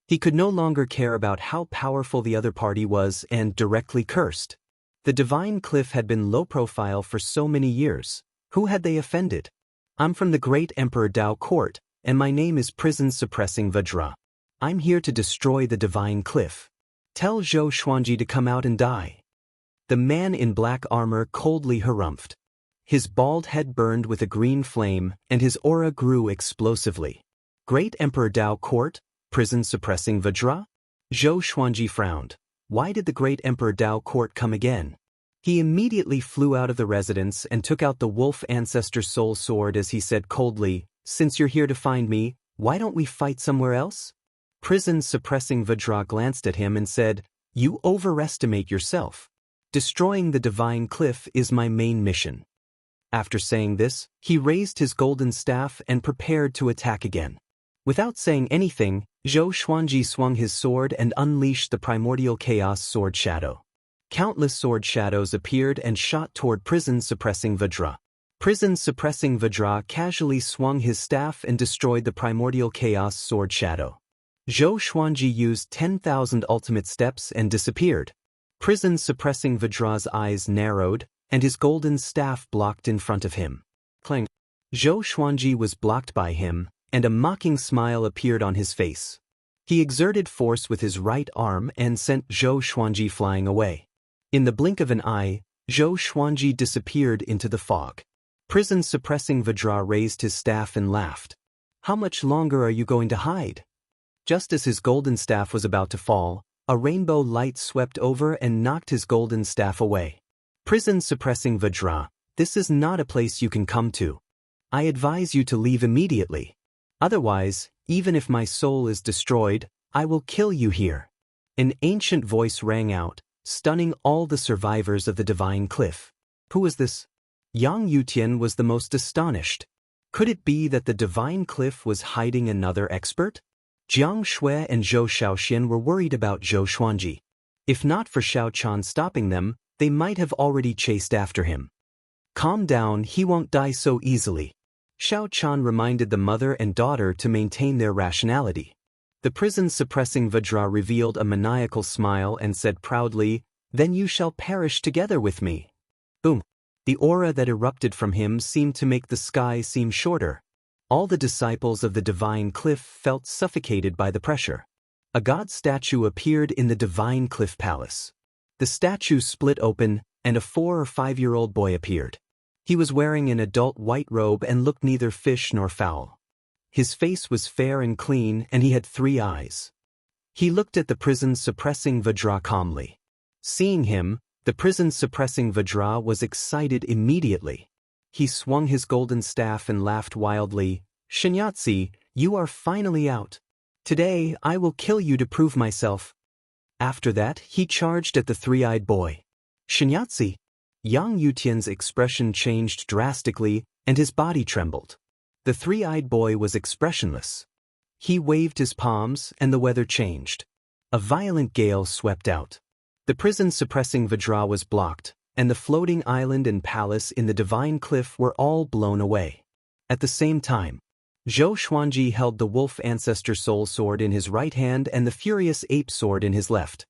He could no longer care about how powerful the other party was and directly cursed. The divine cliff had been low profile for so many years. Who had they offended? "I'm from the great Emperor Dao court, and my name is Prison-Suppressing Vajra. I'm here to destroy the divine cliff. Tell Zhou Xuanji to come out and die." The man in black armor coldly harumphed. His bald head burned with a green flame, and his aura grew explosively. "Great Emperor Dao court, Prison-Suppressing Vajra?" Zhou Xuanji frowned. Why did the great Emperor Dao court come again? He immediately flew out of the residence and took out the wolf ancestor soul sword as he said coldly, "Since you're here to find me, why don't we fight somewhere else?" Prison-Suppressing Vajra glanced at him and said, "You overestimate yourself. Destroying the divine cliff is my main mission." After saying this, he raised his golden staff and prepared to attack again. Without saying anything, Zhou Xuanji swung his sword and unleashed the primordial chaos sword shadow. Countless sword shadows appeared and shot toward Prison-Suppressing Vajra. Prison-Suppressing Vajra casually swung his staff and destroyed the primordial chaos sword shadow. Zhou Xuanji used 10,000 ultimate steps and disappeared. Prison-Suppressing Vajra's eyes narrowed, and his golden staff blocked in front of him. Clang! Zhou Xuanji was blocked by him, and a mocking smile appeared on his face. He exerted force with his right arm and sent Zhou Xuanji flying away. In the blink of an eye, Zhou Xuanji disappeared into the fog. Prison-Suppressing Vajra raised his staff and laughed. "How much longer are you going to hide?" Just as his golden staff was about to fall, a rainbow light swept over and knocked his golden staff away. "Prison-Suppressing Vajra, this is not a place you can come to. I advise you to leave immediately. Otherwise, even if my soul is destroyed, I will kill you here." An ancient voice rang out, stunning all the survivors of the divine cliff. Who was this? Yang Yutian was the most astonished. Could it be that the divine cliff was hiding another expert? Jiang Shui and Zhou Shaoxian were worried about Zhou Xuanji. If not for Xiao Chan stopping them, they might have already chased after him. "Calm down, he won't die so easily." Xiao Chan reminded the mother and daughter to maintain their rationality. The Prison-Suppressing Vajra revealed a maniacal smile and said proudly, "Then you shall perish together with me." Boom! The aura that erupted from him seemed to make the sky seem shorter. All the disciples of the divine cliff felt suffocated by the pressure. A god statue appeared in the divine cliff palace. The statue split open, and a 4 or 5-year-old boy appeared. He was wearing an adult white robe and looked neither fish nor fowl. His face was fair and clean, and he had 3 eyes. He looked at the Prison-Suppressing Vajra calmly. Seeing him, the Prison-Suppressing Vajra was excited immediately. He swung his golden staff and laughed wildly. "Xianxia, you are finally out. Today, I will kill you to prove myself." After that, he charged at the 3-eyed boy. Xianxia. Yang Yutian's expression changed drastically, and his body trembled. The three-eyed boy was expressionless. He waved his palms, and the weather changed. A violent gale swept out. The prison-suppressing Vajra was blocked, and the floating island and palace in the divine cliff were all blown away. At the same time, Zhou Xuanji held the wolf ancestor soul sword in his right hand and the furious ape sword in his left.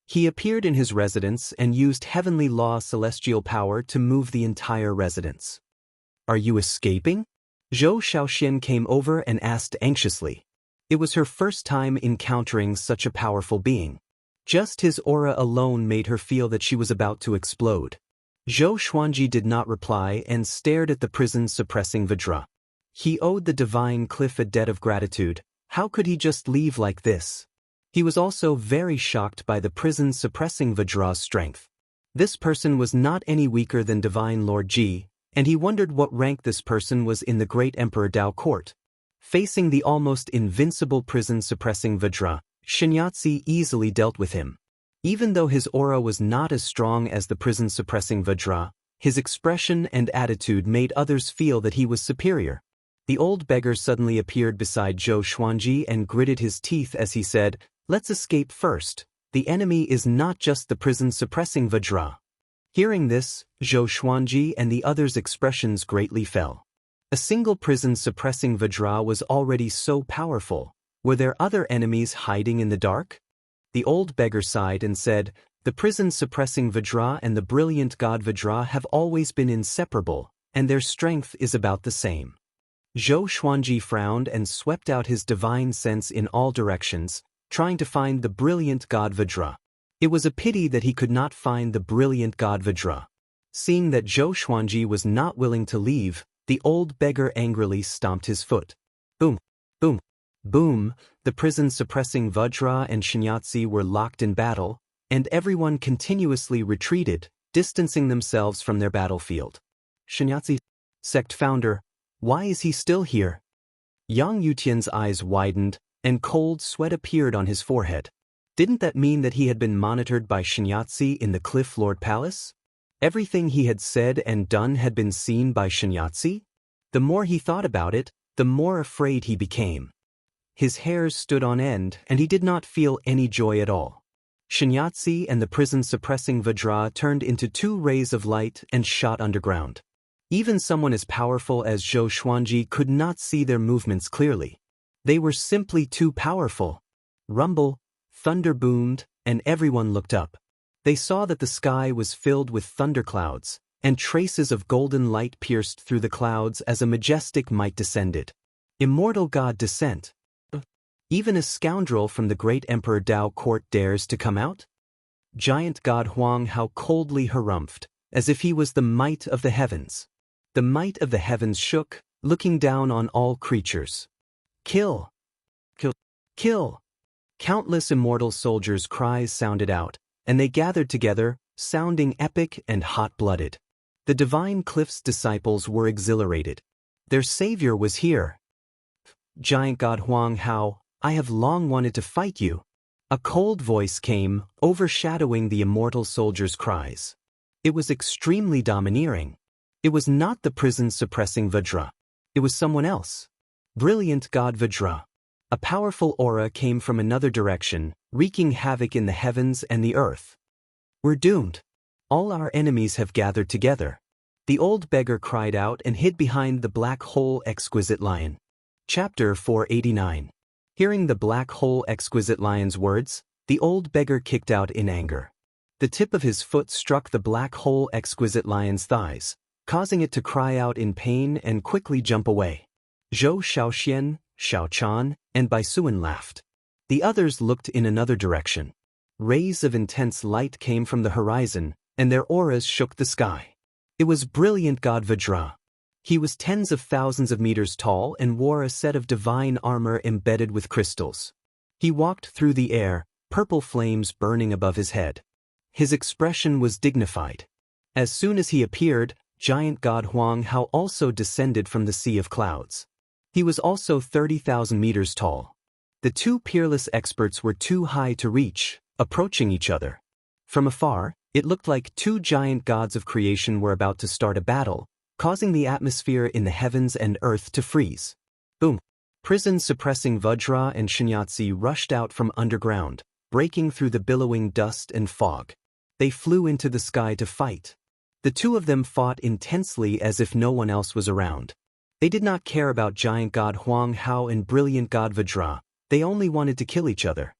He appeared in his residence and used heavenly law celestial power to move the entire residence. "Are you escaping?" Zhou Shaoxian came over and asked anxiously. It was her first time encountering such a powerful being. Just his aura alone made her feel that she was about to explode. Zhou Xuanji did not reply and stared at the prison-suppressing Vajra. He owed the divine cliff a debt of gratitude. How could he just leave like this? He was also very shocked by the prison-suppressing Vajra's strength. This person was not any weaker than Divine Lord Ji, and he wondered what rank this person was in the great Emperor Dao court. Facing the almost invincible prison-suppressing Vajra, Xianxia easily dealt with him. Even though his aura was not as strong as the prison-suppressing Vajra, his expression and attitude made others feel that he was superior. The old beggar suddenly appeared beside Zhou Xuanji and gritted his teeth as he said, "Let's escape first. The enemy is not just the prison-suppressing Vajra." Hearing this, Zhou Xuanji and the others' expressions greatly fell. A single prison-suppressing Vajra was already so powerful. Were there other enemies hiding in the dark? The old beggar sighed and said, "The prison-suppressing Vajra and the brilliant god Vajra have always been inseparable, and their strength is about the same." Zhou Xuanji frowned and swept out his divine sense in all directions, trying to find the brilliant god Vajra. It was a pity that he could not find the brilliant god Vajra. Seeing that Zhou Xuanji was not willing to leave, the old beggar angrily stomped his foot. Boom, boom, boom, the prison-suppressing Vajra and Xianxia were locked in battle, and everyone continuously retreated, distancing themselves from their battlefield. Xianxia, sect founder, why is he still here? Yang Yutian's eyes widened, and cold sweat appeared on his forehead. Didn't that mean that he had been monitored by Xianxia in the Cliff Lord Palace? Everything he had said and done had been seen by Xianxia? The more he thought about it, the more afraid he became. His hairs stood on end, and he did not feel any joy at all. Xianxia and the prison-suppressing Vajra turned into two rays of light and shot underground. Even someone as powerful as Zhou Xuanji could not see their movements clearly. They were simply too powerful. Rumble, thunder boomed, and everyone looked up. They saw that the sky was filled with thunderclouds, and traces of golden light pierced through the clouds as a majestic might descended. Immortal God descent. Even a scoundrel from the great Emperor Dao court dares to come out? Giant God Huang Hao coldly harumphed, as if he was the might of the heavens. The might of the heavens shook, looking down on all creatures. Kill! Kill! Kill! Countless immortal soldiers' cries sounded out, and they gathered together, sounding epic and hot-blooded. The divine cliff's disciples were exhilarated. Their savior was here. Giant God Huang Hao, I have long wanted to fight you. A cold voice came, overshadowing the immortal soldiers' cries. It was extremely domineering. It was not the prison-suppressing Vajra. It was someone else. Brilliant God Vajra. A powerful aura came from another direction, wreaking havoc in the heavens and the earth. We're doomed. All our enemies have gathered together. The old beggar cried out and hid behind the black hole exquisite lion. Chapter 489. Hearing the black hole exquisite lion's words, the old beggar kicked out in anger. The tip of his foot struck the black hole exquisite lion's thighs, causing it to cry out in pain and quickly jump away. Zhou Shaoxian, Xiaochan, and Baisuan laughed. The others looked in another direction. Rays of intense light came from the horizon, and their auras shook the sky. It was brilliant God Vajra. He was tens of thousands of meters tall and wore a set of divine armor embedded with crystals. He walked through the air, purple flames burning above his head. His expression was dignified. As soon as he appeared, giant God Huang Hao also descended from the sea of clouds. He was also 30,000 meters tall. The two peerless experts were too high to reach, approaching each other. From afar, It looked like two giant gods of creation were about to start a battle, causing the atmosphere in the heavens and earth to freeze. Boom! Prison-suppressing Vajra and Xianxia rushed out from underground, breaking through the billowing dust and fog. They flew into the sky to fight. The two of them fought intensely as if no one else was around. They did not care about giant god Huang Hao and brilliant god Vajra, they only wanted to kill each other.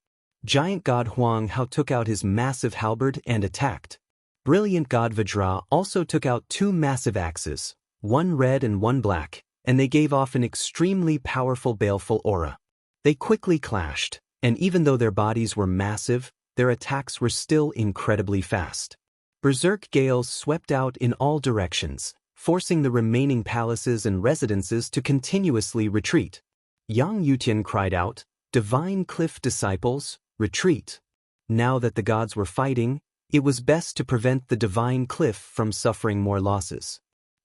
Giant god Huang Hao took out his massive halberd and attacked. Brilliant god Vajra also took out two massive axes, one red and one black, and they gave off an extremely powerful baleful aura. They quickly clashed, and even though their bodies were massive, their attacks were still incredibly fast. Berserk gales swept out in all directions, forcing the remaining palaces and residences to continuously retreat. Yang Yutian cried out, "Divine Cliff disciples, retreat." Now that the gods were fighting, it was best to prevent the Divine Cliff from suffering more losses.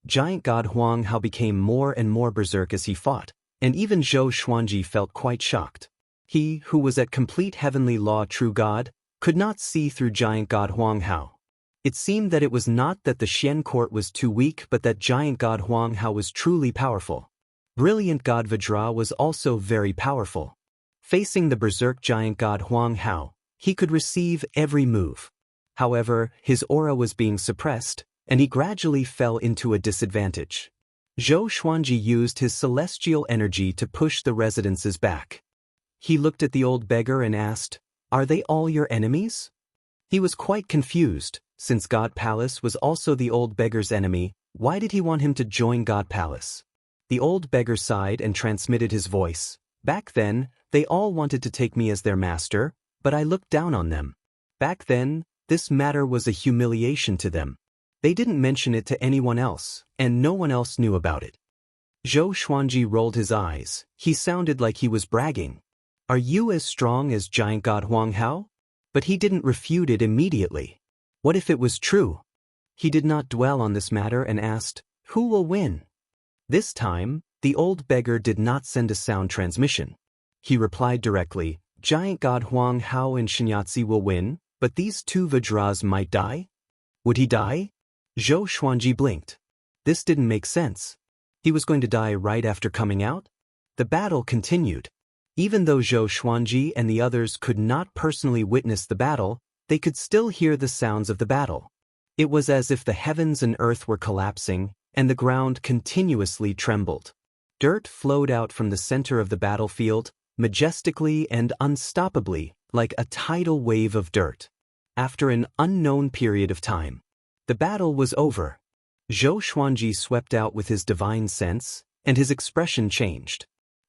Giant god Huang Hao became more and more berserk as he fought, and even Zhou Xuanji felt quite shocked. He, who was at complete heavenly law true god, could not see through giant god Huang Hao. It seemed that it was not that the Xian court was too weak but that giant god Huang Hao was truly powerful. Brilliant god Vajra was also very powerful. Facing the berserk giant god Huang Hao, he could receive every move. However, his aura was being suppressed, and he gradually fell into a disadvantage. Zhou Xuanji used his celestial energy to push the residences back. He looked at the old beggar and asked, "Are they all your enemies?" He was quite confused, since God Palace was also the old beggar's enemy. Why did he want him to join God Palace? The old beggar sighed and transmitted his voice. "Back then, they all wanted to take me as their master, but I looked down on them. Back then, this matter was a humiliation to them. They didn't mention it to anyone else, and no one else knew about it." Zhou Xuanji rolled his eyes. He sounded like he was bragging. "Are you as strong as giant god Huang Hao?" But he didn't refute it immediately. What if it was true? He did not dwell on this matter and asked, "Who will win?" This time, the old beggar did not send a sound transmission. He replied directly, "Giant god Huang Hao and Xianxia will win, but these two Vajras might die." Would he die? Zhou Xuanji blinked. This didn't make sense. He was going to die right after coming out? The battle continued. Even though Zhou Xuanji and the others could not personally witness the battle, they could still hear the sounds of the battle. It was as if the heavens and earth were collapsing, and the ground continuously trembled. Dirt flowed out from the center of the battlefield, majestically and unstoppably, like a tidal wave of dirt. After an unknown period of time, the battle was over. Zhou Xuanji swept out with his divine sense, and his expression changed.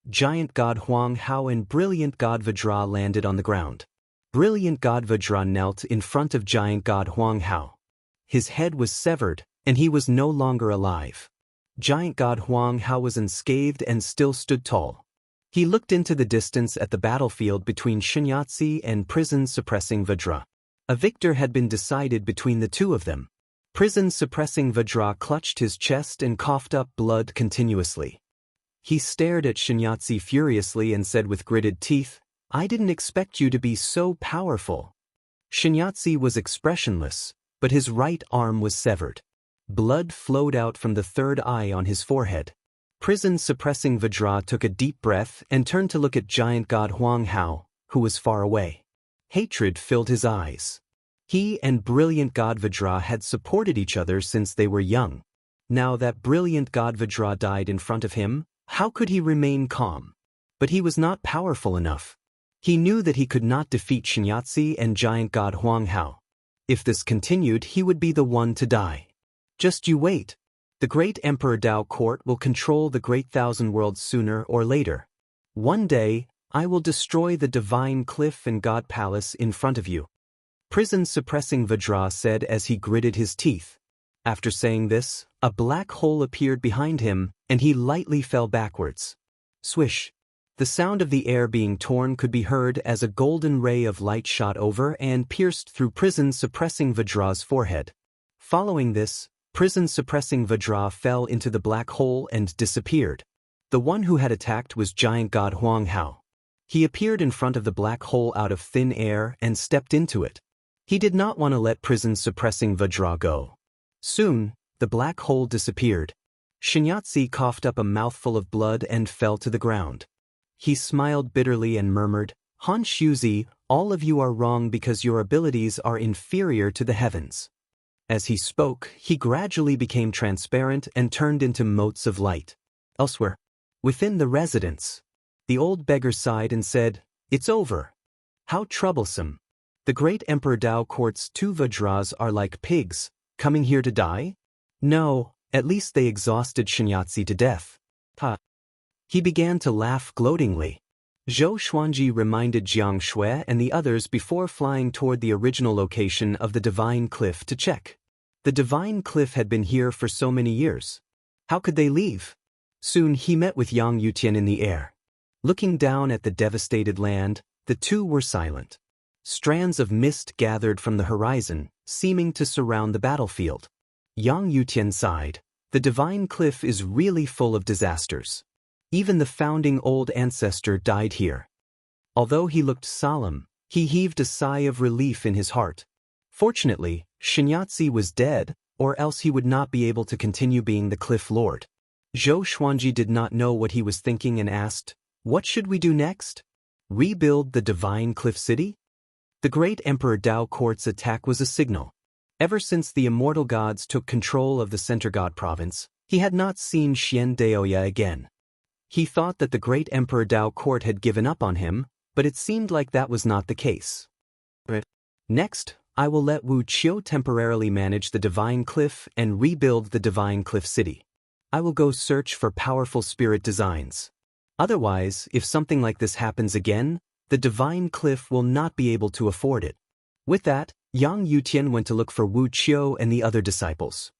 Giant god Huang Hao and brilliant god Vajra landed on the ground. Brilliant god Vajra knelt in front of giant god Huang Hao. His head was severed, and he was no longer alive. Giant god Huang Hao was unscathed and still stood tall. He looked into the distance at the battlefield between Xianxia and prison-suppressing Vajra. A victor had been decided between the two of them. Prison-suppressing Vajra clutched his chest and coughed up blood continuously. He stared at Xianxia furiously and said with gritted teeth, "I didn't expect you to be so powerful." Xianxia was expressionless, but his right arm was severed. Blood flowed out from the third eye on his forehead. Prison-suppressing Vajra took a deep breath and turned to look at giant god Huang Hao, who was far away. Hatred filled his eyes. He and brilliant god Vajra had supported each other since they were young. Now that brilliant god Vajra died in front of him, how could he remain calm? But he was not powerful enough. He knew that he could not defeat Xianxia and giant god Huang Hao. If this continued, he would be the one to die. Just you wait. The great Emperor Dao Court will control the great thousand worlds sooner or later. One day, I will destroy the divine cliff and god palace in front of you. Prison-suppressing Vajra said as he gritted his teeth. After saying this, a black hole appeared behind him, and he lightly fell backwards. Swish! The sound of the air being torn could be heard as a golden ray of light shot over and pierced through prison-suppressing Vajra's forehead. Following this, prison-suppressing Vajra fell into the black hole and disappeared. The one who had attacked was giant god Huang Hao. He appeared in front of the black hole out of thin air and stepped into it. He did not want to let prison-suppressing Vajra go. Soon, the black hole disappeared. Xianxia coughed up a mouthful of blood and fell to the ground. He smiled bitterly and murmured, "Han Shuzi, all of you are wrong because your abilities are inferior to the heavens." As he spoke, he gradually became transparent and turned into motes of light. Elsewhere, within the residence, the old beggar sighed and said, "It's over. How troublesome. The great Emperor Dao Court's 2 Vajras are like pigs, coming here to die? No, at least they exhausted Xianxia to death." Ha! He began to laugh gloatingly. Zhou Xuanji reminded Jiang Shui and the others before flying toward the original location of the Divine Cliff to check. The Divine Cliff had been here for so many years. How could they leave? Soon he met with Yang Yutian in the air. Looking down at the devastated land, the two were silent. Strands of mist gathered from the horizon, seeming to surround the battlefield. Yang Yutian sighed. The Divine Cliff is really full of disasters. Even the founding old ancestor died here. Although he looked solemn, he heaved a sigh of relief in his heart. Fortunately, Xianxia was dead, or else he would not be able to continue being the Cliff Lord. Zhou Xuanji did not know what he was thinking and asked, "What should we do next? Rebuild the Divine Cliff City?" The great Emperor Dao Court's attack was a signal. Ever since the immortal gods took control of the Center God Province, he had not seen Xian Daoya again. He thought that the great Emperor Dao Court had given up on him, but it seemed like that was not the case. Next, I will let Wu Qiu temporarily manage the Divine Cliff and rebuild the Divine Cliff City. I will go search for powerful spirit designs. Otherwise, if something like this happens again, the Divine Cliff will not be able to afford it. With that, Yang Yutian went to look for Wu Qiu and the other disciples.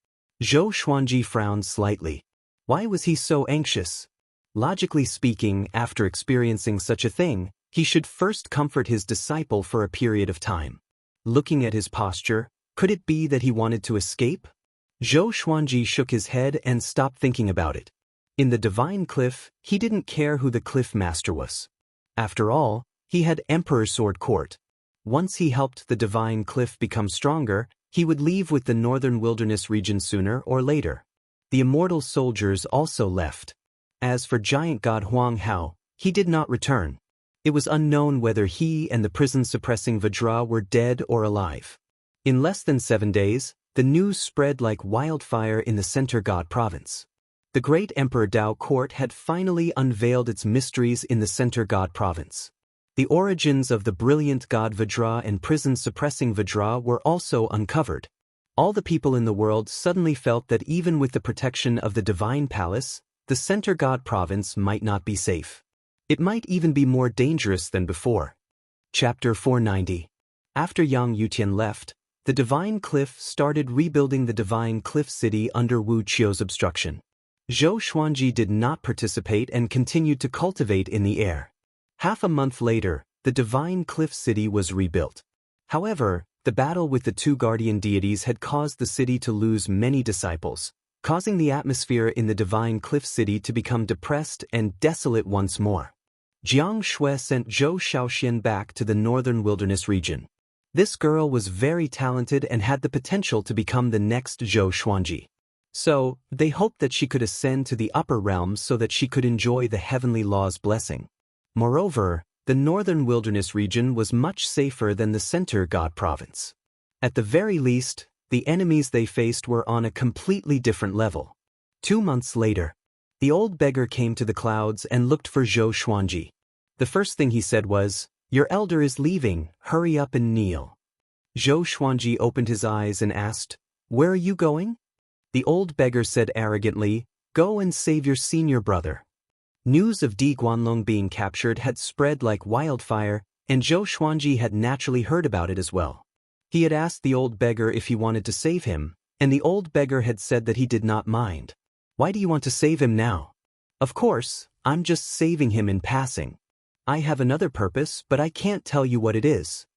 Zhou Xuanji frowned slightly. Why was he so anxious? Logically speaking, after experiencing such a thing, he should first comfort his disciple for a period of time. Looking at his posture, could it be that he wanted to escape? Zhou Xuanji shook his head and stopped thinking about it. In the Divine Cliff, he didn't care who the Cliff Master was. After all, he had Emperor Sword Court. Once he helped the Divine Cliff become stronger, he would leave with the Northern Wilderness region sooner or later. The immortal soldiers also left. As for Giant God Huang Hao, he did not return. It was unknown whether he and the prison-suppressing Vajra were dead or alive. In less than 7 days, the news spread like wildfire in the Center God Province. The great Emperor Dao Court had finally unveiled its mysteries in the Center God Province. The origins of the brilliant God Vajra and prison-suppressing Vajra were also uncovered. All the people in the world suddenly felt that even with the protection of the Divine Palace, the Center God Province might not be safe. It might even be more dangerous than before. Chapter 490. After Yang Yutian left, the Divine Cliff started rebuilding the Divine Cliff City under Wu Qiu's obstruction. Zhou Xuanji did not participate and continued to cultivate in the air. Half a month later, the Divine Cliff City was rebuilt. However, the battle with the 2 guardian deities had caused the city to lose many disciples, causing the atmosphere in the Divine Cliff City to become depressed and desolate once more. Jiang Shui sent Zhou Shaoxian back to the Northern Wilderness region. This girl was very talented and had the potential to become the next Zhou Xuanji. So, they hoped that she could ascend to the upper realms so that she could enjoy the heavenly law's blessing. Moreover, the Northern Wilderness region was much safer than the Center God Province. At the very least, the enemies they faced were on a completely different level. 2 months later, the old beggar came to the clouds and looked for Zhou Xuanji. The first thing he said was, "Your elder is leaving, hurry up and kneel." Zhou Xuanji opened his eyes and asked, "Where are you going?" The old beggar said arrogantly, "Go and save your senior brother." News of Di Guanlong being captured had spread like wildfire, and Zhou Xuanji had naturally heard about it as well. He had asked the old beggar if he wanted to save him, and the old beggar had said that he did not mind. "Why do you want to save him now?" "Of course, I'm just saving him in passing. I have another purpose, but I can't tell you what it is,"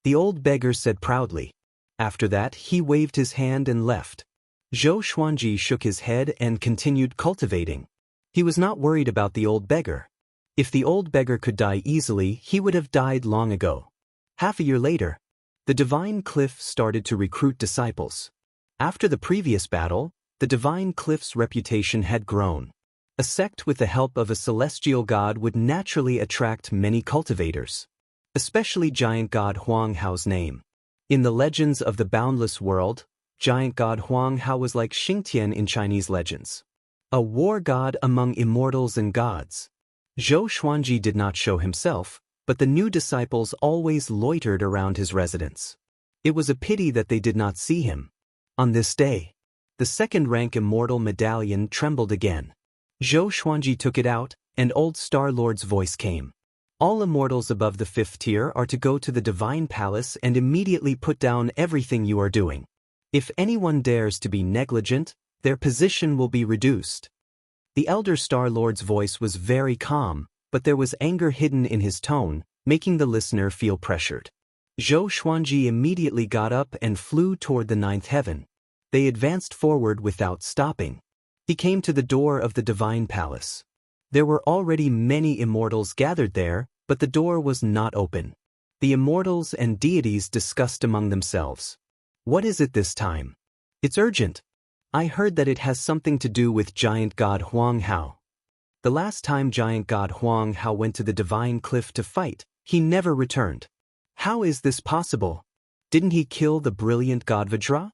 the old beggar said proudly. After that, he waved his hand and left. Zhou Xuanji shook his head and continued cultivating. He was not worried about the old beggar. If the old beggar could die easily, he would have died long ago. Half a year later, The Divine Cliff started to recruit disciples. After the previous battle, the Divine Cliff's reputation had grown. A sect with the help of a celestial god would naturally attract many cultivators, especially giant god Huang Hao's name. In the legends of the boundless world, giant god Huang Hao was like Xingtian in Chinese legends, a war god among immortals and gods. Zhou Xuanji did not show himself, but the new disciples always loitered around his residence. It was a pity that they did not see him. On this day, the second-rank immortal medallion trembled again. Zhou Xuanji took it out, and old Star Lord's voice came. All immortals above the 5th tier are to go to the Divine Palace and immediately put down everything you are doing. If anyone dares to be negligent, their position will be reduced. The elder Star Lord's voice was very calm, but there was anger hidden in his tone, making the listener feel pressured. Zhou Xuanji immediately got up and flew toward the 9th heaven. They advanced forward without stopping. He came to the door of the Divine Palace. There were already many immortals gathered there, but the door was not open. The immortals and deities discussed among themselves. What is it this time? It's urgent. I heard that it has something to do with giant god Huang Hao. The last time giant god Huang Hao went to the Divine Cliff to fight, he never returned. How is this possible? Didn't he kill the brilliant god Vajra?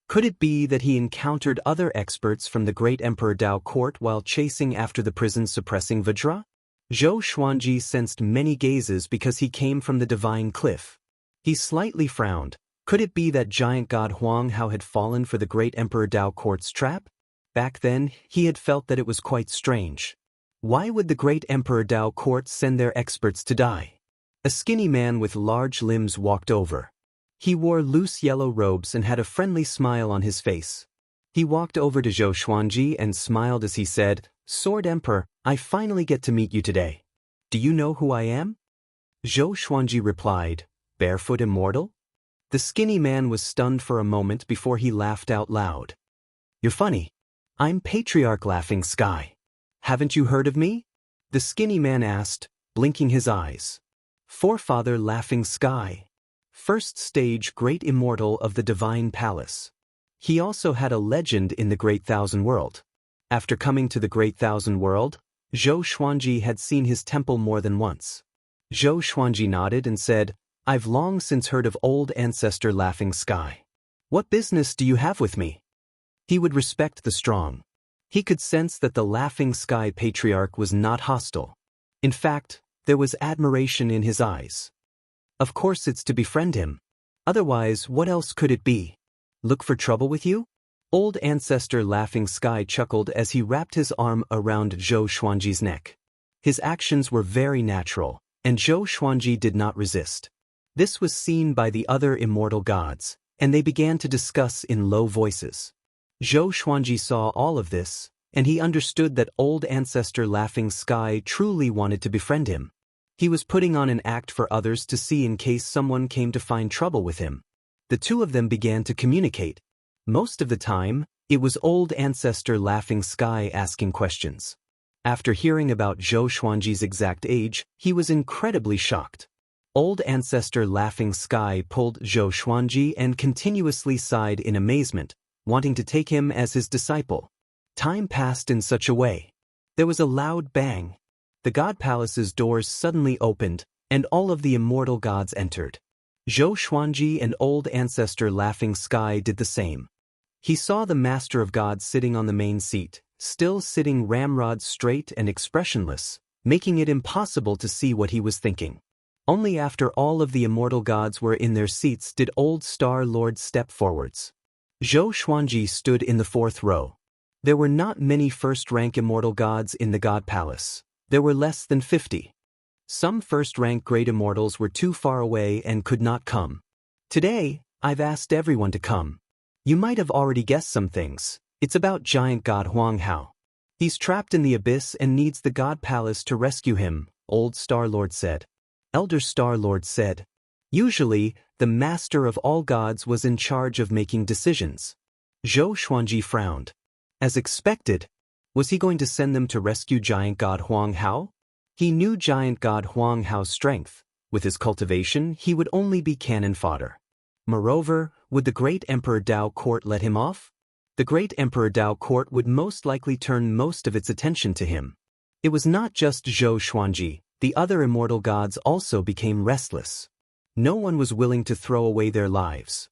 Could it be that he encountered other experts from the great Emperor Dao court while chasing after the prison-suppressing Vajra? Zhou Xuanji sensed many gazes because he came from the Divine Cliff. He slightly frowned. Could it be that giant god Huang Hao had fallen for the great Emperor Dao court's trap? Back then, he had felt that it was quite strange. Why would the great Emperor Dao court send their experts to die? A skinny man with large limbs walked over. He wore loose yellow robes and had a friendly smile on his face. He walked over to Zhou Xuanji and smiled as he said, "Sword Emperor, I finally get to meet you today. Do you know who I am?" Zhou Xuanji replied, "Barefoot Immortal?" The skinny man was stunned for a moment before he laughed out loud. "You're funny. I'm Patriarch Laughing Sky. Haven't you heard of me?" The skinny man asked, blinking his eyes. "Forefather Laughing Sky. First stage Great Immortal of the Divine Palace. He also had a legend in the Great Thousand World. After coming to the Great Thousand World, Zhou Xuanji had seen his temple more than once. Zhou Xuanji nodded and said, "I've long since heard of old ancestor Laughing Sky. What business do you have with me?" He would respect the strong. He could sense that the Laughing Sky Patriarch was not hostile. In fact, there was admiration in his eyes. Of course it's to befriend him. Otherwise, what else could it be? Look for trouble with you? Old ancestor Laughing Sky chuckled as he wrapped his arm around Zhou Xuanji's neck. His actions were very natural, and Zhou Xuanji did not resist. This was seen by the other immortal gods, and they began to discuss in low voices. Zhou Xuanji saw all of this, and he understood that old ancestor Laughing Sky truly wanted to befriend him. He was putting on an act for others to see in case someone came to find trouble with him. The two of them began to communicate. Most of the time, it was old ancestor Laughing Sky asking questions. After hearing about Zhou Xuanji's exact age, he was incredibly shocked. Old ancestor Laughing Sky pulled Zhou Xuanji and continuously sighed in amazement, wanting to take him as his disciple. Time passed in such a way. There was a loud bang. The God Palace's doors suddenly opened, and all of the immortal gods entered. Zhou Xuanji and old ancestor Laughing Sky did the same. He saw the Master of Gods sitting on the main seat, still sitting ramrod straight and expressionless, making it impossible to see what he was thinking. Only after all of the immortal gods were in their seats did old Star Lord step forwards. Zhou Xuanji stood in the 4th row. There were not many first-rank immortal gods in the God Palace. There were less than 50. Some first-rank great immortals were too far away and could not come. Today, I've asked everyone to come. You might have already guessed some things. It's about giant god Huang Hao. He's trapped in the abyss and needs the God Palace to rescue him, old Star Lord said. Elder Star Lord said. Usually, the master of all gods was in charge of making decisions. Zhou Xuanji frowned. As expected, was he going to send them to rescue giant god Huang Hao? He knew giant god Huang Hao's strength, With his cultivation, he would only be cannon fodder. Moreover, would the great Emperor Dao court let him off? The great Emperor Dao court would most likely turn most of its attention to him. It was not just Zhou Xuanji, the other immortal gods also became restless. No one was willing to throw away their lives.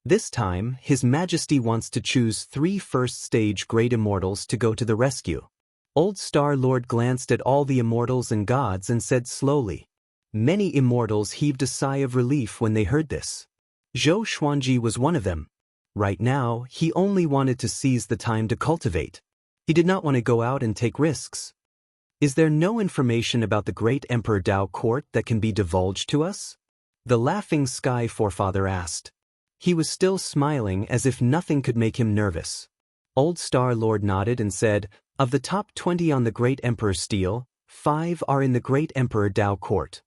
This time, His Majesty wants to choose 3 first-stage great immortals to go to the rescue. Old Star Lord glanced at all the immortals and gods and said slowly. Many immortals heaved a sigh of relief when they heard this. Zhou Xuanji was one of them. Right now, he only wanted to seize the time to cultivate. He did not want to go out and take risks. Is there no information about the great Emperor Dao court that can be divulged to us? The laughing sky forefather asked. He was still smiling as if nothing could make him nervous. Old Star Lord nodded and said, of the top 20 on the great Emperor's stele, 5 are in the great Emperor Dao court.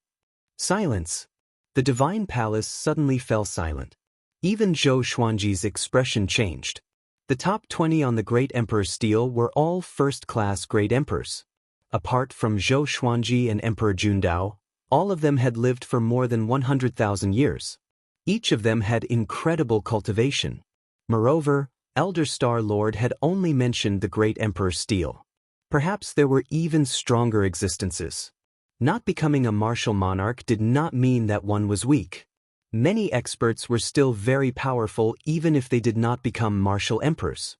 Silence. The divine palace suddenly fell silent. Even Zhou Xuanji's expression changed. The top 20 on the great Emperor's stele were all first-class great emperors. Apart from Zhou Xuanji and Emperor Jundao, all of them had lived for more than 100,000 years. Each of them had incredible cultivation. Moreover, Elder Star Lord had only mentioned the great Emperor's stele. Perhaps there were even stronger existences. Not becoming a martial monarch did not mean that one was weak. Many experts were still very powerful even if they did not become martial emperors.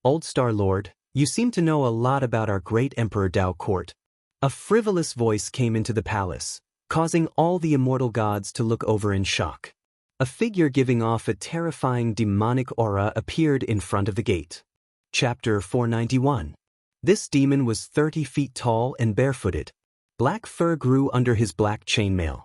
Old Star Lord, you seem to know a lot about our great Emperor Dao court. A frivolous voice came into the palace, causing all the immortal gods to look over in shock. A figure giving off a terrifying demonic aura appeared in front of the gate. Chapter 491. This demon was 30 feet tall and barefooted. Black fur grew under his black chainmail.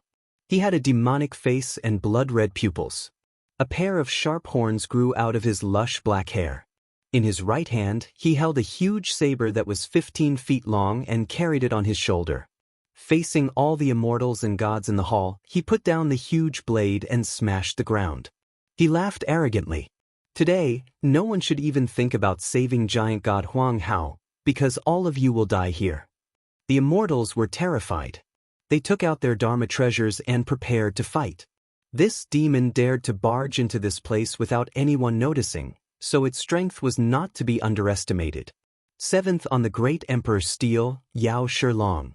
He had a demonic face and blood-red pupils. A pair of sharp horns grew out of his lush black hair. In his right hand, he held a huge saber that was 15 feet long and carried it on his shoulder. Facing all the immortals and gods in the hall, he put down the huge blade and smashed the ground. He laughed arrogantly. Today, no one should even think about saving giant god Huang Hao, because all of you will die here. The immortals were terrified. They took out their Dharma treasures and prepared to fight. This demon dared to barge into this place without anyone noticing, so its strength was not to be underestimated. 7th on the great Emperor's stele, Yao Shilong.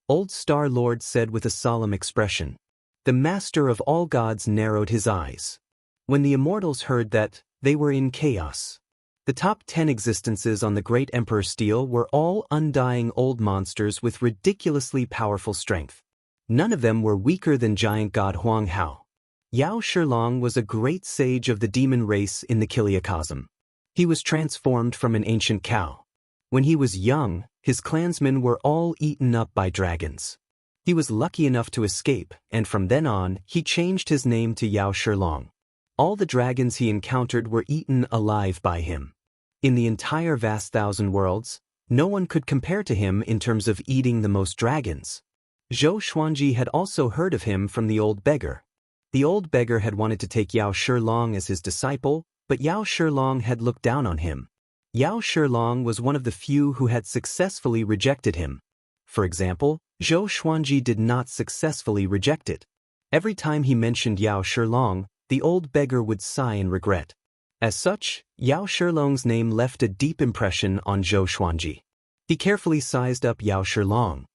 Old Star Lord said with a solemn expression. The master of all gods narrowed his eyes. When the immortals heard that, they were in chaos. The top 10 existences on the great Emperor's stele were all undying old monsters with ridiculously powerful strength. None of them were weaker than giant god Huang Hao. Yao Shilong was a great sage of the demon race in the Kiliacosm. He was transformed from an ancient cow. When he was young, his clansmen were all eaten up by dragons. He was lucky enough to escape, and from then on, he changed his name to Yao Shilong. All the dragons he encountered were eaten alive by him. In the entire vast thousand worlds, no one could compare to him in terms of eating the most dragons. Zhou Xuanji had also heard of him from the old beggar. The old beggar had wanted to take Yao Shilong as his disciple, but Yao Shilong had looked down on him. Yao Shilong was one of the few who had successfully rejected him. For example, Zhou Xuanji did not successfully reject it. Every time he mentioned Yao Shilong, the old beggar would sigh in regret. As such, Yao Shilong's name left a deep impression on Zhou Xuanji. He carefully sized up Yao Shilong.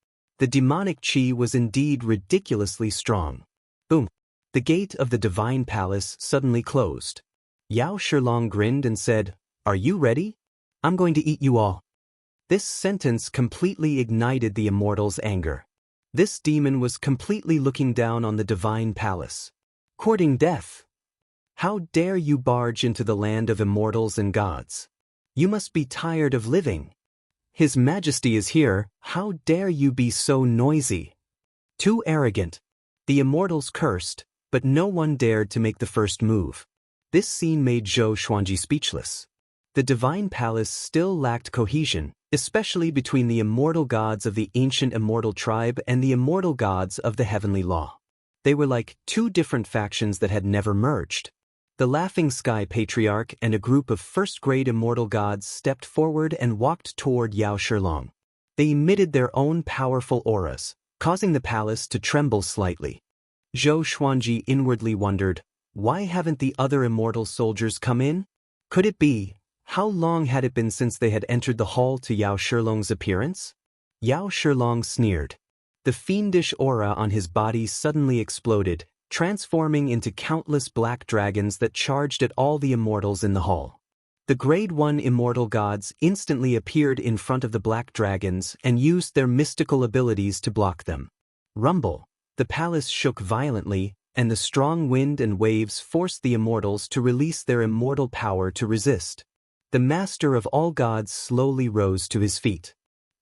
The demonic qi was indeed ridiculously strong. Boom! The gate of the divine palace suddenly closed. Yao Shilong grinned and said, "Are you ready? I'm going to eat you all." This sentence completely ignited the immortal's anger. This demon was completely looking down on the divine palace. Courting death. How dare you barge into the land of immortals and gods? You must be tired of living. His Majesty is here, how dare you be so noisy? Too arrogant. The immortals cursed, but no one dared to make the first move. This scene made Zhou Xuanji speechless. The divine palace still lacked cohesion, especially between the immortal gods of the ancient immortal tribe and the immortal gods of the heavenly law. They were like 2 different factions that had never merged. The Laughing Sky Patriarch and a group of first-grade immortal gods stepped forward and walked toward Yao Shilong. They emitted their own powerful auras, causing the palace to tremble slightly. Zhou Xuanji inwardly wondered, why haven't the other immortal soldiers come in? Could it be, how long had it been since they had entered the hall to Yao Shilong's appearance? Yao Shilong sneered. The fiendish aura on his body suddenly exploded, transforming into countless black dragons that charged at all the immortals in the hall. The Grade 1 immortal gods instantly appeared in front of the black dragons and used their mystical abilities to block them. Rumble. The palace shook violently, and the strong wind and waves forced the immortals to release their immortal power to resist. The master of all gods slowly rose to his feet.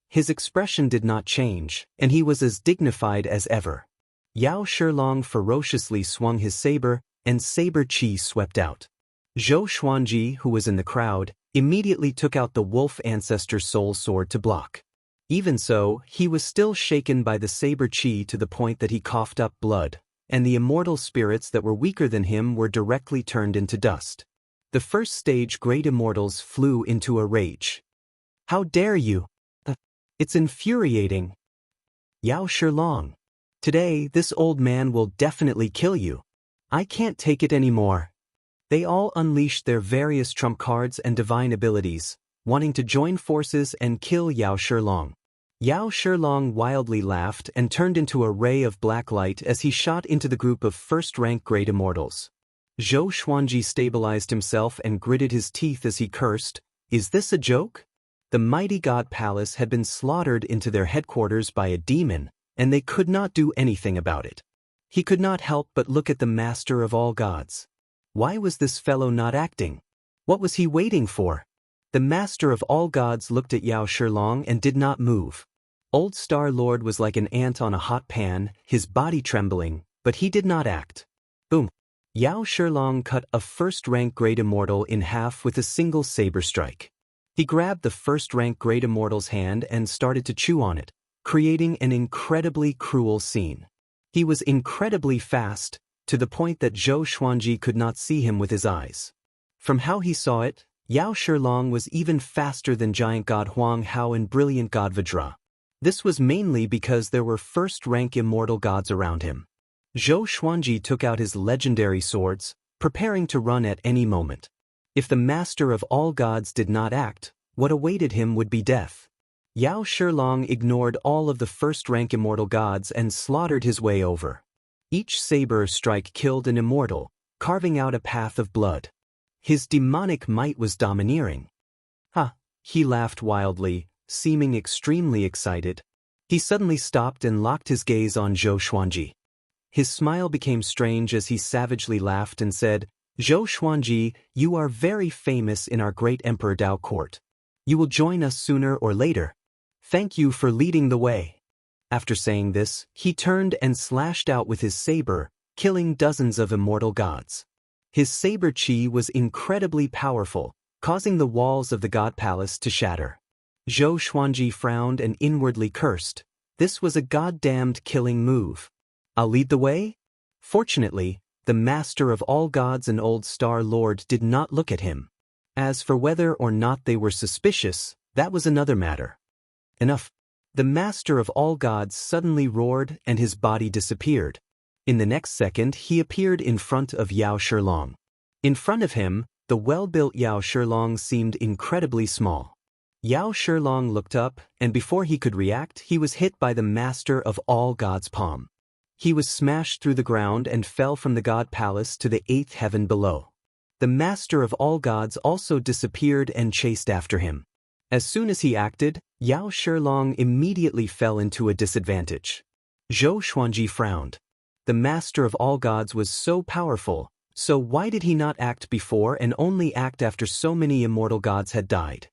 His expression did not change, and he was as dignified as ever. Yao Shilong ferociously swung his saber, and saber chi swept out. Zhou Xuanji, who was in the crowd, immediately took out the wolf ancestor soul sword to block. Even so, he was still shaken by the saber chi to the point that he coughed up blood, and the immortal spirits that were weaker than him were directly turned into dust. The first stage great immortals flew into a rage. How dare you! It's infuriating. Yao Shilong. Today, this old man will definitely kill you. I can't take it anymore. They all unleashed their various trump cards and divine abilities, wanting to join forces and kill Yao Shilong. Yao Shilong wildly laughed and turned into a ray of black light as he shot into the group of first-rank great immortals. Zhou Xuanji stabilized himself and gritted his teeth as he cursed, "Is this a joke?" The mighty god palace had been slaughtered into their headquarters by a demon, and they could not do anything about it. He could not help but look at the master of all gods. Why was this fellow not acting? What was he waiting for? The master of all gods looked at Yao Shilong and did not move. Old Star Lord was like an ant on a hot pan, his body trembling, but he did not act. Boom! Yao Shilong cut a first-rank great immortal in half with a single saber strike. He grabbed the first-rank great immortal's hand and started to chew on it, creating an incredibly cruel scene. He was incredibly fast, to the point that Zhou Xuanji could not see him with his eyes. From how he saw it, Yao Shilong was even faster than giant god Huang Hao and brilliant god Vajra. This was mainly because there were first-rank immortal gods around him. Zhou Xuanji took out his legendary swords, preparing to run at any moment. If the master of all gods did not act, what awaited him would be death. Yao Shilong ignored all of the first-rank immortal gods and slaughtered his way over. Each saber strike killed an immortal, carving out a path of blood. His demonic might was domineering. Ha! He laughed wildly, seeming extremely excited. He suddenly stopped and locked his gaze on Zhou Xuanji. His smile became strange as he savagely laughed and said, "Zhou Xuanji, you are very famous in our great Emperor Dao court. You will join us sooner or later. Thank you for leading the way." After saying this, he turned and slashed out with his saber, killing dozens of immortal gods. His saber chi was incredibly powerful, causing the walls of the god palace to shatter. Zhou Xuanji frowned and inwardly cursed. This was a goddamned killing move. "I'll lead the way?" Fortunately, the master of all gods and Old Star Lord did not look at him. As for whether or not they were suspicious, that was another matter. Enough. The master of all gods suddenly roared and his body disappeared. In the next second he appeared in front of Yao Shilong. In front of him, the well-built Yao Shilong seemed incredibly small. Yao Shilong looked up, and before he could react, he was hit by the master of all gods' palm. He was smashed through the ground and fell from the god palace to the 8th heaven below. The master of all gods also disappeared and chased after him. As soon as he acted, Yao Shilong immediately fell into a disadvantage. Zhou Xuanji frowned. The master of all gods was so powerful, so why did he not act before and only act after so many immortal gods had died?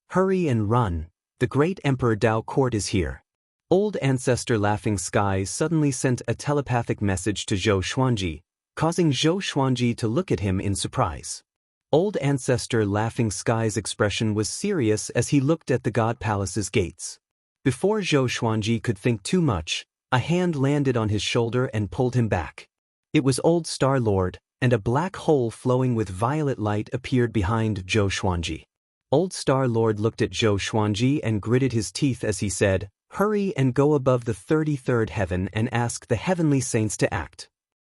Hurry and run, the great Emperor Dao court is here. Old Ancestor Laughing Sky suddenly sent a telepathic message to Zhou Xuanji, causing Zhou Xuanji to look at him in surprise. Old Ancestor Laughing Sky's expression was serious as he looked at the god palace's gates. Before Zhou Xuanji could think too much, a hand landed on his shoulder and pulled him back. It was Old Star Lord, and a black hole flowing with violet light appeared behind Zhou Xuanji. Old Star Lord looked at Zhou Xuanji and gritted his teeth as he said, "Hurry and go above the 33rd heaven and ask the heavenly saints to act.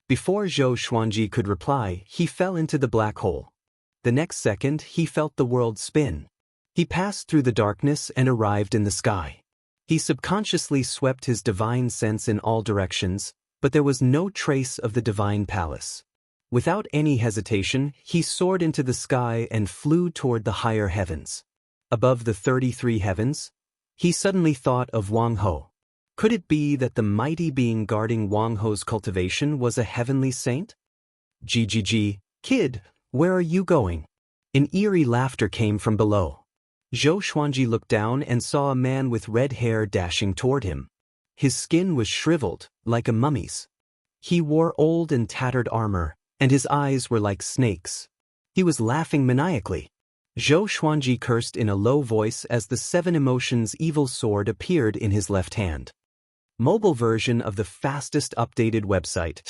Before Zhou Xuanji could reply, he fell into the black hole. The next second, he felt the world spin. He passed through the darkness and arrived in the sky. He subconsciously swept his divine sense in all directions, but there was no trace of the divine palace. Without any hesitation, he soared into the sky and flew toward the higher heavens. Above the 33 heavens, he suddenly thought of Wang Ho. Could it be that the mighty being guarding Wang Ho's cultivation was a heavenly saint? "GGG, kid, where are you going?" An eerie laughter came from below. Zhou Xuanji looked down and saw a man with red hair dashing toward him. His skin was shriveled, like a mummy's. He wore old and tattered armor, and his eyes were like snakes. He was laughing maniacally. Zhou Xuanji cursed in a low voice as the 7 Emotions evil sword appeared in his left hand. Mobile version of the fastest updated website.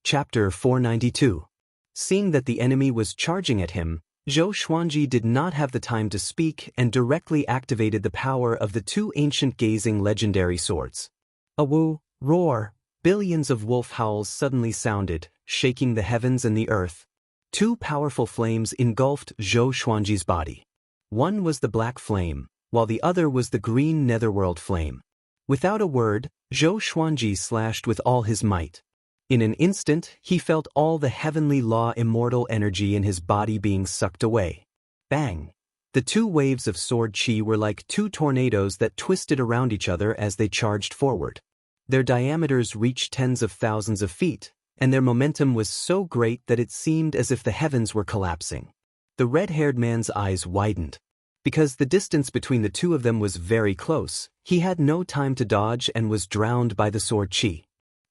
Chapter 492. Seeing that the enemy was charging at him, Zhou Xuanji did not have the time to speak and directly activated the power of the 2 ancient gazing legendary swords. A woo, roar, billions of wolf howls suddenly sounded, shaking the heavens and the earth. 2 powerful flames engulfed Zhou Xuanji's body. One was the black flame, while the other was the green netherworld flame. Without a word, Zhou Xuanji slashed with all his might. In an instant, he felt all the heavenly law immortal energy in his body being sucked away. Bang! The 2 waves of sword chi were like 2 tornadoes that twisted around each other as they charged forward. Their diameters reached tens of thousands of feet, and their momentum was so great that it seemed as if the heavens were collapsing. The red-haired man's eyes widened. Because the distance between the 2 of them was very close, he had no time to dodge and was drowned by the sword chi.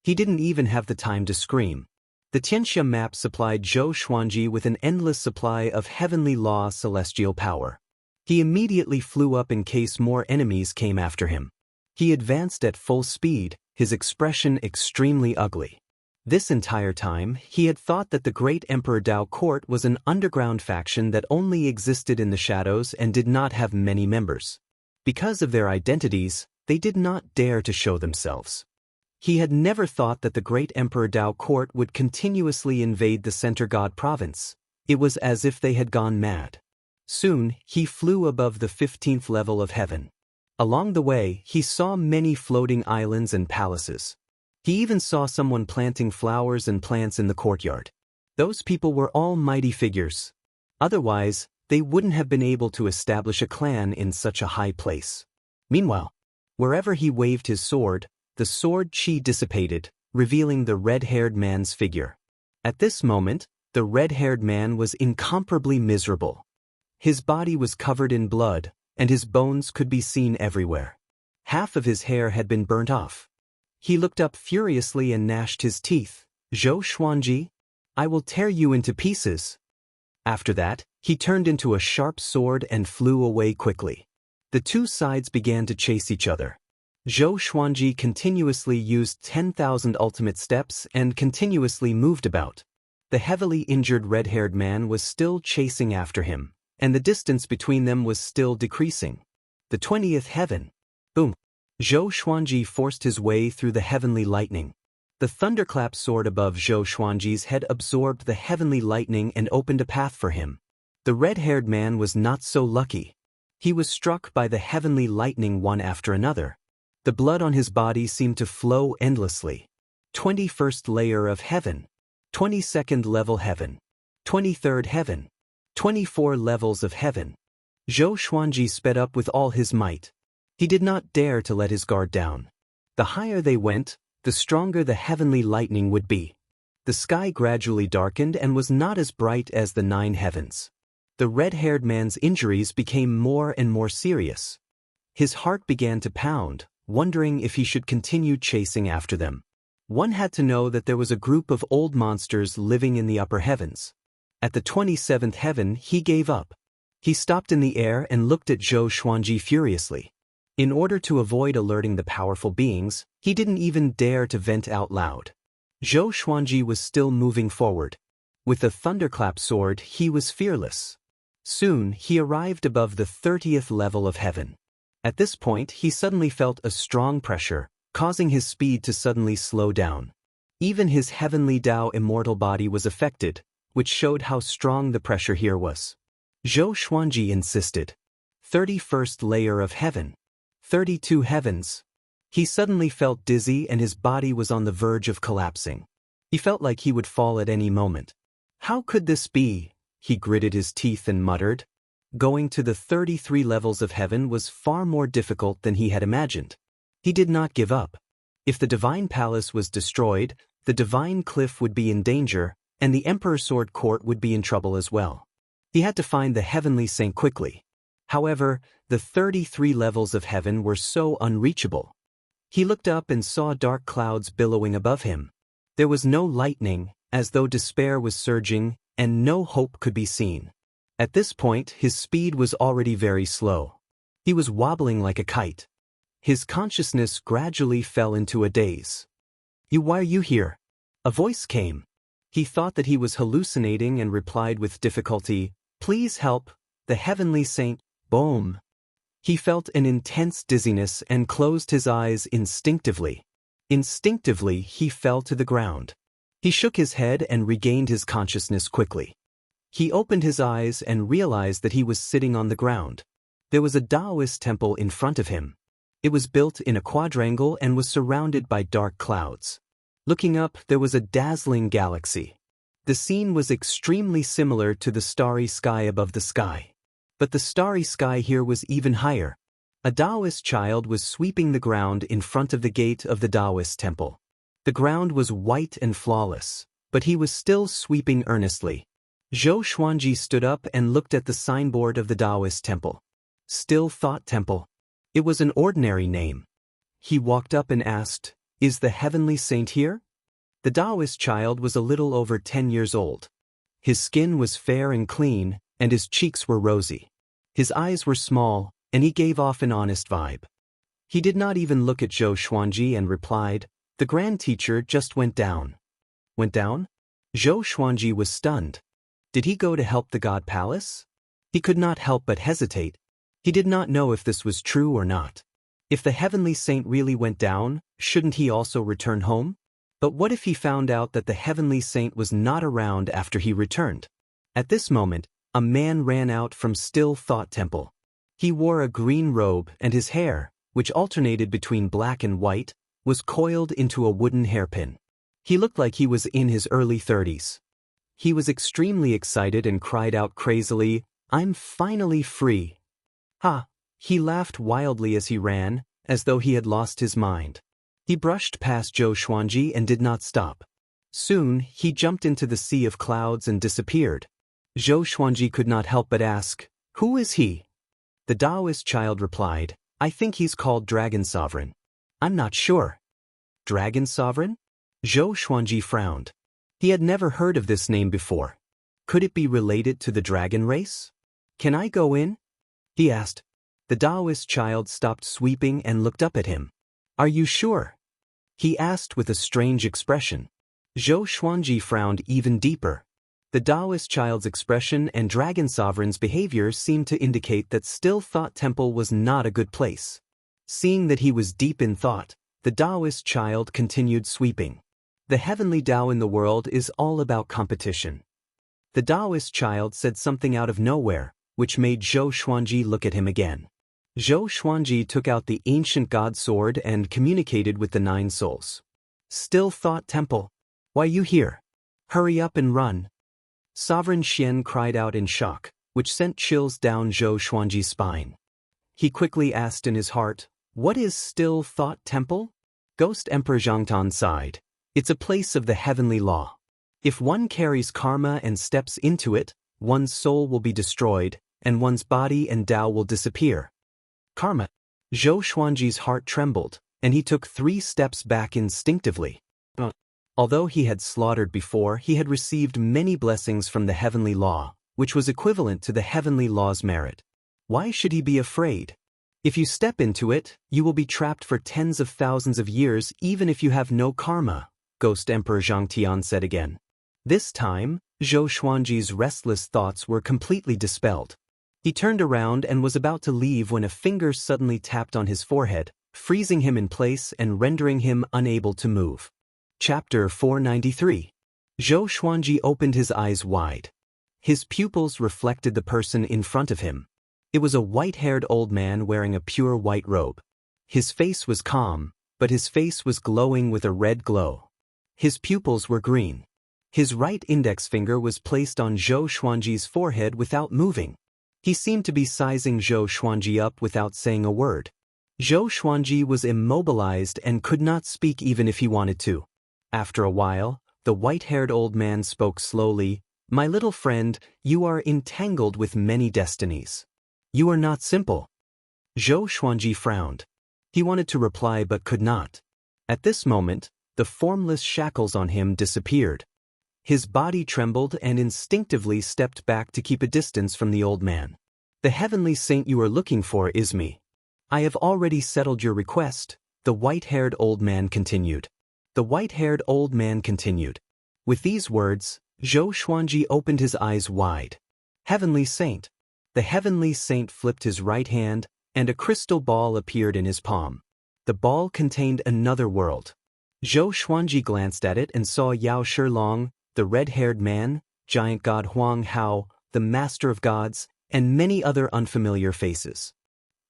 He didn't even have the time to scream. The Xianxia map supplied Zhou Xuanji with an endless supply of heavenly law celestial power. He immediately flew up in case more enemies came after him. He advanced at full speed, his expression extremely ugly. This entire time, he had thought that the great Emperor Dao court was an underground faction that only existed in the shadows and did not have many members. Because of their identities, they did not dare to show themselves. He had never thought that the great Emperor Dao court would continuously invade the Center God province. It was as if they had gone mad. Soon, he flew above the 15th level of heaven. Along the way, he saw many floating islands and palaces. He even saw someone planting flowers and plants in the courtyard. Those people were all mighty figures. Otherwise, they wouldn't have been able to establish a clan in such a high place. Meanwhile, wherever he waved his sword, the sword chi dissipated, revealing the red-haired man's figure. At this moment, the red-haired man was incomparably miserable. His body was covered in blood, and his bones could be seen everywhere. Half of his hair had been burnt off. He looked up furiously and gnashed his teeth. "Zhou Xuanji, I will tear you into pieces." After that, he turned into a sharp sword and flew away quickly. The 2 sides began to chase each other. Zhou Xuanji continuously used 10,000 ultimate steps and continuously moved about. The heavily injured red-haired man was still chasing after him, and the distance between them was still decreasing. The 20th heaven. Boom! Zhou Xuanji forced his way through the heavenly lightning. The thunderclap sword above Zhou Xuanji's head absorbed the heavenly lightning and opened a path for him. The red-haired man was not so lucky. He was struck by the heavenly lightning one after another. The blood on his body seemed to flow endlessly. 21st layer of heaven. 22nd level heaven. 23rd heaven. 24 levels of heaven. Zhou Xuanji sped up with all his might. He did not dare to let his guard down. The higher they went, the stronger the heavenly lightning would be. The sky gradually darkened and was not as bright as the 9 heavens. The red-haired man's injuries became more and more serious. His heart began to pound, wondering if he should continue chasing after them. One had to know that there was a group of old monsters living in the upper heavens. At the 27th heaven, he gave up. He stopped in the air and looked at Zhou Xuanji furiously. In order to avoid alerting the powerful beings, he didn't even dare to vent out loud. Zhou Xuanji was still moving forward. With the thunderclap sword, he was fearless. Soon, he arrived above the 30th level of heaven. At this point, he suddenly felt a strong pressure, causing his speed to suddenly slow down. Even his heavenly Tao immortal body was affected, which showed how strong the pressure here was. Zhou Xuanji insisted. 31st layer of heaven. 32 heavens. He suddenly felt dizzy and his body was on the verge of collapsing. He felt like he would fall at any moment. How could this be? He gritted his teeth and muttered. Going to the 33 levels of heaven was far more difficult than he had imagined. He did not give up. If the divine palace was destroyed, the divine cliff would be in danger, and the Emperor's sword court would be in trouble as well. He had to find the heavenly saint quickly. However, the 33 levels of heaven were so unreachable. He looked up and saw dark clouds billowing above him. There was no lightning, as though despair was surging, and no hope could be seen. At this point, his speed was already very slow. He was wobbling like a kite. His consciousness gradually fell into a daze. Why are you here? A voice came. He thought that he was hallucinating and replied with difficulty, Please help, the heavenly saint, boom. He felt an intense dizziness and closed his eyes instinctively. Instinctively, he fell to the ground. He shook his head and regained his consciousness quickly. He opened his eyes and realized that he was sitting on the ground. There was a Daoist temple in front of him. It was built in a quadrangle and was surrounded by dark clouds. Looking up, there was a dazzling galaxy. The scene was extremely similar to the starry sky above the sky. But the starry sky here was even higher. A Daoist child was sweeping the ground in front of the gate of the Daoist temple. The ground was white and flawless, but he was still sweeping earnestly. Zhou Xuanji stood up and looked at the signboard of the Daoist temple. Still Thought Temple. It was an ordinary name. He walked up and asked, Is the heavenly saint here? The Daoist child was a little over 10 years old. His skin was fair and clean, and his cheeks were rosy. His eyes were small, and he gave off an honest vibe. He did not even look at Zhou Xuanji and replied, The grand teacher just went down. Went down? Zhou Xuanji was stunned. Did he go to help the God Palace? He could not help but hesitate. He did not know if this was true or not. If the heavenly saint really went down, shouldn't he also return home? But what if he found out that the heavenly saint was not around after he returned? At this moment, a man ran out from Still Thought Temple. He wore a green robe and his hair, which alternated between black and white, was coiled into a wooden hairpin. He looked like he was in his early 30s. He was extremely excited and cried out crazily, I'm finally free. Ha! He laughed wildly as he ran, as though he had lost his mind. He brushed past Zhou Xuanji and did not stop. Soon, he jumped into the sea of clouds and disappeared. Zhou Xuanji could not help but ask, Who is he? The Daoist child replied, I think he's called Dragon Sovereign. I'm not sure. Dragon Sovereign? Zhou Xuanji frowned. He had never heard of this name before. Could it be related to the dragon race? Can I go in? He asked. The Daoist child stopped sweeping and looked up at him. Are you sure? He asked with a strange expression. Zhou Xuanji frowned even deeper. The Daoist child's expression and Dragon Sovereign's behavior seemed to indicate that Still Thought Temple was not a good place. Seeing that he was deep in thought, the Daoist child continued sweeping. The heavenly Tao in the world is all about competition. The Daoist child said something out of nowhere, which made Zhou Xuanji look at him again. Zhou Xuanji took out the ancient god sword and communicated with the 9 souls. Still Thought Temple. Why you here? Hurry up and run. Sovereign Xian cried out in shock, which sent chills down Zhou Xuanji's spine. He quickly asked in his heart, What is Still Thought Temple? Ghost Emperor Zhangtan sighed. It's a place of the heavenly law. If one carries karma and steps into it, one's soul will be destroyed, and one's body and Tao will disappear. Karma. Zhou Xuanji's heart trembled, and he took 3 steps back instinctively. Although he had slaughtered before, he had received many blessings from the heavenly law, which was equivalent to the heavenly law's merit. Why should he be afraid? If you step into it, you will be trapped for tens of thousands of years even if you have no karma, Ghost Emperor Zhangtian said again. This time, Zhou Xuanji's restless thoughts were completely dispelled. He turned around and was about to leave when a finger suddenly tapped on his forehead, freezing him in place and rendering him unable to move. Chapter 493. Zhou Xuanji opened his eyes wide. His pupils reflected the person in front of him. It was a white-haired old man wearing a pure white robe. His face was calm, but his face was glowing with a red glow. His pupils were green. His right index finger was placed on Zhou Xuanji's forehead without moving. He seemed to be sizing Zhou Xuanji up without saying a word. Zhou Xuanji was immobilized and could not speak even if he wanted to. After a while, the white-haired old man spoke slowly. "My little friend, you are entangled with many destinies. You are not simple." Zhou Xuanji frowned. He wanted to reply but could not. At this moment, the formless shackles on him disappeared. His body trembled and instinctively stepped back to keep a distance from the old man. "The heavenly saint you are looking for is me. I have already settled your request," the white-haired old man continued. The white-haired old man continued. With these words, Zhou Xuanji opened his eyes wide. "Heavenly saint." The heavenly saint flipped his right hand, and a crystal ball appeared in his palm. The ball contained another world. Zhou Xuanji glanced at it and saw Yao Shilong, the red-haired man, giant god Huang Hao, the master of gods, and many other unfamiliar faces.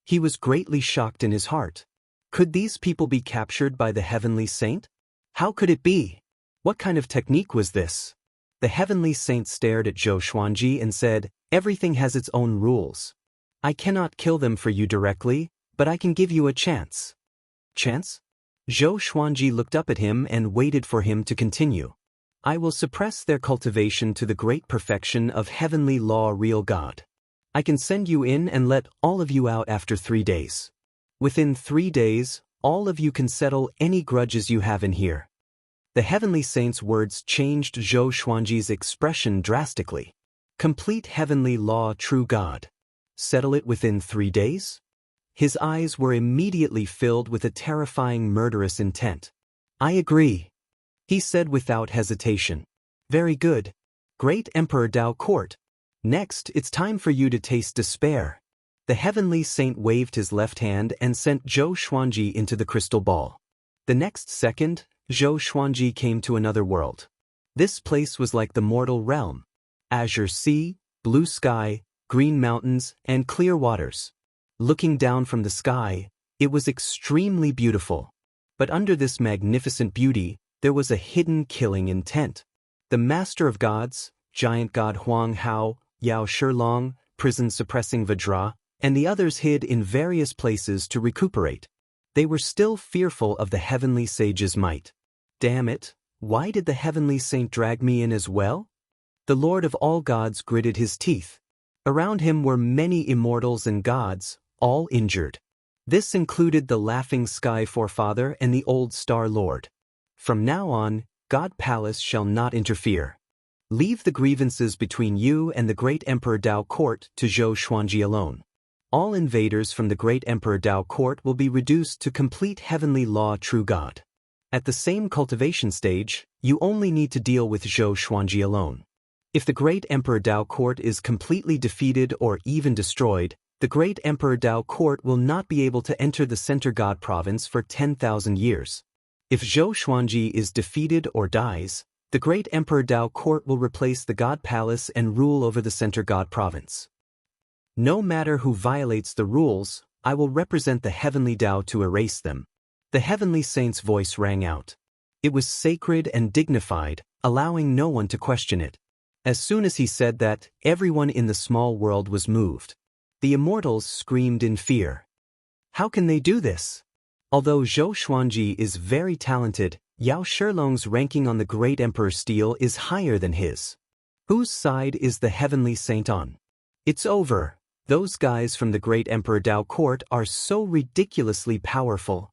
He was greatly shocked in his heart. Could these people be captured by the heavenly saint? How could it be? What kind of technique was this? The heavenly saint stared at Zhou Xuanji and said, "Everything has its own rules. I cannot kill them for you directly, but I can give you a chance." Chance? Zhou Xuanji looked up at him and waited for him to continue. "I will suppress their cultivation to the great perfection of heavenly law, real God. I can send you in and let all of you out after 3 days. Within 3 days, all of you can settle any grudges you have in here." The heavenly saint's words changed Zhou Xuanji's expression drastically. Complete heavenly law, true God. Settle it within 3 days? His eyes were immediately filled with a terrifying murderous intent. "I agree," he said without hesitation. "Very good. Great Emperor Dao Court. Next, it's time for you to taste despair." The heavenly saint waved his left hand and sent Zhou Xuanji into the crystal ball. The next second, Zhou Xuanji came to another world. This place was like the mortal realm. Azure sea, blue sky, green mountains, and clear waters. Looking down from the sky, it was extremely beautiful. But under this magnificent beauty, there was a hidden killing intent. The master of gods, giant god Huang Hao, Yao Shilong, prison-suppressing Vajra, and the others hid in various places to recuperate. They were still fearful of the heavenly sage's might. Damn it, why did the heavenly saint drag me in as well? The Lord of all gods gritted his teeth. Around him were many immortals and gods, all injured. This included the laughing sky forefather and the old star lord. From now on, God Palace shall not interfere. Leave the grievances between you and the great Emperor Dao Court to Zhou Xuanji alone. All invaders from the great Emperor Dao Court will be reduced to complete heavenly law, true God. At the same cultivation stage, you only need to deal with Zhou Xuanji alone. If the great Emperor Dao Court is completely defeated or even destroyed, the great Emperor Dao Court will not be able to enter the Center God Province for 10,000 years. If Zhou Xuanji is defeated or dies, the great Emperor Dao Court will replace the God Palace and rule over the Center God Province. No matter who violates the rules, I will represent the heavenly Dao to erase them. The heavenly saint's voice rang out. It was sacred and dignified, allowing no one to question it. As soon as he said that, everyone in the small world was moved. The immortals screamed in fear. How can they do this? Although Zhou Xuanji is very talented, Yao Shilong's ranking on the great emperor's steel is higher than his. Whose side is the heavenly saint on? It's over. Those guys from the great Emperor Dao Court are so ridiculously powerful.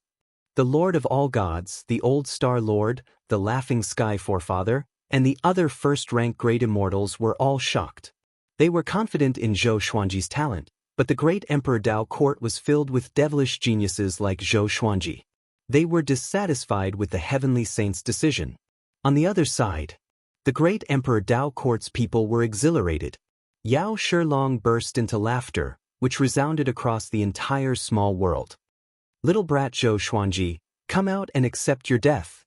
The Lord of all gods, the old star lord, the laughing sky forefather, and the other first-rank great immortals were all shocked. They were confident in Zhou Xuanji's talent, but the great Emperor Dao Court was filled with devilish geniuses like Zhou Xuanji. They were dissatisfied with the heavenly saint's decision. On the other side, the great Emperor Dao Court's people were exhilarated. Yao Shilong burst into laughter, which resounded across the entire small world. "Little brat Zhou Xuanji, come out and accept your death."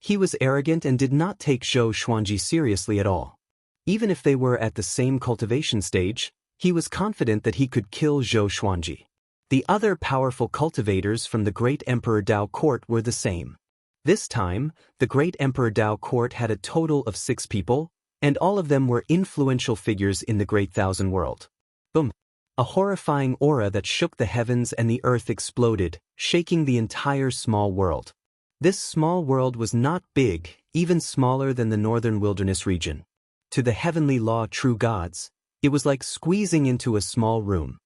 He was arrogant and did not take Zhou Xuanji seriously at all. Even if they were at the same cultivation stage, he was confident that he could kill Zhou Xuanji. The other powerful cultivators from the Great Emperor Dao court were the same. This time, the Great Emperor Dao court had a total of 6 people, and all of them were influential figures in the Great Thousand World. Boom! A horrifying aura that shook the heavens and the earth exploded, shaking the entire small world. This small world was not big, even smaller than the northern wilderness region. To the heavenly law true gods, it was like squeezing into a small room.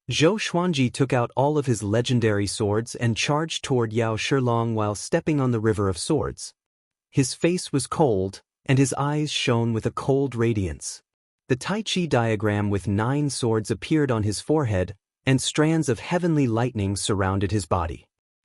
Zhou Xuanji took out all of his legendary swords and charged toward Yao Shilong while stepping on the river of swords. His face was cold, and his eyes shone with a cold radiance. The Tai Chi diagram with 9 swords appeared on his forehead, and strands of heavenly lightning surrounded his body.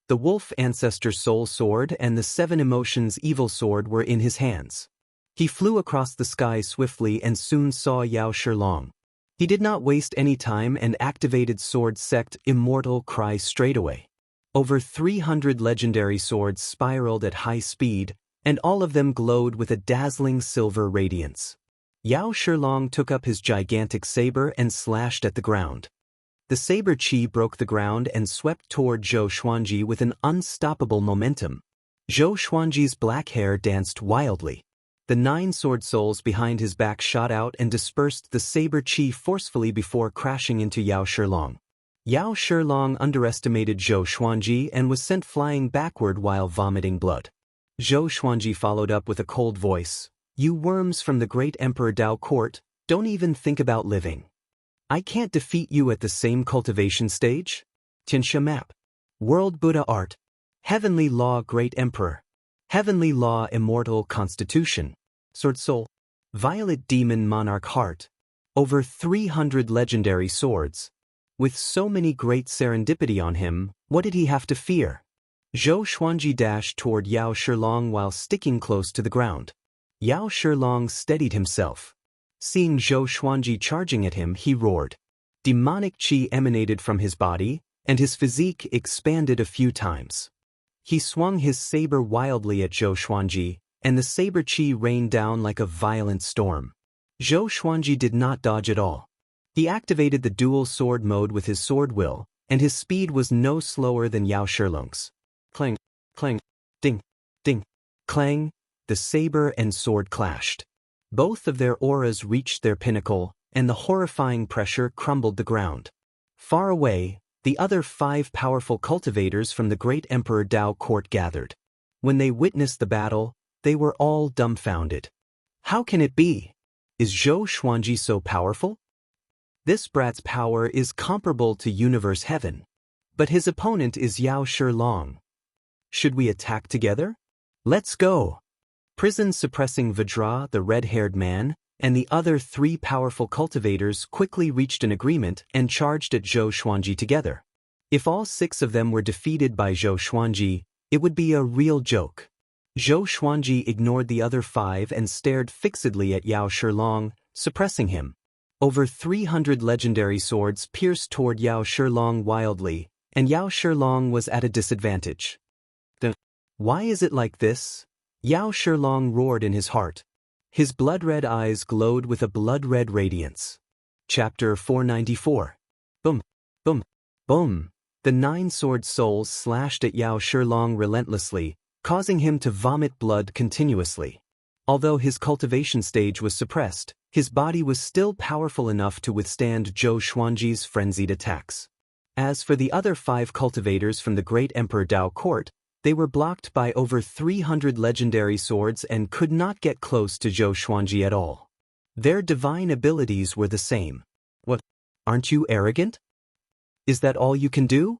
The Wolf Ancestor Soul Sword and the 7 Emotions Evil Sword were in his hands. He flew across the sky swiftly and soon saw Yao Shilong. He did not waste any time and activated Sword Sect Immortal Cry straightaway. Over 300 legendary swords spiraled at high speed, and all of them glowed with a dazzling silver radiance. Yao Shilong took up his gigantic saber and slashed at the ground. The saber chi broke the ground and swept toward Zhou Xuanji with an unstoppable momentum. Zhou Xuanji's black hair danced wildly. The 9 sword souls behind his back shot out and dispersed the saber chi forcefully before crashing into Yao Shilong. Yao Shilong underestimated Zhou Xuanji and was sent flying backward while vomiting blood. Zhou Xuanji followed up with a cold voice. "You worms from the Great Emperor Dao court, don't even think about living. I can't defeat you at the same cultivation stage." Tianxia map. World Buddha art. Heavenly Law Great Emperor. Heavenly Law Immortal Constitution. Sword Soul. Violet Demon Monarch Heart. Over 300 legendary swords. With so many great serendipity on him, what did he have to fear? Zhou Xuanji dashed toward Yao Shilong while sticking close to the ground. Yao Shilong steadied himself. Seeing Zhou Xuanji charging at him, he roared. Demonic chi emanated from his body, and his physique expanded a few times. He swung his saber wildly at Zhou Xuanji, and the saber chi rained down like a violent storm. Zhou Xuanji did not dodge at all. He activated the dual sword mode with his sword will, and his speed was no slower than Yao Shilong's. Clang, clang, ding, ding, clang. The saber and sword clashed. Both of their auras reached their pinnacle, and the horrifying pressure crumbled the ground. Far away, the other 5 powerful cultivators from the Great Emperor Dao court gathered. When they witnessed the battle, they were all dumbfounded. How can it be? Is Zhou Xuanji so powerful? This brat's power is comparable to universe heaven. But his opponent is Yao Shilong. Should we attack together? Let's go! Prison-suppressing Vajra, the red-haired man, and the other 3 powerful cultivators quickly reached an agreement and charged at Zhou Xuanji together. If all 6 of them were defeated by Zhou Xuanji, it would be a real joke. Zhou Xuanji ignored the other 5 and stared fixedly at Yao Shilong, suppressing him. Over 300 legendary swords pierced toward Yao Shilong wildly, and Yao Shilong was at a disadvantage. Why is it like this? Yao Shilong roared in his heart. His blood-red eyes glowed with a blood-red radiance. Chapter 494. Boom, boom, boom. The 9 sword souls slashed at Yao Shilong relentlessly, causing him to vomit blood continuously. Although his cultivation stage was suppressed, his body was still powerful enough to withstand Zhou Xuanji's frenzied attacks. As for the other 5 cultivators from the Great Emperor Dao court, they were blocked by over 300 legendary swords and could not get close to Zhou Xuanji at all. Their divine abilities were the same. What? Aren't you arrogant? Is that all you can do?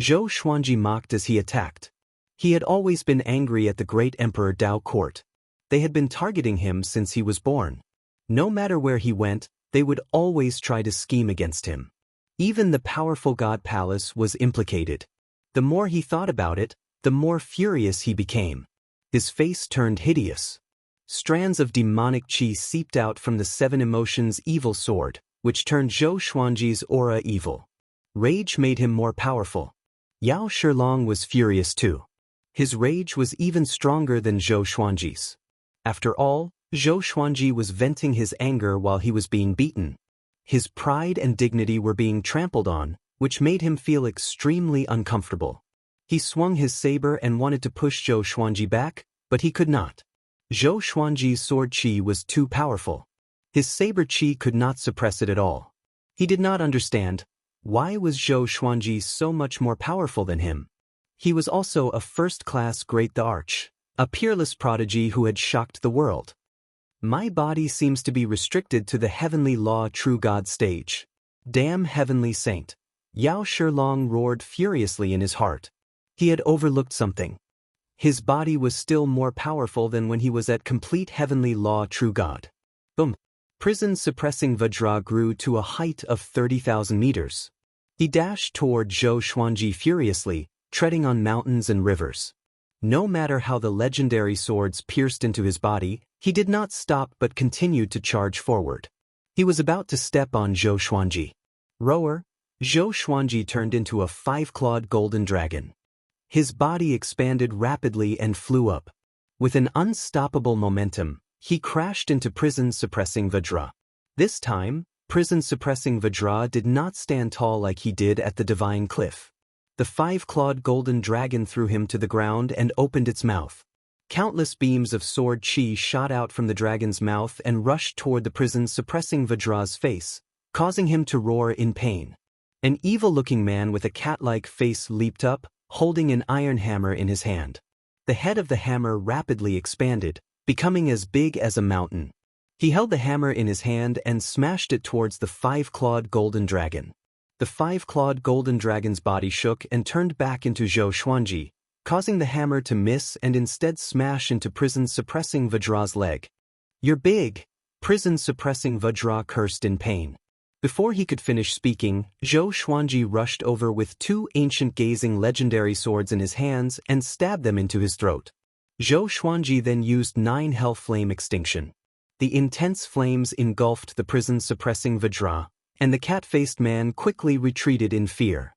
Zhou Xuanji mocked as he attacked. He had always been angry at the Great Emperor Dao court. They had been targeting him since he was born. No matter where he went, they would always try to scheme against him. Even the powerful God Palace was implicated. The more he thought about it, the more furious he became. His face turned hideous. Strands of demonic chi seeped out from the 7 Emotions Evil Sword, which turned Zhou Xuanji's aura evil. Rage made him more powerful. Yao Shilong was furious too. His rage was even stronger than Zhou Xuanji's. After all, Zhou Xuanji was venting his anger while he was being beaten. His pride and dignity were being trampled on, which made him feel extremely uncomfortable. He swung his saber and wanted to push Zhou Xuanji back, but he could not. Zhou Xuanji's sword chi was too powerful. His saber chi could not suppress it at all. He did not understand, why was Zhou Xuanji so much more powerful than him? He was also a first-class great the arch, a peerless prodigy who had shocked the world. My body seems to be restricted to the heavenly law true God stage. Damn heavenly saint. Yao Shilong roared furiously in his heart. He had overlooked something. His body was still more powerful than when he was at complete heavenly law true God. Boom. Prison-suppressing Vajra grew to a height of 30,000 meters. He dashed toward Zhou Xuanji furiously, treading on mountains and rivers. No matter how the legendary swords pierced into his body, he did not stop but continued to charge forward. He was about to step on Zhou Xuanji. Roar! Zhou Xuanji turned into a 5-clawed golden dragon. His body expanded rapidly and flew up. With an unstoppable momentum, he crashed into prison-suppressing Vajra. This time, prison-suppressing Vajra did not stand tall like he did at the divine cliff. The 5-clawed golden dragon threw him to the ground and opened its mouth. Countless beams of sword chi shot out from the dragon's mouth and rushed toward the prison-suppressing Vajra's face, causing him to roar in pain. An evil-looking man with a cat-like face leaped up, holding an iron hammer in his hand. The head of the hammer rapidly expanded, becoming as big as a mountain. He held the hammer in his hand and smashed it towards the 5-clawed golden dragon. The 5-clawed golden dragon's body shook and turned back into Zhou Xuanji, causing the hammer to miss and instead smash into prison-suppressing Vajra's leg. "You're big!" Prison-suppressing Vajra cursed in pain. Before he could finish speaking, Zhou Xuanji rushed over with 2 ancient-gazing legendary swords in his hands and stabbed them into his throat. Zhou Xuanji then used 9 hell flame extinction. The intense flames engulfed the prison-suppressing Vajra, and the cat-faced man quickly retreated in fear.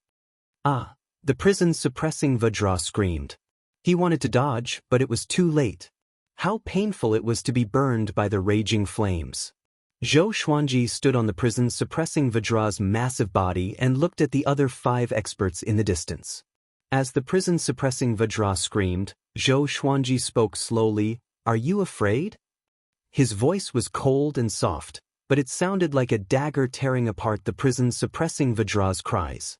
Ah! The prison-suppressing Vajra screamed. He wanted to dodge, but it was too late. How painful it was to be burned by the raging flames. Zhou Xuanji stood on the prison-suppressing Vajra's massive body and looked at the other 5 experts in the distance. As the prison-suppressing Vajra screamed, Zhou Xuanji spoke slowly, "Are you afraid?" His voice was cold and soft, but it sounded like a dagger tearing apart the prison-suppressing Vajra's cries.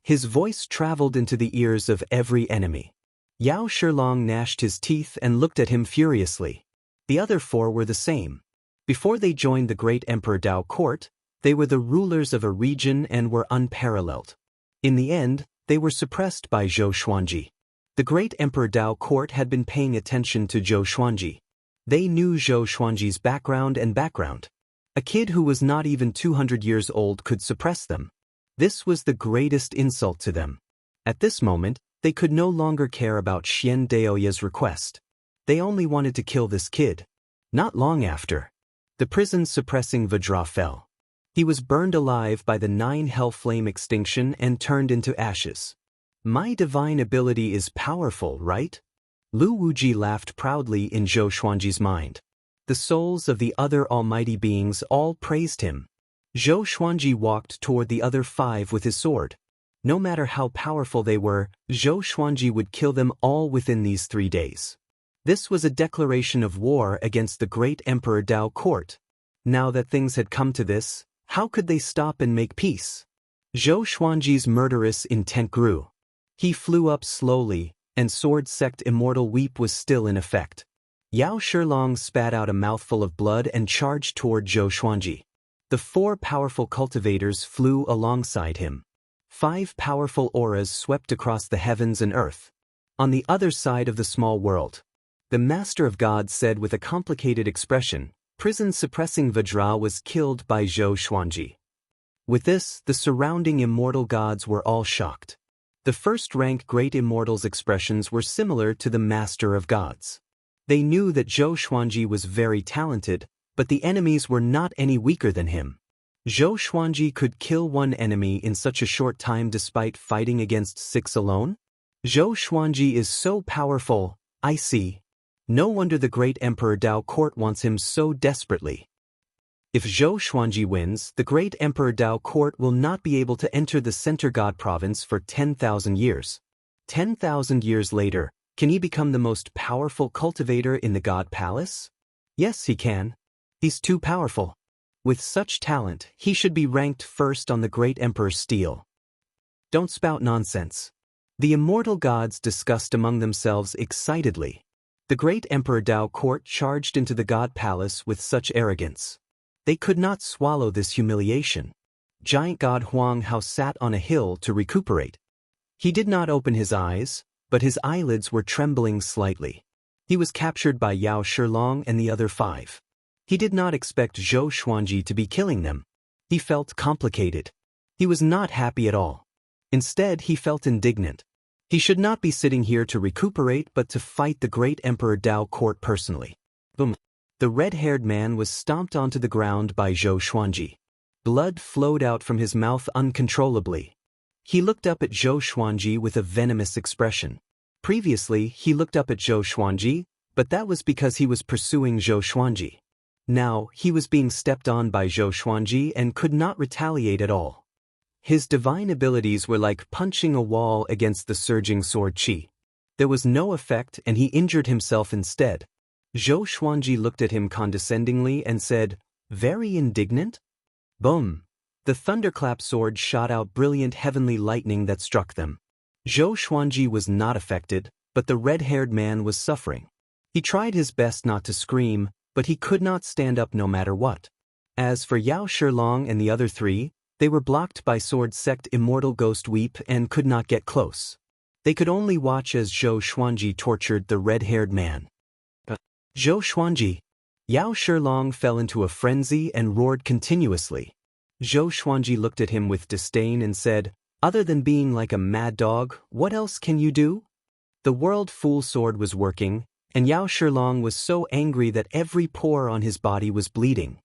His voice traveled into the ears of every enemy. Yao Shilong gnashed his teeth and looked at him furiously. The other 4 were the same. Before they joined the great Emperor Dao court, they were the rulers of a region and were unparalleled. In the end, they were suppressed by Zhou Xuanji. The great Emperor Dao court had been paying attention to Zhou Xuanji. They knew Zhou Xuanji's background. A kid who was not even 200 years old could suppress them. This was the greatest insult to them. At this moment, they could no longer care about Xian Daoist's request. They only wanted to kill this kid. Not long after, the prison-suppressing Vajra fell. He was burned alive by the 9 hell flame extinction and turned into ashes. "My divine ability is powerful, right?" Lu Wuji laughed proudly in Zhou Xuanji's mind. The souls of the other almighty beings all praised him. Zhou Xuanji walked toward the other 5 with his sword. No matter how powerful they were, Zhou Xuanji would kill them all within these 3 days. This was a declaration of war against the great Emperor Dao court. Now that things had come to this, how could they stop and make peace? Zhou Xuanji's murderous intent grew. He flew up slowly, and sword sect Immortal Weep was still in effect. Yao Shilong spat out a mouthful of blood and charged toward Zhou Xuanji. The 4 powerful cultivators flew alongside him. 5 powerful auras swept across the heavens and earth. On the other side of the small world, the Master of God said with a complicated expression, "Prison-suppressing Vajra was killed by Zhou Xuanji." With this, the surrounding immortal gods were all shocked. The first-rank great immortals' expressions were similar to the Master of Gods. They knew that Zhou Xuanji was very talented, but the enemies were not any weaker than him. Zhou Xuanji could kill 1 enemy in such a short time despite fighting against 6 alone? Zhou Xuanji is so powerful, I see. No wonder the great Emperor Dao Court wants him so desperately. If Zhou Xuanji wins, the great Emperor Dao Court will not be able to enter the Center God Province for 10,000 years. 10,000 years later, can he become the most powerful cultivator in the God Palace? Yes, he can. He's too powerful. With such talent, he should be ranked first on the great Emperor's stele. Don't spout nonsense. The immortal gods discussed among themselves excitedly. The great Emperor Dao Court charged into the God Palace with such arrogance. They could not swallow this humiliation. Giant God Huang Hao sat on a hill to recuperate. He did not open his eyes, but his eyelids were trembling slightly. He was captured by Yao Shilong and the other 5. He did not expect Zhou Xuanji to be killing them. He felt complicated. He was not happy at all. Instead, he felt indignant. He should not be sitting here to recuperate but to fight the great Emperor Dao Court personally. Boom. The red-haired man was stomped onto the ground by Zhou Xuanji. Blood flowed out from his mouth uncontrollably. He looked up at Zhou Xuanji with a venomous expression. Previously, he looked up at Zhou Xuanji, but that was because he was pursuing Zhou Xuanji. Now, he was being stepped on by Zhou Xuanji and could not retaliate at all. His divine abilities were like punching a wall against the surging sword qi. There was no effect and he injured himself instead. Zhou Xuanji looked at him condescendingly and said, "Very indignant?" Boom! The thunderclap sword shot out brilliant heavenly lightning that struck them. Zhou Xuanji was not affected, but the red-haired man was suffering. He tried his best not to scream, but he could not stand up no matter what. As for Yao Shilong and the other 3, they were blocked by sword sect Immortal Ghost Weep and could not get close. They could only watch as Zhou Xuanji tortured the red-haired man. Zhou Xuanji! Yao Shilong fell into a frenzy and roared continuously. Zhou Xuanji looked at him with disdain and said, "Other than being like a mad dog, what else can you do?" The World Fool Sword was working, and Yao Shilong was so angry that every pore on his body was bleeding.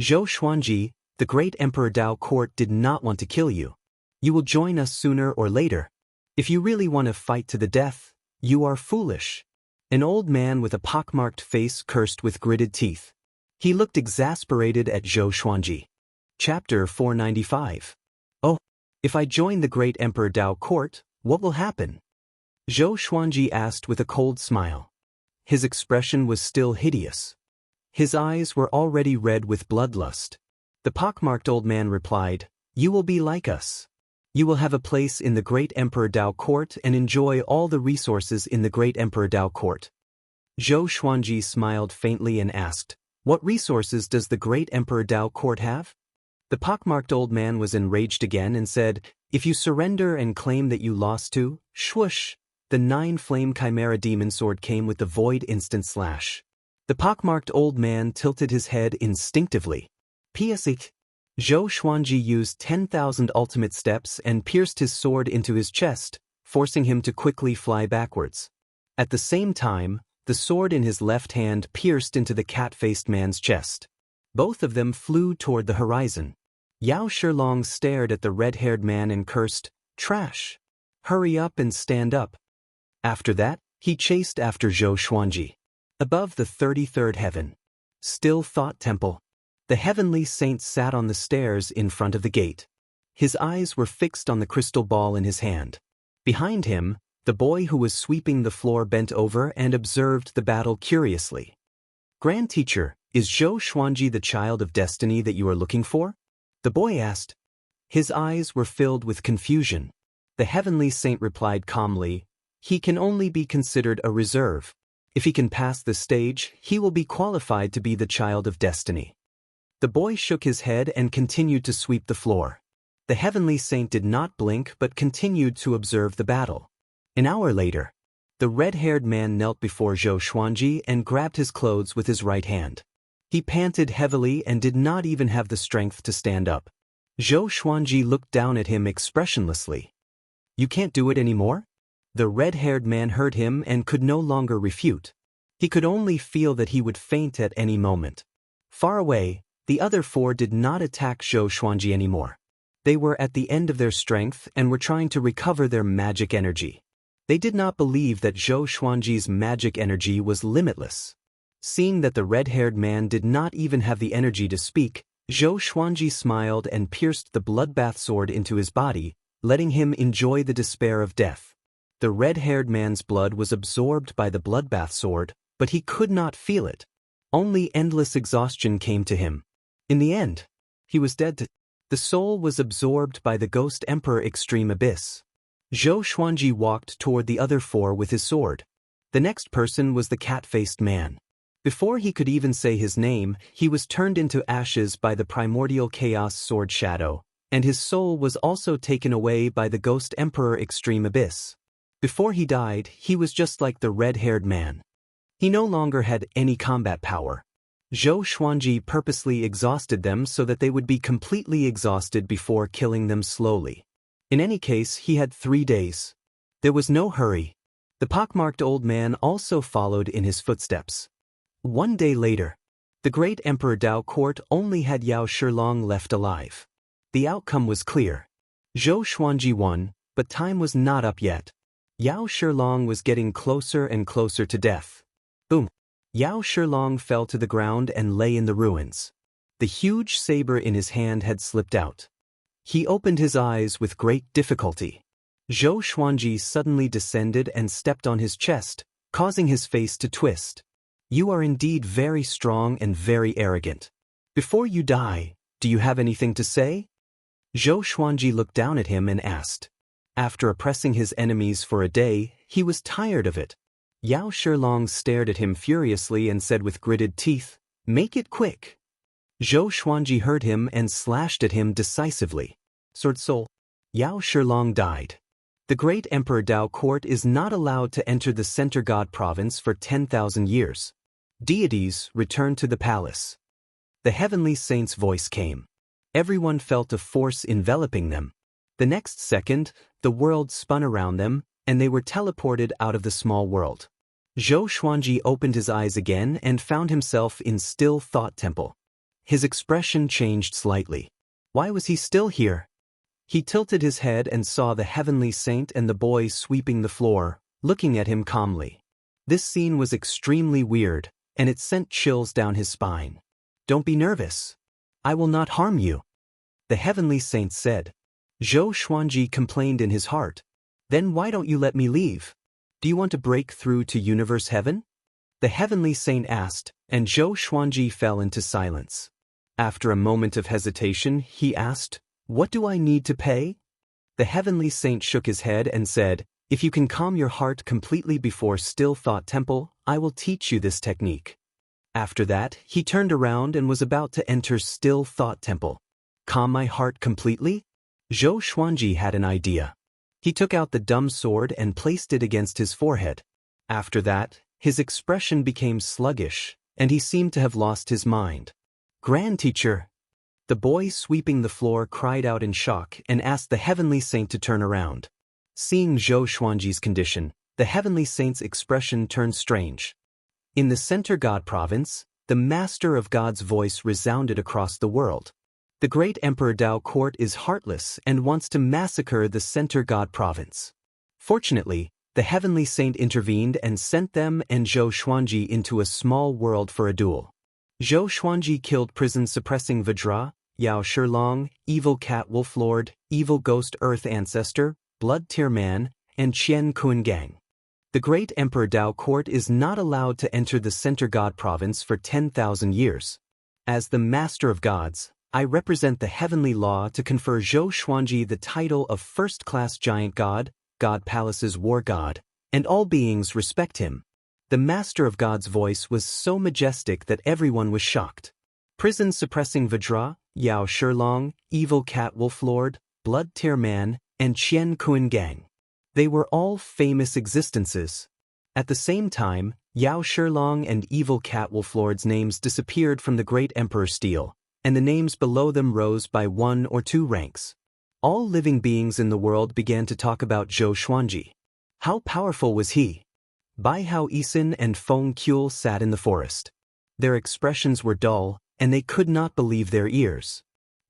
"Zhou Xuanji, the great Emperor Dao Court did not want to kill you. You will join us sooner or later. If you really want to fight to the death, you are foolish." An old man with a pockmarked face cursed with gritted teeth. He looked exasperated at Zhou Xuanji. Chapter 495. Oh, if I join the great Emperor Dao Court, what will happen? Zhou Xuanji asked with a cold smile. His expression was still hideous. His eyes were already red with bloodlust. The pockmarked old man replied, "You will be like us. You will have a place in the great Emperor Dao Court and enjoy all the resources in the great Emperor Dao Court." Zhou Xuanji smiled faintly and asked, "What resources does the great Emperor Dao Court have?" The pockmarked old man was enraged again and said, "If you surrender and claim that you lost to," swoosh, the 9-flame chimera demon sword came with the void instant slash. The pockmarked old man tilted his head instinctively. PSH. Zhou Xuanji used 10,000 ultimate steps and pierced his sword into his chest, forcing him to quickly fly backwards. At the same time, the sword in his left hand pierced into the cat-faced man's chest. Both of them flew toward the horizon. Yao Shilong stared at the red-haired man and cursed, "Trash! Hurry up and stand up." After that, he chased after Zhou Xuanji. Above the 33rd heaven. Still Thought Temple. The heavenly saint sat on the stairs in front of the gate. His eyes were fixed on the crystal ball in his hand. Behind him, the boy who was sweeping the floor bent over and observed the battle curiously. "Grand Teacher, is Zhou Xuanji the child of destiny that you are looking for?" the boy asked. His eyes were filled with confusion. The heavenly saint replied calmly, "He can only be considered a reserve. If he can pass the stage, he will be qualified to be the child of destiny." The boy shook his head and continued to sweep the floor. The heavenly saint did not blink but continued to observe the battle. An hour later, the red-haired man knelt before Zhou Xuanji and grabbed his clothes with his right hand. He panted heavily and did not even have the strength to stand up. Zhou Xuanji looked down at him expressionlessly. "You can't do it anymore?" The red-haired man heard him and could no longer refute. He could only feel that he would faint at any moment. Far away, the other 4 did not attack Zhou Xuanji anymore. They were at the end of their strength and were trying to recover their magic energy. They did not believe that Zhou Xuanji's magic energy was limitless. Seeing that the red-haired man did not even have the energy to speak, Zhou Xuanji smiled and pierced the bloodbath sword into his body, letting him enjoy the despair of death. The red-haired man's blood was absorbed by the bloodbath sword, but he could not feel it. Only endless exhaustion came to him. In the end, he was dead. The soul was absorbed by the Ghost Emperor Extreme Abyss. Zhou Xuanji walked toward the other four with his sword. The next person was the cat-faced man. Before he could even say his name, he was turned into ashes by the primordial chaos sword shadow, and his soul was also taken away by the Ghost Emperor Extreme Abyss. Before he died, he was just like the red-haired man. He no longer had any combat power. Zhou Xuanji purposely exhausted them so that they would be completely exhausted before killing them slowly. In any case, he had 3 days. There was no hurry. The pockmarked old man also followed in his footsteps. 1 day later, the great Emperor Dao court only had Yao Shilong left alive. The outcome was clear. Zhou Xuanji won, but time was not up yet. Yao Shilong was getting closer and closer to death. Boom! Yao Shilong fell to the ground and lay in the ruins. The huge saber in his hand had slipped out. He opened his eyes with great difficulty. Zhou Xuanji suddenly descended and stepped on his chest, causing his face to twist. You are indeed very strong and very arrogant. Before you die, do you have anything to say? Zhou Xuanji looked down at him and asked. After oppressing his enemies for a day, he was tired of it. Yao Shilong stared at him furiously and said with gritted teeth, "Make it quick." Zhou Xuanji heard him and slashed at him decisively. Sword Soul. Yao Shilong died. The great Emperor Dao court is not allowed to enter the Center God province for 10,000 years. Deities returned to the palace. The heavenly saint's voice came. Everyone felt a force enveloping them. The next second, the world spun around them, and they were teleported out of the small world. Zhou Xuanji opened his eyes again and found himself in Still Thought Temple. His expression changed slightly. Why was he still here? He tilted his head and saw the heavenly saint and the boy sweeping the floor, looking at him calmly. This scene was extremely weird, and it sent chills down his spine. Don't be nervous. I will not harm you, the heavenly saint said. Zhou Xuanji complained in his heart. Then why don't you let me leave? Do you want to break through to universe heaven? The heavenly saint asked, and Zhou Xuanji fell into silence. After a moment of hesitation, he asked, What do I need to pay? The heavenly saint shook his head and said, If you can calm your heart completely before Still Thought Temple, I will teach you this technique. After that, he turned around and was about to enter Still Thought Temple. Calm my heart completely? Zhou Xuanji had an idea. He took out the dumb sword and placed it against his forehead. After that, his expression became sluggish, and he seemed to have lost his mind. Grand Teacher! The boy sweeping the floor cried out in shock and asked the heavenly saint to turn around. Seeing Zhou Xuanji's condition, the heavenly saint's expression turned strange. In the Center God province, the Master of God's voice resounded across the world. The great Emperor Dao court is heartless and wants to massacre the Center God province. Fortunately, the heavenly saint intervened and sent them and Zhou Xuanji into a small world for a duel. Zhou Xuanji killed prison-suppressing Vajra, Yao Shilong, evil cat wolf lord, evil ghost earth ancestor, blood tear man, and Qian Kuangang. The great Emperor Dao court is not allowed to enter the Center God province for 10,000 years. As the Master of Gods, I represent the heavenly law to confer Zhou Xuanji the title of first-class giant god, God Palace's war god, and all beings respect him. The Master of God's voice was so majestic that everyone was shocked. Prison-suppressing Vajra, Yao Shilong, evil cat wolf lord, blood tear man, and Qian Kuangang. They were all famous existences. At the same time, Yao Shilong and evil cat wolf lord's names disappeared from the great Emperor's stele, and the names below them rose by 1 or 2 ranks. All living beings in the world began to talk about Zhou Xuanji. How powerful was he? Bai Hao Isin and Feng Kuel sat in the forest. Their expressions were dull, and they could not believe their ears.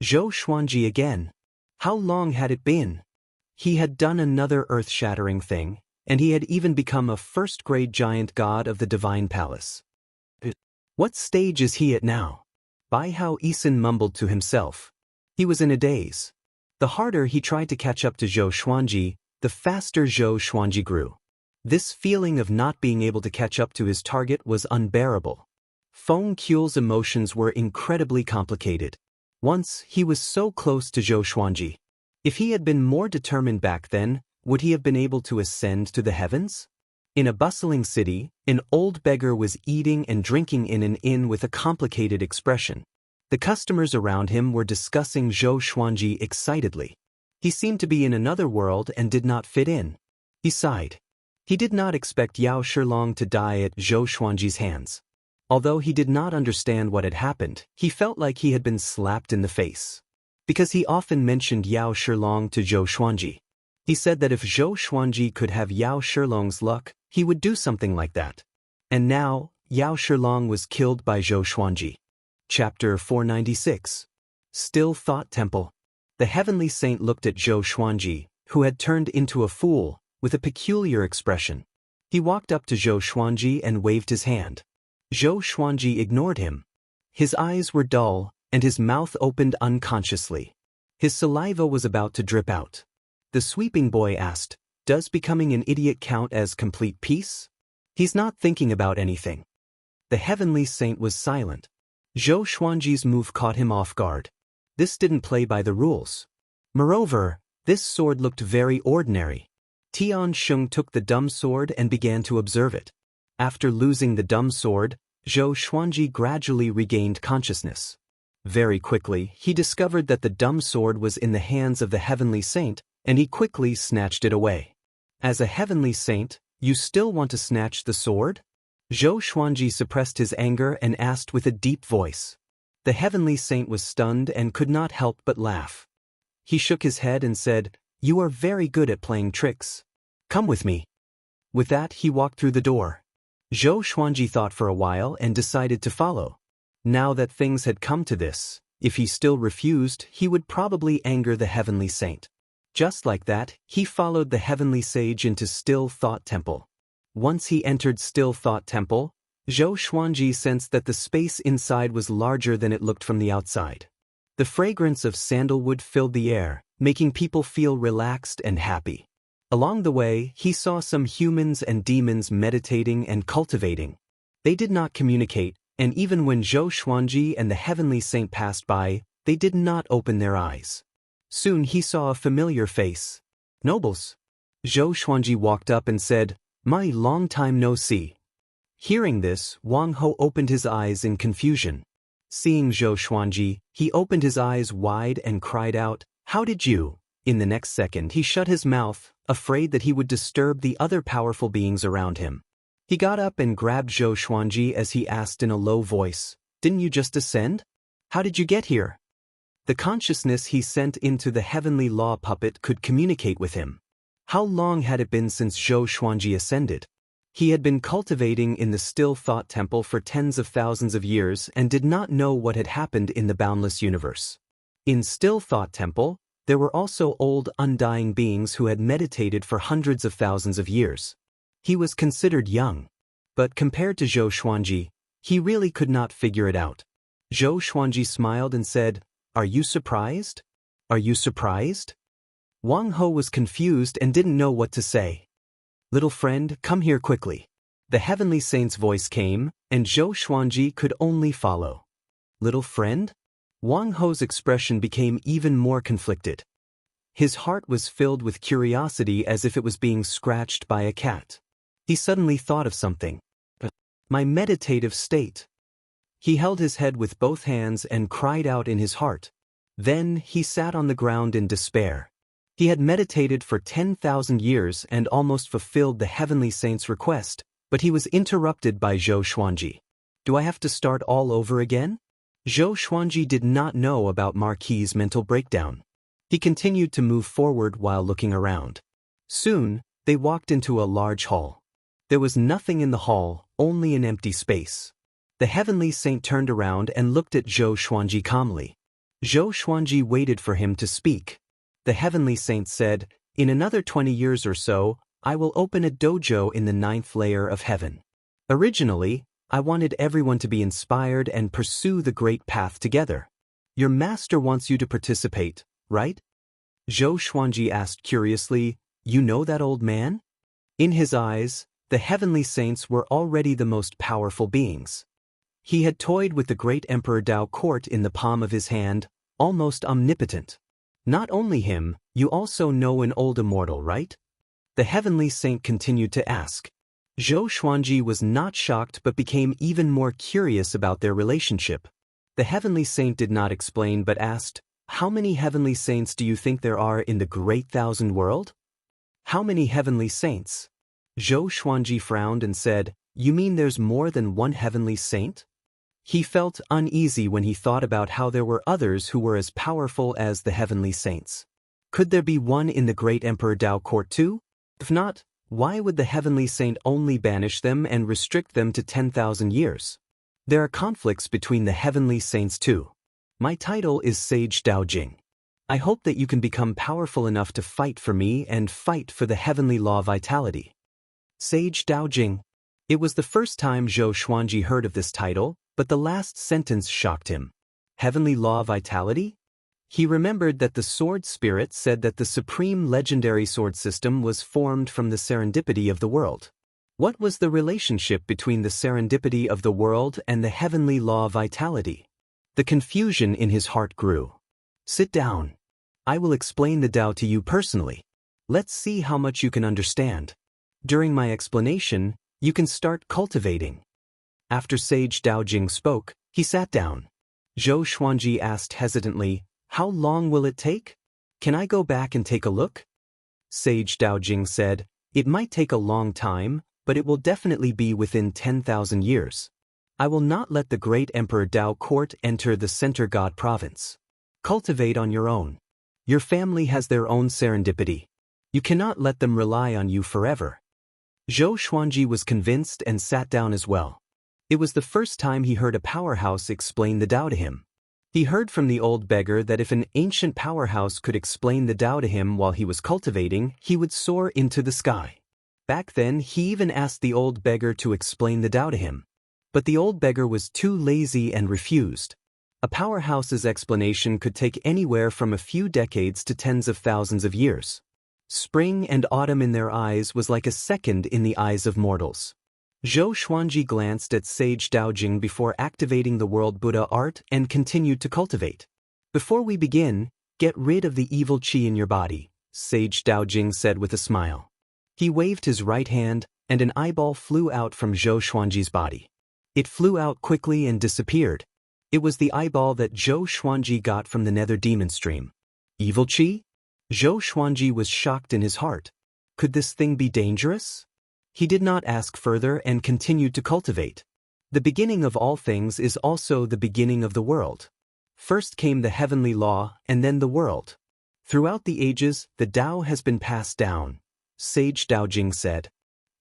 Zhou Xuanji again. How long had it been? He had done another earth-shattering thing, and he had even become a first-grade giant god of the divine palace. What stage is he at now? Bai Hao Yisan mumbled to himself. He was in a daze. The harder he tried to catch up to Zhou Xuanji, the faster Zhou Xuanji grew. This feeling of not being able to catch up to his target was unbearable. Feng Qule's emotions were incredibly complicated. Once, he was so close to Zhou Xuanji. If he had been more determined back then, would he have been able to ascend to the heavens? In a bustling city, an old beggar was eating and drinking in an inn with a complicated expression. The customers around him were discussing Zhou Xuanji excitedly. He seemed to be in another world and did not fit in. He sighed. He did not expect Yao Shilong to die at Zhou Xuanji's hands. Although he did not understand what had happened, he felt like he had been slapped in the face. Because he often mentioned Yao Shilong to Zhou Xuanji. He said that if Zhou Xuanji could have Yao Shilong's luck, he would do something like that. And now, Yao Shilong was killed by Zhou Xuanji. Chapter 496. Still Thought Temple. The heavenly saint looked at Zhou Xuanji, who had turned into a fool, with a peculiar expression. He walked up to Zhou Xuanji and waved his hand. Zhou Xuanji ignored him. His eyes were dull, and his mouth opened unconsciously. His saliva was about to drip out. The sweeping boy asked, "Does becoming an idiot count as complete peace?" "He's not thinking about anything." The heavenly saint was silent. Zhou Xuanji's move caught him off guard. This didn't play by the rules. Moreover, this sword looked very ordinary. Tian Sheng took the dumb sword and began to observe it. After losing the dumb sword, Zhou Xuanji gradually regained consciousness. Very quickly, he discovered that the dumb sword was in the hands of the heavenly saint, and he quickly snatched it away. As a heavenly saint, you still want to snatch the sword? Zhou Xuanji suppressed his anger and asked with a deep voice. The heavenly saint was stunned and could not help but laugh. He shook his head and said, "You are very good at playing tricks. Come with me." With that, he walked through the door. Zhou Xuanji thought for a while and decided to follow. Now that things had come to this, if he still refused, he would probably anger the heavenly saint. Just like that, he followed the heavenly sage into Still Thought Temple. Once he entered Still Thought Temple, Zhou Xuanji sensed that the space inside was larger than it looked from the outside. The fragrance of sandalwood filled the air, making people feel relaxed and happy. Along the way, he saw some humans and demons meditating and cultivating. They did not communicate, and even when Zhou Xuanji and the heavenly saint passed by, they did not open their eyes. Soon he saw a familiar face. "Nobles." Zhou Xuanji walked up and said, "My long time no see." Hearing this, Wang Ho opened his eyes in confusion. Seeing Zhou Xuanji, he opened his eyes wide and cried out, "How did you?" In the next second he shut his mouth, afraid that he would disturb the other powerful beings around him. He got up and grabbed Zhou Xuanji as he asked in a low voice, "Didn't you just ascend? How did you get here?" The consciousness he sent into the heavenly law puppet could communicate with him. How long had it been since Zhou Xuanji ascended? He had been cultivating in the Still Thought Temple for tens of thousands of years and did not know what had happened in the boundless universe. In Still Thought Temple, there were also old undying beings who had meditated for hundreds of thousands of years. He was considered young. But compared to Zhou Xuanji, he really could not figure it out. Zhou Xuanji smiled and said, "Are you surprised? Are you surprised?" Wang Ho was confused and didn't know what to say. "Little friend, come here quickly." The heavenly saint's voice came, and Zhou Xuanji could only follow. "Little friend?" Wang Ho's expression became even more conflicted. His heart was filled with curiosity as if it was being scratched by a cat. He suddenly thought of something. My meditative state. He held his head with both hands and cried out in his heart. Then he sat on the ground in despair. He had meditated for 10,000 years and almost fulfilled the heavenly saint's request, but he was interrupted by Zhou Xuanji. "Do I have to start all over again?" Zhou Xuanji did not know about Marquis's mental breakdown. He continued to move forward while looking around. Soon, they walked into a large hall. There was nothing in the hall, only an empty space. The heavenly saint turned around and looked at Zhou Xuanji calmly. Zhou Xuanji waited for him to speak. The heavenly saint said, "In another 20 years or so, I will open a dojo in the 9th layer of heaven. Originally, I wanted everyone to be inspired and pursue the great path together. Your master wants you to participate, right? Zhou Xuanji asked curiously, you know that old man? In his eyes, the heavenly saints were already the most powerful beings. He had toyed with the great Emperor Dao court in the palm of his hand, almost omnipotent. Not only him, you also know an old immortal, right? The heavenly saint continued to ask. Zhou Xuanji was not shocked but became even more curious about their relationship. The heavenly saint did not explain but asked, how many heavenly saints do you think there are in the great thousand world? How many heavenly saints? Zhou Xuanji frowned and said, you mean there's more than one heavenly saint? He felt uneasy when he thought about how there were others who were as powerful as the heavenly saints. Could there be one in the great Emperor Dao court too? If not, why would the heavenly saint only banish them and restrict them to 10,000 years? There are conflicts between the heavenly saints too. My title is Sage Daojing. I hope that you can become powerful enough to fight for me and fight for the heavenly law vitality. Sage Daojing. It was the first time Zhou Xuanji heard of this title, but the last sentence shocked him. Heavenly law vitality? He remembered that the sword spirit said that the supreme legendary sword system was formed from the serendipity of the world. What was the relationship between the serendipity of the world and the heavenly law vitality? The confusion in his heart grew. Sit down. I will explain the Tao to you personally. Let's see how much you can understand. During my explanation, you can start cultivating. After Sage Daojing spoke, he sat down. Zhou Xuanji asked hesitantly, how long will it take? Can I go back and take a look? Sage Daojing said, it might take a long time, but it will definitely be within 10,000 years. I will not let the great Emperor Dao court enter the Center God province. Cultivate on your own. Your family has their own serendipity. You cannot let them rely on you forever. Zhou Xuanji was convinced and sat down as well. It was the first time he heard a powerhouse explain the Tao to him. He heard from the old beggar that if an ancient powerhouse could explain the Tao to him while he was cultivating, he would soar into the sky. Back then, he even asked the old beggar to explain the Tao to him. But the old beggar was too lazy and refused. A powerhouse's explanation could take anywhere from a few decades to tens of thousands of years. Spring and autumn in their eyes was like a second in the eyes of mortals. Zhou Xuanji glanced at Sage Daojing before activating the World Buddha art and continued to cultivate. Before we begin, get rid of the evil qi in your body, Sage Daojing said with a smile. He waved his right hand, and an eyeball flew out from Zhou Xuanji's body. It flew out quickly and disappeared. It was the eyeball that Zhou Xuanji got from the nether demon stream. Evil qi? Zhou Xuanji was shocked in his heart. Could this thing be dangerous? He did not ask further and continued to cultivate. The beginning of all things is also the beginning of the world. First came the heavenly law and then the world. Throughout the ages, the Tao has been passed down, Sage Daojing said.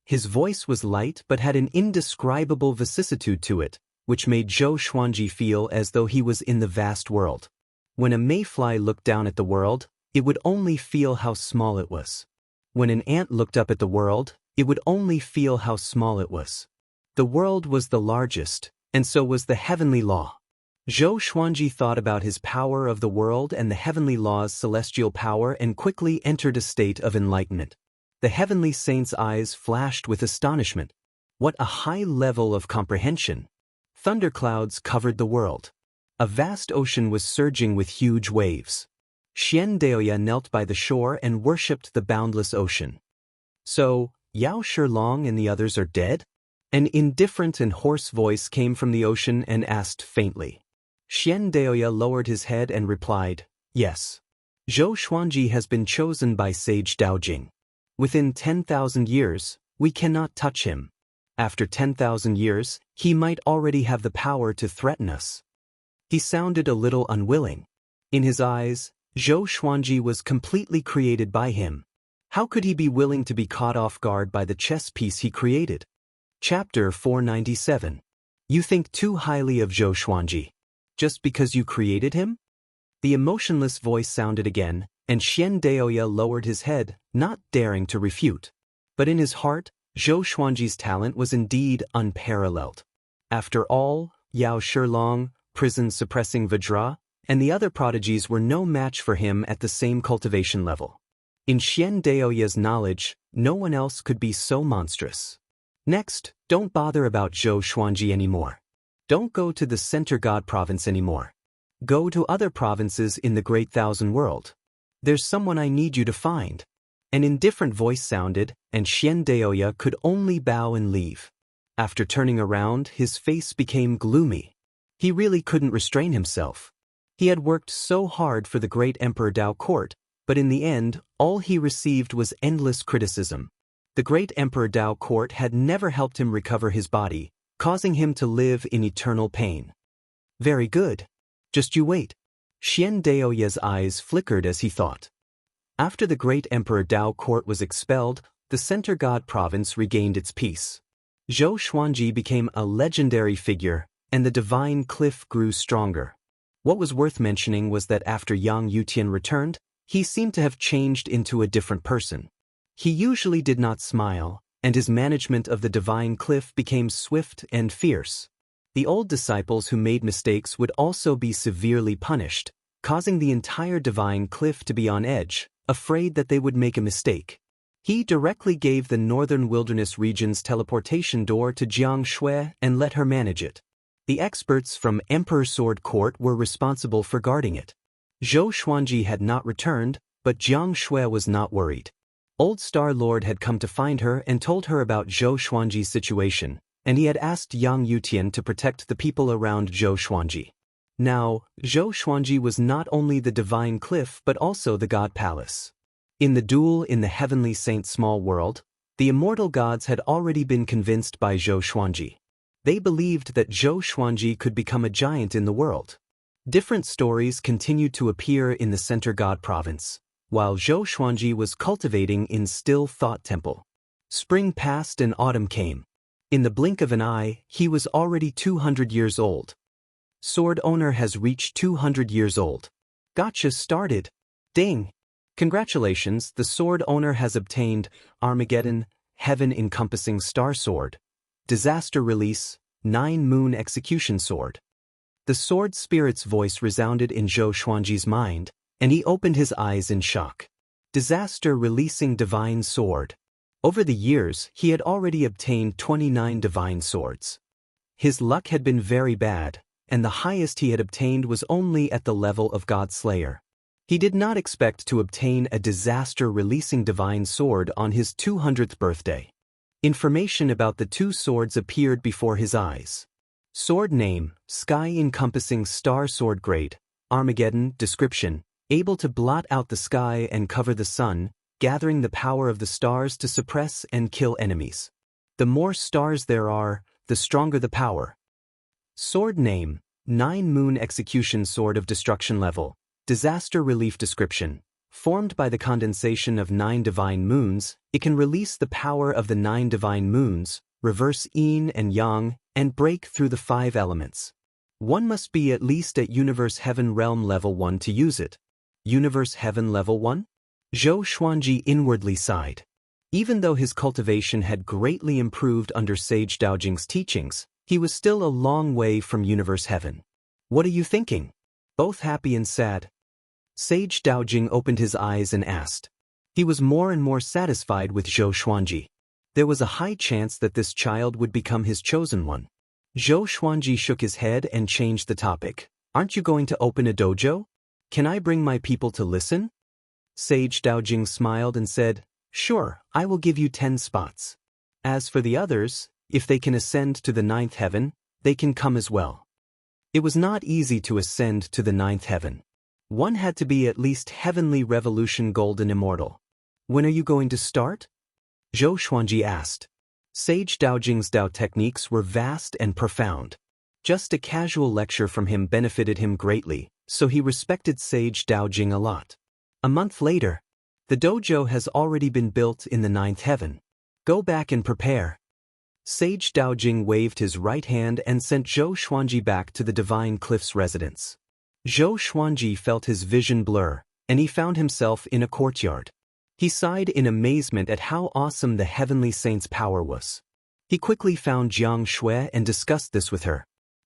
His voice was light but had an indescribable vicissitude to it, which made Zhou Xuanji feel as though he was in the vast world. When a mayfly looked down at the world, it would only feel how small it was. When an ant looked up at the world, it would only feel how small it was. The world was the largest, and so was the heavenly law. Zhou Xuanji thought about his power of the world and the heavenly law's celestial power and quickly entered a state of enlightenment. The heavenly saint's eyes flashed with astonishment. What a high level of comprehension! Thunderclouds covered the world. A vast ocean was surging with huge waves. Xianxia knelt by the shore and worshipped the boundless ocean. So, Yao Shilong and the others are dead? An indifferent and hoarse voice came from the ocean and asked faintly. Xianxia lowered his head and replied, yes. Zhou Xuanji has been chosen by Sage Daojing. Within 10,000 years, we cannot touch him. After 10,000 years, he might already have the power to threaten us. He sounded a little unwilling. In his eyes, Zhou Xuanji was completely created by him. How could he be willing to be caught off guard by the chess piece he created? Chapter 497. You think too highly of Zhou Xuanji. Just because you created him? The emotionless voice sounded again, and Xianxia lowered his head, not daring to refute. But in his heart, Zhou Xuanji's talent was indeed unparalleled. After all, Yao Shilong, prison-suppressing Vajra, and the other prodigies were no match for him at the same cultivation level. In Xian Daoya's knowledge, no one else could be so monstrous. Next, don't bother about Zhou Xuanji anymore. Don't go to the Center God province anymore. Go to other provinces in the Great Thousand World. There's someone I need you to find. An indifferent voice sounded, and Xian Daoya could only bow and leave. After turning around, his face became gloomy. He really couldn't restrain himself. He had worked so hard for the great Emperor Dao court, but in the end, all he received was endless criticism. The great Emperor Dao court had never helped him recover his body, causing him to live in eternal pain. Very good. Just you wait. Xian Daoya's eyes flickered as he thought. After the great Emperor Dao court was expelled, the Center God province regained its peace. Zhou Xuanji became a legendary figure, and the divine cliff grew stronger. What was worth mentioning was that after Yang Yutian returned, he seemed to have changed into a different person. He usually did not smile, and his management of the divine cliff became swift and fierce. The old disciples who made mistakes would also be severely punished, causing the entire divine cliff to be on edge, afraid that they would make a mistake. He directly gave the northern wilderness region's teleportation door to Jiang Shui and let her manage it. The experts from Emperor Sword Court were responsible for guarding it. Zhou Xuanji had not returned, but Jiang Shui was not worried. Old Star Lord had come to find her and told her about Zhou Xuanji's situation, and he had asked Yang Yutian to protect the people around Zhou Xuanji. Now, Zhou Xuanji was not only the divine cliff but also the god palace. In the duel in the heavenly saint small world, the immortal gods had already been convinced by Zhou Xuanji. They believed that Zhou Xuanji could become a giant in the world. Different stories continued to appear in the Center God province, while Zhou Xuanji was cultivating in Still Thought Temple. Spring passed and autumn came. In the blink of an eye, he was already 200 years old. Sword owner has reached 200 years old. Gotcha started. Ding! Congratulations, the sword owner has obtained Armageddon, Heaven-encompassing Star Sword. Disaster Release, 9-Moon Execution Sword. The sword spirit's voice resounded in Zhou Xuanji's mind, and he opened his eyes in shock. Disaster Releasing Divine Sword. Over the years, he had already obtained 29 divine swords. His luck had been very bad, and the highest he had obtained was only at the level of God Slayer. He did not expect to obtain a disaster-releasing divine sword on his 200th birthday. Information about the two swords appeared before his eyes. Sword name, Sky-encompassing Star Sword Grade, Armageddon. Description, able to blot out the sky and cover the sun, gathering the power of the stars to suppress and kill enemies. The more stars there are, the stronger the power. Sword name, 9-Moon Execution Sword of Destruction Level, Disaster Relief. Description, formed by the condensation of 9 divine moons, it can release the power of the 9 divine moons, reverse yin and yang, and break through the 5 elements. One must be at least at Universe Heaven Realm Level 1 to use it. Universe Heaven Level 1? Zhou Xuanji inwardly sighed. Even though his cultivation had greatly improved under Sage Daojing's teachings, he was still a long way from Universe Heaven. What are you thinking? Both happy and sad. Sage Daojing opened his eyes and asked. He was more and more satisfied with Zhou Xuanji. There was a high chance that this child would become his chosen one. Zhou Xuanji shook his head and changed the topic. Aren't you going to open a dojo? Can I bring my people to listen? Sage Daojing smiled and said, Sure, I will give you 10 spots. As for the others, if they can ascend to the 9th heaven, they can come as well. It was not easy to ascend to the 9th heaven. One had to be at least Heavenly Revolution Golden Immortal. When are you going to start? Zhou Xuanji asked. Sage Daojing's Dao techniques were vast and profound. Just a casual lecture from him benefited him greatly, so he respected Sage Daojing a lot. A month later, the dojo has already been built in the 9th heaven. Go back and prepare. Sage Daojing waved his right hand and sent Zhou Xuanji back to the Divine Cliff's residence. Zhou Xuanji felt his vision blur, and he found himself in a courtyard. He sighed in amazement at how awesome the heavenly saint's power was. He quickly found Jiang Shui and discussed this with her.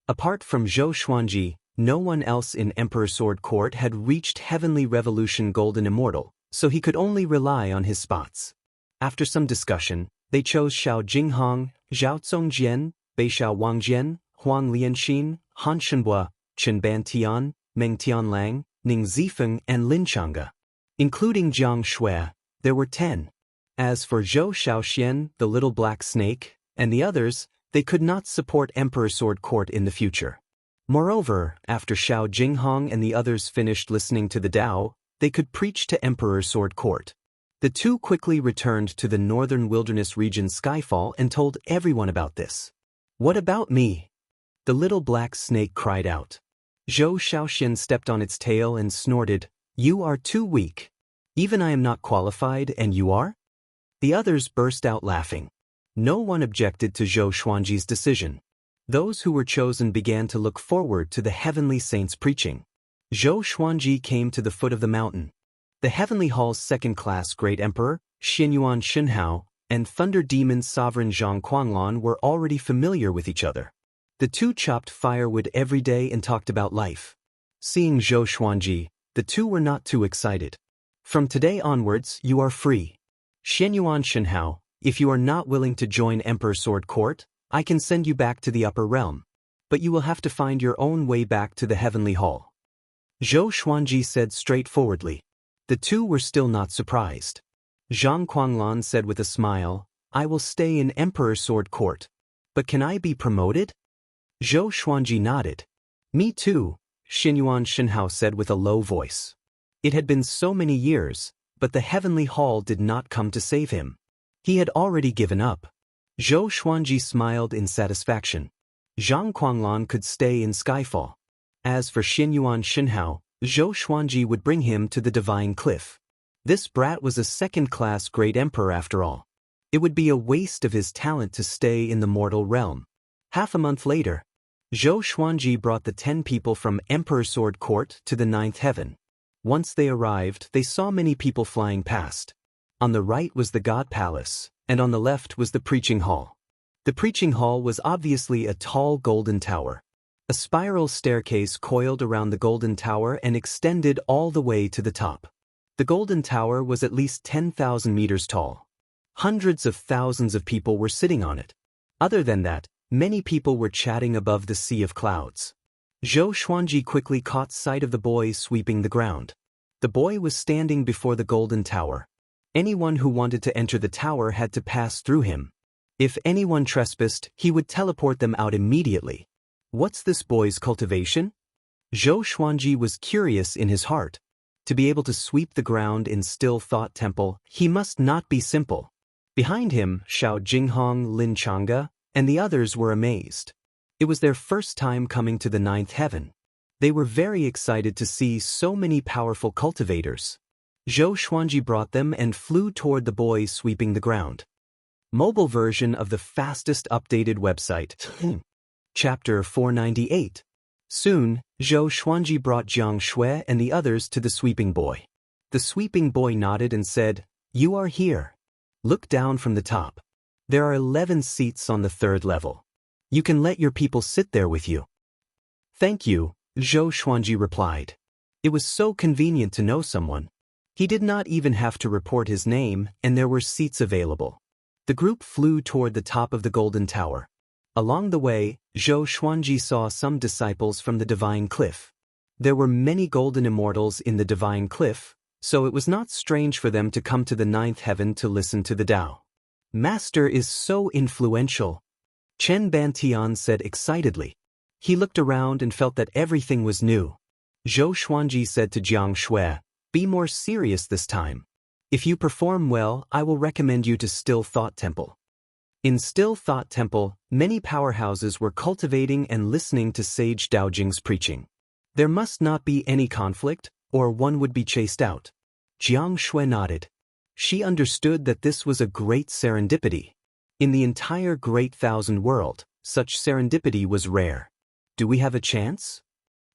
Apart from Zhou Xuanji, no one else in Emperor Sword Court had reached Heavenly Revolution Golden Immortal, so he could only rely on his spots. After some discussion, they chose Xiao Jinghong, Zhao Zongjian, Beishao Wangjian, Huang Lianxin, Han Shenhua, Chen Bantian, Meng Tianlang, Ning Zifeng, and Lin Changge. Including Jiang Shui, there were 10. As for Zhou Shaoxian, the little black snake, and the others, they could not support Emperor Sword Court in the future. Moreover, after Xiao Jinghong and the others finished listening to the Dao, they could preach to Emperor Sword Court. The two quickly returned to the northern wilderness region Skyfall and told everyone about this. "What about me?" the little black snake cried out. Zhou Shaoxian stepped on its tail and snorted, "You are too weak. Even I am not qualified and you are?" The others burst out laughing. No one objected to Zhou Xuanji's decision. Those who were chosen began to look forward to the heavenly saint's preaching. Zhou Xuanji came to the foot of the mountain. The Heavenly Hall's second-class Great Emperor, Xinyuan Shenhao, and Thunder Demon's sovereign Zhang Quanglon were already familiar with each other. The two chopped firewood every day and talked about life. Seeing Zhou Xuanji, the two were not too excited. "From today onwards, you are free. Xinyuan Shenhao, if you are not willing to join Emperor Sword Court, I can send you back to the upper realm. But you will have to find your own way back to the Heavenly Hall." Zhou Xuanji said straightforwardly. The two were still not surprised. Zhang Quanglon said with a smile, "I will stay in Emperor Sword Court. But can I be promoted?" Zhou Xuanji nodded. "Me too," Xinyuan Shenhao said with a low voice. It had been so many years, but the Heavenly Hall did not come to save him. He had already given up. Zhou Xuanji smiled in satisfaction. Zhang Quanglon could stay in Skyfall. As for Xinyuan Shenhao, Zhou Xuanji would bring him to the Divine Cliff. This brat was a second-class Great Emperor after all. It would be a waste of his talent to stay in the mortal realm. Half a month later, Zhou Xuanji brought the 10 people from Emperor Sword Court to the 9th heaven. Once they arrived, they saw many people flying past. On the right was the God Palace, and on the left was the Preaching Hall. The Preaching Hall was obviously a tall golden tower. A spiral staircase coiled around the golden tower and extended all the way to the top. The golden tower was at least 10,000 meters tall. Hundreds of thousands of people were sitting on it. Other than that, many people were chatting above the sea of clouds. Zhou Xuanji quickly caught sight of the boy sweeping the ground. The boy was standing before the golden tower. Anyone who wanted to enter the tower had to pass through him. If anyone trespassed, he would teleport them out immediately. What's this boy's cultivation? Zhou Xuanji was curious in his heart. To be able to sweep the ground in Still Thought Temple, he must not be simple. Behind him, Xiao Jinghong, Lin Changge, and the others were amazed. It was their first time coming to the 9th heaven. They were very excited to see so many powerful cultivators. Zhou Xuanji brought them and flew toward the boy sweeping the ground. Mobile version of the fastest updated website. Chapter 498. Soon, Zhou Xuanji brought Jiang Shui and the others to the sweeping boy. The sweeping boy nodded and said, "You are here. Look down from the top. There are 11 seats on the 3rd level. You can let your people sit there with you." "Thank you," Zhou Xuanji replied. It was so convenient to know someone. He did not even have to report his name, and there were seats available. The group flew toward the top of the golden tower. Along the way, Zhou Xuanji saw some disciples from the Divine Cliff. There were many golden immortals in the Divine Cliff, so it was not strange for them to come to the 9th heaven to listen to the Dao. "Master is so influential," Chen Bantian said excitedly. He looked around and felt that everything was new. Zhou Xuanji said to Jiang Shui, "Be more serious this time. If you perform well, I will recommend you to Still Thought Temple." In Still Thought Temple, many powerhouses were cultivating and listening to Sage Daojing's preaching. There must not be any conflict, or one would be chased out. Jiang Shui nodded. She understood that this was a great serendipity. In the entire Great Thousand World, such serendipity was rare. "Do we have a chance?"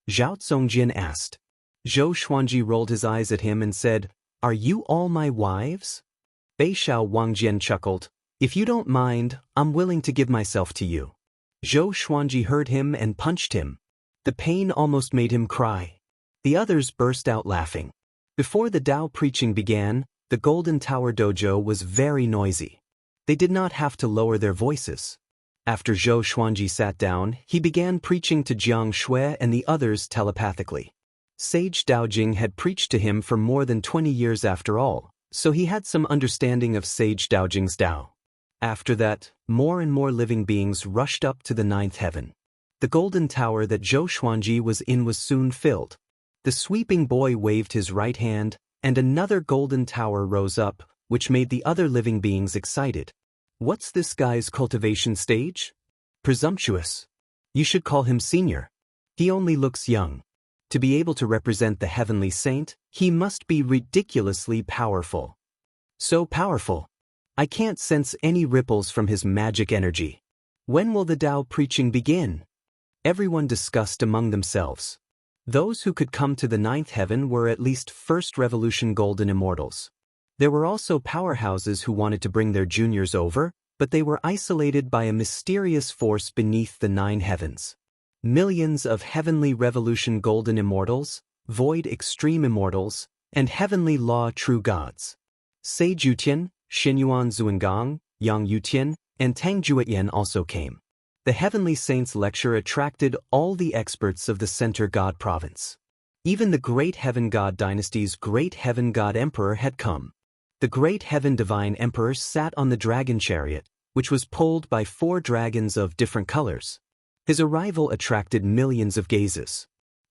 Zhao Zongjian asked. Zhou Xuanji rolled his eyes at him and said, Are you all my wives? Beishao Wangjian chuckled. If you don't mind, I'm willing to give myself to you. Zhou Xuanji heard him and punched him. The pain almost made him cry. The others burst out laughing. Before the Tao preaching began, the Golden Tower Dojo was very noisy. They did not have to lower their voices. After Zhou Xuanji sat down, he began preaching to Jiang Shui and the others telepathically. Sage Daojing had preached to him for more than 20 years after all, so he had some understanding of Sage Daojing's Tao. After that, more and more living beings rushed up to the ninth heaven. The golden tower that Zhou Xuanji was in was soon filled. The sweeping boy waved his right hand, and another golden tower rose up, which made the other living beings excited. What's this guy's cultivation stage? Presumptuous. You should call him senior. He only looks young. To be able to represent the heavenly saint, he must be ridiculously powerful. So powerful. I can't sense any ripples from his magic energy. When will the Tao preaching begin? Everyone discussed among themselves. Those who could come to the ninth heaven were at least First Revolution Golden Immortals. There were also powerhouses who wanted to bring their juniors over, but they were isolated by a mysterious force beneath the nine heavens. Millions of Heavenly Revolution Golden Immortals, Void Extreme Immortals, and Heavenly Law True Gods. Sei Jutian, Xinyuan Zuangang, Yang Yutian, and Tang Juetian also came. The Heavenly Saints lecture attracted all the experts of the Center God Province. Even the Great Heaven God Dynasty's Great Heaven God Emperor had come. The Great Heaven Divine Emperor sat on the dragon chariot, which was pulled by 4 dragons of different colors. His arrival attracted millions of gazes.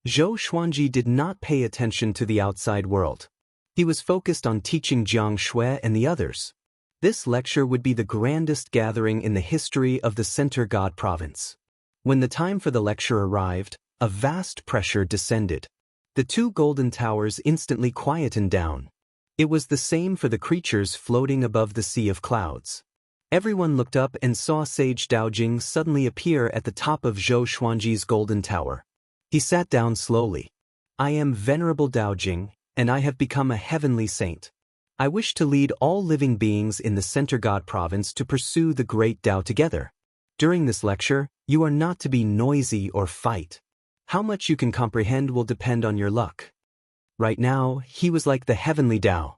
Zhou Xuanji did not pay attention to the outside world. He was focused on teaching Jiang Shui and the others. This lecture would be the grandest gathering in the history of the Center God Province. When the time for the lecture arrived, a vast pressure descended. The 2 golden towers instantly quietened down. It was the same for the creatures floating above the sea of clouds. Everyone looked up and saw Sage Daojing suddenly appear at the top of Zhou Xuanji's golden tower. He sat down slowly. I am Venerable Daojing, and I have become a heavenly saint. I wish to lead all living beings in the Center God Province to pursue the great Tao together. During this lecture, you are not to be noisy or fight. How much you can comprehend will depend on your luck. Right now, he was like the heavenly Tao.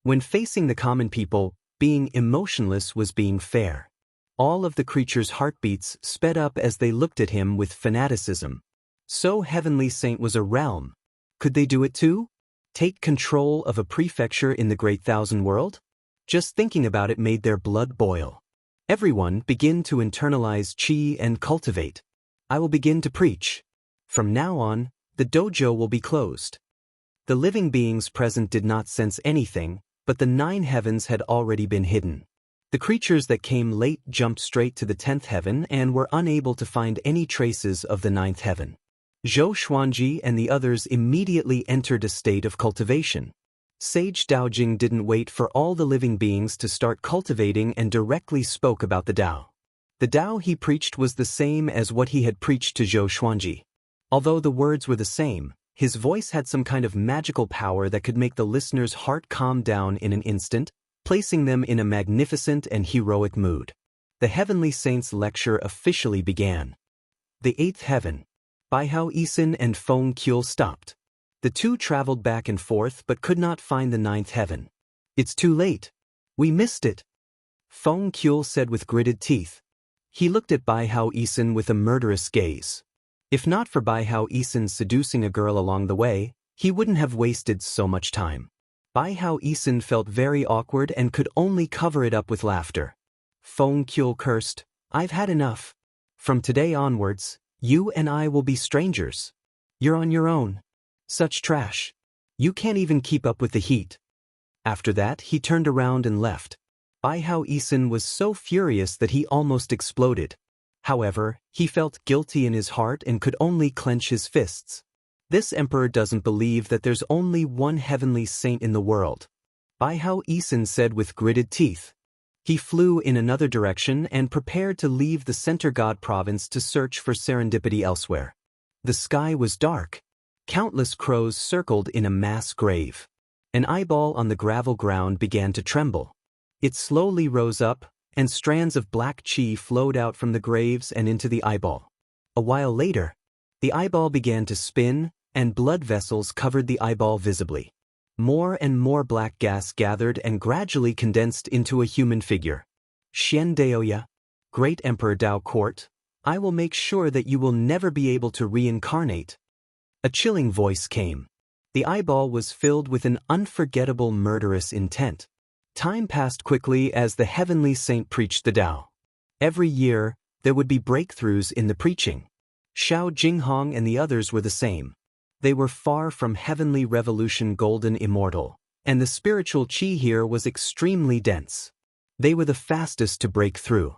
When facing the common people, being emotionless was being fair. All of the creatures' heartbeats sped up as they looked at him with fanaticism. So Heavenly Saint was a realm. Could they do it too? Take control of a prefecture in the Great Thousand World? Just thinking about it made their blood boil. Everyone begin to internalize chi and cultivate. I will begin to preach. From now on, the dojo will be closed. The living beings present did not sense anything, but the 9 heavens had already been hidden. The creatures that came late jumped straight to the 10th heaven and were unable to find any traces of the 9th heaven. Zhou Xuanji and the others immediately entered a state of cultivation. Sage Daojing didn't wait for all the living beings to start cultivating and directly spoke about the Tao. The Tao he preached was the same as what he had preached to Zhou Xuanji. Although the words were the same, his voice had some kind of magical power that could make the listener's heart calm down in an instant, placing them in a magnificent and heroic mood. The Heavenly Saints lecture officially began. The 8th heaven. Baihao Yisin and Feng Qiu stopped. The 2 traveled back and forth but could not find the 9th heaven. It's too late. We missed it. Feng Qiu said with gritted teeth. He looked at Baihao Yisin with a murderous gaze. If not for Baihao Yisin seducing a girl along the way, he wouldn't have wasted so much time. Baihao Yisin felt very awkward and could only cover it up with laughter. Feng Qiu cursed, I've had enough. From today onwards, you and I will be strangers. You're on your own. Such trash. You can't even keep up with the heat. After that, he turned around and left. Baihao Yisin was so furious that he almost exploded. However, he felt guilty in his heart and could only clench his fists. This emperor doesn't believe that there's only one heavenly saint in the world. Baihao Yisin said with gritted teeth. He flew in another direction and prepared to leave the Center God Province to search for serendipity elsewhere. The sky was dark. Countless crows circled in a mass grave. An eyeball on the gravel ground began to tremble. It slowly rose up, and strands of black qi flowed out from the graves and into the eyeball. A while later, the eyeball began to spin, and blood vessels covered the eyeball visibly. More and more black gas gathered and gradually condensed into a human figure. Xian Daoya, Great Emperor Dao Court, I will make sure that you will never be able to reincarnate. A chilling voice came. The eyeball was filled with an unforgettable murderous intent. Time passed quickly as the heavenly saint preached the Tao. Every year, there would be breakthroughs in the preaching. Xiao Jinghong and the others were the same. They were far from heavenly revolution golden immortal, and the spiritual qi here was extremely dense. They were the fastest to break through.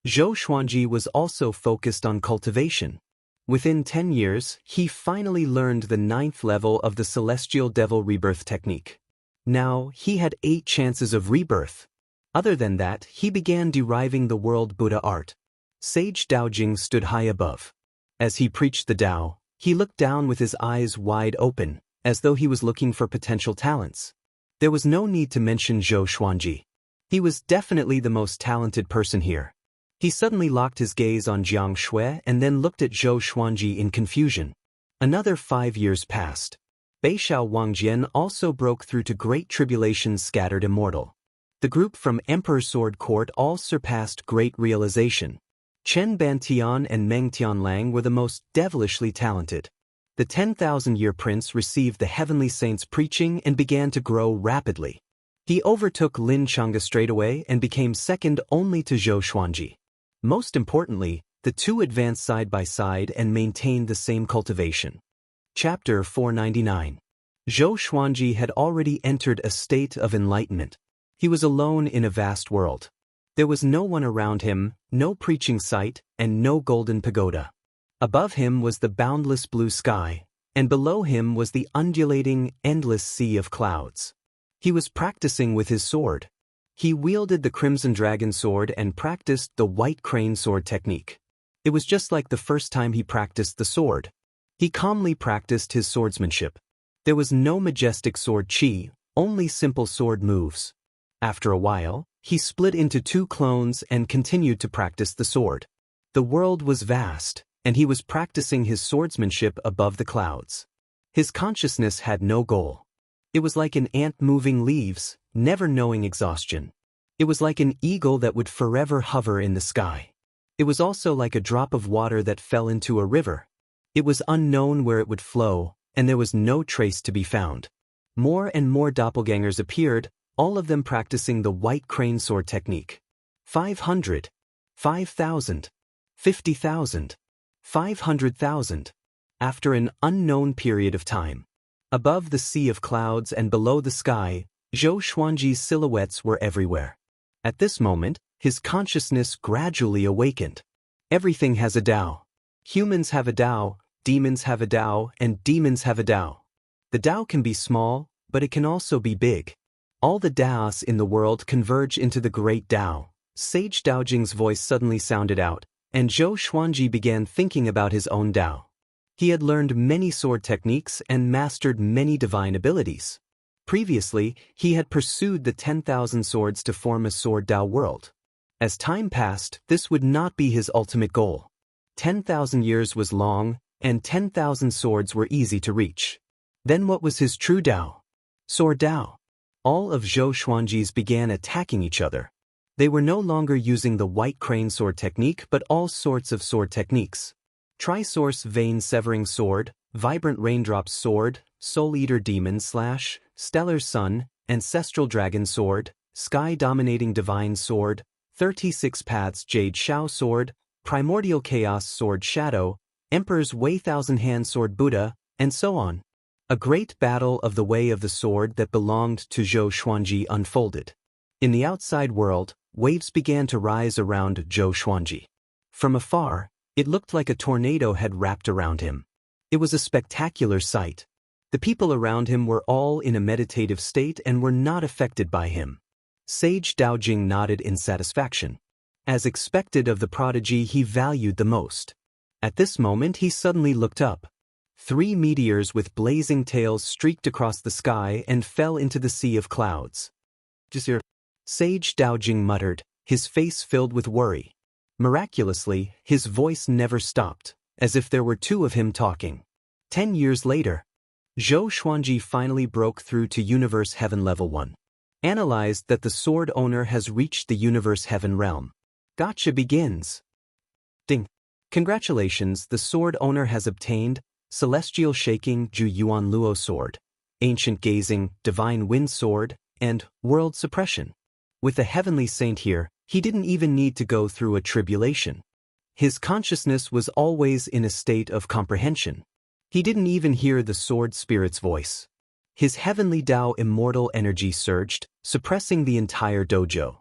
Zhou Xuanji was also focused on cultivation. Within 10 years, he finally learned the 9th level of the Celestial Devil Rebirth technique. Now, he had 8 chances of rebirth. Other than that, he began deriving the world Buddha art. Sage Daojing stood high above. As he preached the Tao, he looked down with his eyes wide open, as though he was looking for potential talents. There was no need to mention Zhou Xuanji. He was definitely the most talented person here. He suddenly locked his gaze on Jiang Shui and then looked at Zhou Xuanji in confusion. Another 5 years passed. Beixiao Wangjian also broke through to Great Tribulation's scattered immortal. The group from Emperor Sword Court all surpassed great realization. Chen Bantian and Meng Tianlang were the most devilishly talented. The 10,000-year prince received the heavenly saint's preaching and began to grow rapidly. He overtook Lin Chang'e straightaway and became second only to Zhou Xuanji. Most importantly, the two advanced side by side and maintained the same cultivation. Chapter 499. Zhou Xuanji had already entered a state of enlightenment. He was alone in a vast world. There was no one around him, no preaching site, and no golden pagoda. Above him was the boundless blue sky, and below him was the undulating, endless sea of clouds. He was practicing with his sword. He wielded the Crimson Dragon sword and practiced the White Crane sword technique. It was just like the first time he practiced the sword. He calmly practiced his swordsmanship. There was no majestic sword chi, only simple sword moves. After a while, he split into 2 clones and continued to practice the sword. The world was vast, and he was practicing his swordsmanship above the clouds. His consciousness had no goal. It was like an ant moving leaves, never knowing exhaustion. It was like an eagle that would forever hover in the sky. It was also like a drop of water that fell into a river. It was unknown where it would flow, and there was no trace to be found. More and more doppelgangers appeared, all of them practicing the White Crane sword technique. 500, 5,000, 50,000, 500,000. After an unknown period of time. Above the sea of clouds and below the sky, Zhou Xuanji's silhouettes were everywhere. At this moment, his consciousness gradually awakened. Everything has a Tao. Humans have a Tao, demons have a Tao, and demons have a Tao. The Tao can be small, but it can also be big. All the Taos in the world converge into the great Tao. Sage Daojing's voice suddenly sounded out, and Zhou Xuanji began thinking about his own Tao. He had learned many sword techniques and mastered many divine abilities. Previously, he had pursued the 10,000 swords to form a sword Tao world. As time passed, this would not be his ultimate goal. 10,000 years was long, and 10,000 swords were easy to reach. Then what was his true Tao? Sword Tao. All of Zhou Xuanji's began attacking each other. They were no longer using the White Crane sword technique but all sorts of sword techniques. Trisource Vein Severing Sword, Vibrant Raindrops Sword, Soul Eater Demon Slash, Stellar Sun, Ancestral Dragon Sword, Sky Dominating Divine Sword, 36 Paths Jade Shao Sword, Primordial Chaos Sword Shadow, Emperor's Way Thousand Hand Sword Buddha, and so on. A great battle of the way of the sword that belonged to Zhou Xuanji unfolded. In the outside world, waves began to rise around Zhou Xuanji. From afar, it looked like a tornado had wrapped around him. It was a spectacular sight. The people around him were all in a meditative state and were not affected by him. Sage Daojing nodded in satisfaction. As expected of the prodigy he valued the most. At this moment he suddenly looked up. 3 meteors with blazing tails streaked across the sky and fell into the sea of clouds. Sage Daojing muttered, his face filled with worry. Miraculously, his voice never stopped, as if there were 2 of him talking. 10 years later, Zhou Xuanji finally broke through to Universe Heaven Level 1. Analyzed that the sword owner has reached the Universe Heaven realm. Gotcha begins. Ding. Congratulations, the sword owner has obtained Celestial Shaking Ju Yuan Luo Sword, Ancient Gazing, Divine Wind Sword, and World Suppression. With the Heavenly Saint here, he didn't even need to go through a tribulation. His consciousness was always in a state of comprehension. He didn't even hear the sword spirit's voice. His heavenly Tao immortal energy surged, suppressing the entire dojo.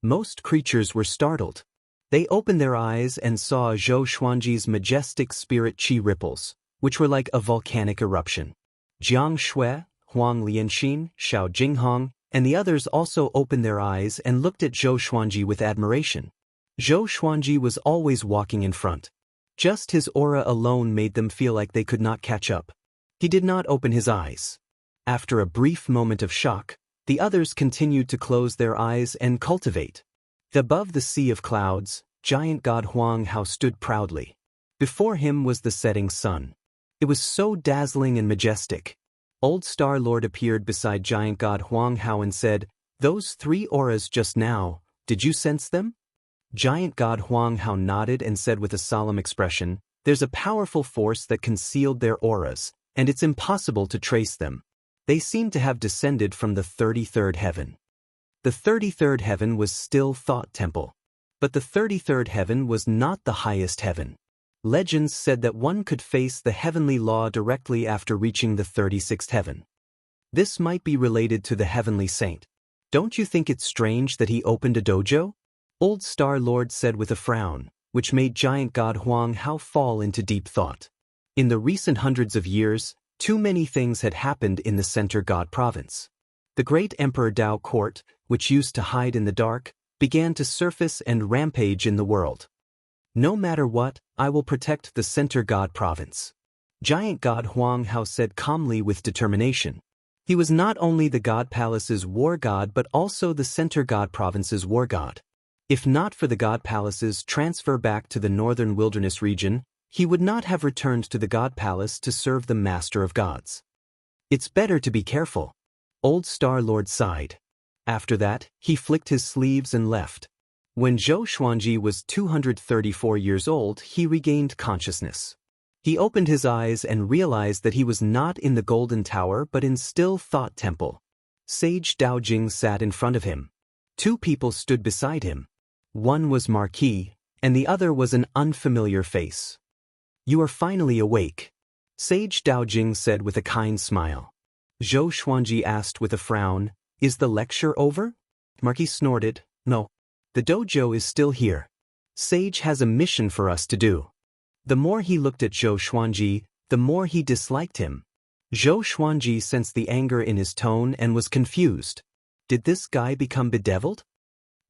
Most creatures were startled. They opened their eyes and saw Zhou Xuanji's majestic spirit chi ripples, which were like a volcanic eruption. Jiang Shui, Huang Lianxin, Xiao Jinghong, and the others also opened their eyes and looked at Zhou Xuanji with admiration. Zhou Xuanji was always walking in front. Just his aura alone made them feel like they could not catch up. He did not open his eyes. After a brief moment of shock, the others continued to close their eyes and cultivate. Above the sea of clouds, giant god Huang Hao stood proudly. Before him was the setting sun. It was so dazzling and majestic. Old Star Lord appeared beside giant god Huang Hao and said, "Those 3 auras just now, did you sense them?" Giant god Huang Hao nodded and said with a solemn expression, "There's a powerful force that concealed their auras, and it's impossible to trace them. They seem to have descended from the 33rd heaven." The 33rd heaven was still Thought Temple. But the 33rd heaven was not the highest heaven. Legends said that one could face the heavenly law directly after reaching the 36th heaven. This might be related to the heavenly saint. "Don't you think it's strange that he opened a dojo?" Old Star Lord said with a frown, which made giant god Huang Hao fall into deep thought. In the recent hundreds of years, too many things had happened in the Center God Province. The great Emperor Dao Court, which used to hide in the dark, began to surface and rampage in the world. "No matter what, I will protect the Center God Province," giant god Huang Hao said calmly with determination. He was not only the God Palace's war god but also the Center God Province's war god. If not for the God Palace's transfer back to the northern wilderness region, he would not have returned to the God Palace to serve the Master of Gods. "It's better to be careful," Old Star Lord sighed. After that, he flicked his sleeves and left. When Zhou Xuanji was 234 years old, he regained consciousness. He opened his eyes and realized that he was not in the Golden Tower but in Still Thought Temple. Sage Daojing sat in front of him. 2 people stood beside him. One was Marquis, and the other was an unfamiliar face. "You are finally awake," Sage Daojing said with a kind smile. Zhou Xuanji asked with a frown, "Is the lecture over?" Marquis snorted, "No. The dojo is still here. Sage has a mission for us to do." The more he looked at Zhou Xuanji, the more he disliked him. Zhou Xuanji sensed the anger in his tone and was confused. Did this guy become bedeviled?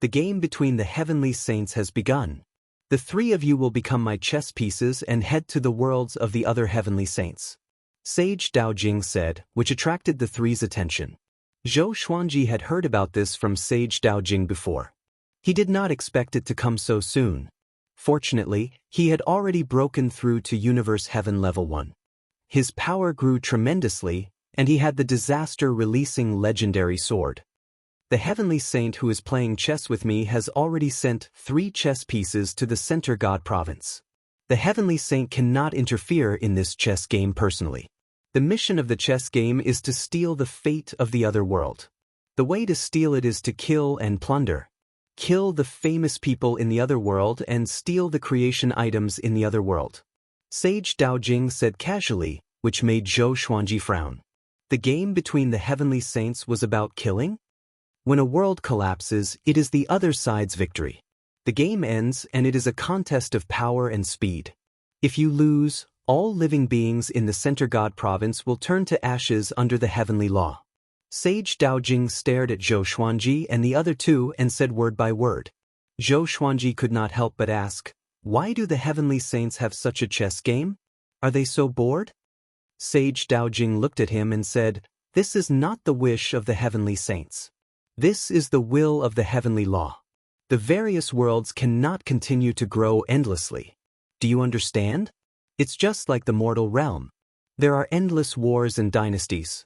"The game between the heavenly saints has begun. The 3 of you will become my chess pieces and head to the worlds of the other heavenly saints," Sage Daojing said, which attracted the 3's attention. Zhou Xuanji had heard about this from Sage Daojing before. He did not expect it to come so soon. Fortunately, he had already broken through to Universe Heaven Level 1. His power grew tremendously, and he had the disaster-releasing legendary sword. "The heavenly saint who is playing chess with me has already sent 3 chess pieces to the Center God Province. The heavenly saint cannot interfere in this chess game personally. The mission of the chess game is to steal the fate of the other world. The way to steal it is to kill and plunder. Kill the famous people in the other world and steal the creation items in the other world," Sage Daojing said casually, which made Zhou Xuanji frown. The game between the heavenly saints was about killing? When a world collapses, it is the other side's victory. The game ends and it is a contest of power and speed. If you lose, all living beings in the Center God Province will turn to ashes under the heavenly law. Sage Daojing stared at Zhou Xuanji and the other 2 and said word by word. Zhou Xuanji could not help but ask, "Why do the heavenly saints have such a chess game? Are they so bored?" Sage Daojing looked at him and said, "This is not the wish of the heavenly saints. This is the will of the heavenly law. The various worlds cannot continue to grow endlessly. Do you understand? It's just like the mortal realm. There are endless wars and dynasties."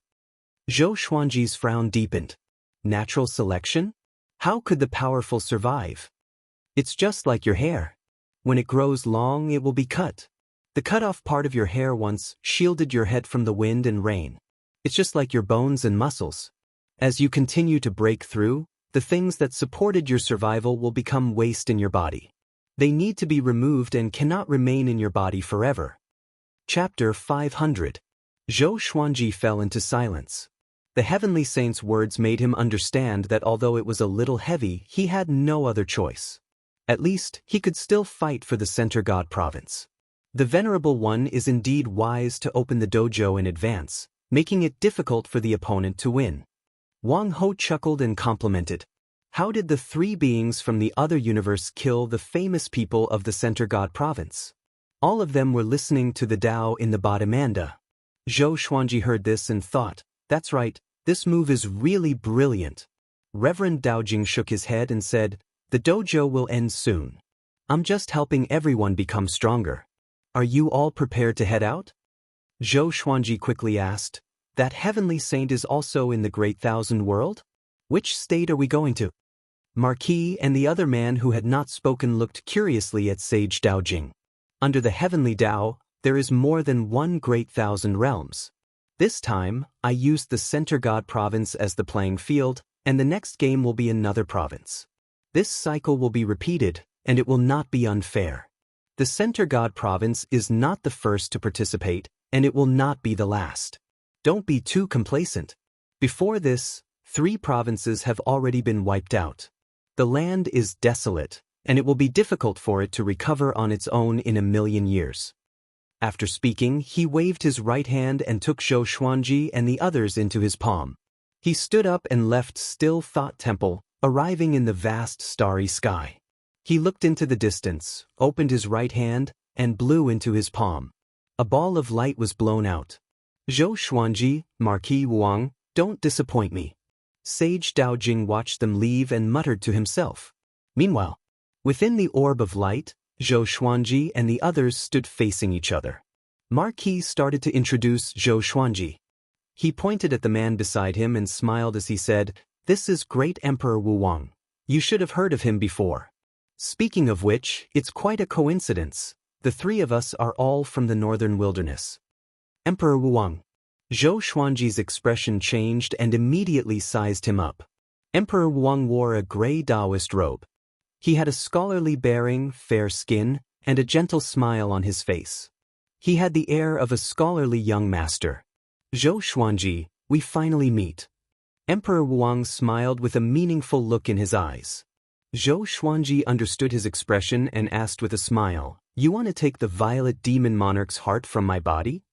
Zhou Xuanji's frown deepened. Natural selection? How could the powerful survive? It's just like your hair. When it grows long, it will be cut. The cut-off part of your hair once shielded your head from the wind and rain. It's just like your bones and muscles. As you continue to break through, the things that supported your survival will become waste in your body. They need to be removed and cannot remain in your body forever. Chapter 500. Zhou Xuanji fell into silence. The heavenly saint's words made him understand that although it was a little heavy, he had no other choice. At least, he could still fight for the Center God province. The Venerable One is indeed wise to open the dojo in advance, making it difficult for the opponent to win. Wang Ho chuckled and complimented. How did the three beings from the other universe kill the famous people of the Center God province? All of them were listening to the Tao in the Bodhimanda. Zhou Xuanji heard this and thought, "That's right, this move is really brilliant." Reverend Daojing shook his head and said, "The dojo will end soon. I'm just helping everyone become stronger. Are you all prepared to head out?" Zhou Xuanji quickly asked, "That heavenly saint is also in the Great Thousand World? Which state are we going to?" Marquis and the other man who had not spoken looked curiously at Sage Daojing. Under the heavenly Tao, there is more than one Great Thousand Realms. This time, I used the Center God province as the playing field, and the next game will be another province. This cycle will be repeated, and it will not be unfair. The Center God province is not the first to participate, and it will not be the last. Don't be too complacent. Before this, 3 provinces have already been wiped out. The land is desolate, and it will be difficult for it to recover on its own in 1,000,000 years. After speaking, he waved his right hand and took Zhou Xuanji and the others into his palm. He stood up and left Still Thought Temple, arriving in the vast starry sky. He looked into the distance, opened his right hand, and blew into his palm. A ball of light was blown out. "Zhou Xuanji, Marquis Wang, don't disappoint me." Sage Daojing watched them leave and muttered to himself. Meanwhile, within the orb of light, Zhou Xuanji and the others stood facing each other. Marquis started to introduce Zhou Xuanji. He pointed at the man beside him and smiled as he said, "This is Great Emperor Wu Wang. You should have heard of him before. Speaking of which, it's quite a coincidence. The 3 of us are all from the northern wilderness." Emperor Wu Wang. Zhou Xuanji's expression changed and immediately sized him up. Emperor Wu Wang wore a gray Daoist robe. He had a scholarly bearing, fair skin, and a gentle smile on his face. He had the air of a scholarly young master. "Zhou Xuanji, we finally meet." Emperor Wu Wang smiled with a meaningful look in his eyes. Zhou Xuanji understood his expression and asked with a smile, "You want to take the violet demon monarch's heart from my body?"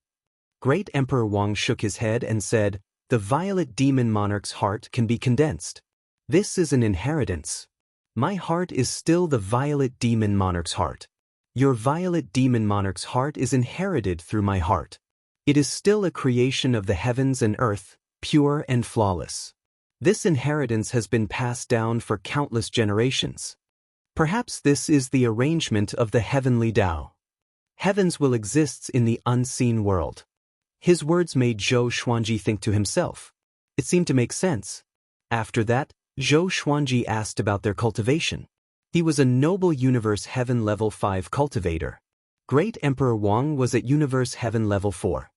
Great Emperor Wang shook his head and said, "The violet demon monarch's heart can be condensed. This is an inheritance. My heart is still the violet demon monarch's heart. Your violet demon monarch's heart is inherited through my heart. It is still a creation of the heavens and earth, pure and flawless. This inheritance has been passed down for countless generations. Perhaps this is the arrangement of the heavenly Tao. Heavens will exist in the unseen world." His words made Zhou Xuanji think to himself. It seemed to make sense. After that, Zhou Xuanji asked about their cultivation. He was a noble Universe Heaven Level 5 cultivator. Great Emperor Wang was at Universe Heaven Level 4.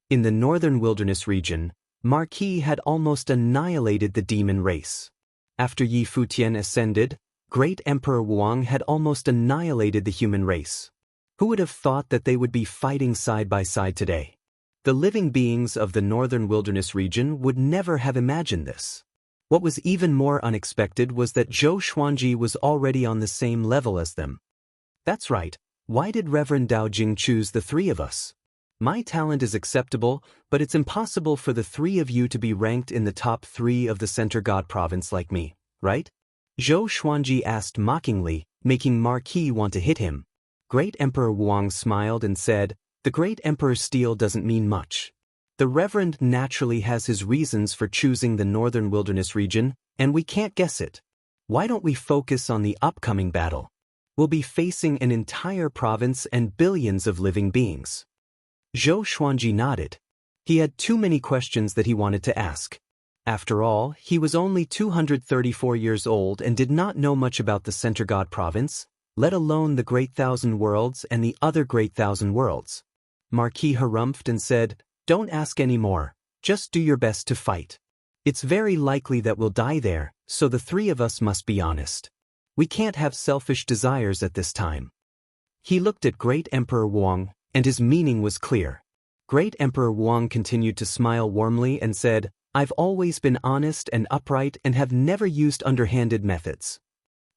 In the northern wilderness region, Marquis had almost annihilated the demon race. After Yi Futian ascended, Great Emperor Wang had almost annihilated the human race. Who would have thought that they would be fighting side by side today? The living beings of the northern wilderness region would never have imagined this. What was even more unexpected was that Zhou Xuanji was already on the same level as them. That's right, why did Reverend Daojing choose the 3 of us? My talent is acceptable, but it's impossible for the 3 of you to be ranked in the top 3 of the Center God province like me, right? Zhou Xuanji asked mockingly, making Marquis want to hit him. Great Emperor Wang smiled and said, "The Great Emperor's steel doesn't mean much. The Reverend naturally has his reasons for choosing the northern wilderness region, and we can't guess it. Why don't we focus on the upcoming battle? We'll be facing an entire province and billions of living beings. Zhou Xuanji nodded. He had too many questions that he wanted to ask. After all, he was only 234 years old and did not know much about the Center God Province, let alone the Great Thousand Worlds and the other Great Thousand Worlds. Marquis harumphed and said, "Don't ask any more, just do your best to fight. It's very likely that we'll die there, so the three of us must be honest. We can't have selfish desires at this time." He looked at Great Emperor Wang, and his meaning was clear. Great Emperor Wang continued to smile warmly and said, "I've always been honest and upright and have never used underhanded methods."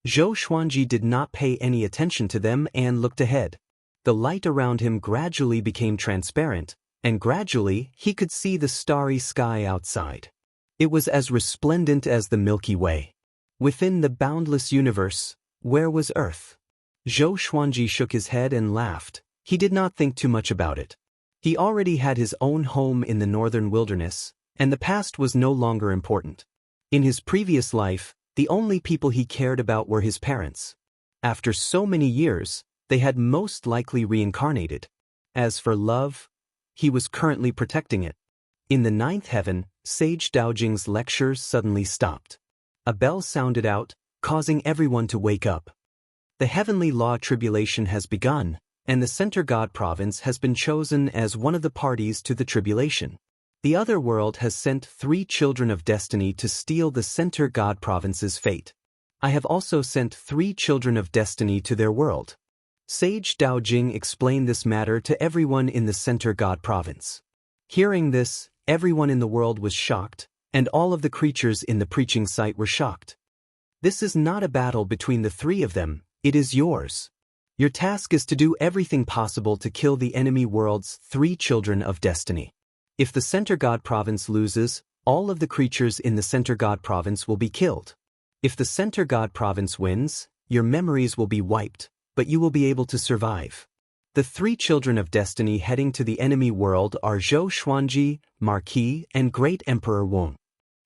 Zhou Xuanji did not pay any attention to them and looked ahead. The light around him gradually became transparent, and gradually he could see the starry sky outside. It was as resplendent as the Milky Way. Within the boundless universe, where was Earth? Zhou Xuanji shook his head and laughed. He did not think too much about it. He already had his own home in the northern wilderness, and the past was no longer important. In his previous life, the only people he cared about were his parents. After so many years, they had most likely reincarnated. As for love, he was currently protecting it. In the ninth heaven, Sage Daojing's lectures suddenly stopped. A bell sounded out, causing everyone to wake up. The heavenly law tribulation has begun, and the Center God Province has been chosen as one of the parties to the tribulation. The other world has sent 3 children of destiny to steal the Center God Province's fate. I have also sent 3 children of destiny to their world. Sage Daojing explained this matter to everyone in the Center God Province. Hearing this, everyone in the world was shocked, and all of the creatures in the preaching site were shocked. This is not a battle between the 3 of them, it is yours. Your task is to do everything possible to kill the enemy world's 3 children of destiny. If the Center God Province loses, all of the creatures in the Center God Province will be killed. If the Center God Province wins, your memories will be wiped, but you will be able to survive. The 3 children of destiny heading to the enemy world are Zhou Xuanji, Marquis, and Great Emperor Wang.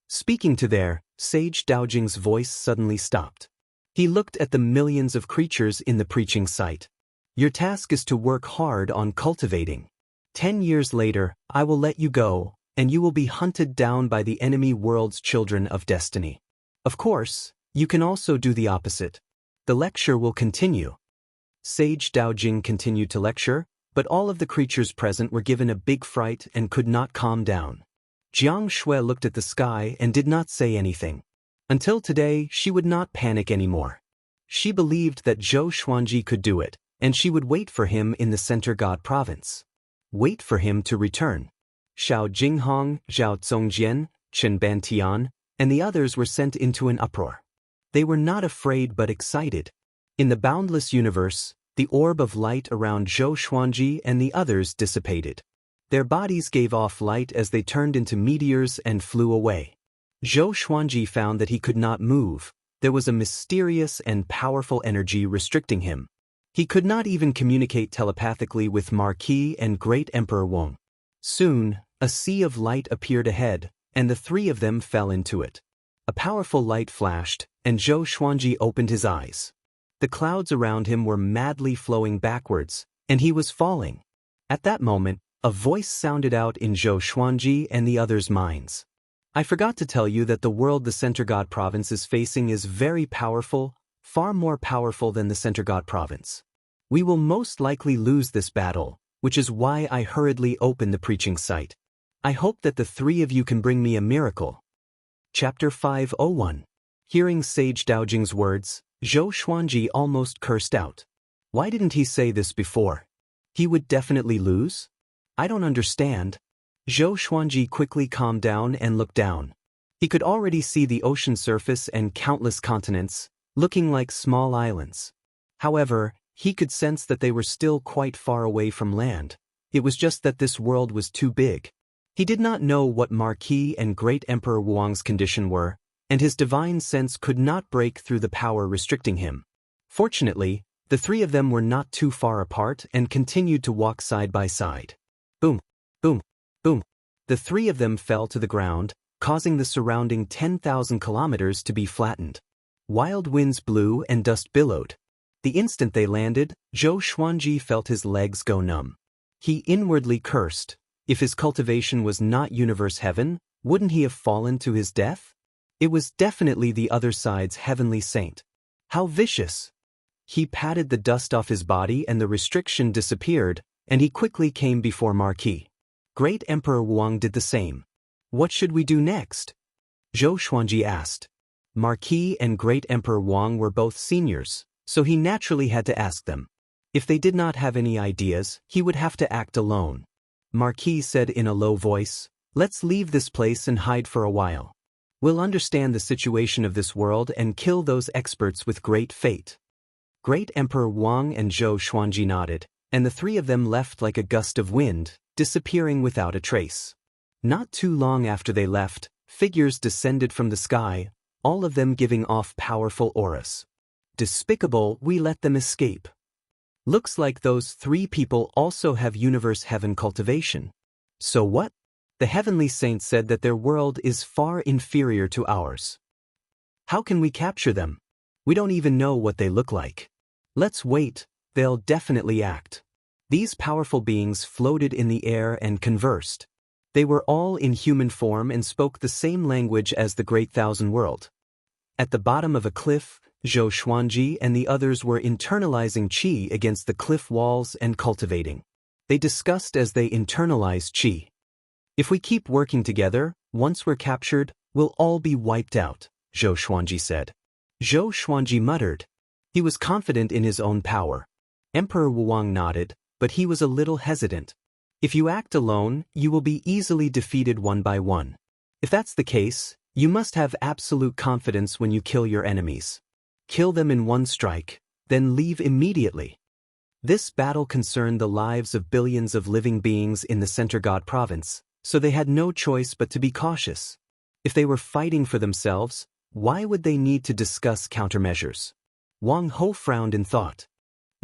Speaking to there, Sage Daojing's voice suddenly stopped. He looked at the millions of creatures in the preaching site. Your task is to work hard on cultivating. 10 years later, I will let you go, and you will be hunted down by the enemy world's children of destiny. Of course, you can also do the opposite. The lecture will continue. Sage Daojing continued to lecture, but all of the creatures present were given a big fright and could not calm down. Jiang Shui looked at the sky and did not say anything. Until today, she would not panic anymore. She believed that Zhou Xuanji could do it, and she would wait for him in the Center God Province. Wait for him to return. Xiao Jinghong, Zhao Zongjian, Chen Bantian, and the others were sent into an uproar. They were not afraid but excited. In the boundless universe, the orb of light around Zhou Xuanji and the others dissipated. Their bodies gave off light as they turned into meteors and flew away. Zhou Xuanji found that he could not move. There was a mysterious and powerful energy restricting him. He could not even communicate telepathically with Marquis and Great Emperor Wang. Soon, a sea of light appeared ahead, and the 3 of them fell into it. A powerful light flashed, and Zhou Xuanji opened his eyes. The clouds around him were madly flowing backwards, and he was falling. At that moment, a voice sounded out in Zhou Xuanji and the others' minds. I forgot to tell you that the world the Center God Province is facing is very powerful, far more powerful than the Center God Province. We will most likely lose this battle, which is why I hurriedly opened the preaching site. I hope that the 3 of you can bring me a miracle. Chapter 501. Hearing Sage Daojing's words, Zhou Xuanji almost cursed out. Why didn't he say this before? He would definitely lose? I don't understand. Zhou Xuanji quickly calmed down and looked down. He could already see the ocean surface and countless continents, looking like small islands. However, he could sense that they were still quite far away from land. It was just that this world was too big. He did not know what Marquis and Great Emperor Wang's condition were, and his divine sense could not break through the power restricting him. Fortunately, the 3 of them were not too far apart and continued to walk side by side. Boom, boom, boom. The three of them fell to the ground, causing the surrounding 10,000 kilometers to be flattened. Wild winds blew and dust billowed. The instant they landed, Zhou Xuanji felt his legs go numb. He inwardly cursed. If his cultivation was not universe heaven, wouldn't he have fallen to his death? It was definitely the other side's heavenly saint. How vicious! He patted the dust off his body and the restriction disappeared, and he quickly came before Marquis. Great Emperor Wang did the same. What should we do next? Zhou Xuanji asked. Marquis and Great Emperor Wang were both seniors, so he naturally had to ask them. If they did not have any ideas, he would have to act alone. Marquis said in a low voice, "Let's leave this place and hide for a while. We'll understand the situation of this world and kill those experts with great fate." Great Emperor Wang and Zhou Xuanji nodded, and the three of them left like a gust of wind, disappearing without a trace. Not too long after they left, figures descended from the sky, all of them giving off powerful auras. Despicable, we let them escape. Looks like those three people also have universe heaven cultivation. So what? The heavenly saint said that their world is far inferior to ours. How can we capture them? We don't even know what they look like. Let's wait, they'll definitely act. These powerful beings floated in the air and conversed. They were all in human form and spoke the same language as the Great Thousand World. At the bottom of a cliff, Zhou Xuanji and the others were internalizing qi against the cliff walls and cultivating. They discussed as they internalized qi. If we keep working together, once we're captured, we'll all be wiped out, Zhou Xuanji said. Zhou Xuanji muttered. He was confident in his own power. Emperor Wang nodded, but he was a little hesitant. If you act alone, you will be easily defeated one by one. If that's the case, you must have absolute confidence when you kill your enemies. Kill them in one strike, then leave immediately. This battle concerned the lives of billions of living beings in the Center God province, so they had no choice but to be cautious. If they were fighting for themselves, why would they need to discuss countermeasures? Wang Ho frowned in thought.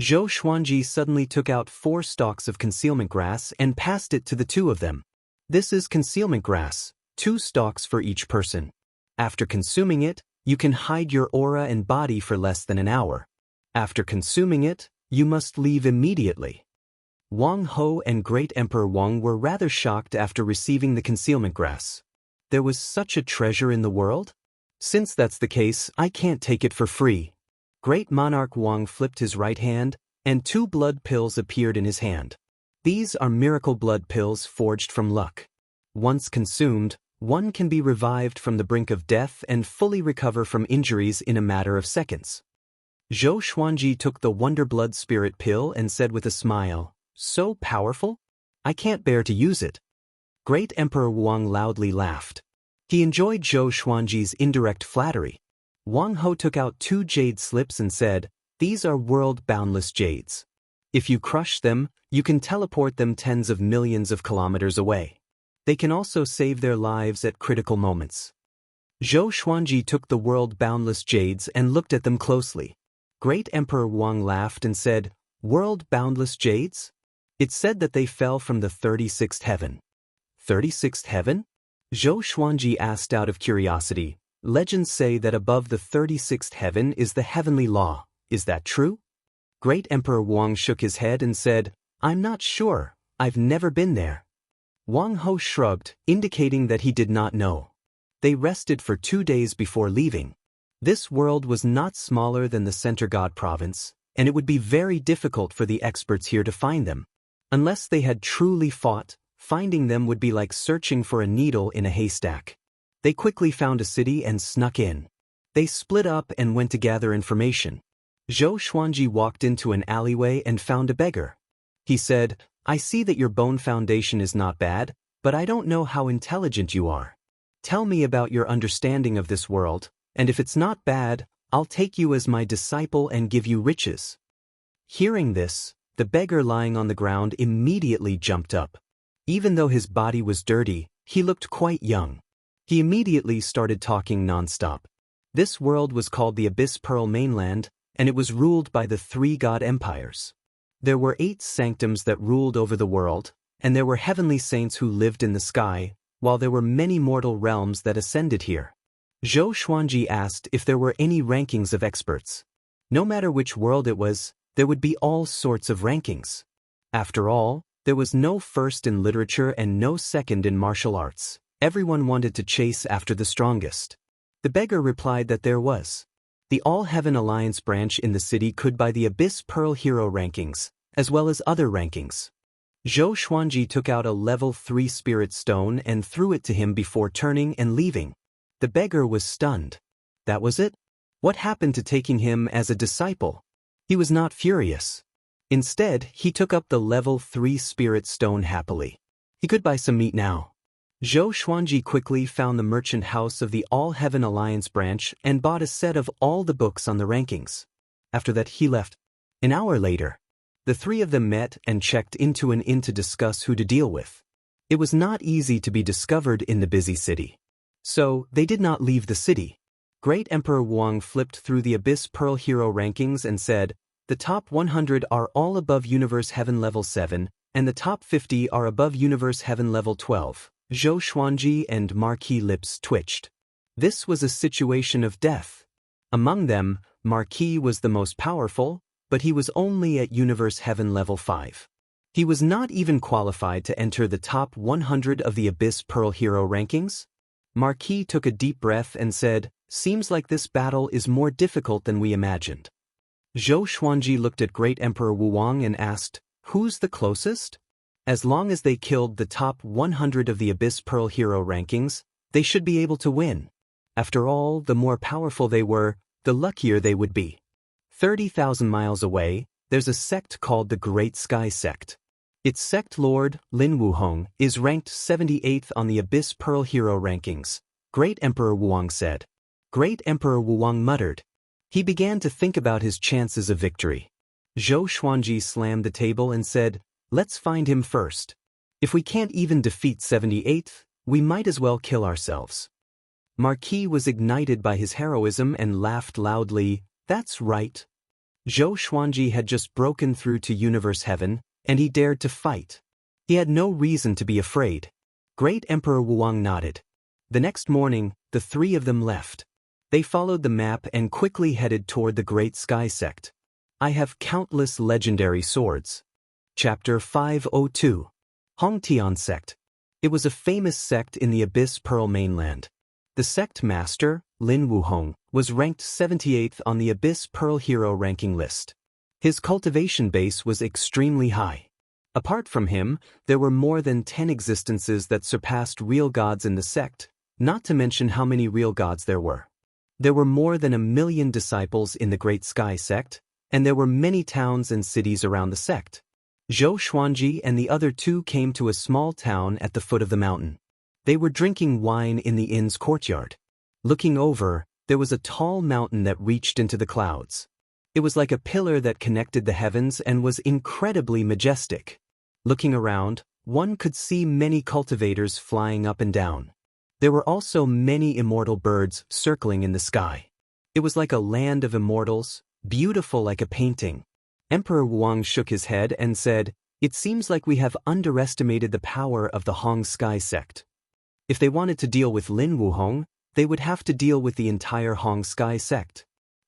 Zhou Xuanji suddenly took out 4 stalks of concealment grass and passed it to the two of them. This is concealment grass, 2 stalks for each person. After consuming it, you can hide your aura and body for less than an hour. After consuming it, you must leave immediately. Wang Ho and Great Emperor Wang were rather shocked after receiving the concealment grass. There was such a treasure in the world? Since that's the case, I can't take it for free. Great Monarch Wang flipped his right hand, and 2 blood pills appeared in his hand. These are miracle blood pills forged from luck. Once consumed, one can be revived from the brink of death and fully recover from injuries in a matter of seconds. Zhou Xuanji took the Wonder Blood Spirit pill and said with a smile, "So powerful? I can't bear to use it." Great Emperor Wang loudly laughed. He enjoyed Zhou Xuanji's indirect flattery. Wang Ho took out 2 jade slips and said, "These are world-boundless jades. If you crush them, you can teleport them tens of millions of kilometers away. They can also save their lives at critical moments." Zhou Xuanji took the world-boundless jades and looked at them closely. Great Emperor Wang laughed and said, "World-boundless jades? It said that they fell from the 36th heaven." 36th heaven? Zhou Xuanji asked out of curiosity. Legends say that above the 36th heaven is the heavenly law. Is that true? Great Emperor Wang shook his head and said, "I'm not sure. I've never been there." Wang Ho shrugged, indicating that he did not know. They rested for 2 days before leaving. This world was not smaller than the Center God province, and it would be very difficult for the experts here to find them. Unless they had truly fought, finding them would be like searching for a needle in a haystack. They quickly found a city and snuck in. They split up and went to gather information. Zhou Xuanji walked into an alleyway and found a beggar. He said, "I see that your bone foundation is not bad, but I don't know how intelligent you are. Tell me about your understanding of this world, and if it's not bad, I'll take you as my disciple and give you riches." Hearing this, the beggar lying on the ground immediately jumped up. Even though his body was dirty, he looked quite young. He immediately started talking nonstop. This world was called the Abyss Pearl Mainland, and it was ruled by the 3 god empires. There were 8 sanctums that ruled over the world, and there were heavenly saints who lived in the sky, while there were many mortal realms that ascended here. Zhou Xuanji asked if there were any rankings of experts. No matter which world it was, there would be all sorts of rankings. After all, there was no first in literature and no second in martial arts. Everyone wanted to chase after the strongest. The beggar replied that there was. The All-Heaven Alliance branch in the city could buy the Abyss Pearl Hero rankings, as well as other rankings. Zhou Xuanji took out a level 3 spirit stone and threw it to him before turning and leaving. The beggar was stunned. That was it? What happened to taking him as a disciple? He was not furious. Instead, he took up the level 3 spirit stone happily. He could buy some meat now. Zhou Xuanji quickly found the merchant house of the All-Heaven Alliance branch and bought a set of all the books on the rankings. After that he left. An hour later, the three of them met and checked into an inn to discuss who to deal with. It was not easy to be discovered in the busy city. So, they did not leave the city. Great Emperor Wang flipped through the Abyss Pearl Hero rankings and said, the top 100 are all above Universe Heaven level 7, and the top 50 are above Universe Heaven level 12. Zhou Xuanji and Marquis lips twitched. This was a situation of death. Among them, Marquis was the most powerful, but he was only at Universe Heaven level 5. He was not even qualified to enter the top 100 of the Abyss Pearl Hero rankings. Marquis took a deep breath and said, seems like this battle is more difficult than we imagined. Zhou Xuanji looked at Great Emperor Wang and asked, who's the closest? As long as they killed the top 100 of the Abyss Pearl Hero rankings, they should be able to win. After all, the more powerful they were, the luckier they would be. 30,000 miles away, there's a sect called the Great Sky Sect. Its sect lord, Lin Wuhong, is ranked 78th on the Abyss Pearl Hero rankings, Great Emperor Wang said. Great Emperor Wang muttered. He began to think about his chances of victory. Zhou Xuanji slammed the table and said, let's find him first. If we can't even defeat 78th, we might as well kill ourselves. Marquis was ignited by his heroism and laughed loudly, that's right. Zhou Xuanji had just broken through to Universe Heaven, and he dared to fight. He had no reason to be afraid. Great Emperor Wang nodded. The next morning, the three of them left. They followed the map and quickly headed toward the Great Sky Sect. I have countless legendary swords. Chapter 502. Hongtian Sect. It was a famous sect in the Abyss Pearl mainland. The sect master, Lin Wuhong, was ranked 78th on the Abyss Pearl Hero ranking list. His cultivation base was extremely high. Apart from him, there were more than 10 existences that surpassed real gods in the sect, not to mention how many real gods there were. There were more than 1 million disciples in the Great Sky Sect, and there were many towns and cities around the sect. Zhou Xuanji and the other two came to a small town at the foot of the mountain. They were drinking wine in the inn's courtyard. Looking over, there was a tall mountain that reached into the clouds. It was like a pillar that connected the heavens and was incredibly majestic. Looking around, one could see many cultivators flying up and down. There were also many immortal birds circling in the sky. It was like a land of immortals, beautiful like a painting. Emperor Wang shook his head and said, it seems like we have underestimated the power of the Hong Sky Sect. If they wanted to deal with Lin Wuhong, they would have to deal with the entire Hong Sky Sect.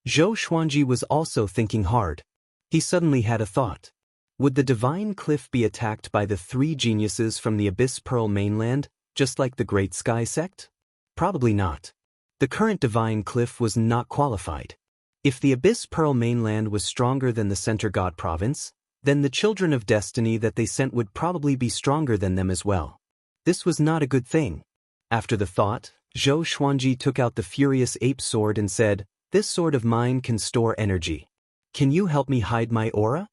Zhou Xuanji was also thinking hard. He suddenly had a thought. Would the Divine Cliff be attacked by the three geniuses from the Abyss Pearl mainland, just like the Great Sky Sect? Probably not. The current Divine Cliff was not qualified. If the Abyss Pearl mainland was stronger than the Center God Province, then the Children of Destiny that they sent would probably be stronger than them as well. This was not a good thing. After the thought, Zhou Xuanji took out the Furious Ape Sword and said, this sword of mine can store energy. Can you help me hide my aura?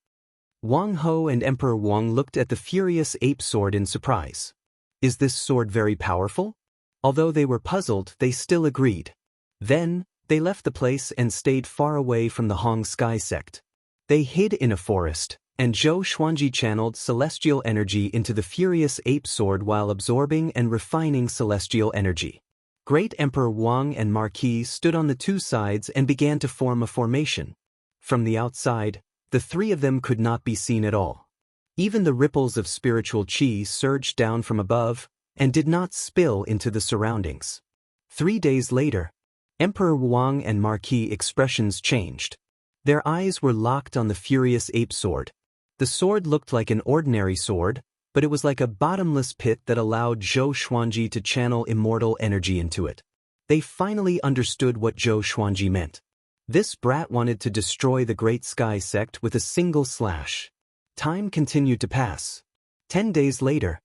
Wang Ho and Emperor Wang looked at the Furious Ape Sword in surprise. Is this sword very powerful? Although they were puzzled, they still agreed. Then, they left the place and stayed far away from the Hong Sky Sect. They hid in a forest, and Zhou Xuanji channeled celestial energy into the Furious Ape Sword while absorbing and refining celestial energy. Great Emperor Wang and Marquis stood on the two sides and began to form a formation. From the outside, the three of them could not be seen at all. Even the ripples of spiritual qi surged down from above and did not spill into the surroundings. 3 days later, Emperor Wang and Marquis' expressions changed. Their eyes were locked on the furious ape sword. The sword looked like an ordinary sword, but it was like a bottomless pit that allowed Zhou Xuanji to channel immortal energy into it. They finally understood what Zhou Xuanji meant. This brat wanted to destroy the Great Sky Sect with a single slash. Time continued to pass. 10 days later,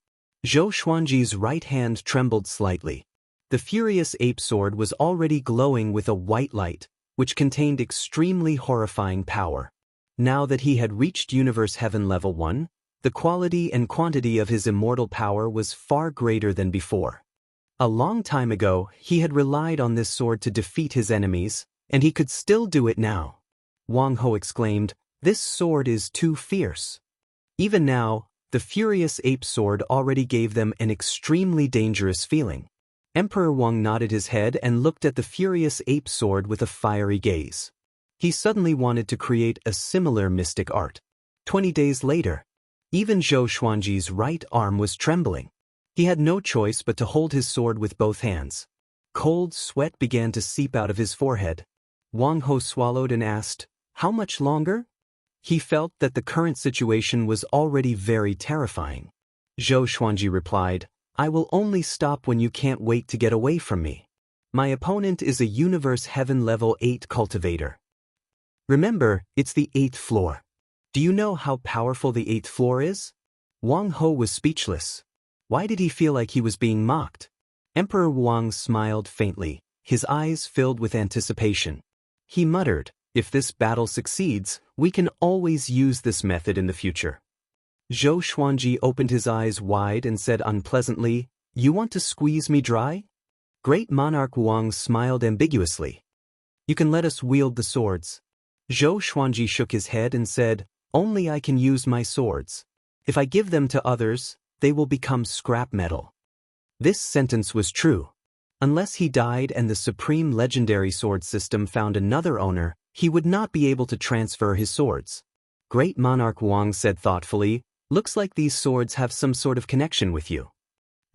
Zhou Xuanji's right hand trembled slightly. The furious ape sword was already glowing with a white light, which contained extremely horrifying power. Now that he had reached Universe Heaven Level 1, the quality and quantity of his immortal power was far greater than before. A long time ago, he had relied on this sword to defeat his enemies, and he could still do it now. Wang Ho exclaimed, "This sword is too fierce." Even now, the furious ape sword already gave them an extremely dangerous feeling. Emperor Wang nodded his head and looked at the furious ape sword with a fiery gaze. He suddenly wanted to create a similar mystic art. 20 days later, even Zhou Xuanji's right arm was trembling. He had no choice but to hold his sword with both hands. Cold sweat began to seep out of his forehead. Wang Ho swallowed and asked, "How much longer?" He felt that the current situation was already very terrifying. Zhou Xuanji replied, "I will only stop when you can't wait to get away from me. My opponent is a Universe Heaven Level 8 cultivator. Remember, it's the 8th floor. Do you know how powerful the 8th floor is?" Wang Ho was speechless. Why did he feel like he was being mocked? Emperor Wang smiled faintly, his eyes filled with anticipation. He muttered, "If this battle succeeds, we can always use this method in the future." Zhou Xuanji opened his eyes wide and said unpleasantly, "You want to squeeze me dry?" Great Monarch Wang smiled ambiguously. "You can let us wield the swords." Zhou Xuanji shook his head and said, "Only I can use my swords. If I give them to others, they will become scrap metal." This sentence was true. Unless he died and the supreme legendary sword system found another owner, he would not be able to transfer his swords. Great Monarch Wang said thoughtfully, "Looks like these swords have some sort of connection with you."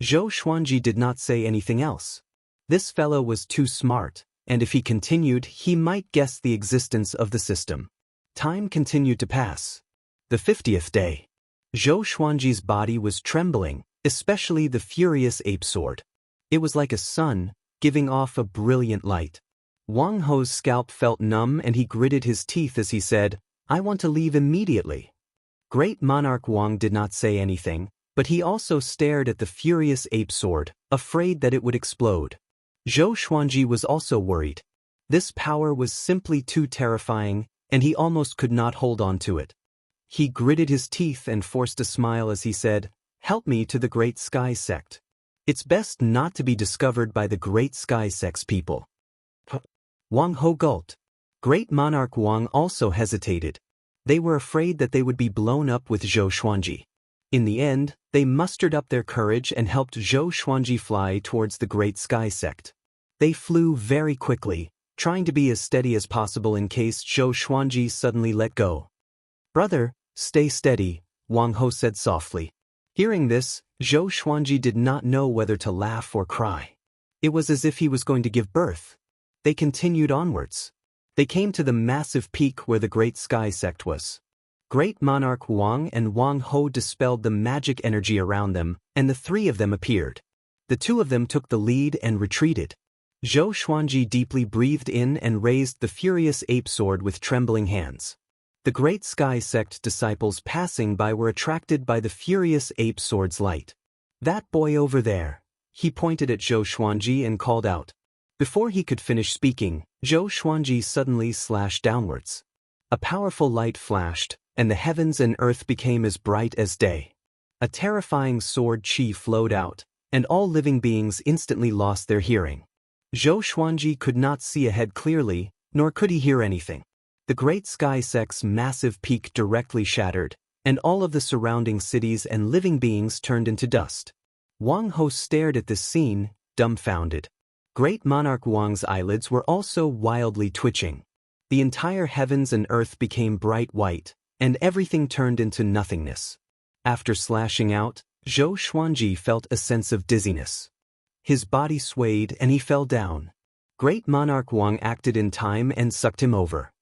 Zhou Xuanji did not say anything else. This fellow was too smart, and if he continued, he might guess the existence of the system. Time continued to pass. The 50th day. Zhou Xuanji's body was trembling, especially the furious ape sword. It was like a sun, giving off a brilliant light. Wang Ho's scalp felt numb and he gritted his teeth as he said, "I want to leave immediately." Great Monarch Wang did not say anything, but he also stared at the furious ape sword, afraid that it would explode. Zhou Xuanji was also worried. This power was simply too terrifying, and he almost could not hold on to it. He gritted his teeth and forced a smile as he said, "Help me to the Great Sky Sect. It's best not to be discovered by the Great Sky Sect's people." Wang Ho gulped. Great Monarch Wang also hesitated. They were afraid that they would be blown up with Zhou Xuanji. In the end, they mustered up their courage and helped Zhou Xuanji fly towards the Great Sky Sect. They flew very quickly, trying to be as steady as possible in case Zhou Xuanji suddenly let go. "Brother, stay steady," Wang Ho said softly. Hearing this, Zhou Xuanji did not know whether to laugh or cry. It was as if he was going to give birth. They continued onwards. They came to the massive peak where the Great Sky Sect was. Great Monarch Wang and Wang Ho dispelled the magic energy around them, and the three of them appeared. The two of them took the lead and retreated. Zhou Xuanji deeply breathed in and raised the furious ape sword with trembling hands. The Great Sky Sect disciples passing by were attracted by the furious ape sword's light. "That boy over there." He pointed at Zhou Xuanji and called out. Before he could finish speaking, Zhou Xuanji suddenly slashed downwards. A powerful light flashed, and the heavens and earth became as bright as day. A terrifying sword chi flowed out, and all living beings instantly lost their hearing. Zhou Xuanji could not see ahead clearly, nor could he hear anything. The Great Sky Sect's massive peak directly shattered, and all of the surrounding cities and living beings turned into dust. Wang Ho stared at this scene, dumbfounded. Great Monarch Wang's eyelids were also wildly twitching. The entire heavens and earth became bright white, and everything turned into nothingness. After slashing out, Zhou Xuanji felt a sense of dizziness. His body swayed and he fell down. Great monarch Wang acted in time and sucked him over.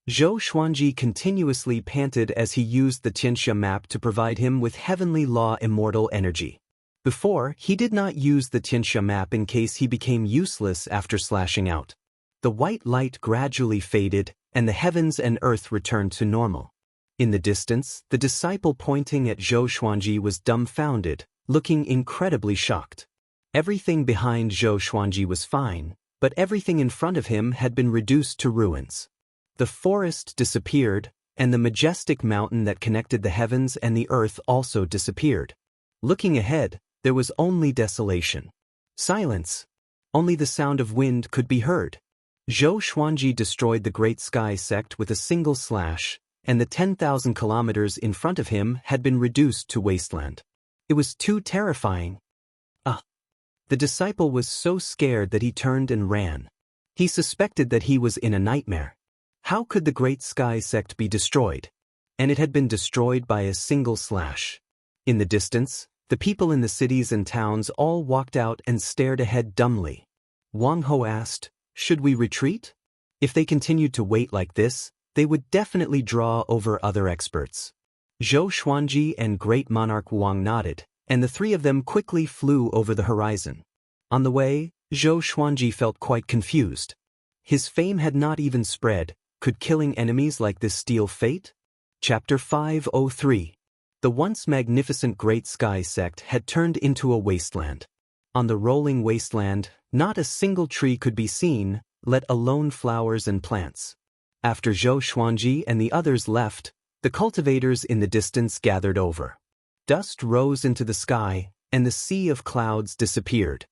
Zhou Xuanji continuously panted as he used the Xianxia map to provide him with heavenly law immortal energy. Before, he did not use the Xianxia map in case he became useless after slashing out. The white light gradually faded, and the heavens and earth returned to normal. In the distance, the disciple pointing at Zhou Xuanji was dumbfounded, looking incredibly shocked. Everything behind Zhou Xuanji was fine, but everything in front of him had been reduced to ruins. The forest disappeared, and the majestic mountain that connected the heavens and the earth also disappeared. Looking ahead, there was only desolation. Silence. Only the sound of wind could be heard. Zhou Xuanji destroyed the Great Sky Sect with a single slash, and the 10,000 kilometers in front of him had been reduced to wasteland. It was too terrifying. The disciple was so scared that he turned and ran. He suspected that he was in a nightmare. How could the Great Sky Sect be destroyed? And it had been destroyed by a single slash. In the distance, the people in the cities and towns all walked out and stared ahead dumbly. Wang Ho asked, "Should we retreat?" If they continued to wait like this, they would definitely draw over other experts. Zhou Xuanji and Great Monarch Wang nodded, and the three of them quickly flew over the horizon. On the way, Zhou Xuanji felt quite confused. His fame had not even spread. Could killing enemies like this steal fate? Chapter 503. The once magnificent Great Sky Sect had turned into a wasteland. On the rolling wasteland, not a single tree could be seen, let alone flowers and plants. After Zhou Xuanji and the others left, the cultivators in the distance gathered over. Dust rose into the sky, and the sea of clouds disappeared.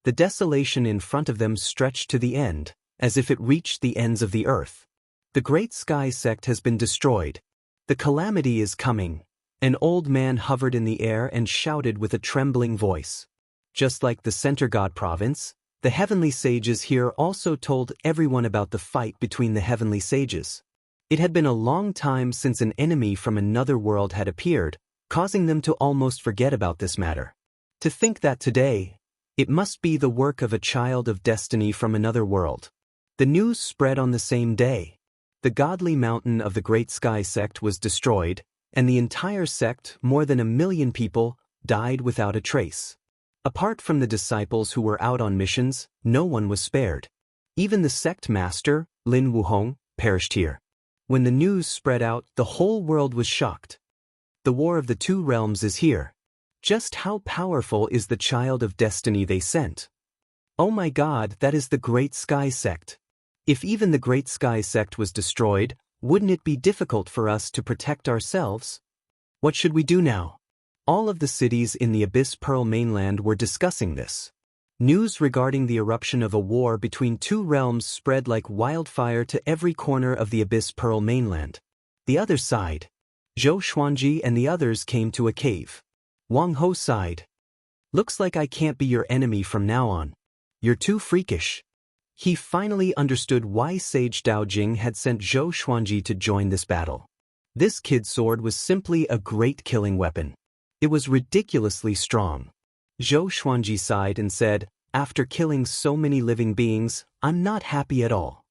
The desolation in front of them stretched to the end, as if it reached the ends of the earth. The Great Sky Sect has been destroyed. The calamity is coming. An old man hovered in the air and shouted with a trembling voice. Just like the Center God province, the heavenly sages here also told everyone about the fight between the heavenly sages. It had been a long time since an enemy from another world had appeared, causing them to almost forget about this matter. To think that today, it must be the work of a child of destiny from another world. The news spread on the same day. The godly mountain of the Great Sky Sect was destroyed, and the entire sect, more than 1 million people, died without a trace. Apart from the disciples who were out on missions, no one was spared. Even the sect master, Lin Wuhong, perished here. When the news spread out, the whole world was shocked. The war of the two realms is here. Just how powerful is the child of destiny they sent? Oh my God, that is the Great Sky Sect. If even the Great Sky Sect was destroyed, wouldn't it be difficult for us to protect ourselves? What should we do now? All of the cities in the Abyss Pearl mainland were discussing this. News regarding the eruption of a war between two realms spread like wildfire to every corner of the Abyss Pearl mainland. The other side. Zhou Xuanji and the others came to a cave. Wang Ho sighed. "Looks like I can't be your enemy from now on. You're too freakish." He finally understood why Sage Daojing had sent Zhou Xuanji to join this battle. This kid sword was simply a great killing weapon. It was ridiculously strong. Zhou Xuanji sighed and said, "After killing so many living beings, I'm not happy at all."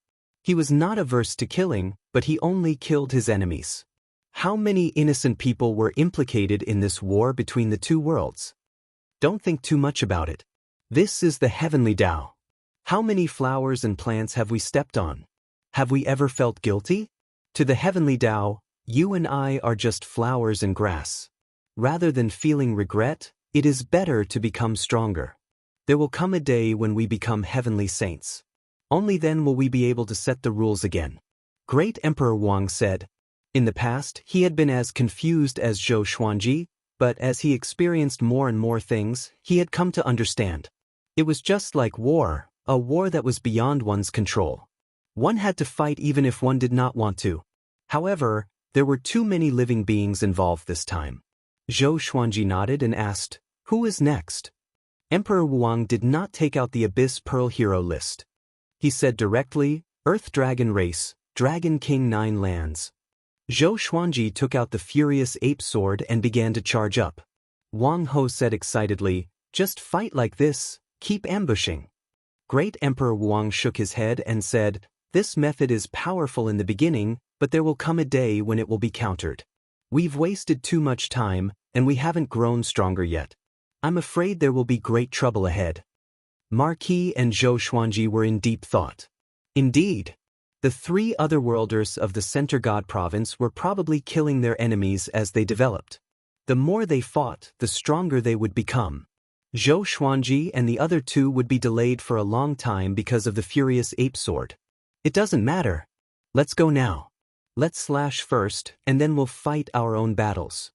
He was not averse to killing, but he only killed his enemies. How many innocent people were implicated in this war between the two worlds? Don't think too much about it. This is the heavenly Tao. How many flowers and plants have we stepped on? Have we ever felt guilty? To the heavenly Tao, you and I are just flowers and grass. Rather than feeling regret, it is better to become stronger. There will come a day when we become heavenly saints. Only then will we be able to set the rules again. Great Emperor Wang said. In the past, he had been as confused as Zhou Xuanji, but as he experienced more and more things, he had come to understand. It was just like war, a war that was beyond one's control. One had to fight even if one did not want to. However, there were too many living beings involved this time. Zhou Xuanji nodded and asked, "Who is next?" Emperor Wang did not take out the Abyss Pearl hero list. He said directly, "Earth Dragon Race, Dragon King 9 lands." Zhou Xuanji took out the furious ape sword and began to charge up. Wang Ho said excitedly, "Just fight like this, keep ambushing." Great Emperor Wang shook his head and said, "This method is powerful in the beginning, but there will come a day when it will be countered. We've wasted too much time, and we haven't grown stronger yet. I'm afraid there will be great trouble ahead." Marquis and Zhou Xuanji were in deep thought. Indeed, the three otherworlders of the Center God Province were probably killing their enemies as they developed. The more they fought, the stronger they would become. Zhou Xuanji and the other two would be delayed for a long time because of the furious ape sword. It doesn't matter. Let's go now. Let's slash first, and then we'll fight our own battles.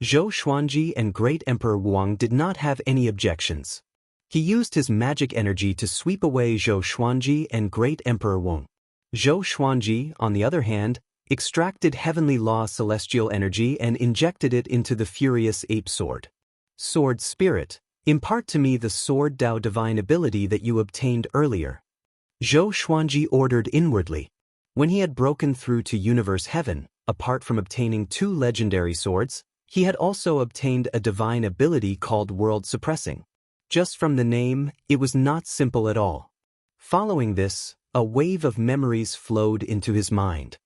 Zhou Xuanji and Great Emperor Wang did not have any objections. He used his magic energy to sweep away Zhou Xuanji and Great Emperor Wang. Zhou Xuanji, on the other hand, extracted heavenly law celestial energy and injected it into the furious ape sword. Sword Spirit, impart to me the Sword Dao divine ability that you obtained earlier. Zhou Xuanji ordered inwardly. When he had broken through to universe heaven, apart from obtaining 2 legendary swords, he had also obtained a divine ability called world suppressing. Just from the name, it was not simple at all. Following this, a wave of memories flowed into his mind.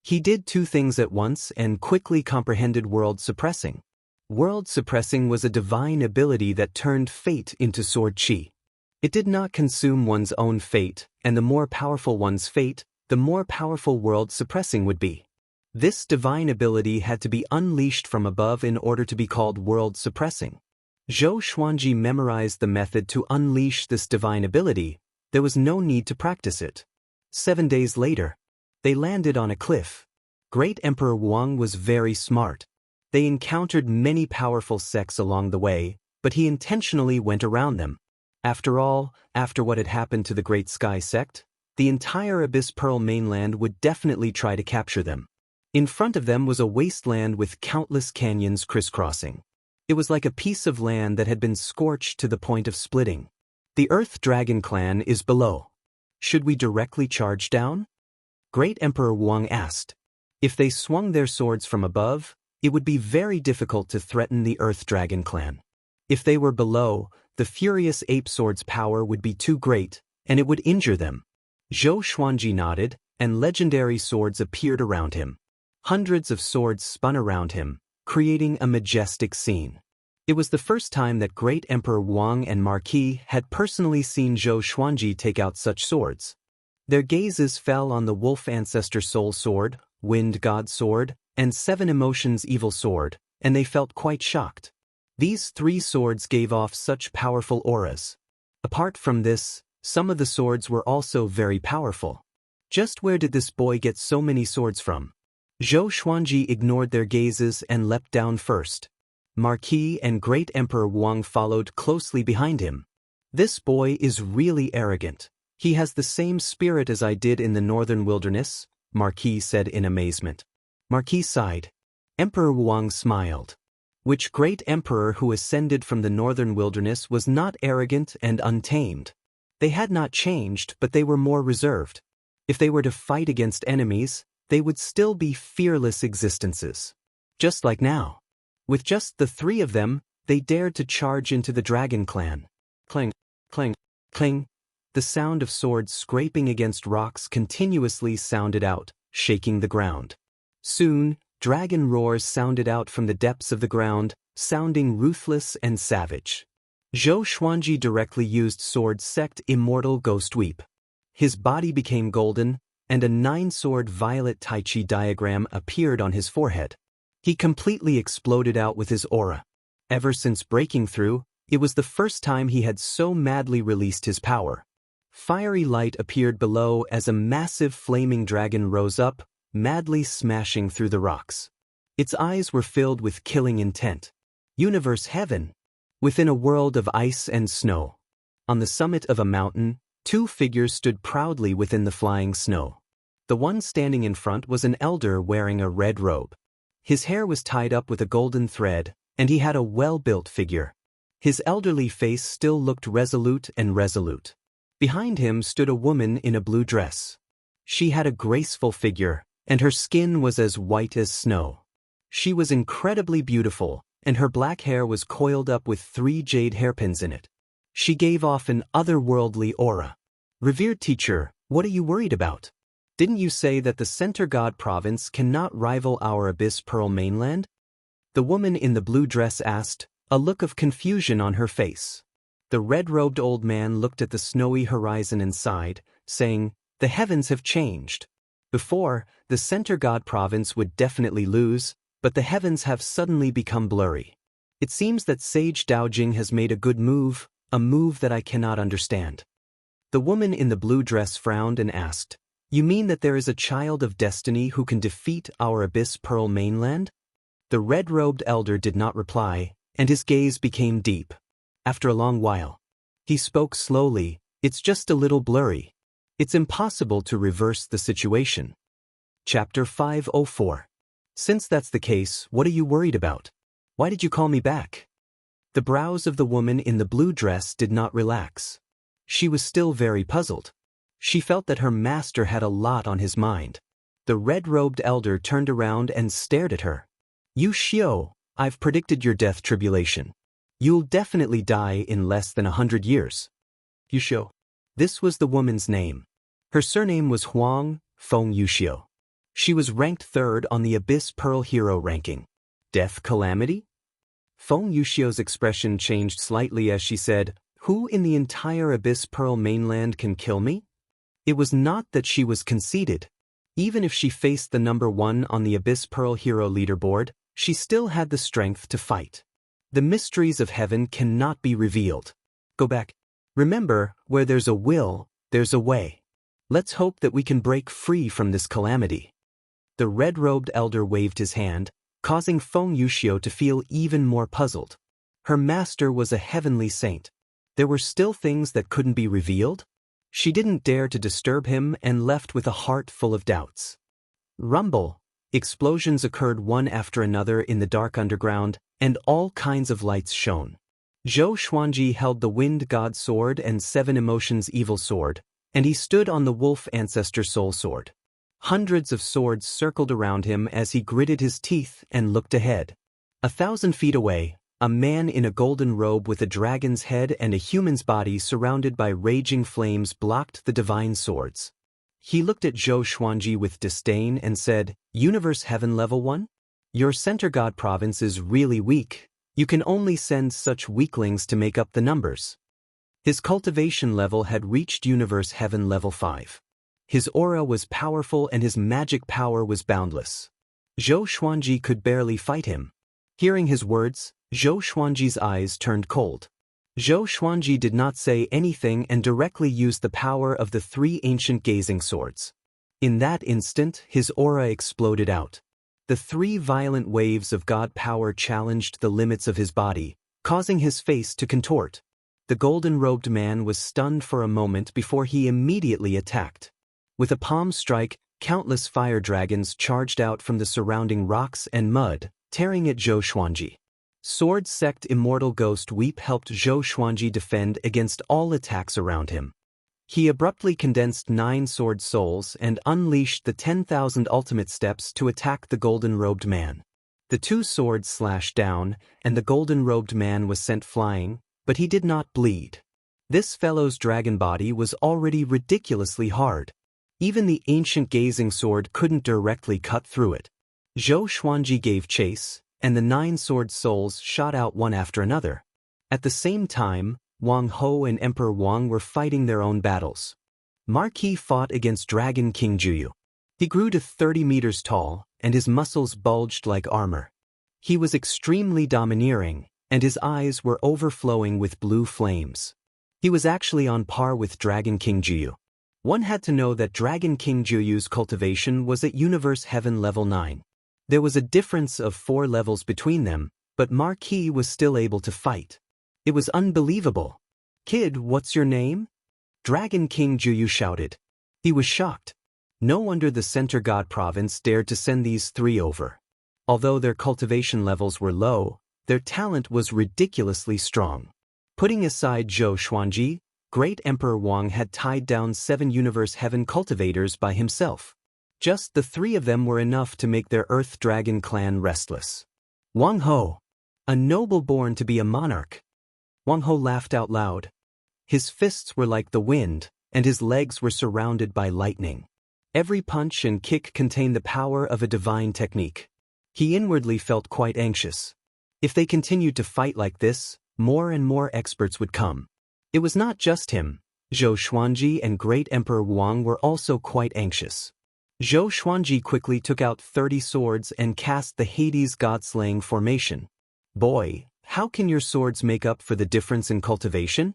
He did 2 things at once and quickly comprehended world suppressing. World suppressing was a divine ability that turned fate into sword chi. It did not consume one's own fate, and the more powerful one's fate, the more powerful world suppressing would be. This divine ability had to be unleashed from above in order to be called world suppressing. Zhou Xuanji memorized the method to unleash this divine ability. There was no need to practice it. 7 days later, they landed on a cliff. Great Emperor Wang was very smart. They encountered many powerful sects along the way, but he intentionally went around them. After all, after what had happened to the Great Sky sect, the entire Abyss Pearl mainland would definitely try to capture them. In front of them was a wasteland with countless canyons crisscrossing. It was like a piece of land that had been scorched to the point of splitting. The Earth Dragon clan is below. Should we directly charge down? Great Emperor Wang asked. If they swung their swords from above, it would be very difficult to threaten the Earth Dragon clan. If they were below, the furious ape sword's power would be too great, and it would injure them. Zhou Xuanji nodded, and legendary swords appeared around him. Hundreds of swords spun around him, creating a majestic scene. It was the first time that Great Emperor Wang and Marquis had personally seen Zhou Xuanji take out such swords. Their gazes fell on the Wolf Ancestor Soul Sword, Wind God Sword, and 7 Emotions Evil Sword, and they felt quite shocked. These 3 swords gave off such powerful auras. Apart from this, some of the swords were also very powerful. Just where did this boy get so many swords from? Zhou Xuanji ignored their gazes and leapt down first. Marquis and Great Emperor Wang followed closely behind him. This boy is really arrogant. He has the same spirit as I did in the northern wilderness, Marquis said in amazement. Marquis sighed. Emperor Wang smiled. Which great emperor who ascended from the northern wilderness was not arrogant and untamed? They had not changed, but they were more reserved. If they were to fight against enemies, they would still be fearless existences. Just like now. With just the 3 of them, they dared to charge into the dragon clan. Clang, clang, clang. The sound of swords scraping against rocks continuously sounded out, shaking the ground. Soon, dragon roars sounded out from the depths of the ground, sounding ruthless and savage. Zhou Xuanji directly used sword sect Immortal Ghost Weep. His body became golden, and a 9-sword violet Tai Chi diagram appeared on his forehead. He completely exploded out with his aura. Ever since breaking through, it was the first time he had so madly released his power. Fiery light appeared below as a massive flaming dragon rose up, madly smashing through the rocks. Its eyes were filled with killing intent. Universe heaven. Within a world of ice and snow. On the summit of a mountain, 2 figures stood proudly within the flying snow. The one standing in front was an elder wearing a red robe. His hair was tied up with a golden thread, and he had a well-built figure. His elderly face still looked resolute and resolute. Behind him stood a woman in a blue dress. She had a graceful figure, and her skin was as white as snow. She was incredibly beautiful, and her black hair was coiled up with 3 jade hairpins in it. She gave off an otherworldly aura. "Revered teacher, what are you worried about? Didn't you say that the Center God province cannot rival our Abyss Pearl mainland?" The woman in the blue dress asked, a look of confusion on her face. The red-robed old man looked at the snowy horizon and sighed, saying, "The heavens have changed. Before, the Center God province would definitely lose, but the heavens have suddenly become blurry. It seems that Sage Daojing has made a good move, a move that I cannot understand." The woman in the blue dress frowned and asked, "You mean that there is a child of destiny who can defeat our Abyss Pearl mainland?" The red-robed elder did not reply, and his gaze became deep. After a long while, he spoke slowly, "It's just a little blurry. It's impossible to reverse the situation." Chapter 504. "Since that's the case, what are you worried about? Why did you call me back?" The brows of the woman in the blue dress did not relax. She was still very puzzled. She felt that her master had a lot on his mind. The red-robed elder turned around and stared at her. "You Xiao, I've predicted your death tribulation. You'll definitely die in less than 100 years. Yuxiao." This was the woman's name. Her surname was Huang, Feng Yuxiao. She was ranked 3rd on the Abyss Pearl Hero ranking. Death calamity? Feng Yuxiao's expression changed slightly as she said, "Who in the entire Abyss Pearl mainland can kill me?" It was not that she was conceited. Even if she faced the number 1 on the Abyss Pearl Hero leaderboard, she still had the strength to fight. The mysteries of heaven cannot be revealed. Go back. Remember, where there's a will, there's a way. Let's hope that we can break free from this calamity. The red-robed elder waved his hand, causing Feng Yuxiao to feel even more puzzled. Her master was a heavenly saint. There were still things that couldn't be revealed? She didn't dare to disturb him and left with a heart full of doubts. Rumble. Explosions occurred one after another in the dark underground, and all kinds of lights shone. Zhou Xuanji held the Wind God Sword and 7 Emotions Evil Sword, and he stood on the Wolf Ancestor Soul Sword. Hundreds of swords circled around him as he gritted his teeth and looked ahead. 1,000 feet away, a man in a golden robe with a dragon's head and a human's body surrounded by raging flames blocked the divine swords. He looked at Zhou Xuanji with disdain and said, "Universe Heaven Level 1? Your Center God province is really weak. You can only send such weaklings to make up the numbers." His cultivation level had reached Universe Heaven Level 5. His aura was powerful and his magic power was boundless. Zhou Xuanji could barely fight him. Hearing his words, Zhou Xuanji's eyes turned cold. Zhou Xuanji did not say anything and directly used the power of the 3 ancient gazing swords. In that instant, his aura exploded out. The 3 violent waves of God power challenged the limits of his body, causing his face to contort. The golden-robed man was stunned for a moment before he immediately attacked. With a palm strike, countless fire dragons charged out from the surrounding rocks and mud, tearing at Zhou Xuanji. Sword Sect Immortal Ghost Weep helped Zhou Xuanji defend against all attacks around him. He abruptly condensed 9 sword souls and unleashed the 10,000 ultimate steps to attack the golden-robed man. The 2 swords slashed down, and the golden-robed man was sent flying, but he did not bleed. This fellow's dragon body was already ridiculously hard. Even the ancient gazing sword couldn't directly cut through it. Zhou Xuanji gave chase, and the 9 sword souls shot out one after another. At the same time, Wang Ho and Emperor Wang were fighting their own battles. Marquis fought against Dragon King Juyu. He grew to 30 meters tall, and his muscles bulged like armor. He was extremely domineering, and his eyes were overflowing with blue flames. He was actually on par with Dragon King Juyu. One had to know that Dragon King Juyu's cultivation was at Universe Heaven Level 9. There was a difference of 4 levels between them, but Marquis was still able to fight. It was unbelievable. "Kid, what's your name?" Dragon King Juyu shouted. He was shocked. No wonder the Center God province dared to send these 3 over. Although their cultivation levels were low, their talent was ridiculously strong. Putting aside Zhou Xuanji, Great Emperor Wang had tied down 7 Universe Heaven cultivators by himself. Just the three of them were enough to make their Earth Dragon clan restless. Wang Ho, a noble born to be a monarch. Wang Ho laughed out loud. His fists were like the wind, and his legs were surrounded by lightning. Every punch and kick contained the power of a divine technique. He inwardly felt quite anxious. If they continued to fight like this, more and more experts would come. It was not just him. Zhou Xuanji and Great Emperor Wang were also quite anxious. Zhou Xuanji quickly took out 30 swords and cast the Hades god-slaying formation. Boy, how can your swords make up for the difference in cultivation?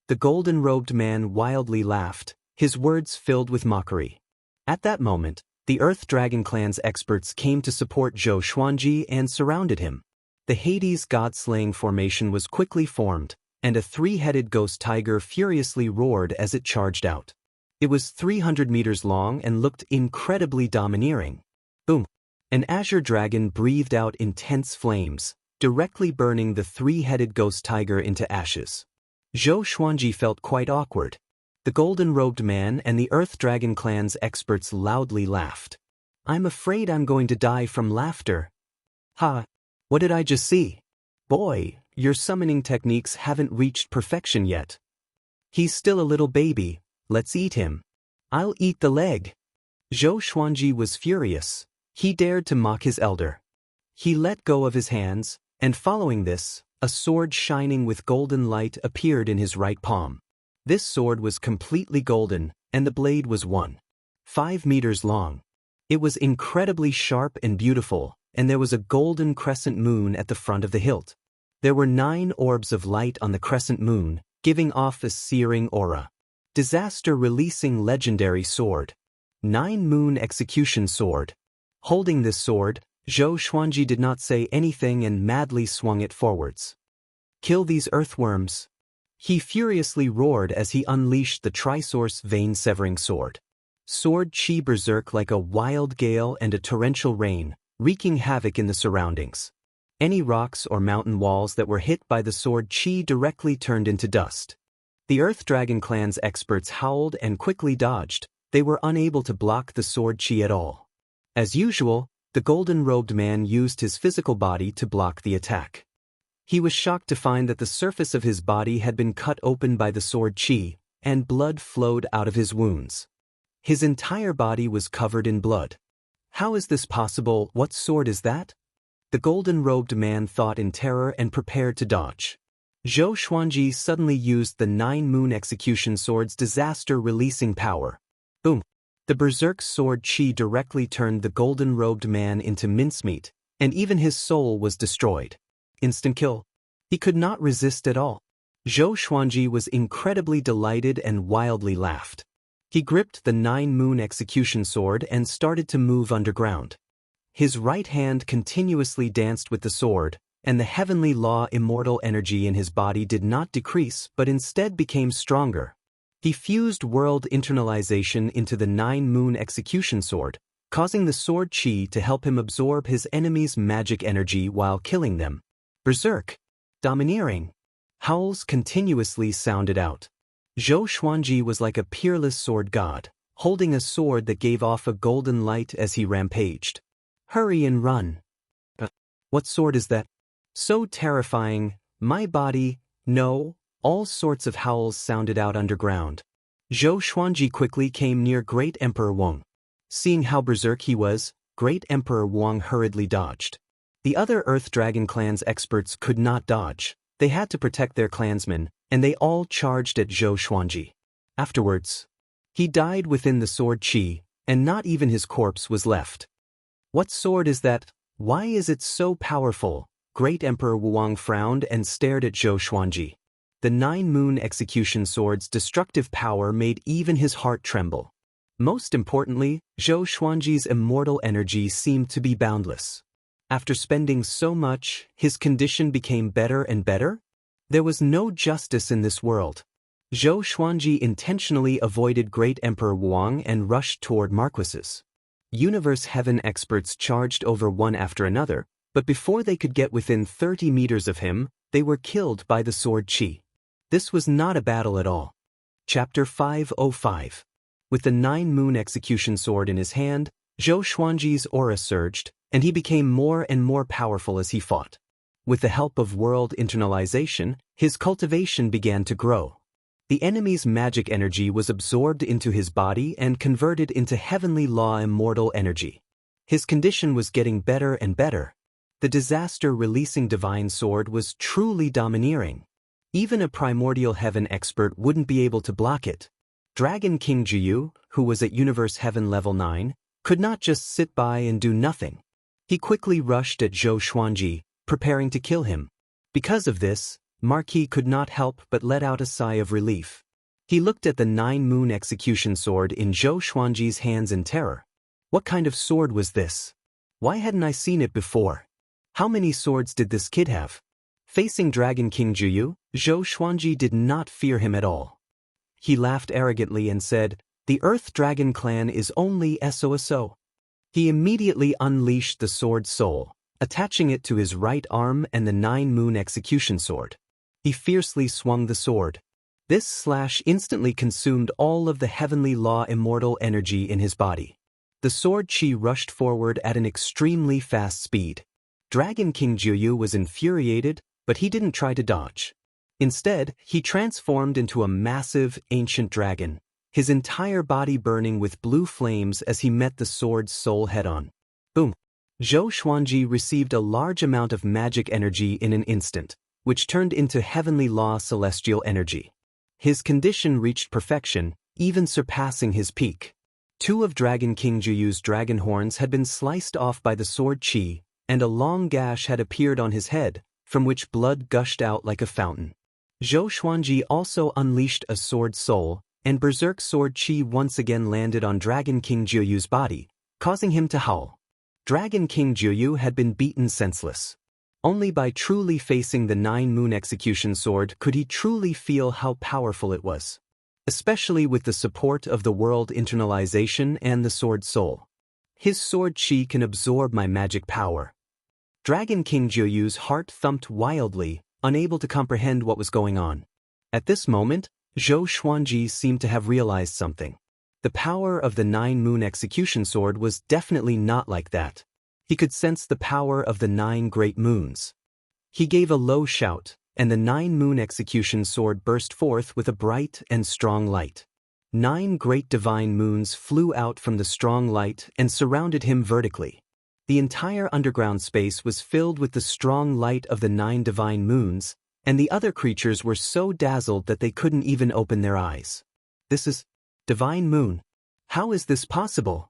The golden-robed man wildly laughed, his words filled with mockery. At that moment, the Earth Dragon clan's experts came to support Zhou Xuanji and surrounded him. The Hades god-slaying formation was quickly formed, and a three-headed ghost tiger furiously roared as it charged out. It was 300 meters long and looked incredibly domineering. Boom! An azure dragon breathed out intense flames, directly burning the three-headed ghost tiger into ashes. Zhou Xuanji felt quite awkward. The golden-robed man and the Earth Dragon clan's experts loudly laughed. I'm afraid I'm going to die from laughter. Ha! What did I just see? Boy, your summoning techniques haven't reached perfection yet. He's still a little baby, let's eat him. I'll eat the leg. Zhou Xuanji was furious. He dared to mock his elder. He let go of his hands, and following this, a sword shining with golden light appeared in his right palm. This sword was completely golden, and the blade was 1.5 meters long. It was incredibly sharp and beautiful, and there was a golden crescent moon at the front of the hilt. There were 9 orbs of light on the crescent moon, giving off a searing aura. Disaster-releasing legendary sword. 9 moon execution sword. Holding this sword, Zhou Xuanji did not say anything and madly swung it forwards. Kill these earthworms. He furiously roared as he unleashed the Trisource vein-severing sword. Sword chi berserk like a wild gale and a torrential rain, wreaking havoc in the surroundings. Any rocks or mountain walls that were hit by the sword chi directly turned into dust. The Earth Dragon clan's experts howled and quickly dodged. They were unable to block the sword chi at all. As usual, the golden-robed man used his physical body to block the attack. He was shocked to find that the surface of his body had been cut open by the sword chi, and blood flowed out of his wounds. His entire body was covered in blood. How is this possible? What sword is that? The golden-robed man thought in terror and prepared to dodge. Zhou Xuanji suddenly used the 9 moon execution sword's disaster-releasing power. Boom! The berserk sword chi directly turned the golden-robed man into mincemeat, and even his soul was destroyed. Instant kill. He could not resist at all. Zhou Xuanji was incredibly delighted and wildly laughed. He gripped the 9 moon execution sword and started to move underground. His right hand continuously danced with the sword, and the heavenly law immortal energy in his body did not decrease but instead became stronger. He fused world internalization into the 9 moon execution sword, causing the sword chi to help him absorb his enemy's magic energy while killing them. Berserk! Domineering! Howls continuously sounded out. Zhou Xuanji was like a peerless sword god, holding a sword that gave off a golden light as he rampaged. Hurry and run. What sword is that? So terrifying, my body, no, all sorts of howls sounded out underground. Zhou Xuanji quickly came near Great Emperor Wang. Seeing how berserk he was, Great Emperor Wang hurriedly dodged. The other Earth Dragon clan's experts could not dodge. They had to protect their clansmen, and they all charged at Zhou Xuanji. Afterwards, he died within the sword chi, and not even his corpse was left. What sword is that? Why is it so powerful? Great Emperor Wang frowned and stared at Zhou Xuanji. The 9 moon execution sword's destructive power made even his heart tremble. Most importantly, Zhou Xuanji's immortal energy seemed to be boundless. After spending so much, his condition became better and better? There was no justice in this world. Zhou Xuanji intentionally avoided Great Emperor Wang and rushed toward Marquis's. Universe Heaven experts charged over one after another, but before they could get within 30 meters of him, they were killed by the sword chi. This was not a battle at all. Chapter 505. With the 9 moon execution sword in his hand, Zhou Xuanji's aura surged, and he became more and more powerful as he fought. With the help of world internalization, his cultivation began to grow. The enemy's magic energy was absorbed into his body and converted into heavenly law immortal energy. His condition was getting better and better. The disaster-releasing divine sword was truly domineering. Even a primordial heaven expert wouldn't be able to block it. Dragon King Jiyu, who was at Universe Heaven Level 9, could not just sit by and do nothing. He quickly rushed at Zhou Xuanji, preparing to kill him. Because of this, Marquis could not help but let out a sigh of relief. He looked at the 9-moon execution sword in Zhou Xuanji's hands in terror. What kind of sword was this? Why hadn't I seen it before? How many swords did this kid have? Facing Dragon King Jiyu, Zhou Xuanji did not fear him at all. He laughed arrogantly and said, "The Earth Dragon clan is only SOSO." He immediately unleashed the sword soul, attaching it to his right arm and the 9-moon execution sword. He fiercely swung the sword. This slash instantly consumed all of the heavenly law immortal energy in his body. The sword chi rushed forward at an extremely fast speed. Dragon King Jiyu was infuriated, but he didn't try to dodge. Instead, he transformed into a massive, ancient dragon, his entire body burning with blue flames as he met the sword's soul head-on. Boom! Zhou Xuanji received a large amount of magic energy in an instant, which turned into heavenly law celestial energy. His condition reached perfection, even surpassing his peak. 2 of Dragon King Jiyu's dragon horns had been sliced off by the sword chi, and a long gash had appeared on his head, from which blood gushed out like a fountain. Zhou Xuanji also unleashed a sword soul, and berserk sword chi once again landed on Dragon King Jiyu's body, causing him to howl. Dragon King Jiyu had been beaten senseless. Only by truly facing the 9-moon execution sword could he truly feel how powerful it was. Especially with the support of the world internalization and the sword soul. His sword chi can absorb my magic power. Dragon King Jiyu's heart thumped wildly, unable to comprehend what was going on. At this moment, Zhou Xuanji seemed to have realized something. The power of the 9-moon execution sword was definitely not like that. He could sense the power of the 9 great moons. He gave a low shout, and the 9-moon execution sword burst forth with a bright and strong light. 9 great divine moons flew out from the strong light and surrounded him vertically. The entire underground space was filled with the strong light of the 9 divine moons, and the other creatures were so dazzled that they couldn't even open their eyes. This is divine moon. How is this possible?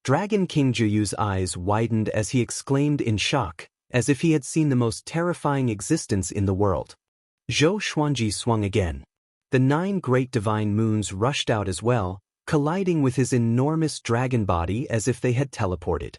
Dragon King Jiyu's eyes widened as he exclaimed in shock, as if he had seen the most terrifying existence in the world. Zhou Xuanji swung again. The 9 great divine moons rushed out as well, colliding with his enormous dragon body as if they had teleported.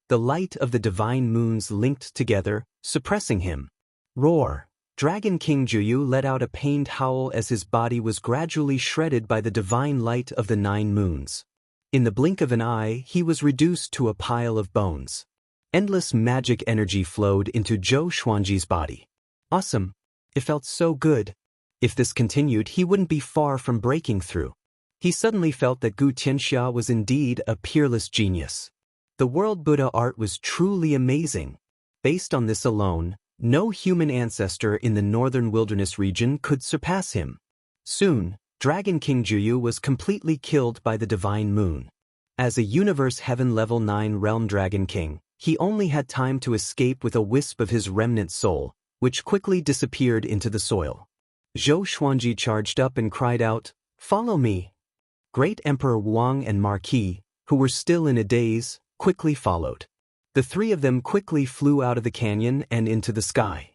The light of the divine moons linked together, suppressing him. Roar! Dragon King Jiyu let out a pained howl as his body was gradually shredded by the divine light of the 9 moons. In the blink of an eye, he was reduced to a pile of bones. Endless magic energy flowed into Zhou Xuanji's body. Awesome! It felt so good. If this continued, he wouldn't be far from breaking through. He suddenly felt that Gu Tianxia was indeed a peerless genius. The world Buddha art was truly amazing. Based on this alone, no human ancestor in the northern wilderness region could surpass him. Soon, Dragon King Jiyu was completely killed by the divine moon. As a Universe Heaven Level 9 Realm Dragon King, he only had time to escape with a wisp of his remnant soul, which quickly disappeared into the soil. Zhou Xuanji charged up and cried out, "Follow me!" Great Emperor Wang and Marquis, who were still in a daze, quickly followed. The 3 of them quickly flew out of the canyon and into the sky.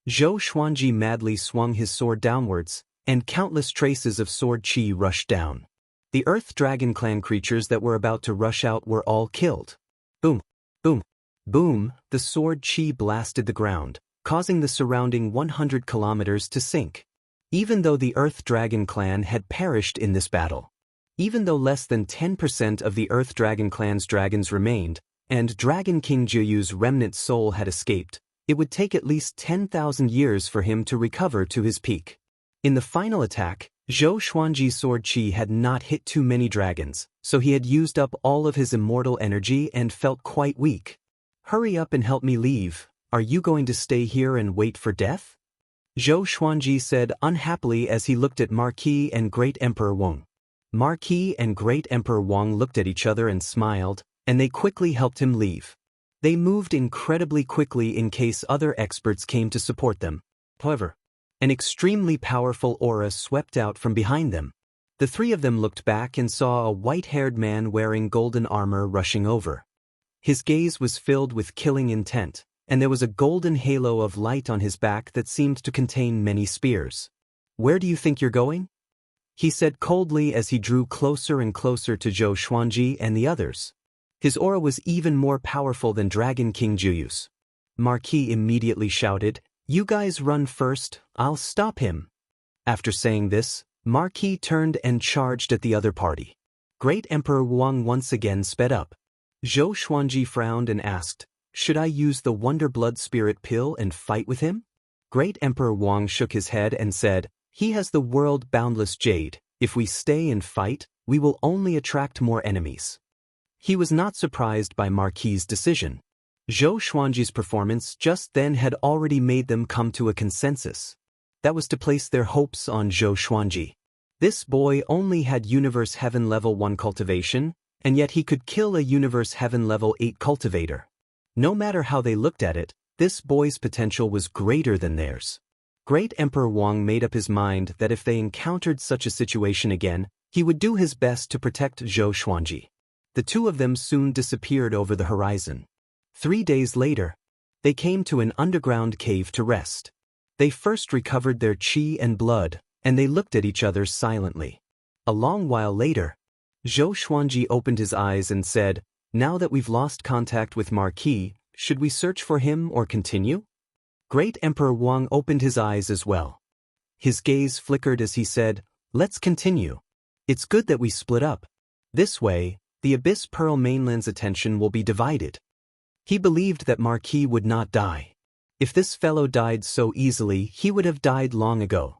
Zhou Xuanji madly swung his sword downwards, and countless traces of sword chi rushed down. The Earth Dragon Clan creatures that were about to rush out were all killed. Boom! Boom! Boom! The sword chi blasted the ground, causing the surrounding 100 kilometers to sink. Even though the Earth Dragon Clan had perished in this battle. Even though less than 10% of the Earth Dragon Clan's dragons remained, and Dragon King Jiyu's remnant soul had escaped, it would take at least 10,000 years for him to recover to his peak. In the final attack, Zhou Xuanji's sword chi had not hit too many dragons, so he had used up all of his immortal energy and felt quite weak. "Hurry up and help me leave. Are you going to stay here and wait for death?" Zhou Xuanji said unhappily as he looked at Marquis and Great Emperor Wang. Marquis and Great Emperor Wang looked at each other and smiled, and they quickly helped him leave. They moved incredibly quickly in case other experts came to support them. However, an extremely powerful aura swept out from behind them. The three of them looked back and saw a white-haired man wearing golden armor rushing over. His gaze was filled with killing intent, and there was a golden halo of light on his back that seemed to contain many spears. "Where do you think you're going?" he said coldly as he drew closer and closer to Zhou Xuanji and the others. His aura was even more powerful than Dragon King Juyu's. Marquis immediately shouted, "You guys run first, I'll stop him." After saying this, Marquis turned and charged at the other party. Great Emperor Wang once again sped up. Zhou Xuanji frowned and asked, "Should I use the Wonder Blood Spirit Pill and fight with him?" Great Emperor Wang shook his head and said, "He has the world boundless jade. If we stay and fight, we will only attract more enemies." He was not surprised by Marquis' decision. Zhou Xuanji's performance just then had already made them come to a consensus. That was to place their hopes on Zhou Xuanji. This boy only had Universe Heaven Level 1 cultivation, and yet he could kill a Universe Heaven Level 8 cultivator. No matter how they looked at it, this boy's potential was greater than theirs. Great Emperor Wang made up his mind that if they encountered such a situation again, he would do his best to protect Zhou Xuanji. The two of them soon disappeared over the horizon. 3 days later, they came to an underground cave to rest. They first recovered their qi and blood, and they looked at each other silently. A long while later, Zhou Xuanji opened his eyes and said, "Now that we've lost contact with Marquis, should we search for him or continue?" Great Emperor Wang opened his eyes as well. His gaze flickered as he said, "Let's continue. It's good that we split up. This way, the Abyss Pearl mainland's attention will be divided." He believed that Marquis would not die. If this fellow died so easily, he would have died long ago.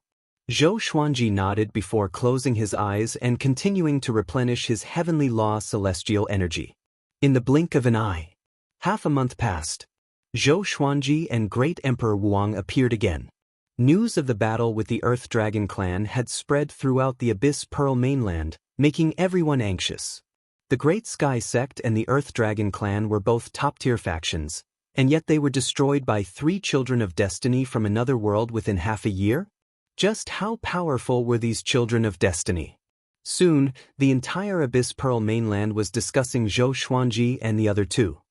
Zhou Xuanji nodded before closing his eyes and continuing to replenish his heavenly law celestial energy. In the blink of an eye, half a month passed. Zhou Xuanji and Great Emperor Wang appeared again. News of the battle with the Earth Dragon clan had spread throughout the Abyss Pearl mainland, making everyone anxious. The Great Sky Sect and the Earth Dragon clan were both top-tier factions, and yet they were destroyed by 3 children of destiny from another world within half a year? Just how powerful were these children of destiny? Soon, the entire Abyss Pearl mainland was discussing Zhou Xuanji and the other two.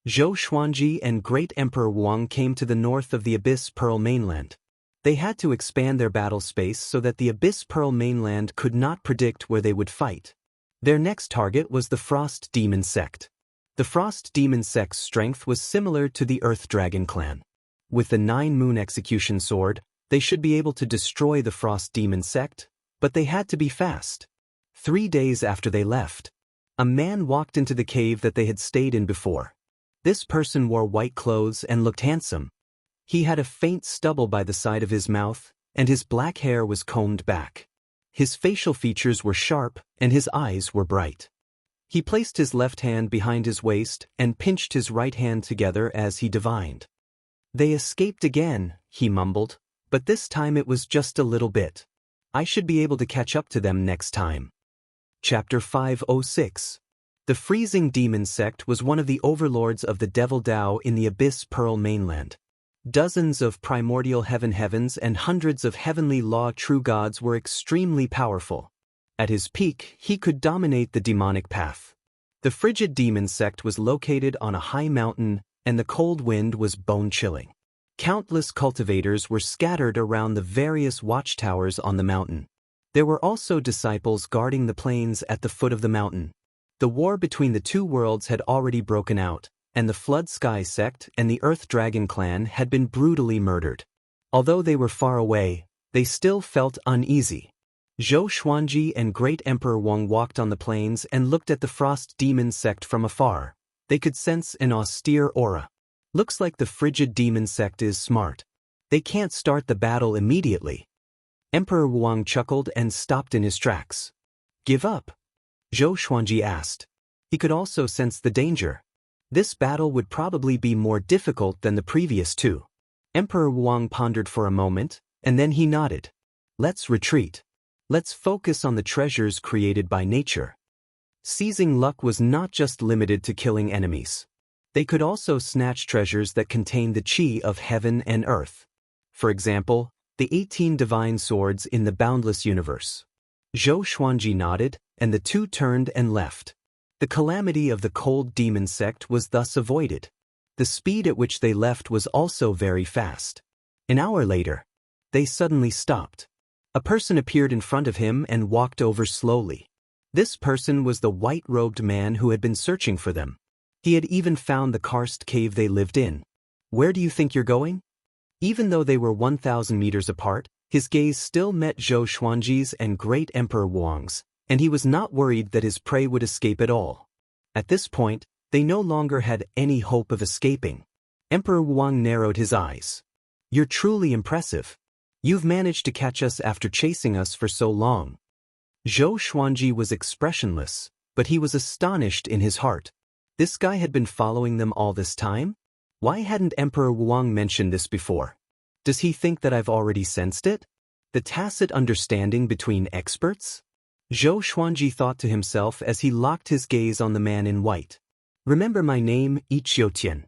Zhou Xuanji and Great Emperor Wang came to the north of the Abyss Pearl mainland. They had to expand their battle space so that the Abyss Pearl mainland could not predict where they would fight. Their next target was the Frost Demon Sect. The Frost Demon Sect's strength was similar to the Earth Dragon clan. With the 9-moon execution sword, they should be able to destroy the Frost Demon Sect, but they had to be fast. 3 days after they left, a man walked into the cave that they had stayed in before. This person wore white clothes and looked handsome. He had a faint stubble by the side of his mouth, and his black hair was combed back. His facial features were sharp, and his eyes were bright. He placed his left hand behind his waist and pinched his right hand together as he divined. "They escaped again," he mumbled, "but this time it was just a little bit. I should be able to catch up to them next time." Chapter 506. The Freezing Demon Sect was one of the overlords of the Devil Dao in the Abyss Pearl mainland. Dozens of primordial heavens and hundreds of heavenly law true gods were extremely powerful. At his peak, he could dominate the demonic path. The Frigid Demon Sect was located on a high mountain, and the cold wind was bone-chilling. Countless cultivators were scattered around the various watchtowers on the mountain. There were also disciples guarding the plains at the foot of the mountain. The war between the two worlds had already broken out, and the Flood Sky Sect and the Earth Dragon clan had been brutally murdered. Although they were far away, they still felt uneasy. Zhou Xuanji and Great Emperor Wang walked on the plains and looked at the Frost Demon Sect from afar. They could sense an austere aura. Looks like the Frigid Demon Sect is smart. They can't start the battle immediately. Emperor Wang chuckled and stopped in his tracks. "Give up?" Zhou Xuanji asked. He could also sense the danger. This battle would probably be more difficult than the previous two. Emperor Wang pondered for a moment, and then he nodded. Let's retreat. Let's focus on the treasures created by nature. Seizing luck was not just limited to killing enemies. They could also snatch treasures that contain the qi of heaven and earth. For example, the 18 divine swords in the boundless universe. Zhou Xuanji nodded, and the two turned and left. The calamity of the cold demon sect was thus avoided. The speed at which they left was also very fast. An hour later, they suddenly stopped. A person appeared in front of him and walked over slowly. This person was the white-robed man who had been searching for them. He had even found the karst cave they lived in. Where do you think you're going? Even though they were 1,000 meters apart, his gaze still met Zhou Xuanji's and Great Emperor Wang's, and he was not worried that his prey would escape at all. At this point, they no longer had any hope of escaping. Emperor Wang narrowed his eyes. You're truly impressive. You've managed to catch us after chasing us for so long. Zhou Xuanji was expressionless, but he was astonished in his heart. This guy had been following them all this time? Why hadn't Emperor Wang mentioned this before? Does he think that I've already sensed it? The tacit understanding between experts? Zhou Xuanji thought to himself as he locked his gaze on the man in white. Remember my name, Yiqiutian.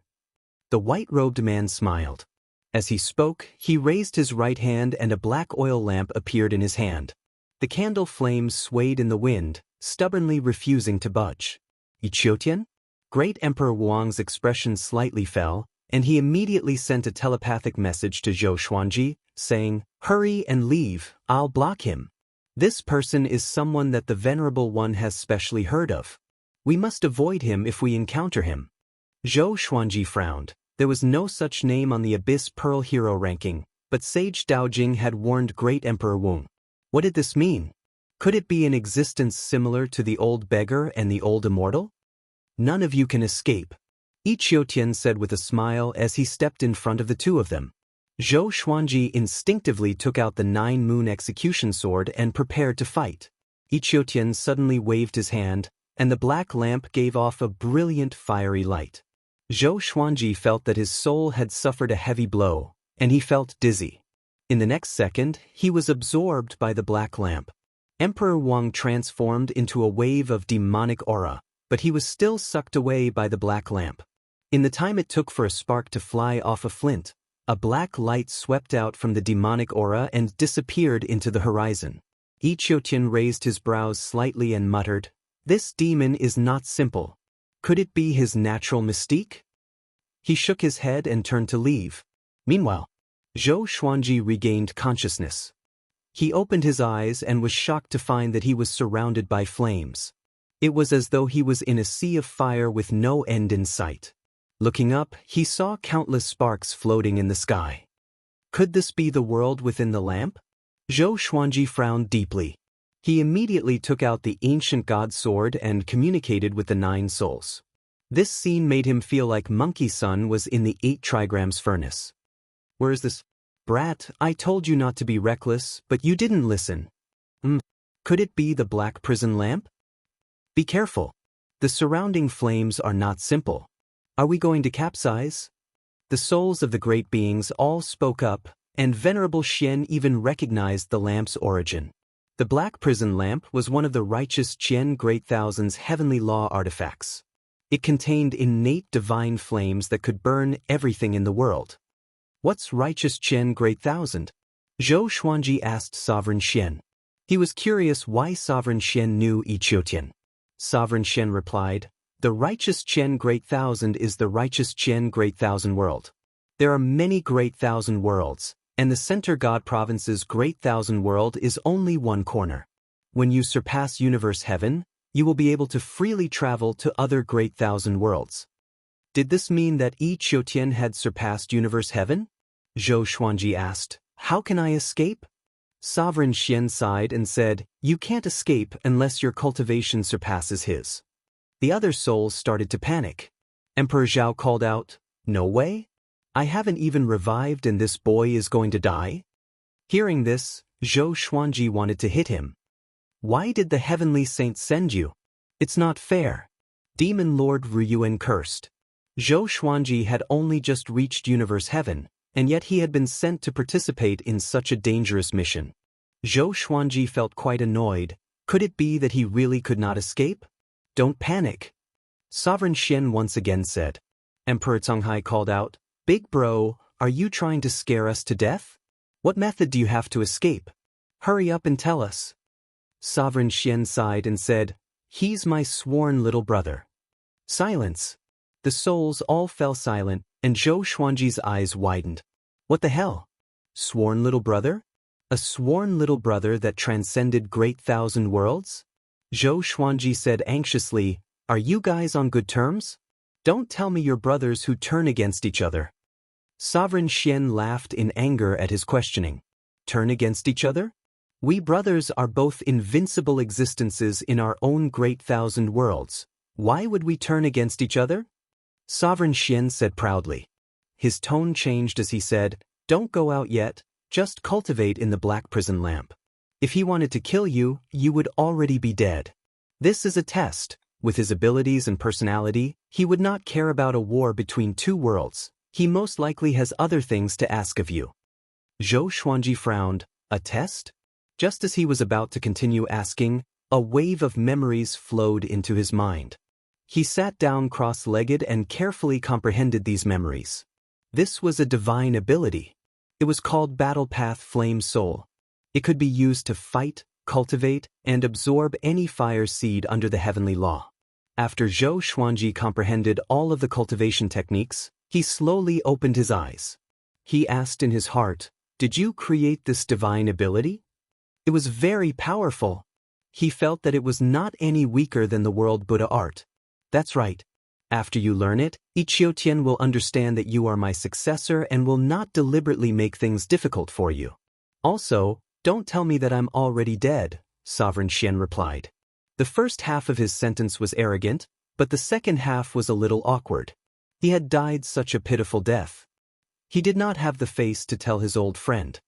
The white-robed man smiled. As he spoke, he raised his right hand and a black oil lamp appeared in his hand. The candle flames swayed in the wind, stubbornly refusing to budge. Yiqiutian? Great Emperor Wang's expression slightly fell, and he immediately sent a telepathic message to Zhou Xuanji, saying, "Hurry and leave, I'll block him. This person is someone that the Venerable One has specially heard of. We must avoid him if we encounter him." Zhou Xuanji frowned. There was no such name on the Abyss Pearl Hero ranking, but Sage Daojing had warned Great Emperor Wang. What did this mean? Could it be an existence similar to the old beggar and the old immortal? None of you can escape, Yiqiutian said with a smile as he stepped in front of the two of them. Zhou Xuanji instinctively took out the 9-moon execution sword and prepared to fight. Yiqiutian suddenly waved his hand, and the black lamp gave off a brilliant fiery light. Zhou Xuanji felt that his soul had suffered a heavy blow, and he felt dizzy. In the next second, he was absorbed by the black lamp. Emperor Wang transformed into a wave of demonic aura, but he was still sucked away by the black lamp. In the time it took for a spark to fly off a flint, a black light swept out from the demonic aura and disappeared into the horizon. Yiqiutian raised his brows slightly and muttered, "This demon is not simple. Could it be his natural mystique?" He shook his head and turned to leave. Meanwhile, Zhou Xuanji regained consciousness. He opened his eyes and was shocked to find that he was surrounded by flames. It was as though he was in a sea of fire with no end in sight. Looking up, he saw countless sparks floating in the sky. Could this be the world within the lamp? Zhou Xuanji frowned deeply. He immediately took out the ancient god sword and communicated with the 9 souls. This scene made him feel like Monkey Sun was in the 8 trigrams furnace. "Where is this? Brat, I told you not to be reckless, but you didn't listen. Could it be the black prison lamp? Be careful. The surrounding flames are not simple. Are we going to capsize?" The souls of the great beings all spoke up, and Venerable Xian even recognized the lamp's origin. The black prison lamp was one of the righteous Qian Great Thousand's heavenly law artifacts. It contained innate divine flames that could burn everything in the world. What's righteous Qian Great Thousand? Zhou Xuanji asked Sovereign Xian. He was curious why Sovereign Xian knew Yiqiutian. Sovereign Xian replied, "The righteous Qian Great Thousand is the righteous Qian Great Thousand world. There are many Great Thousand worlds, and the Center God Province's Great Thousand world is only one corner. When you surpass Universe Heaven, you will be able to freely travel to other Great Thousand worlds." Did this mean that Yiqiutian had surpassed Universe Heaven? Zhou Xuanji asked, "How can I escape?" Sovereign Xian sighed and said, "You can't escape unless your cultivation surpasses his." The other souls started to panic. Emperor Zhao called out, "No way? I haven't even revived and this boy is going to die?" Hearing this, Zhou Xuanji wanted to hit him. "Why did the heavenly saints send you? It's not fair. Demon Lord Ruyuan cursed. Zhou Xuanji had only just reached Universe Heaven, and yet he had been sent to participate in such a dangerous mission. Zhou Xuanji felt quite annoyed. Could it be that he really could not escape? Don't panic. Sovereign Xian once again said. Emperor Songhai called out, Big bro, are you trying to scare us to death? What method do you have to escape? Hurry up and tell us. Sovereign Xian sighed and said, He's my sworn little brother. Silence. The souls all fell silent, and Zhou Xuanji's eyes widened. What the hell? Sworn little brother? A sworn little brother that transcended great thousand worlds? Zhou Xuanji said anxiously, Are you guys on good terms? Don't tell me you're brothers who turn against each other. Sovereign Xian laughed in anger at his questioning. Turn against each other? We brothers are both invincible existences in our own great thousand worlds. Why would we turn against each other? Sovereign Xian said proudly. His tone changed as he said, Don't go out yet, just cultivate in the black prison lamp. If he wanted to kill you, you would already be dead. This is a test. With his abilities and personality, he would not care about a war between two worlds. He most likely has other things to ask of you. Zhou Xuanji frowned. A test? Just as he was about to continue asking, a wave of memories flowed into his mind. He sat down cross-legged and carefully comprehended these memories. This was a divine ability. It was called Battle Path Flame Soul. It could be used to fight, cultivate, and absorb any fire seed under the heavenly law. After Zhou Xuanji comprehended all of the cultivation techniques, he slowly opened his eyes. He asked in his heart, Did you create this divine ability? It was very powerful. He felt that it was not any weaker than the world Buddha art. That's right. After you learn it, Ichiotian will understand that you are my successor and will not deliberately make things difficult for you. Also, don't tell me that I'm already dead, Sovereign Xian replied. The first half of his sentence was arrogant, but the second half was a little awkward. He had died such a pitiful death. He did not have the face to tell his old friend.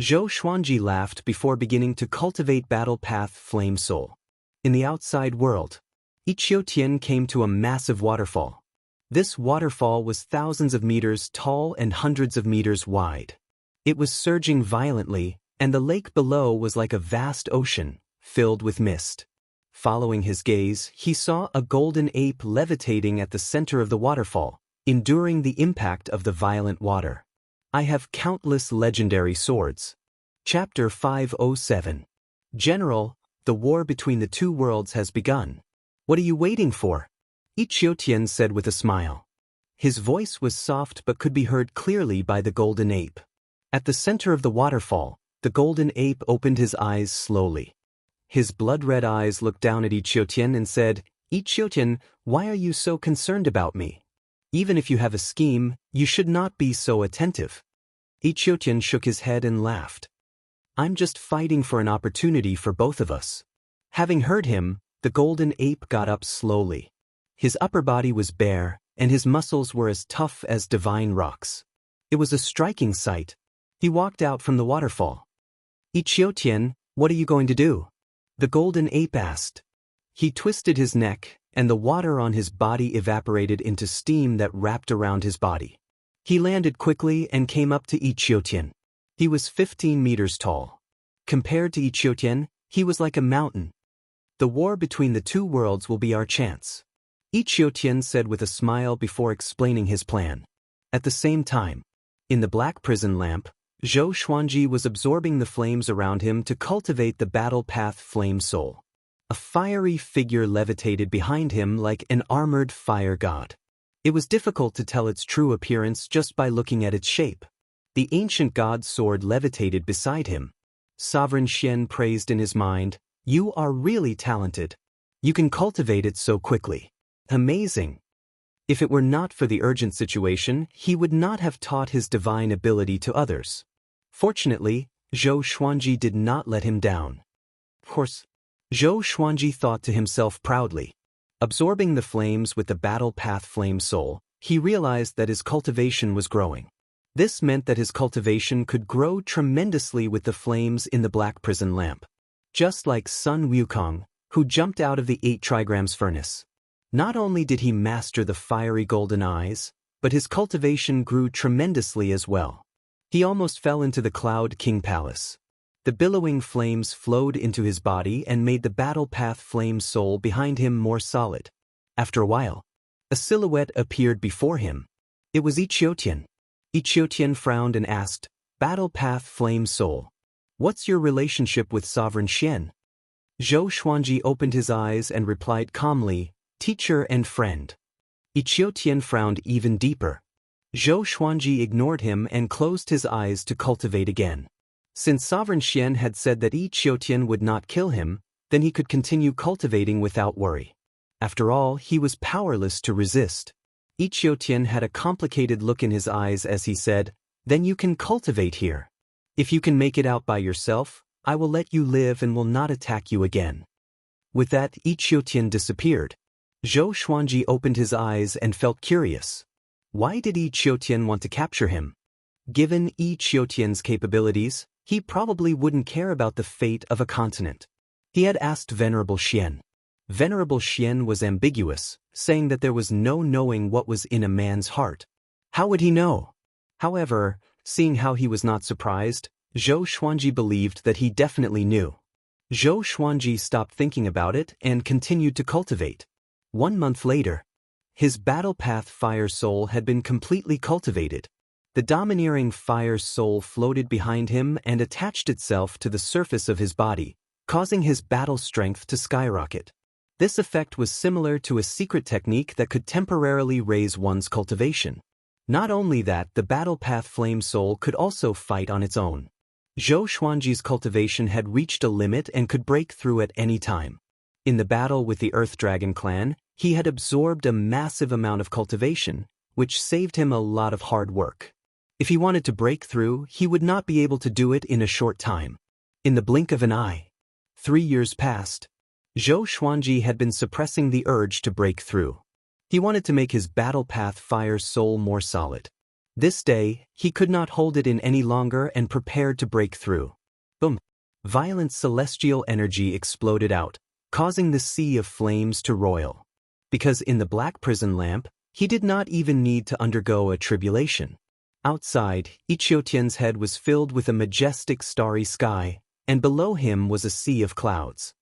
Zhou Xuanji laughed before beginning to cultivate Battle Path Flame Soul. In the outside world, Ichiotian came to a massive waterfall. This waterfall was thousands of meters tall and hundreds of meters wide. It was surging violently, and the lake below was like a vast ocean, filled with mist. Following his gaze, he saw a golden ape levitating at the center of the waterfall, enduring the impact of the violent water. I have countless legendary swords. Chapter 507. General, the war between the two worlds has begun. What are you waiting for? Ichiotian said with a smile. His voice was soft but could be heard clearly by the golden ape. At the center of the waterfall, the golden ape opened his eyes slowly. His blood-red eyes looked down at Ichiotian and said, Ichiotian, why are you so concerned about me? Even if you have a scheme, you should not be so attentive. Ichiotian shook his head and laughed. I'm just fighting for an opportunity for both of us. Having heard him, the golden ape got up slowly. His upper body was bare, and his muscles were as tough as divine rocks. It was a striking sight. He walked out from the waterfall. Ichiotian, what are you going to do? The golden ape asked. He twisted his neck, and the water on his body evaporated into steam that wrapped around his body. He landed quickly and came up to Ichiotian. He was 15 meters tall. Compared to Ichiotian, he was like a mountain. The war between the two worlds will be our chance. Ichiotian said with a smile before explaining his plan. At the same time, in the black prison lamp, Zhou Xuanji was absorbing the flames around him to cultivate the Battle Path Flame Soul. A fiery figure levitated behind him like an armored fire god. It was difficult to tell its true appearance just by looking at its shape. The ancient god's sword levitated beside him. Sovereign Xian praised in his mind, You are really talented. You can cultivate it so quickly. Amazing. If it were not for the urgent situation, he would not have taught his divine ability to others. Fortunately, Zhou Xuanji did not let him down. Of course, Zhou Xuanji thought to himself proudly. Absorbing the flames with the Battle Path Flame Soul, he realized that his cultivation was growing. This meant that his cultivation could grow tremendously with the flames in the black prison lamp. Just like Sun Wukong, who jumped out of the 8 trigrams furnace. Not only did he master the fiery golden eyes, but his cultivation grew tremendously as well. He almost fell into the Cloud King Palace. The billowing flames flowed into his body and made the battle path flame soul behind him more solid. After a while, a silhouette appeared before him. It was Ichiotian. Ichiotian frowned and asked, "Battle path flame soul, what's your relationship with Sovereign Xian?" Zhou Xuanji opened his eyes and replied calmly, "Teacher and friend." Ichiotian frowned even deeper. Zhou Xuanji ignored him and closed his eyes to cultivate again. Since Sovereign Xian had said that Ichiotian would not kill him, then he could continue cultivating without worry. After all, he was powerless to resist. Ichiotian had a complicated look in his eyes as he said, "Then you can cultivate here. If you can make it out by yourself, I will let you live and will not attack you again." With that, Ichiotian disappeared. Zhou Xuanji opened his eyes and felt curious. Why did Ichiotian want to capture him? Given Ichiotian's capabilities, he probably wouldn't care about the fate of a continent. He had asked Venerable Xian. Venerable Xian was ambiguous, saying that there was no knowing what was in a man's heart. How would he know? However, seeing how he was not surprised, Zhou Xuanji believed that he definitely knew. Zhou Xuanji stopped thinking about it and continued to cultivate. 1 month later, his battle path fire soul had been completely cultivated. The domineering fire soul floated behind him and attached itself to the surface of his body, causing his battle strength to skyrocket. This effect was similar to a secret technique that could temporarily raise one's cultivation. Not only that, the battle path flame soul could also fight on its own. Zhou Xuanji's cultivation had reached a limit and could break through at any time. In the battle with the Earth Dragon clan, he had absorbed a massive amount of cultivation, which saved him a lot of hard work. If he wanted to break through, he would not be able to do it in a short time. In the blink of an eye. 3 years passed. Zhou Xuanji had been suppressing the urge to break through. He wanted to make his battle path fire soul more solid. This day, he could not hold it in any longer and prepared to break through. Boom! Violent celestial energy exploded out, causing the sea of flames to roil. Because in the black prison lamp, he did not even need to undergo a tribulation. Outside, Ichiotian's head was filled with a majestic starry sky, and below him was a sea of clouds.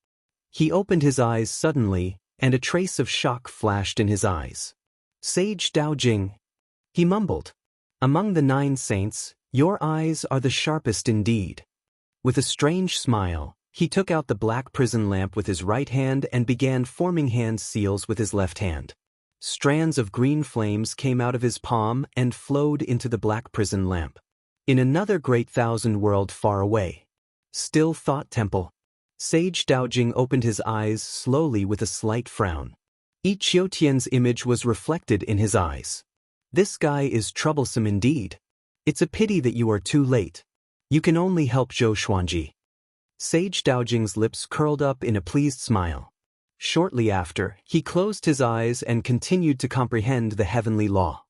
He opened his eyes suddenly, and a trace of shock flashed in his eyes. "Sage Daojing," he mumbled. "Among the 9 saints, your eyes are the sharpest indeed." With a strange smile, he took out the black prison lamp with his right hand and began forming hand seals with his left hand. Strands of green flames came out of his palm and flowed into the black prison lamp. In another great thousand world far away. Still Thought Temple. Sage Daojing opened his eyes slowly with a slight frown. Ichiotian's image was reflected in his eyes. "This guy is troublesome indeed. It's a pity that you are too late. You can only help Zhou Xuanji." Sage Daojing's lips curled up in a pleased smile. Shortly after, he closed his eyes and continued to comprehend the heavenly law.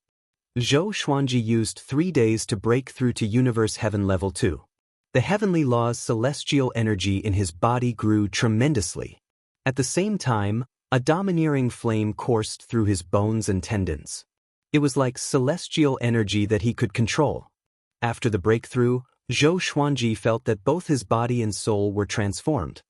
Zhou Xuanji used 3 days to break through to Universe Heaven Level 2. The heavenly law's celestial energy in his body grew tremendously. At the same time, a domineering flame coursed through his bones and tendons. It was like celestial energy that he could control. After the breakthrough, Zhou Xuanji felt that both his body and soul were transformed.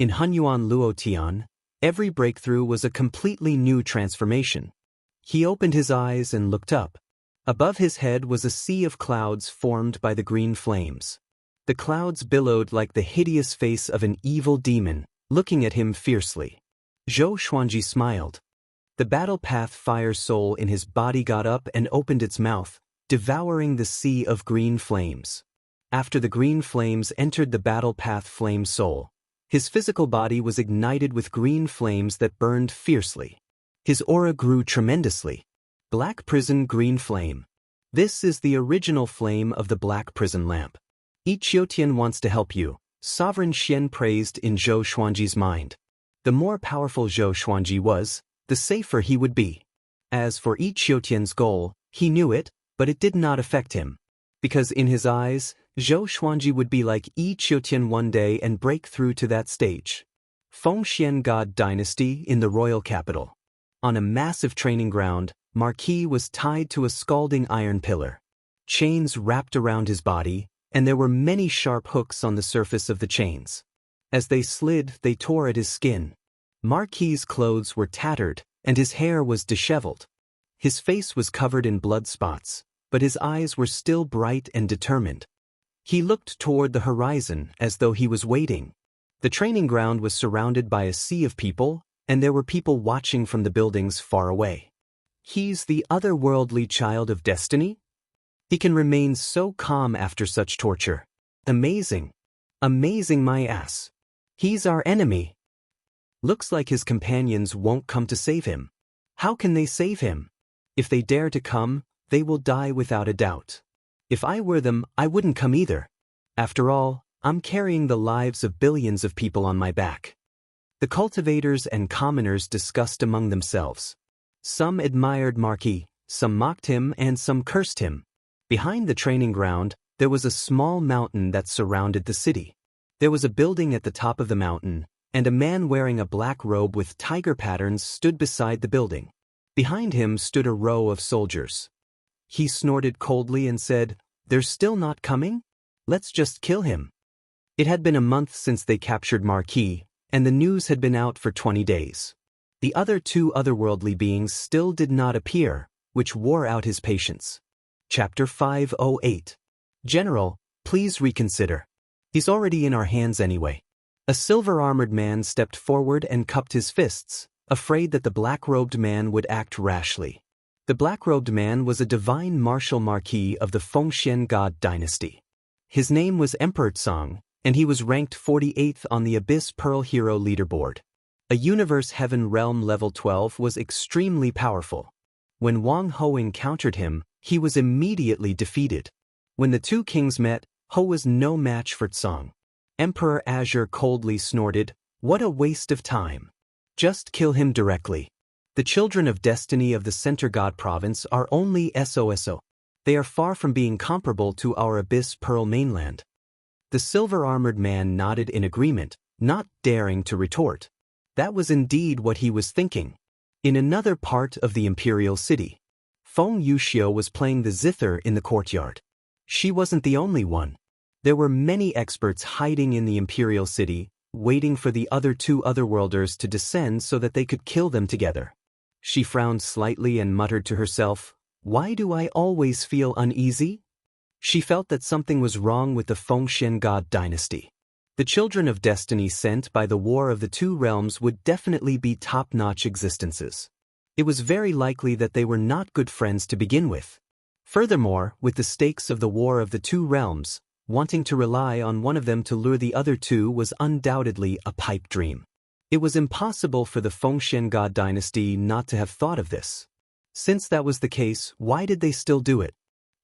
In Hunyuan Luotian, every breakthrough was a completely new transformation. He opened his eyes and looked up. Above his head was a sea of clouds formed by the green flames. The clouds billowed like the hideous face of an evil demon, looking at him fiercely. Zhou Xuanji smiled. The battle path fire soul in his body got up and opened its mouth, devouring the sea of green flames. After the green flames entered the battle path flame soul, his physical body was ignited with green flames that burned fiercely. His aura grew tremendously. Black Prison Green Flame. This is the original flame of the black prison lamp. Ichiotian wants to help you, Sovereign Xian praised in Zhou Xuanji's mind. The more powerful Zhou Xuanji was, the safer he would be. As for Ichiotian's goal, he knew it, but it did not affect him. Because in his eyes, Zhou Xuanji would be like Ichiotian one day and break through to that stage. Fengxian God Dynasty in the royal capital. On a massive training ground, Marquis was tied to a scalding iron pillar. Chains wrapped around his body, and there were many sharp hooks on the surface of the chains. As they slid, they tore at his skin. Marquis's clothes were tattered, and his hair was disheveled. His face was covered in blood spots, but his eyes were still bright and determined. He looked toward the horizon as though he was waiting. The training ground was surrounded by a sea of people, and there were people watching from the buildings far away. He's the otherworldly child of destiny? He can remain so calm after such torture. Amazing. Amazing my ass. He's our enemy. Looks like his companions won't come to save him. How can they save him? If they dare to come, they will die without a doubt. If I were them, I wouldn't come either. After all, I'm carrying the lives of billions of people on my back. The cultivators and commoners discussed among themselves. Some admired Marquis, some mocked him, and some cursed him. Behind the training ground, there was a small mountain that surrounded the city. There was a building at the top of the mountain, and a man wearing a black robe with tiger patterns stood beside the building. Behind him stood a row of soldiers. He snorted coldly and said, "They're still not coming? Let's just kill him." It had been a month since they captured Marquis, and the news had been out for 20 days. The other two otherworldly beings still did not appear, which wore out his patience. Chapter 508. General, please reconsider. He's already in our hands anyway. A silver-armored man stepped forward and cupped his fists, afraid that the black-robed man would act rashly. The black-robed man was a divine martial marquis of the Fengxian God Dynasty. His name was Emperor Tsang, and he was ranked 48th on the Abyss Pearl Hero leaderboard. A Universe Heaven Realm level 12 was extremely powerful. When Wang Ho encountered him, he was immediately defeated. When the two kings met, Ho was no match for Tsang. Emperor Azure coldly snorted, "What a waste of time. Just kill him directly. The children of destiny of the Center God Province are only SOSO. They are far from being comparable to our Abyss Pearl mainland." The silver-armored man nodded in agreement, not daring to retort. That was indeed what he was thinking. In another part of the imperial city, Feng Yuxiu was playing the zither in the courtyard. She wasn't the only one. There were many experts hiding in the imperial city, waiting for the other two otherworlders to descend so that they could kill them together. She frowned slightly and muttered to herself, "Why do I always feel uneasy?" She felt that something was wrong with the Fengxian God Dynasty. The children of destiny sent by the War of the Two Realms would definitely be top-notch existences. It was very likely that they were not good friends to begin with. Furthermore, with the stakes of the War of the Two Realms, wanting to rely on one of them to lure the other two was undoubtedly a pipe dream. It was impossible for the Fengxian God Dynasty not to have thought of this. Since that was the case, why did they still do it?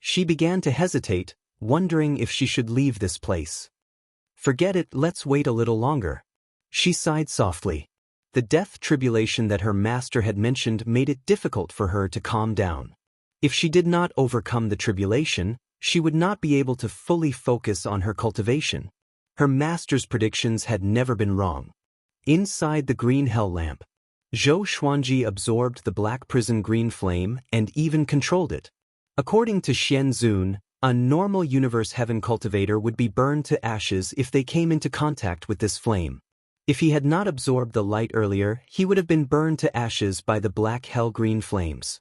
She began to hesitate, wondering if she should leave this place. "Forget it, let's wait a little longer." She sighed softly. The death tribulation that her master had mentioned made it difficult for her to calm down. If she did not overcome the tribulation, she would not be able to fully focus on her cultivation. Her master's predictions had never been wrong. Inside the green hell lamp, Zhou Xuanji absorbed the black prison green flame and even controlled it. According to Xian Zun, a normal universe heaven cultivator would be burned to ashes if they came into contact with this flame. If he had not absorbed the light earlier, he would have been burned to ashes by the black hell-green flames.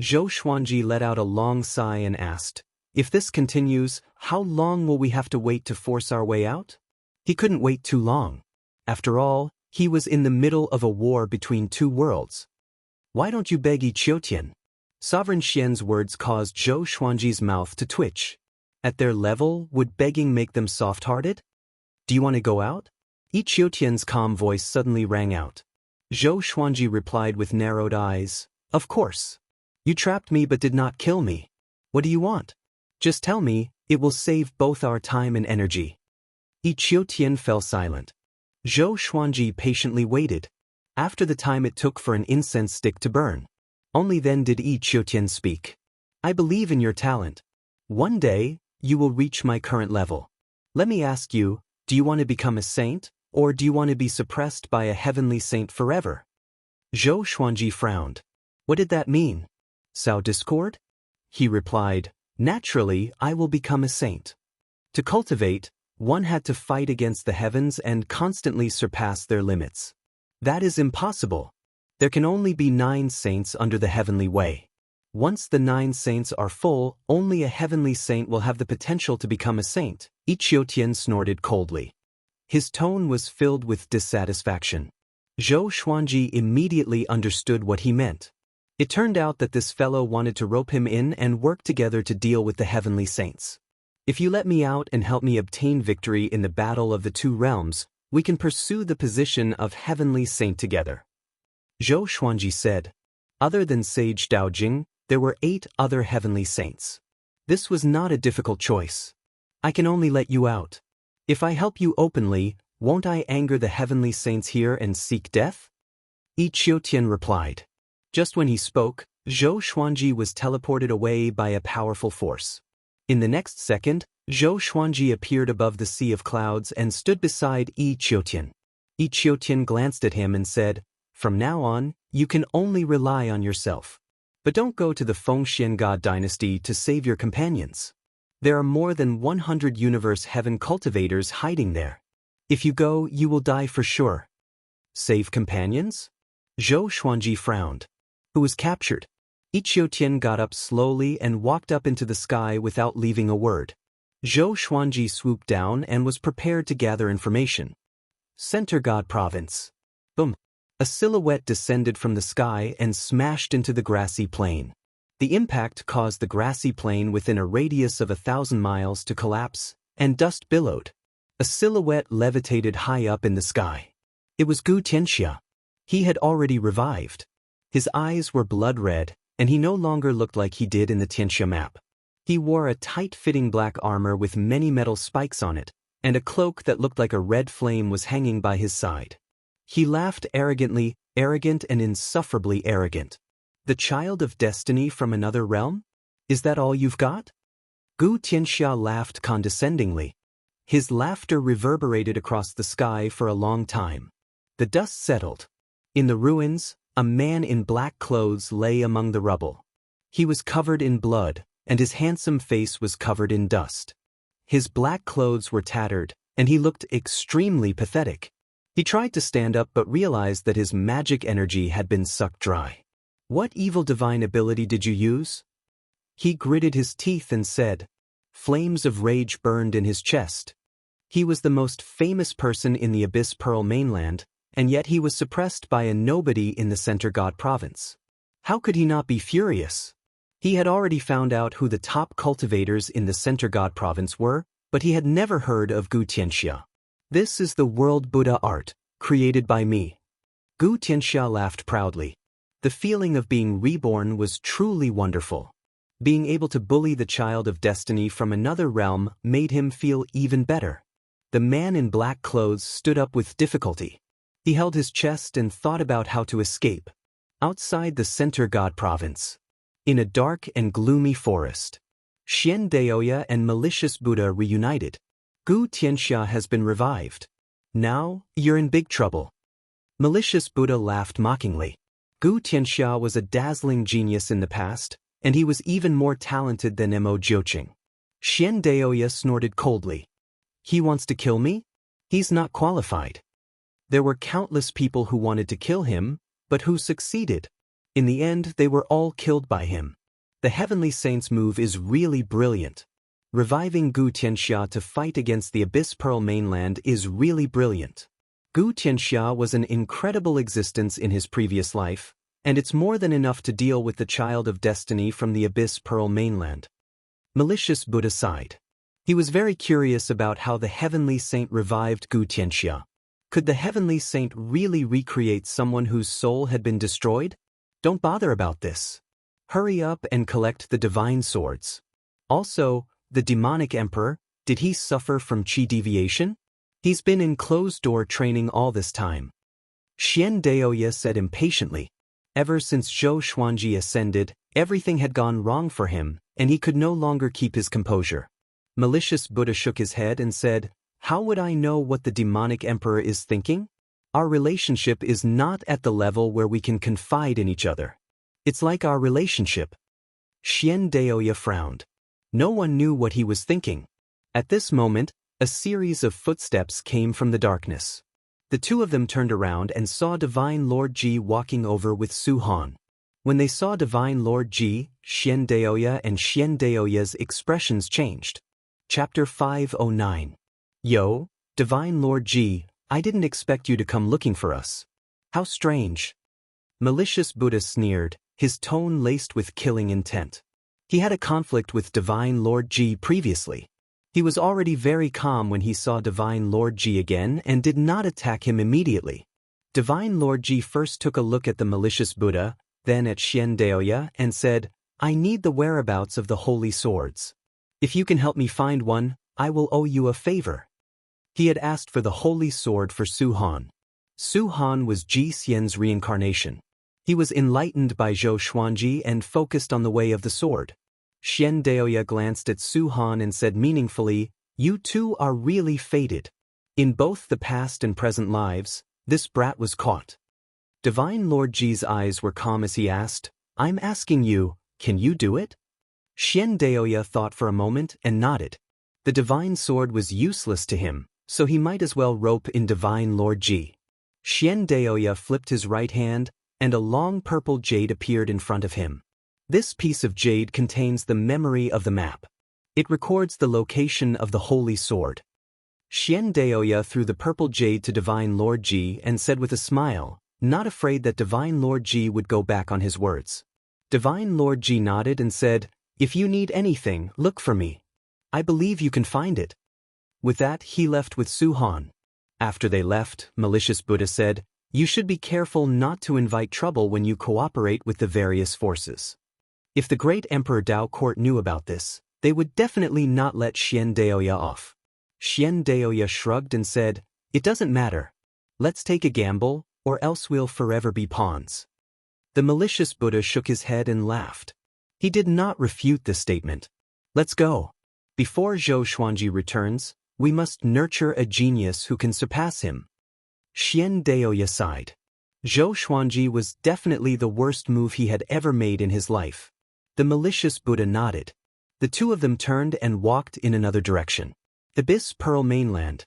Zhou Xuanji let out a long sigh and asked, "If this continues, how long will we have to wait to force our way out?" He couldn't wait too long. After all, he was in the middle of a war between two worlds. "Why don't you beg Yi Qiutian?" Sovereign Xian's words caused Zhou Xuanji's mouth to twitch. At their level, would begging make them soft-hearted? "Do you want to go out?" Yi Qiutian's calm voice suddenly rang out. Zhou Xuanji replied with narrowed eyes, "Of course. You trapped me but did not kill me. What do you want? Just tell me, it will save both our time and energy." Yi Qiutian fell silent. Zhou Xuanji patiently waited. After the time it took for an incense stick to burn, only then did Yi Qiutian speak. "I believe in your talent. One day, you will reach my current level. Let me ask you, do you want to become a saint, Or do you want to be suppressed by a heavenly saint forever? Zhou Xuanji frowned. What did that mean? Sow discord? He replied, naturally, I will become a saint. To cultivate, one had to fight against the heavens and constantly surpass their limits. That is impossible. There can only be 9 saints under the heavenly way. Once the 9 saints are full, only a heavenly saint will have the potential to become a saint. Ichiotian snorted coldly. His tone was filled with dissatisfaction. Zhou Xuanji immediately understood what he meant. It turned out that this fellow wanted to rope him in and work together to deal with the heavenly saints. If you let me out and help me obtain victory in the battle of the 2 realms, we can pursue the position of heavenly saint together. Zhou Xuanji said. Other than Sage Daojing, there were 8 other heavenly saints. This was not a difficult choice. I can only let you out. If I help you openly, won't I anger the heavenly saints here and seek death? Yi Qiutian replied. Just when he spoke, Zhou Xuanji was teleported away by a powerful force. In the next second, Zhou Xuanji appeared above the sea of clouds and stood beside Yi Qiutian. Yi Qiutian glanced at him and said, from now on, you can only rely on yourself. But don't go to the Fengxian God dynasty to save your companions. There are more than 100 universe heaven cultivators hiding there. If you go, you will die for sure. Save companions? Zhou Xuanji frowned. Who was captured? Ichiotian got up slowly and walked up into the sky without leaving a word. Zhou Xuanji swooped down and was prepared to gather information. Center God Province. Boom. A silhouette descended from the sky and smashed into the grassy plain. The impact caused the grassy plain within a radius of 1,000 miles to collapse, and dust billowed. A silhouette levitated high up in the sky. It was Gu Tianxia. He had already revived. His eyes were blood red, and he no longer looked like he did in the Tianxia map. He wore a tight-fitting black armor with many metal spikes on it, and a cloak that looked like a red flame was hanging by his side. He laughed arrogantly, arrogant and insufferably arrogant. The child of destiny from another realm? Is that all you've got? Gu Tianxia laughed condescendingly. His laughter reverberated across the sky for a long time. The dust settled. In the ruins, a man in black clothes lay among the rubble. He was covered in blood, and his handsome face was covered in dust. His black clothes were tattered, and he looked extremely pathetic. He tried to stand up but realized that his magic energy had been sucked dry. What evil divine ability did you use? He gritted his teeth and said. Flames of rage burned in his chest. He was the most famous person in the Abyss Pearl mainland, and yet he was suppressed by a nobody in the Center God Province. How could he not be furious? He had already found out who the top cultivators in the Center God Province were, but he had never heard of Gu Tianxia. This is the world Buddha art, created by me. Gu Tianxia laughed proudly. The feeling of being reborn was truly wonderful. Being able to bully the child of destiny from another realm made him feel even better. The man in black clothes stood up with difficulty. He held his chest and thought about how to escape. Outside the Center God Province. In a dark and gloomy forest. Xian Daoya and Malicious Buddha reunited. Gu Tianxia has been revived. Now, you're in big trouble. Malicious Buddha laughed mockingly. Gu Tianxia was a dazzling genius in the past, and he was even more talented than Mo Jiuqing. Xian Daoya snorted coldly. He wants to kill me? He's not qualified. There were countless people who wanted to kill him, but who succeeded. In the end, they were all killed by him. The Heavenly Saint's move is really brilliant. Reviving Gu Tianxia to fight against the Abyss Pearl mainland is really brilliant. Gu Tianxia was an incredible existence in his previous life, and it's more than enough to deal with the child of destiny from the Abyss Pearl mainland. Malicious Buddha sighed. He was very curious about how the Heavenly Saint revived Gu Tianxia. Could the Heavenly Saint really recreate someone whose soul had been destroyed? Don't bother about this. Hurry up and collect the divine swords. Also, the demonic emperor, did he suffer from chi deviation? He's been in closed-door training all this time. Xian Daoya said impatiently. Ever since Zhou Xuanji ascended, everything had gone wrong for him, and he could no longer keep his composure. Malicious Buddha shook his head and said, How would I know what the demonic emperor is thinking? Our relationship is not at the level where we can confide in each other. It's like our relationship. Xianxia frowned. No one knew what he was thinking. At this moment, a series of footsteps came from the darkness. The two of them turned around and saw Divine Lord Ji walking over with Su Han. When they saw Divine Lord Ji, Xianxia and Xianxia's expressions changed. Chapter 509. Yo, Divine Lord Ji, I didn't expect you to come looking for us. How strange. Malicious Buddha sneered, his tone laced with killing intent. He had a conflict with Divine Lord Ji previously. He was already very calm when he saw Divine Lord Ji again and did not attack him immediately. Divine Lord Ji first took a look at the malicious Buddha, then at Xianxia, and said, I need the whereabouts of the holy swords. If you can help me find one, I will owe you a favor. He had asked for the holy sword for Su Han. Su Han was Ji Xian's reincarnation. He was enlightened by Zhou Xuanji and focused on the way of the sword. Xianxia glanced at Su Han and said meaningfully, You two are really fated. In both the past and present lives, this brat was caught. Divine Lord Ji's eyes were calm as he asked, I'm asking you, can you do it? Xianxia thought for a moment and nodded. The divine sword was useless to him, so he might as well rope in Divine Lord Ji. Xianxia flipped his right hand, and a long purple jade appeared in front of him. This piece of jade contains the memory of the map. It records the location of the holy sword. Xianxia threw the purple jade to Divine Lord Ji and said with a smile, not afraid that Divine Lord Ji would go back on his words. Divine Lord Ji nodded and said, If you need anything, look for me. I believe you can find it. With that, he left with Su Han. After they left, Malicious Buddha said, You should be careful not to invite trouble when you cooperate with the various forces. If the great Emperor Dao Court knew about this, they would definitely not let Xianxia off. Xianxia shrugged and said, It doesn't matter. Let's take a gamble, or else we'll forever be pawns. The malicious Buddha shook his head and laughed. He did not refute this statement. Let's go. Before Zhou Xuanji returns, we must nurture a genius who can surpass him. Xianxia sighed. Zhou Xuanji was definitely the worst move he had ever made in his life. The malicious Buddha nodded. The two of them turned and walked in another direction. Abyss Pearl Mainland.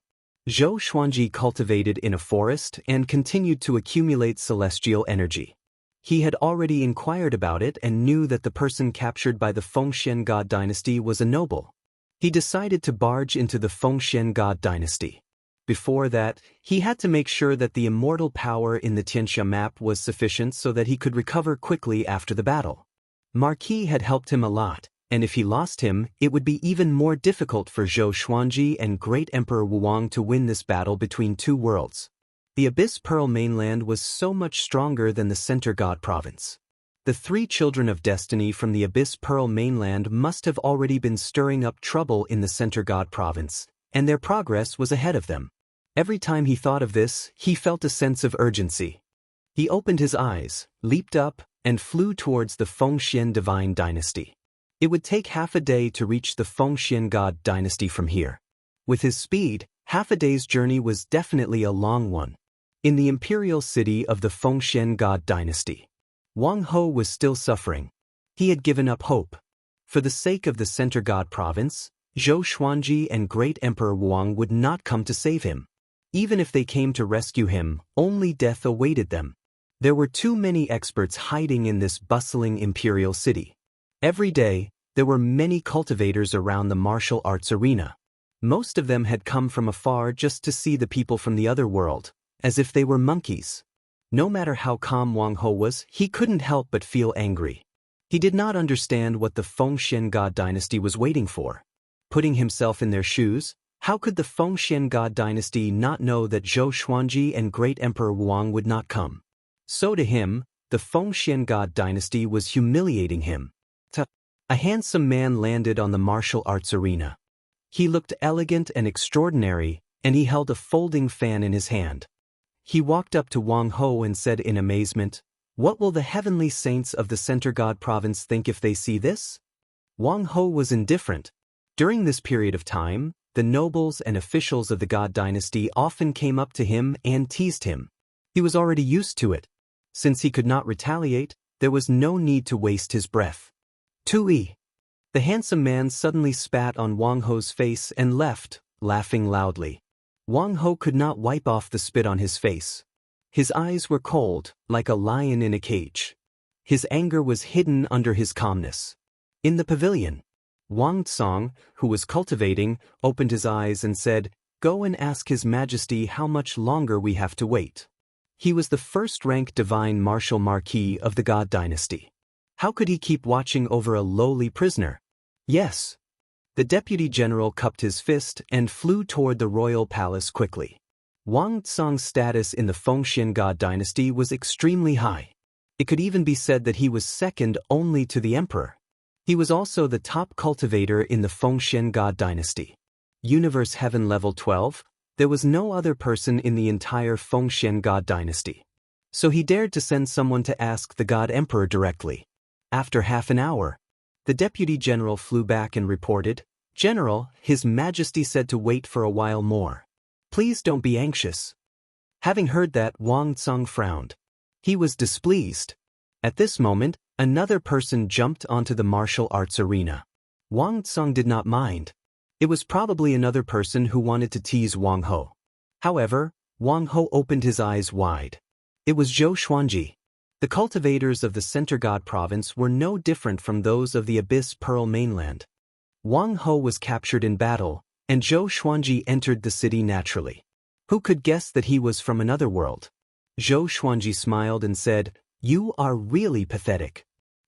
Zhou Xuanji cultivated in a forest and continued to accumulate celestial energy. He had already inquired about it and knew that the person captured by the Fengshen God dynasty was a noble. He decided to barge into the Fengshen God dynasty. Before that, he had to make sure that the immortal power in the Xianxia map was sufficient so that he could recover quickly after the battle. Marquis had helped him a lot, and if he lost him, it would be even more difficult for Zhou Xuanji and Great Emperor Wuang to win this battle between two worlds. The Abyss Pearl mainland was so much stronger than the Center God province. The three children of destiny from the Abyss Pearl mainland must have already been stirring up trouble in the Center God province, and their progress was ahead of them. Every time he thought of this, he felt a sense of urgency. He opened his eyes, leaped up, and flew towards the Fengshen Divine Dynasty. It would take half a day to reach the Fengshen God Dynasty from here. With his speed, half a day's journey was definitely a long one. In the imperial city of the Fengshen God Dynasty, Wang Ho was still suffering. He had given up hope. For the sake of the Center God province, Zhou Xuanji and Great Emperor Wuang would not come to save him. Even if they came to rescue him, only death awaited them. There were too many experts hiding in this bustling imperial city. Every day, there were many cultivators around the martial arts arena. Most of them had come from afar just to see the people from the other world, as if they were monkeys. No matter how calm Wang Ho was, he couldn't help but feel angry. He did not understand what the Fengshen God dynasty was waiting for. Putting himself in their shoes, how could the Fengshen God dynasty not know that Zhou Xuanji and Great Emperor Wuang would not come? So to him, the Fengshen God dynasty was humiliating him. A handsome man landed on the martial arts arena. He looked elegant and extraordinary, and he held a folding fan in his hand. He walked up to Wang Ho and said in amazement, "What will the heavenly saints of the Center God province think if they see this?" Wang Ho was indifferent. During this period of time, the nobles and officials of the God dynasty often came up to him and teased him. He was already used to it. Since he could not retaliate, there was no need to waste his breath. Tui. The handsome man suddenly spat on Wang Ho's face and left, laughing loudly. Wang Ho could not wipe off the spit on his face. His eyes were cold, like a lion in a cage. His anger was hidden under his calmness. In the pavilion, Wang Tsang, who was cultivating, opened his eyes and said, "Go and ask His Majesty how much longer we have to wait." He was the first-rank divine martial marquis of the God dynasty. How could he keep watching over a lowly prisoner? Yes. The deputy general cupped his fist and flew toward the royal palace quickly. Wang Tsang's status in the Fengxian God dynasty was extremely high. It could even be said that he was second only to the emperor. He was also the top cultivator in the Fengxian God dynasty. Universe Heaven Level 12, there was no other person in the entire Fengxian God dynasty. So he dared to send someone to ask the God Emperor directly. After half an hour, the deputy general flew back and reported, "General, His Majesty said to wait for a while more. Please don't be anxious." Having heard that, Wang Tsang frowned. He was displeased. At this moment, another person jumped onto the martial arts arena. Wang Tsang did not mind. It was probably another person who wanted to tease Wang Ho. However, Wang Ho opened his eyes wide. It was Zhou Xuanji. The cultivators of the Center God province were no different from those of the Abyss Pearl mainland. Wang Ho was captured in battle, and Zhou Xuanji entered the city naturally. Who could guess that he was from another world? Zhou Xuanji smiled and said, "You are really pathetic."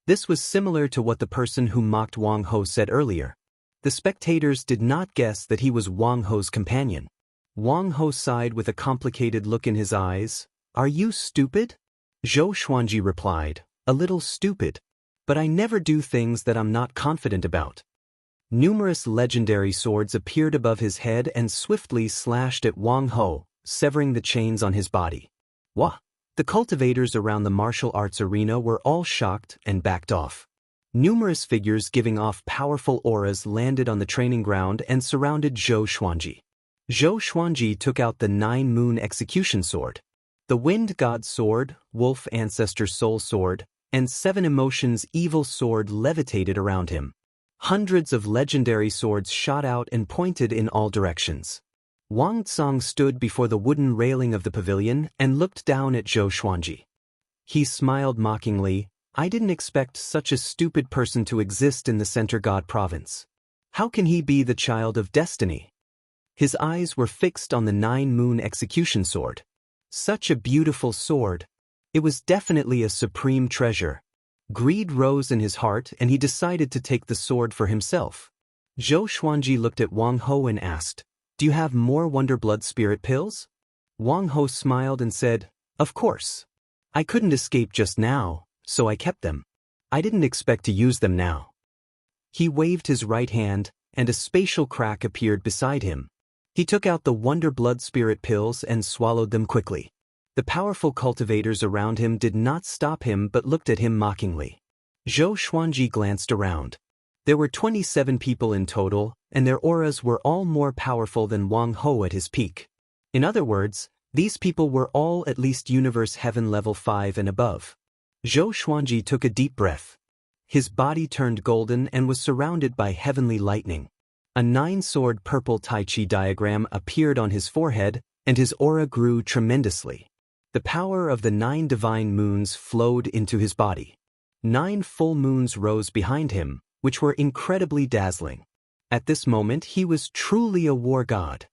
This was similar to what the person who mocked Wang Ho said earlier. The spectators did not guess that he was Wang Ho's companion. Wang Ho sighed with a complicated look in his eyes. "Are you stupid?" Zhou Xuanji replied, "A little stupid. But I never do things that I'm not confident about." Numerous legendary swords appeared above his head and swiftly slashed at Wang Ho, severing the chains on his body. Wah! The cultivators around the martial arts arena were all shocked and backed off. Numerous figures giving off powerful auras landed on the training ground and surrounded Zhou Xuanji. Zhou Xuanji took out the 9-moon execution sword, the Wind God sword, Wolf Ancestor Soul sword, and 7 Emotions Evil sword levitated around him. Hundreds of legendary swords shot out and pointed in all directions. Wang Tsang stood before the wooden railing of the pavilion and looked down at Zhou Xuanji. He smiled mockingly. "I didn't expect such a stupid person to exist in the Center God province. How can he be the child of destiny?" His eyes were fixed on the 9-moon execution sword. Such a beautiful sword. It was definitely a supreme treasure. Greed rose in his heart and he decided to take the sword for himself. Zhou Xuanji looked at Wang Ho and asked, "Do you have more Wonder Blood Spirit pills?" Wang Ho smiled and said, "Of course. I couldn't escape just now, so I kept them. I didn't expect to use them now." He waved his right hand, and a spatial crack appeared beside him. He took out the Wonder Blood Spirit pills and swallowed them quickly. The powerful cultivators around him did not stop him but looked at him mockingly. Zhou Xuanji glanced around. There were 27 people in total, and their auras were all more powerful than Wang Ho at his peak. In other words, these people were all at least Universe Heaven Level 5 and above. Zhou Xuanji took a deep breath. His body turned golden and was surrounded by heavenly lightning. A 9-sword purple Tai Chi diagram appeared on his forehead, and his aura grew tremendously. The power of the 9 divine moons flowed into his body. 9 full moons rose behind him, which were incredibly dazzling. At this moment he was truly a war god.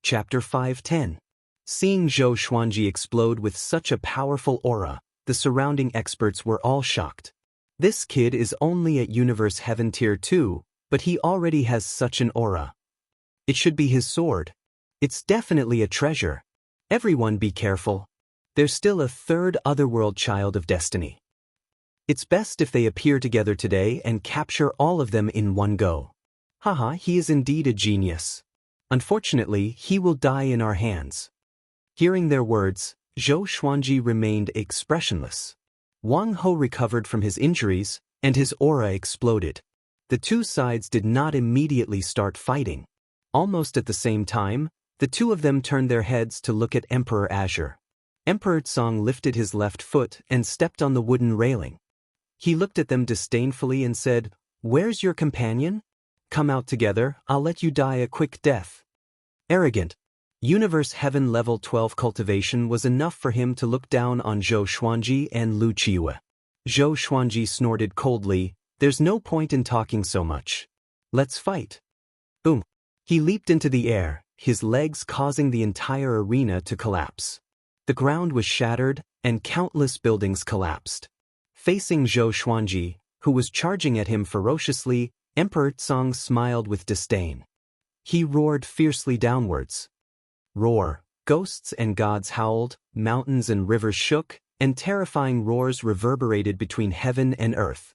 Chapter 510. Seeing Zhou Xuanji explode with such a powerful aura, the surrounding experts were all shocked. This kid is only at Universe Heaven Tier 2, but he already has such an aura. It should be his sword. It's definitely a treasure. Everyone be careful. There's still a third otherworld child of destiny. It's best if they appear together today and capture all of them in one go. Haha, he is indeed a genius. Unfortunately, he will die in our hands. Hearing their words, Zhou Xuanji remained expressionless. Wang Ho recovered from his injuries, and his aura exploded. The two sides did not immediately start fighting. Almost at the same time, the two of them turned their heads to look at Emperor Azure. Emperor Tsong lifted his left foot and stepped on the wooden railing. He looked at them disdainfully and said, "Where's your companion? Come out together, I'll let you die a quick death." Arrogant. Universe Heaven Level 12 Cultivation was enough for him to look down on Zhou Xuanji and Lu Qiwe. Zhou Xuanji snorted coldly, "There's no point in talking so much. Let's fight." Boom. He leaped into the air, his legs causing the entire arena to collapse. The ground was shattered, and countless buildings collapsed. Facing Zhou Xuanji, who was charging at him ferociously, Emperor Tsong smiled with disdain. He roared fiercely downwards. Roar. Ghosts and gods howled, mountains and rivers shook, and terrifying roars reverberated between heaven and earth.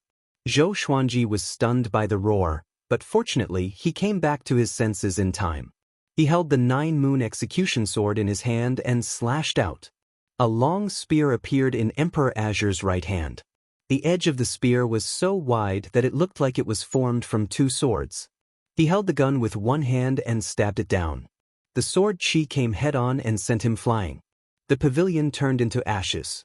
Zhou Xuanji was stunned by the roar, but fortunately he came back to his senses in time. He held the 9-moon execution sword in his hand and slashed out. A long spear appeared in Emperor Azure's right hand. The edge of the spear was so wide that it looked like it was formed from two swords. He held the gun with one hand and stabbed it down. The sword chi came head-on and sent him flying. The pavilion turned into ashes.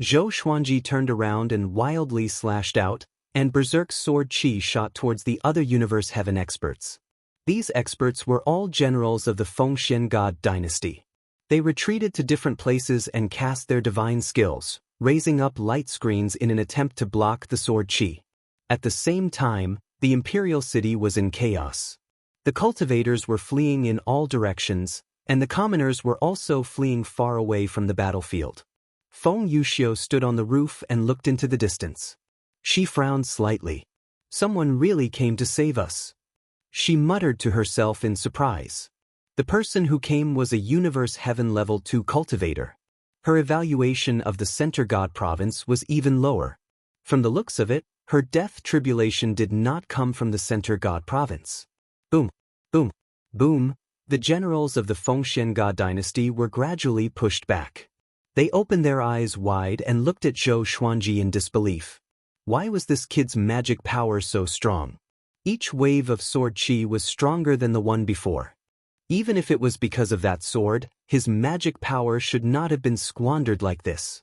Zhou Xuanji turned around and wildly slashed out, and Berserk's sword chi shot towards the other Universe Heaven experts. These experts were all generals of the Fengxian God dynasty. They retreated to different places and cast their divine skills, raising up light screens in an attempt to block the sword chi. At the same time, the Imperial City was in chaos. The cultivators were fleeing in all directions, and the commoners were also fleeing far away from the battlefield. Feng Yuxiu stood on the roof and looked into the distance. She frowned slightly. "Someone really came to save us," she muttered to herself in surprise. The person who came was a Universe Heaven Level 2 cultivator. Her evaluation of the Center God Province was even lower. From the looks of it, her death tribulation did not come from the Center God Province. Boom, boom, boom. The generals of the Fengxian God dynasty were gradually pushed back. They opened their eyes wide and looked at Zhou Xuanji in disbelief. Why was this kid's magic power so strong? Each wave of sword chi was stronger than the one before. Even if it was because of that sword, his magic power should not have been squandered like this.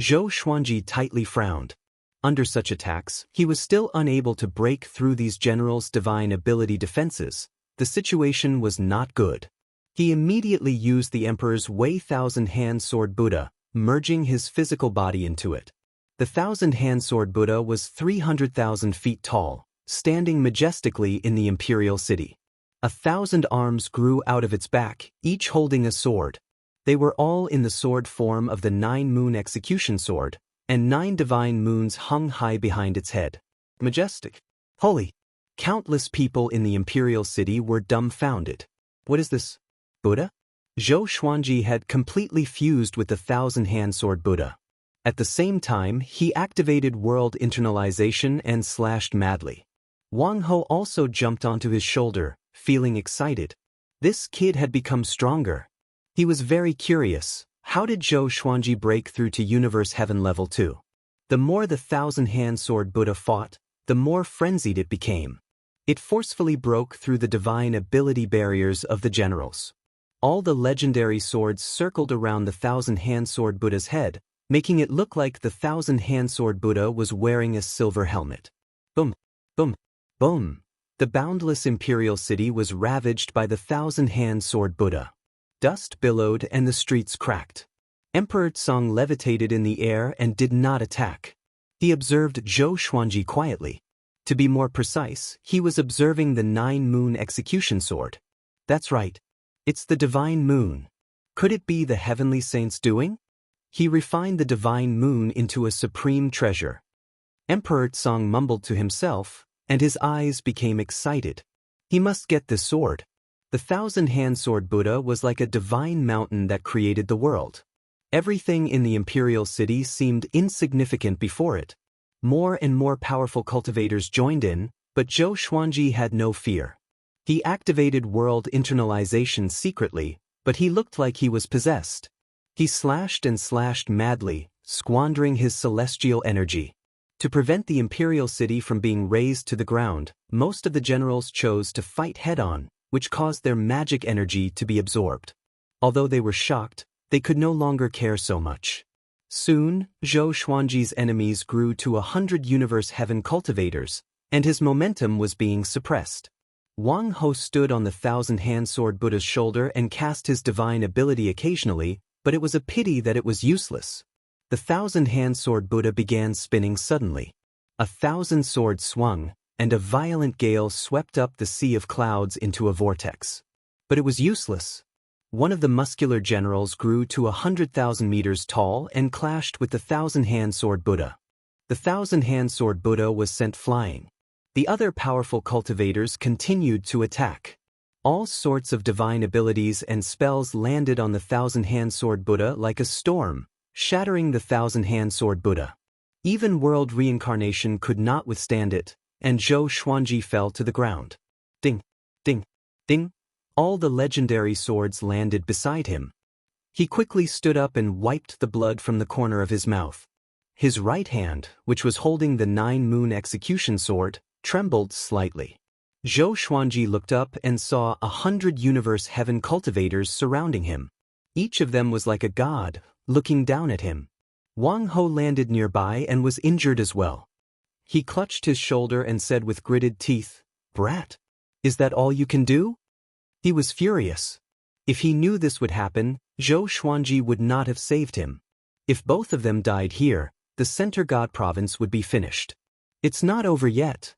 Zhou Xuanji tightly frowned. Under such attacks, he was still unable to break through these generals' divine ability defenses. The situation was not good. He immediately used the Emperor's Wei Thousand-Hand Sword Buddha, merging his physical body into it. The Thousand-Hand Sword Buddha was 300,000 feet tall, standing majestically in the Imperial City. 1,000 arms grew out of its back, each holding a sword. They were all in the sword form of the 9-moon execution sword, and 9 divine moons hung high behind its head. Majestic. Holy. Countless people in the Imperial City were dumbfounded. What is this? Buddha? Zhou Xuanji had completely fused with the Thousand-Hand Sword Buddha. At the same time, he activated world internalization and slashed madly. Wang Ho also jumped onto his shoulder, feeling excited. This kid had become stronger. He was very curious. How did Zhou Xuanji break through to Universe Heaven Level 2? The more the Thousand-Hand Sword Buddha fought, the more frenzied it became. It forcefully broke through the divine ability barriers of the generals. All the legendary swords circled around the Thousand-Hand Sword Buddha's head, making it look like the Thousand-Hand Sword Buddha was wearing a silver helmet. Boom, boom, boom. The boundless Imperial City was ravaged by the Thousand-Hand Sword Buddha. Dust billowed and the streets cracked. Emperor Tsong levitated in the air and did not attack. He observed Zhou Xuanji quietly. To be more precise, he was observing the 9-moon execution sword. That's right. It's the divine moon. Could it be the heavenly saint's doing? He refined the divine moon into a supreme treasure. Emperor Tsong mumbled to himself, and his eyes became excited. He must get this sword. The Thousand-Hand Sword Buddha was like a divine mountain that created the world. Everything in the Imperial City seemed insignificant before it. More and more powerful cultivators joined in, but Zhou Xuanji had no fear. He activated world internalization secretly, but he looked like he was possessed. He slashed and slashed madly, squandering his celestial energy. To prevent the Imperial City from being razed to the ground, most of the generals chose to fight head-on, which caused their magic energy to be absorbed. Although they were shocked, they could no longer care so much. Soon, Zhou Xuanji's enemies grew to 100 universe heaven cultivators, and his momentum was being suppressed. Wang Ho stood on the thousand-hand sword Buddha's shoulder and cast his divine ability occasionally, but it was a pity that it was useless. The thousand-hand sword Buddha began spinning suddenly. 1,000 swords swung, and a violent gale swept up the sea of clouds into a vortex. But it was useless. One of the muscular generals grew to 100,000 meters tall and clashed with the thousand-hand sword Buddha. The thousand-hand sword Buddha was sent flying. The other powerful cultivators continued to attack. All sorts of divine abilities and spells landed on the thousand-hand sword Buddha like a storm, shattering the thousand-hand sword Buddha. Even world reincarnation could not withstand it, and Zhou Xuanji fell to the ground. Ding, ding, ding. All the legendary swords landed beside him. He quickly stood up and wiped the blood from the corner of his mouth. His right hand, which was holding the 9-moon execution sword, trembled slightly. Zhou Xuanji looked up and saw 100 universe heaven cultivators surrounding him. Each of them was like a god, looking down at him. Wang Ho landed nearby and was injured as well. He clutched his shoulder and said with gritted teeth, "Brat, is that all you can do?" He was furious. If he knew this would happen, Zhou Xuanji would not have saved him. If both of them died here, the Center God province would be finished. "It's not over yet,"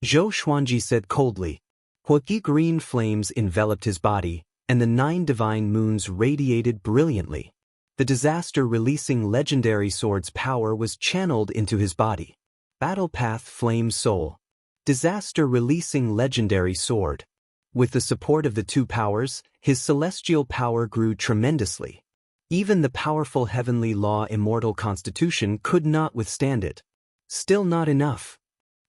Zhou Xuanji said coldly. Huaqi green flames enveloped his body, and the 9 divine moons radiated brilliantly. The disaster-releasing legendary sword's power was channeled into his body. Battle Path Flame Soul. Disaster-releasing legendary sword. With the support of the 2 powers, his celestial power grew tremendously. Even the powerful heavenly law Immortal Constitution could not withstand it. Still not enough.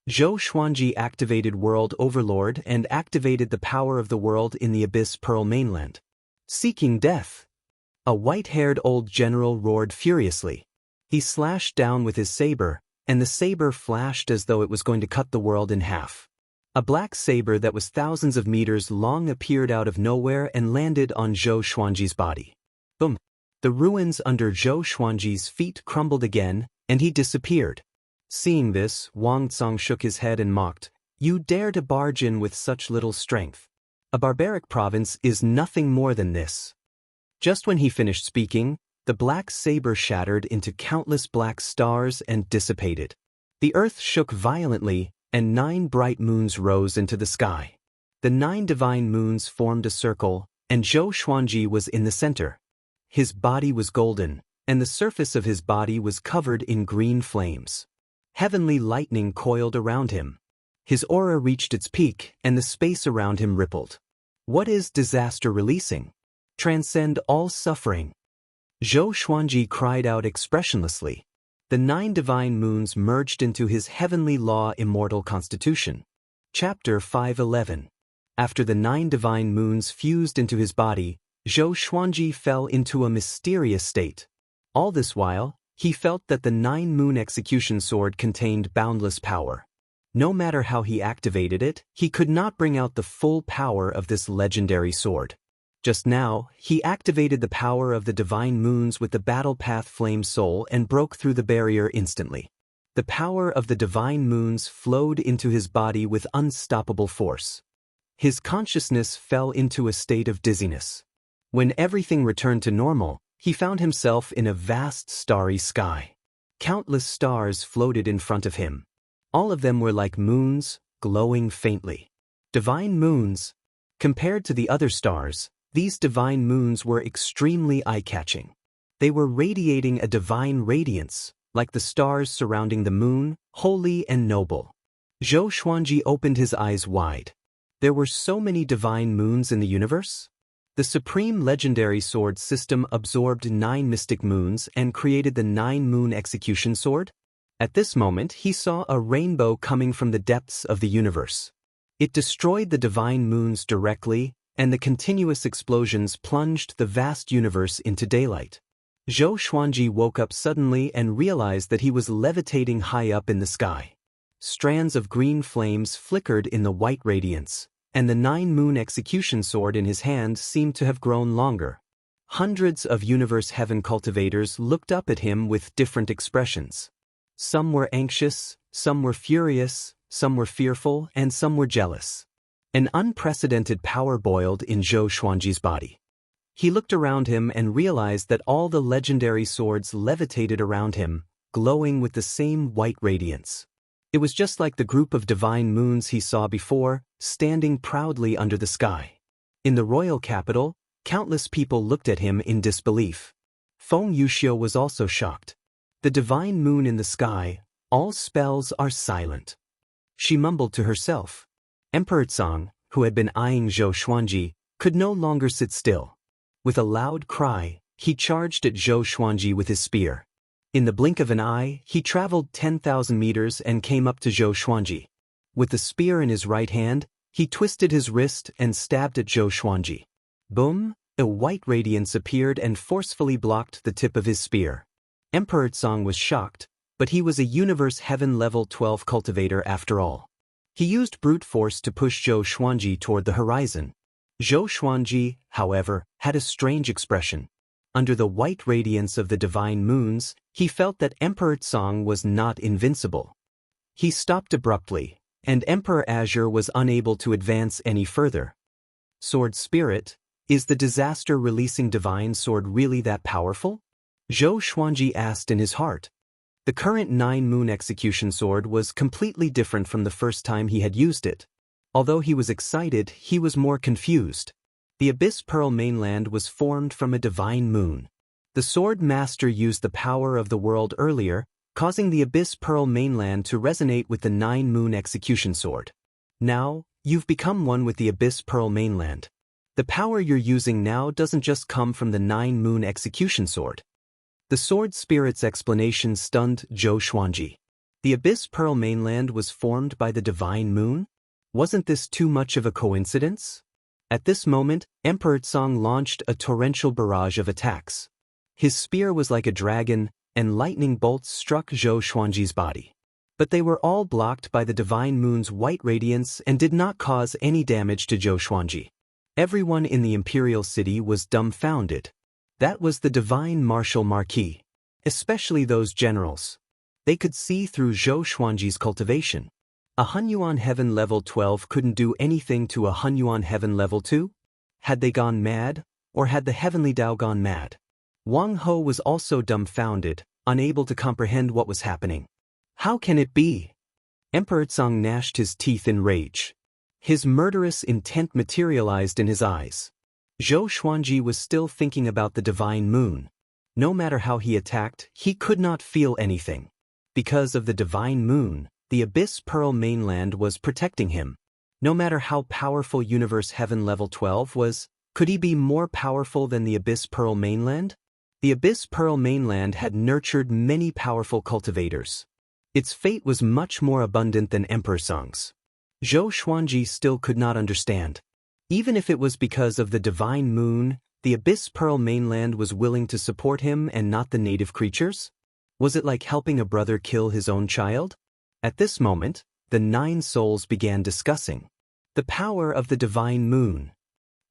Zhou Xuanji activated World Overlord and activated the power of the world in the Abyss Pearl Mainland. Seeking death. A white-haired old general roared furiously. He slashed down with his saber, and the saber flashed as though it was going to cut the world in half. A black saber that was thousands of meters long appeared out of nowhere and landed on Zhou Xuanji's body. Boom! The ruins under Zhou Xuanji's feet crumbled again, and he disappeared. Seeing this, Wang Tsang shook his head and mocked, "You dare to barge in with such little strength. A barbaric province is nothing more than this." Just when he finished speaking, the black saber shattered into countless black stars and dissipated. The earth shook violently, and 9 bright moons rose into the sky. The 9 divine moons formed a circle, and Zhou Xuanji was in the center. His body was golden, and the surface of his body was covered in green flames. Heavenly lightning coiled around him. His aura reached its peak, and the space around him rippled. What is disaster releasing? Transcend all suffering. Zhou Xuanji cried out expressionlessly. The 9 divine moons merged into his heavenly law Immortal Constitution. Chapter 511. After the 9 divine moons fused into his body, Zhou Xuanji fell into a mysterious state. All this while, he felt that the 9-moon execution sword contained boundless power. No matter how he activated it, he could not bring out the full power of this legendary sword. Just now, he activated the power of the divine moons with the Battle Path Flame Soul and broke through the barrier instantly. The power of the divine moons flowed into his body with unstoppable force. His consciousness fell into a state of dizziness. When everything returned to normal, he found himself in a vast starry sky. Countless stars floated in front of him. All of them were like moons, glowing faintly. Divine moons. Compared to the other stars, these divine moons were extremely eye-catching. They were radiating a divine radiance, like the stars surrounding the moon, holy and noble. Zhou Xuanji opened his eyes wide. There were so many divine moons in the universe? The Supreme Legendary Sword system absorbed 9 mystic moons and created the 9-moon execution sword? At this moment, he saw a rainbow coming from the depths of the universe. It destroyed the divine moons directly, and the continuous explosions plunged the vast universe into daylight. Zhou Xuanji woke up suddenly and realized that he was levitating high up in the sky. Strands of green flames flickered in the white radiance, and the 9-moon execution sword in his hand seemed to have grown longer. Hundreds of universe heaven cultivators looked up at him with different expressions. Some were anxious, some were furious, some were fearful, and some were jealous. An unprecedented power boiled in Zhou Xuanji's body. He looked around him and realized that all the legendary swords levitated around him, glowing with the same white radiance. It was just like the group of divine moons he saw before, standing proudly under the sky. In the royal capital, countless people looked at him in disbelief. Feng Yuxiu was also shocked. The divine moon in the sky, all spells are silent. She mumbled to herself. Emperor Tsang, who had been eyeing Zhou Xuanji, could no longer sit still. With a loud cry, he charged at Zhou Xuanji with his spear. In the blink of an eye, he traveled 10,000 meters and came up to Zhou Xuanji. With the spear in his right hand, he twisted his wrist and stabbed at Zhou Xuanji. Boom! A white radiance appeared and forcefully blocked the tip of his spear. Emperor Tsang was shocked, but he was a universe heaven level 12 cultivator after all. He used brute force to push Zhou Xuanji toward the horizon. Zhou Xuanji, however, had a strange expression. Under the white radiance of the divine moons, he felt that Emperor Tsang was not invincible. He stopped abruptly, and Emperor Azure was unable to advance any further. Sword Spirit, is the disaster-releasing divine sword really that powerful? Zhou Xuanji asked in his heart. The current 9-moon execution sword was completely different from the first time he had used it. Although he was excited, he was more confused. The Abyss Pearl mainland was formed from a divine moon. The sword master used the power of the world earlier, causing the Abyss Pearl mainland to resonate with the 9-moon execution sword. Now, you've become one with the Abyss Pearl mainland. The power you're using now doesn't just come from the 9-moon execution sword. The sword spirit's explanation stunned Zhou Xuanji. The Abyss Pearl mainland was formed by the divine moon? Wasn't this too much of a coincidence? At this moment, Emperor Tsang launched a torrential barrage of attacks. His spear was like a dragon, and lightning bolts struck Zhou Xuanji's body. But they were all blocked by the divine moon's white radiance and did not cause any damage to Zhou Xuanji. Everyone in the imperial city was dumbfounded. That was the divine martial marquis. Especially those generals. They could see through Zhou Xuanji's cultivation. A Hunyuan Heaven level 12 couldn't do anything to a Hunyuan Heaven level 2? Had they gone mad, or had the heavenly Dao gone mad? Wang Ho was also dumbfounded, unable to comprehend what was happening. How can it be? Emperor Tsang gnashed his teeth in rage. His murderous intent materialized in his eyes. Zhou Xuanji was still thinking about the divine moon. No matter how he attacked, he could not feel anything. Because of the divine moon, the Abyss Pearl mainland was protecting him. No matter how powerful Universe Heaven level 12 was, could he be more powerful than the Abyss Pearl mainland? The Abyss Pearl mainland had nurtured many powerful cultivators. Its fate was much more abundant than Emperor Tsang's. Zhou Xuanji still could not understand. Even if it was because of the divine moon, the Abyss Pearl mainland was willing to support him and not the native creatures? Was it like helping a brother kill his own child? At this moment, the 9 souls began discussing. The power of the divine moon.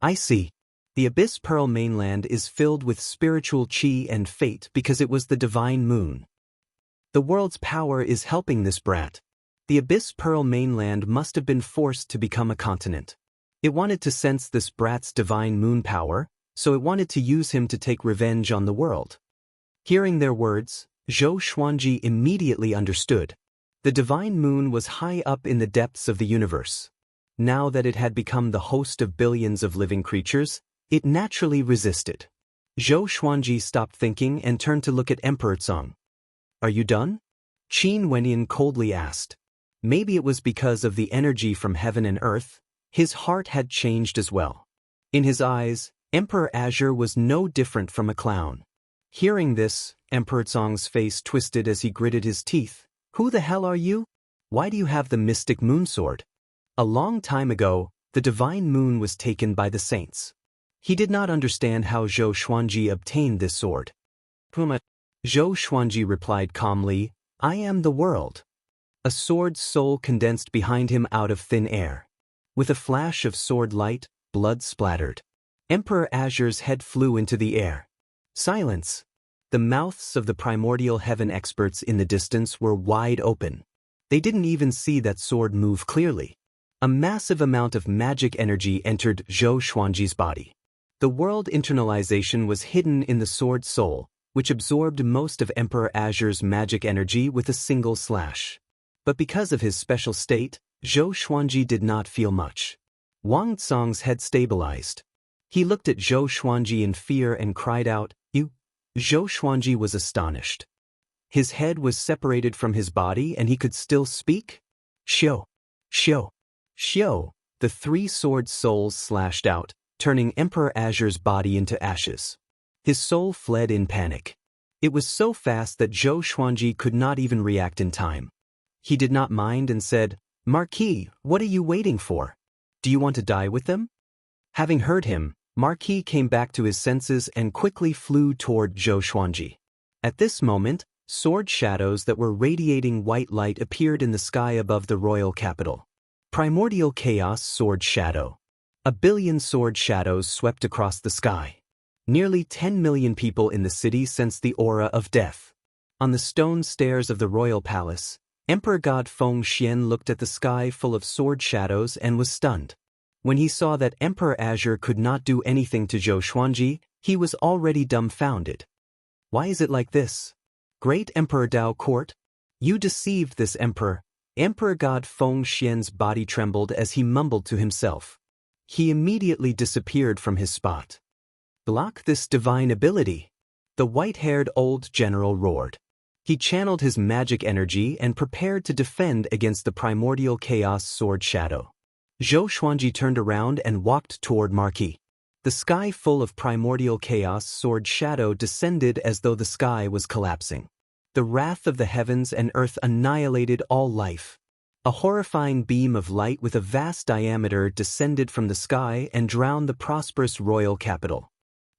I see. The Abyss Pearl mainland is filled with spiritual chi and fate because it was the divine moon. The world's power is helping this brat. The Abyss Pearl mainland must have been forced to become a continent. It wanted to sense this brat's divine moon power, so it wanted to use him to take revenge on the world. Hearing their words, Zhou Xuanji immediately understood. The divine moon was high up in the depths of the universe. Now that it had become the host of billions of living creatures, it naturally resisted. Zhou Xuanji stopped thinking and turned to look at Emperor Tsang. Are you done? Qin Wenyan coldly asked. Maybe it was because of the energy from heaven and earth. His heart had changed as well. In his eyes, Emperor Azure was no different from a clown. Hearing this, Emperor Tsang's face twisted as he gritted his teeth. Who the hell are you? Why do you have the mystic moon sword? A long time ago, the divine moon was taken by the saints. He did not understand how Zhou Xuanji obtained this sword. Puma. Zhou Xuanji replied calmly, I am the world. A sword's soul condensed behind him out of thin air. With a flash of sword light, blood splattered. Emperor Azure's head flew into the air. Silence! The mouths of the primordial heaven experts in the distance were wide open. They didn't even see that sword move clearly. A massive amount of magic energy entered Zhou Xuanji's body. The world internalization was hidden in the sword soul, which absorbed most of Emperor Azure's magic energy with a single slash. But because of his special state, Zhou Xuanji did not feel much. Wang Tsong's head stabilized. He looked at Zhou Xuanji in fear and cried out, "You?" Zhou Xuanji was astonished. His head was separated from his body and he could still speak? Xiu! Xiu! Xiu! The three sword souls slashed out, turning Emperor Azure's body into ashes. His soul fled in panic. It was so fast that Zhou Xuanji could not even react in time. He did not mind and said, "Marquis, what are you waiting for? Do you want to die with them?" Having heard him, Marquis came back to his senses and quickly flew toward Zhou Xuanji. At this moment, sword shadows that were radiating white light appeared in the sky above the royal capital. Primordial chaos sword shadow. 1,000,000,000 sword shadows swept across the sky. Nearly 10 million people in the city sensed the aura of death. On the stone stairs of the royal palace, Emperor God Feng Xian looked at the sky full of sword shadows and was stunned. When he saw that Emperor Azure could not do anything to Zhou Xuanji, he was already dumbfounded. Why is it like this? Great Emperor Dao Court? You deceived this emperor. Emperor God Feng Xian's body trembled as he mumbled to himself. He immediately disappeared from his spot. Block this divine ability. The white-haired old general roared. He channeled his magic energy and prepared to defend against the primordial chaos sword shadow. Zhou Xuanji turned around and walked toward Marquis. The sky full of primordial chaos sword shadow descended as though the sky was collapsing. The wrath of the heavens and earth annihilated all life. A horrifying beam of light with a vast diameter descended from the sky and drowned the prosperous royal capital.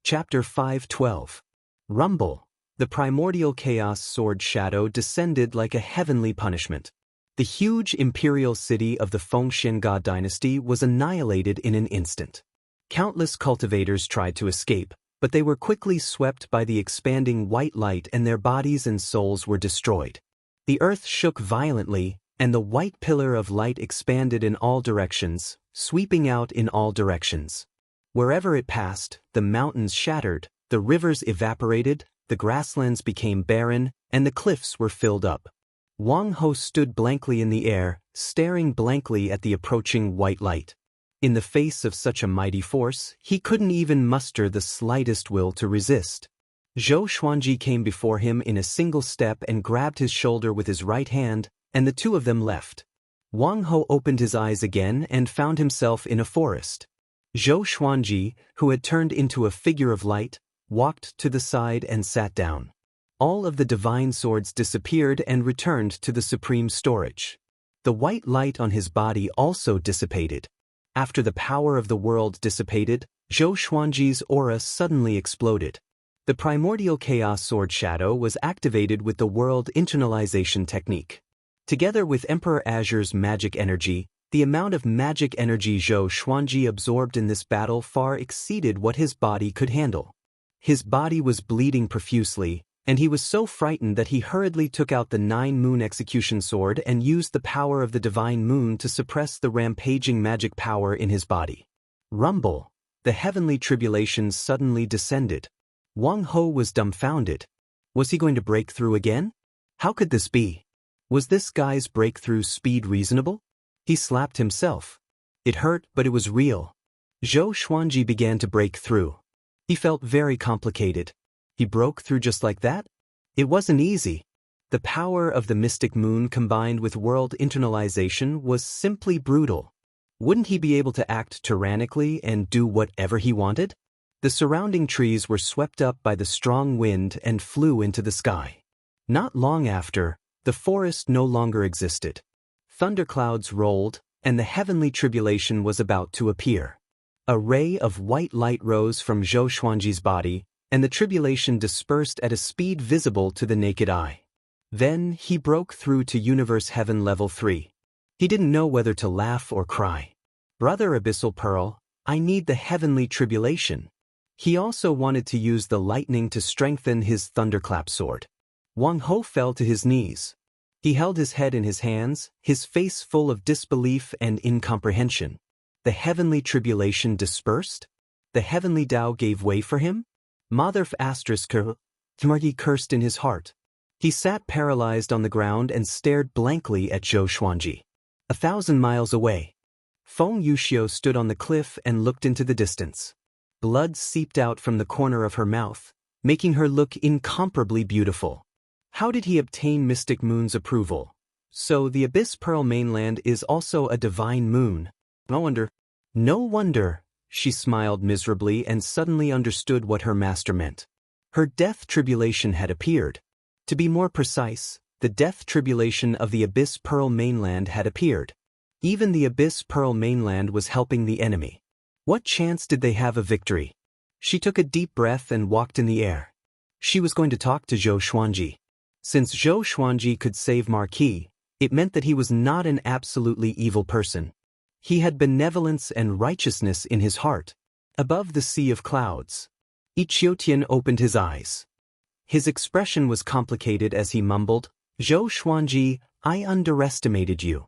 Chapter 5:12. Rumble. The primordial chaos sword shadow descended like a heavenly punishment. The huge imperial city of the Fengxian God dynasty was annihilated in an instant. Countless cultivators tried to escape, but they were quickly swept by the expanding white light and their bodies and souls were destroyed. The earth shook violently, and the white pillar of light expanded in all directions, sweeping out in all directions. Wherever it passed, the mountains shattered, the rivers evaporated, the grasslands became barren, and the cliffs were filled up. Wang Ho stood blankly in the air, staring blankly at the approaching white light. In the face of such a mighty force, he couldn't even muster the slightest will to resist. Zhou Xuanji came before him in a single step and grabbed his shoulder with his right hand, and the two of them left. Wang Ho opened his eyes again and found himself in a forest. Zhou Xuanji, who had turned into a figure of light, walked to the side and sat down. All of the divine swords disappeared and returned to the supreme storage. The white light on his body also dissipated. After the power of the world dissipated, Zhou Xuanji's aura suddenly exploded. The primordial chaos sword shadow was activated with the world internalization technique. Together with Emperor Azure's magic energy, the amount of magic energy Zhou Xuanji absorbed in this battle far exceeded what his body could handle. His body was bleeding profusely, and he was so frightened that he hurriedly took out the 9-moon execution sword and used the power of the divine moon to suppress the rampaging magic power in his body. Rumble. The heavenly tribulations suddenly descended. Wang Ho was dumbfounded. Was he going to break through again? How could this be? Was this guy's breakthrough speed reasonable? He slapped himself. It hurt, but it was real. Zhou Xuanji began to break through. He felt very complicated. He broke through just like that? It wasn't easy. The power of the mystic moon combined with world internalization was simply brutal. Wouldn't he be able to act tyrannically and do whatever he wanted? The surrounding trees were swept up by the strong wind and flew into the sky. Not long after, the forest no longer existed. Thunderclouds rolled, and the heavenly tribulation was about to appear. A ray of white light rose from Zhou Xuanji's body, and the tribulation dispersed at a speed visible to the naked eye. Then he broke through to Universe Heaven Level 3. He didn't know whether to laugh or cry. Brother Abyssal Pearl, I need the heavenly tribulation. He also wanted to use the lightning to strengthen his thunderclap sword. Wang Ho fell to his knees. He held his head in his hands, his face full of disbelief and incomprehension. The heavenly tribulation dispersed? The heavenly Tao gave way for him? Motherf asterisk Marty cursed in his heart. He sat paralyzed on the ground and stared blankly at Zhou Xuanji. 1,000 miles away, Feng Yuxiu stood on the cliff and looked into the distance. Blood seeped out from the corner of her mouth, making her look incomparably beautiful. How did he obtain Mystic Moon's approval? So the Abyss Pearl mainland is also a divine moon. No wonder. No wonder, she smiled miserably and suddenly understood what her master meant. Her death tribulation had appeared. To be more precise, the death tribulation of the Abyss Pearl mainland had appeared. Even the Abyss Pearl mainland was helping the enemy. What chance did they have of victory? She took a deep breath and walked in the air. She was going to talk to Zhou Xuanji. Since Zhou Xuanji could save Marquis, it meant that he was not an absolutely evil person. He had benevolence and righteousness in his heart. Above the sea of clouds, Ichiotian opened his eyes. His expression was complicated as he mumbled, "Zhou Xuanji, I underestimated you."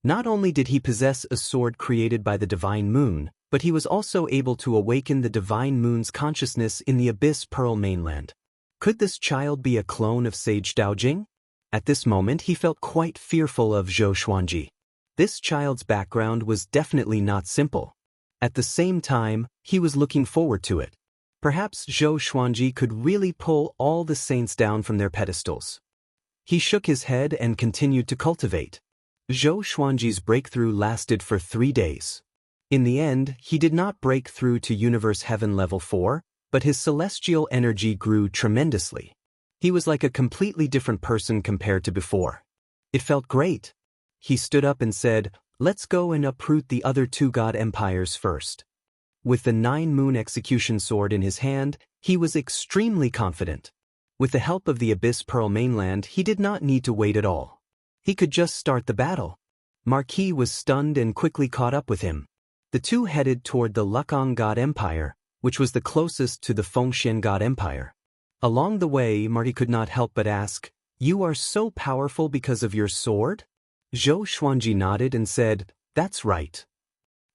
Not only did he possess a sword created by the divine moon, but he was also able to awaken the divine moon's consciousness in the Abyss Pearl mainland. Could this child be a clone of Sage Daojing? At this moment he felt quite fearful of Zhou Xuanji. This child's background was definitely not simple. At the same time, he was looking forward to it. Perhaps Zhou Xuanji could really pull all the saints down from their pedestals. He shook his head and continued to cultivate. Zhou Xuanji's breakthrough lasted for 3 days. In the end, he did not break through to Universe Heaven Level 4, but his celestial energy grew tremendously. He was like a completely different person compared to before. It felt great. He stood up and said, "Let's go and uproot the other 2 god empires first." With the 9-moon execution sword in his hand, he was extremely confident. With the help of the Abyss Pearl mainland, he did not need to wait at all. He could just start the battle. Marquis was stunned and quickly caught up with him. The two headed toward the Lukang God Empire, which was the closest to the Fengshan God Empire. Along the way, Marty could not help but ask, "You are so powerful because of your sword?" Zhou Xuanji nodded and said, "That's right."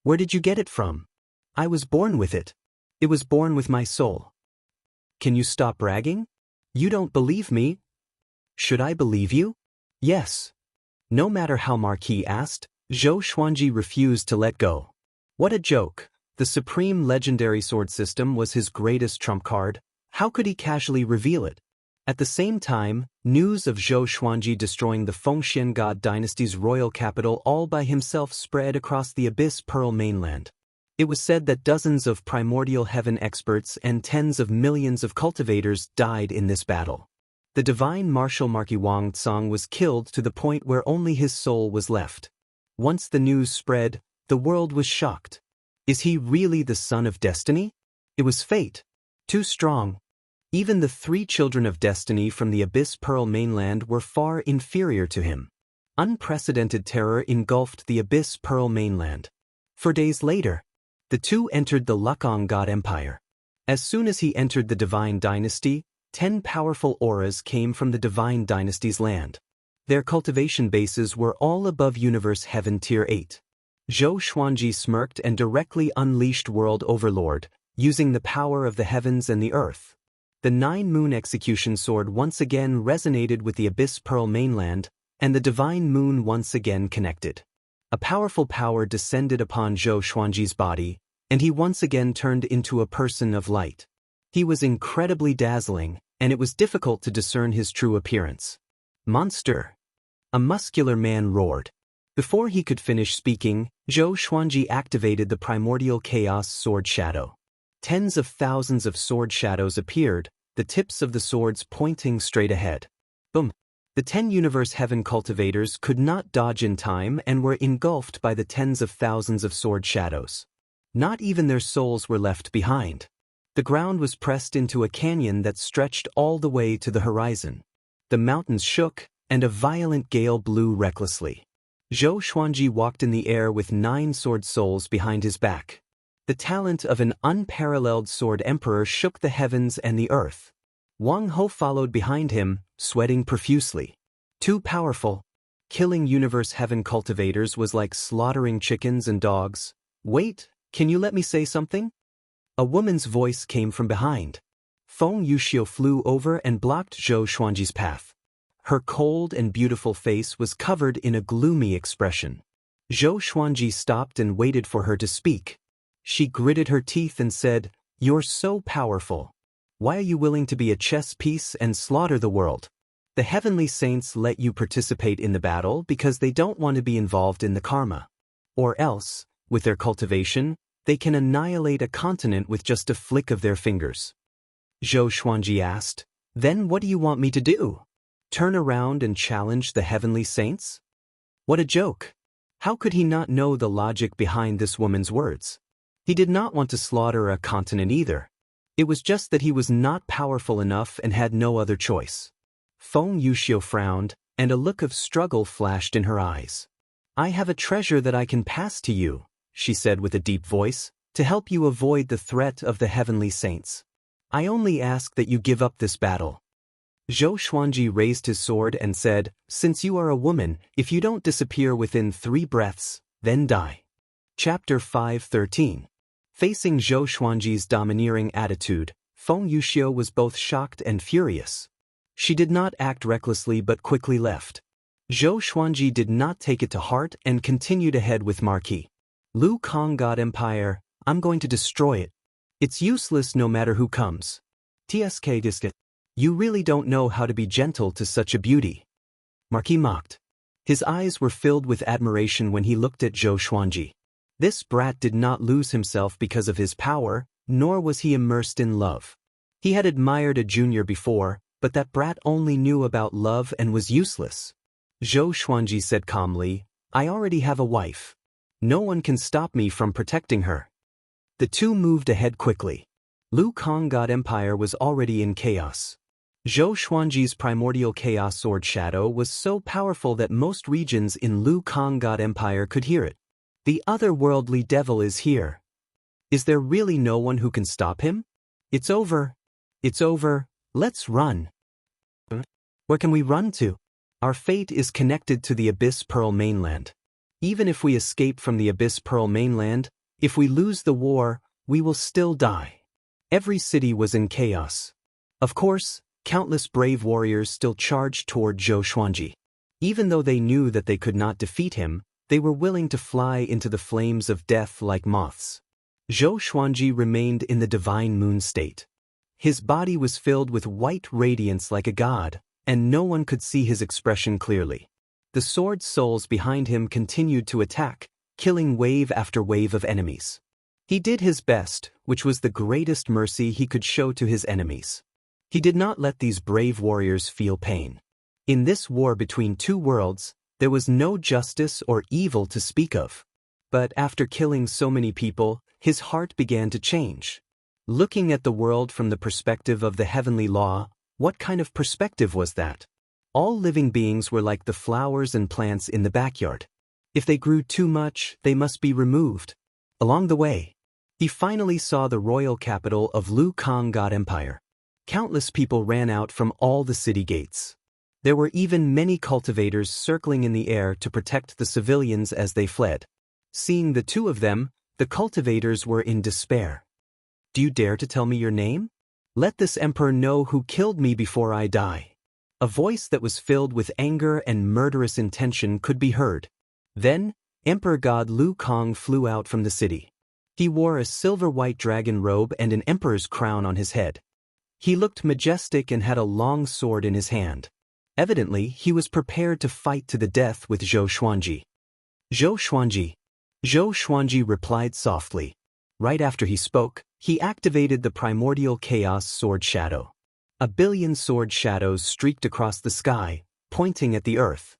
"Where did you get it from?" "I was born with it. It was born with my soul." "Can you stop bragging? You don't believe me." "Should I believe you?" "Yes." No matter how Marquis asked, Zhou Xuanji refused to let go. What a joke. The supreme legendary sword system was his greatest trump card. How could he casually reveal it? At the same time, news of Zhou Xuanji destroying the Fengshan God dynasty's royal capital all by himself spread across the Abyss Pearl mainland. It was said that dozens of primordial heaven experts and tens of millions of cultivators died in this battle. The divine martial Marquis Wang Tsang was killed to the point where only his soul was left. Once the news spread, the world was shocked. Is he really the son of destiny? It was fate. Too strong. Even the 3 children of destiny from the Abyss Pearl mainland were far inferior to him. Unprecedented terror engulfed the Abyss Pearl mainland. 4 days later, the two entered the Lukang God Empire. As soon as he entered the Divine Dynasty, 10 powerful auras came from the Divine Dynasty's land. Their cultivation bases were all above Universe Heaven Tier 8. Zhou Xuanji smirked and directly unleashed World Overlord, using the power of the heavens and the earth. The 9-moon execution sword once again resonated with the Abyss Pearl mainland, and the divine moon once again connected. A powerful power descended upon Zhou Xuanji's body, and he once again turned into a person of light. He was incredibly dazzling, and it was difficult to discern his true appearance. "Monster!" A muscular man roared. Before he could finish speaking, Zhou Xuanji activated the primordial chaos sword shadow. Tens of thousands of sword shadows appeared, the tips of the swords pointing straight ahead. Boom! The 10 Universe Heaven cultivators could not dodge in time and were engulfed by the tens of thousands of sword shadows. Not even their souls were left behind. The ground was pressed into a canyon that stretched all the way to the horizon. The mountains shook, and a violent gale blew recklessly. Zhou Xuanji walked in the air with 9 sword souls behind his back. The talent of an unparalleled sword emperor shook the heavens and the earth. Wang Ho followed behind him, sweating profusely. Too powerful. Killing universe heaven cultivators was like slaughtering chickens and dogs. Wait, can you let me say something? A woman's voice came from behind. Feng Yuxiu flew over and blocked Zhou Xuanji's path. Her cold and beautiful face was covered in a gloomy expression. Zhou Xuanji stopped and waited for her to speak. She gritted her teeth and said, "You're so powerful. Why are you willing to be a chess piece and slaughter the world? The heavenly saints let you participate in the battle because they don't want to be involved in the karma. Or else, with their cultivation, they can annihilate a continent with just a flick of their fingers." Zhou Xuanji asked, "Then what do you want me to do? Turn around and challenge the heavenly saints?" What a joke! How could he not know the logic behind this woman's words? He did not want to slaughter a continent either. It was just that he was not powerful enough and had no other choice. Feng Yuxiu frowned, and a look of struggle flashed in her eyes. "I have a treasure that I can pass to you," she said with a deep voice, "to help you avoid the threat of the heavenly saints. I only ask that you give up this battle." Zhou Xuanji raised his sword and said, "Since you are a woman, if you don't disappear within 3 breaths, then die." Chapter 5:13. Facing Zhou Xuanji's domineering attitude, Feng Yuxiu was both shocked and furious. She did not act recklessly but quickly left. Zhou Xuanji did not take it to heart and continued ahead with Marquis. "Lu Kang God Empire, I'm going to destroy it. It's useless no matter who comes. TSK Disket. You really don't know how to be gentle to such a beauty." Marquis mocked. His eyes were filled with admiration when he looked at Zhou Xuanji. This brat did not lose himself because of his power, nor was he immersed in love. He had admired a junior before, but that brat only knew about love and was useless. Zhou Xuanji said calmly, "I already have a wife. No one can stop me from protecting her." The two moved ahead quickly. Lu Kang God Empire was already in chaos. Zhou Xuanji's primordial chaos sword shadow was so powerful that most regions in Lu Kang God Empire could hear it. The otherworldly devil is here. Is there really no one who can stop him? It's over. It's over. Let's run. Where can we run to? Our fate is connected to the Abyss Pearl mainland. Even if we escape from the Abyss Pearl mainland, if we lose the war, we will still die. Every city was in chaos. Of course, countless brave warriors still charged toward Zhou Xuanji. Even though they knew that they could not defeat him, they were willing to fly into the flames of death like moths. Zhou Xuanji remained in the divine moon state. His body was filled with white radiance like a god, and no one could see his expression clearly. The sword souls behind him continued to attack, killing wave after wave of enemies. He did his best, which was the greatest mercy he could show to his enemies. He did not let these brave warriors feel pain. In this war between two worlds, there was no justice or evil to speak of. But after killing so many people, his heart began to change. Looking at the world from the perspective of the heavenly law, what kind of perspective was that? All living beings were like the flowers and plants in the backyard. If they grew too much, they must be removed. Along the way, he finally saw the royal capital of Lu Kang God Empire. Countless people ran out from all the city gates. There were even many cultivators circling in the air to protect the civilians as they fled. Seeing the two of them, the cultivators were in despair. "Do you dare to tell me your name? Let this emperor know who killed me before I die." A voice that was filled with anger and murderous intention could be heard. Then, Emperor God Lu Kang flew out from the city. He wore a silver-white dragon robe and an emperor's crown on his head. He looked majestic and had a long sword in his hand. Evidently, he was prepared to fight to the death with Zhou Xuanji. "Zhou Xuanji." Zhou Xuanji replied softly. Right after he spoke, he activated the primordial chaos sword shadow. 1,000,000,000 sword shadows streaked across the sky, pointing at the earth.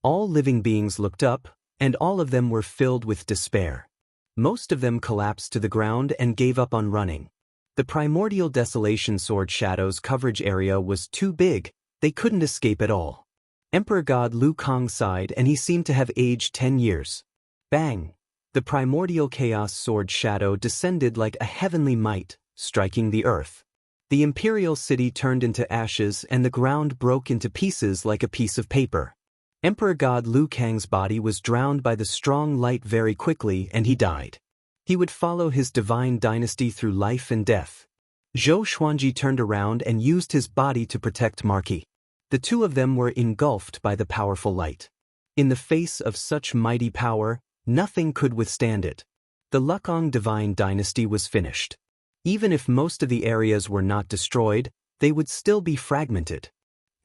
All living beings looked up, and all of them were filled with despair. Most of them collapsed to the ground and gave up on running. The primordial desolation sword shadow's coverage area was too big, they couldn't escape at all. Emperor God Lu Kang sighed and he seemed to have aged 10 years. Bang! The primordial chaos sword shadow descended like a heavenly might, striking the earth. The imperial city turned into ashes and the ground broke into pieces like a piece of paper. Emperor God Lu Kang's body was drowned by the strong light very quickly and he died. He would follow his divine dynasty through life and death. Zhou Xuanji turned around and used his body to protect Marquis. The two of them were engulfed by the powerful light. In the face of such mighty power, nothing could withstand it. The Lukang divine dynasty was finished. Even if most of the areas were not destroyed, they would still be fragmented.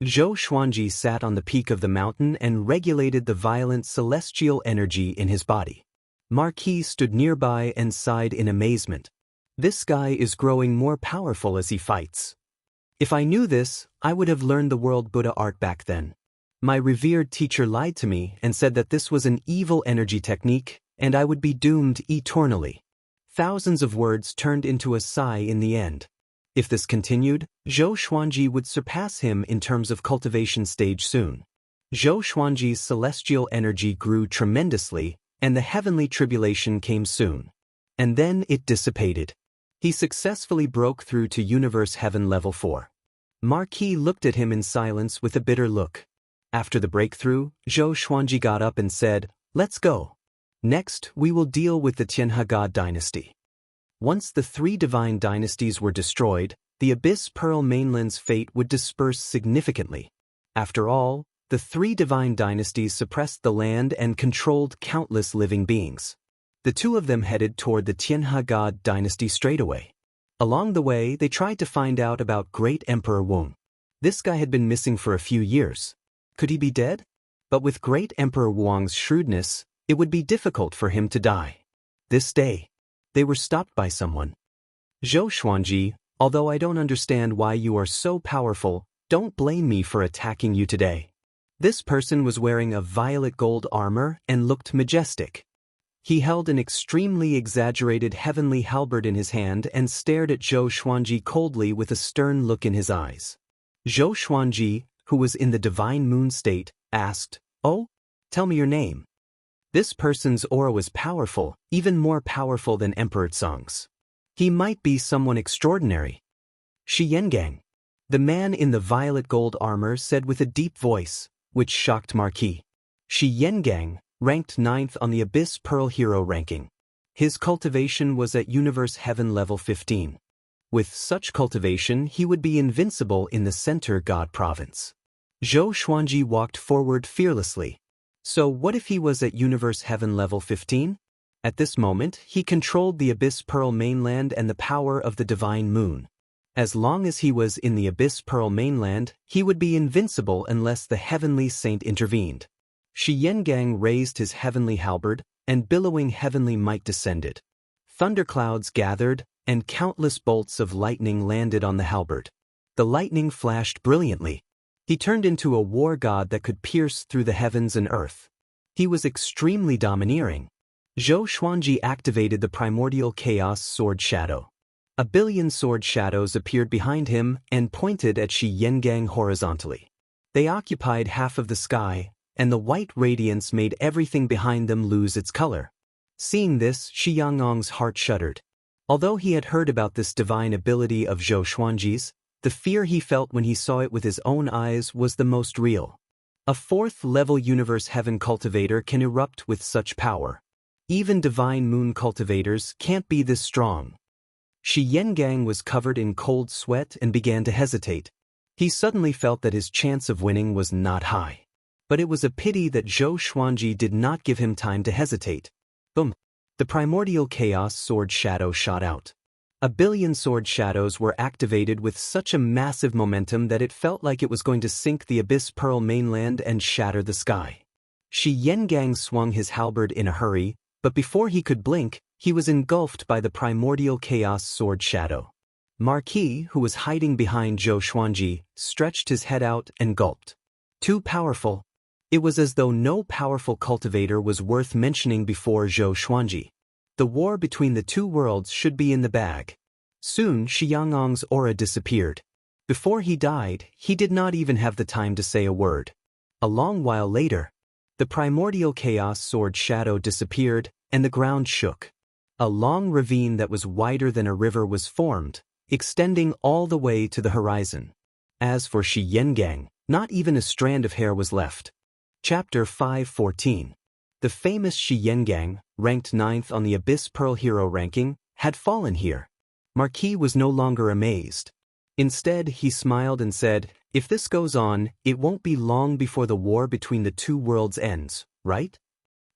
Zhou Xuanji sat on the peak of the mountain and regulated the violent celestial energy in his body. Marquis stood nearby and sighed in amazement. This guy is growing more powerful as he fights. If I knew this, I would have learned the world Buddha art back then. My revered teacher lied to me and said that this was an evil energy technique, and I would be doomed eternally. Thousands of words turned into a sigh in the end. If this continued, Zhou Xuanji would surpass him in terms of cultivation stage soon. Zhou Xuanji's celestial energy grew tremendously, and the heavenly tribulation came soon. And then it dissipated. He successfully broke through to Universe Heaven Level 4. Marquis looked at him in silence with a bitter look. After the breakthrough, Zhou Xuanji got up and said, "Let's go. Next, we will deal with the Tianhe God dynasty." Once the three divine dynasties were destroyed, the Abyss Pearl mainland's fate would disperse significantly. After all, the three divine dynasties suppressed the land and controlled countless living beings. The two of them headed toward the Tianhe God dynasty straight away. Along the way, they tried to find out about Great Emperor Wang. This guy had been missing for a few years. Could he be dead? But with Great Emperor Wang's shrewdness, it would be difficult for him to die. This day, they were stopped by someone. "Zhou Xuanji, although I don't understand why you are so powerful, don't blame me for attacking you today." This person was wearing a violet gold armor and looked majestic. He held an extremely exaggerated heavenly halberd in his hand and stared at Zhou Xuanji coldly with a stern look in his eyes. Zhou Xuanji, who was in the divine moon state, asked, "Oh? Tell me your name." This person's aura was powerful, even more powerful than Emperor Tsang's. He might be someone extraordinary. "Xiangang," the man in the violet gold armor said with a deep voice, which shocked Marquis. Xiangang, ranked 9th on the Abyss Pearl Hero ranking. His cultivation was at Universe Heaven Level 15. With such cultivation, he would be invincible in the Center God Province. Zhou Xuanji walked forward fearlessly. So what if he was at Universe Heaven Level 15? At this moment, he controlled the Abyss Pearl mainland and the power of the Divine Moon. As long as he was in the Abyss Pearl mainland, he would be invincible unless the Heavenly Saint intervened. Xiangang raised his heavenly halberd, and billowing heavenly might descended. Thunderclouds gathered, and countless bolts of lightning landed on the halberd. The lightning flashed brilliantly. He turned into a war god that could pierce through the heavens and earth. He was extremely domineering. Zhou Xuanji activated the primordial chaos sword shadow. A billion sword shadows appeared behind him and pointed at Xiangang horizontally. They occupied half of the sky, and the white radiance made everything behind them lose its color. Seeing this, Xianggang's heart shuddered. Although he had heard about this divine ability of Zhou Xuanji's, the fear he felt when he saw it with his own eyes was the most real. A 4th-level Universe Heaven cultivator can erupt with such power. Even Divine Moon cultivators can't be this strong. Xiangang was covered in cold sweat and began to hesitate. He suddenly felt that his chance of winning was not high. But it was a pity that Zhou Xuanji did not give him time to hesitate. Boom! The primordial chaos sword shadow shot out. A billion sword shadows were activated with such a massive momentum that it felt like it was going to sink the Abyss Pearl mainland and shatter the sky. Xiangang swung his halberd in a hurry, but before he could blink, he was engulfed by the primordial chaos sword shadow. Marquis, who was hiding behind Zhou Xuanji, stretched his head out and gulped. Too powerful. It was as though no powerful cultivator was worth mentioning before Zhou Xuanji. The war between the two worlds should be in the bag. Soon Xianggang's aura disappeared. Before he died, he did not even have the time to say a word. A long while later, the primordial chaos sword shadow disappeared, and the ground shook. A long ravine that was wider than a river was formed, extending all the way to the horizon. As for Xianxia, not even a strand of hair was left. Chapter 5:14. The famous Xianxia, ranked 9th on the Abyss Pearl Hero ranking, had fallen here. Marquis was no longer amazed. Instead, he smiled and said, "If this goes on, it won't be long before the war between the two worlds ends, right?"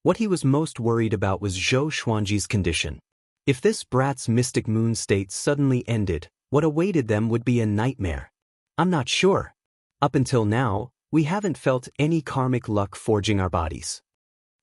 What he was most worried about was Zhou Xuanji's condition. If this brat's mystic moon state suddenly ended, what awaited them would be a nightmare. "I'm not sure. Up until now, we haven't felt any karmic luck forging our bodies,"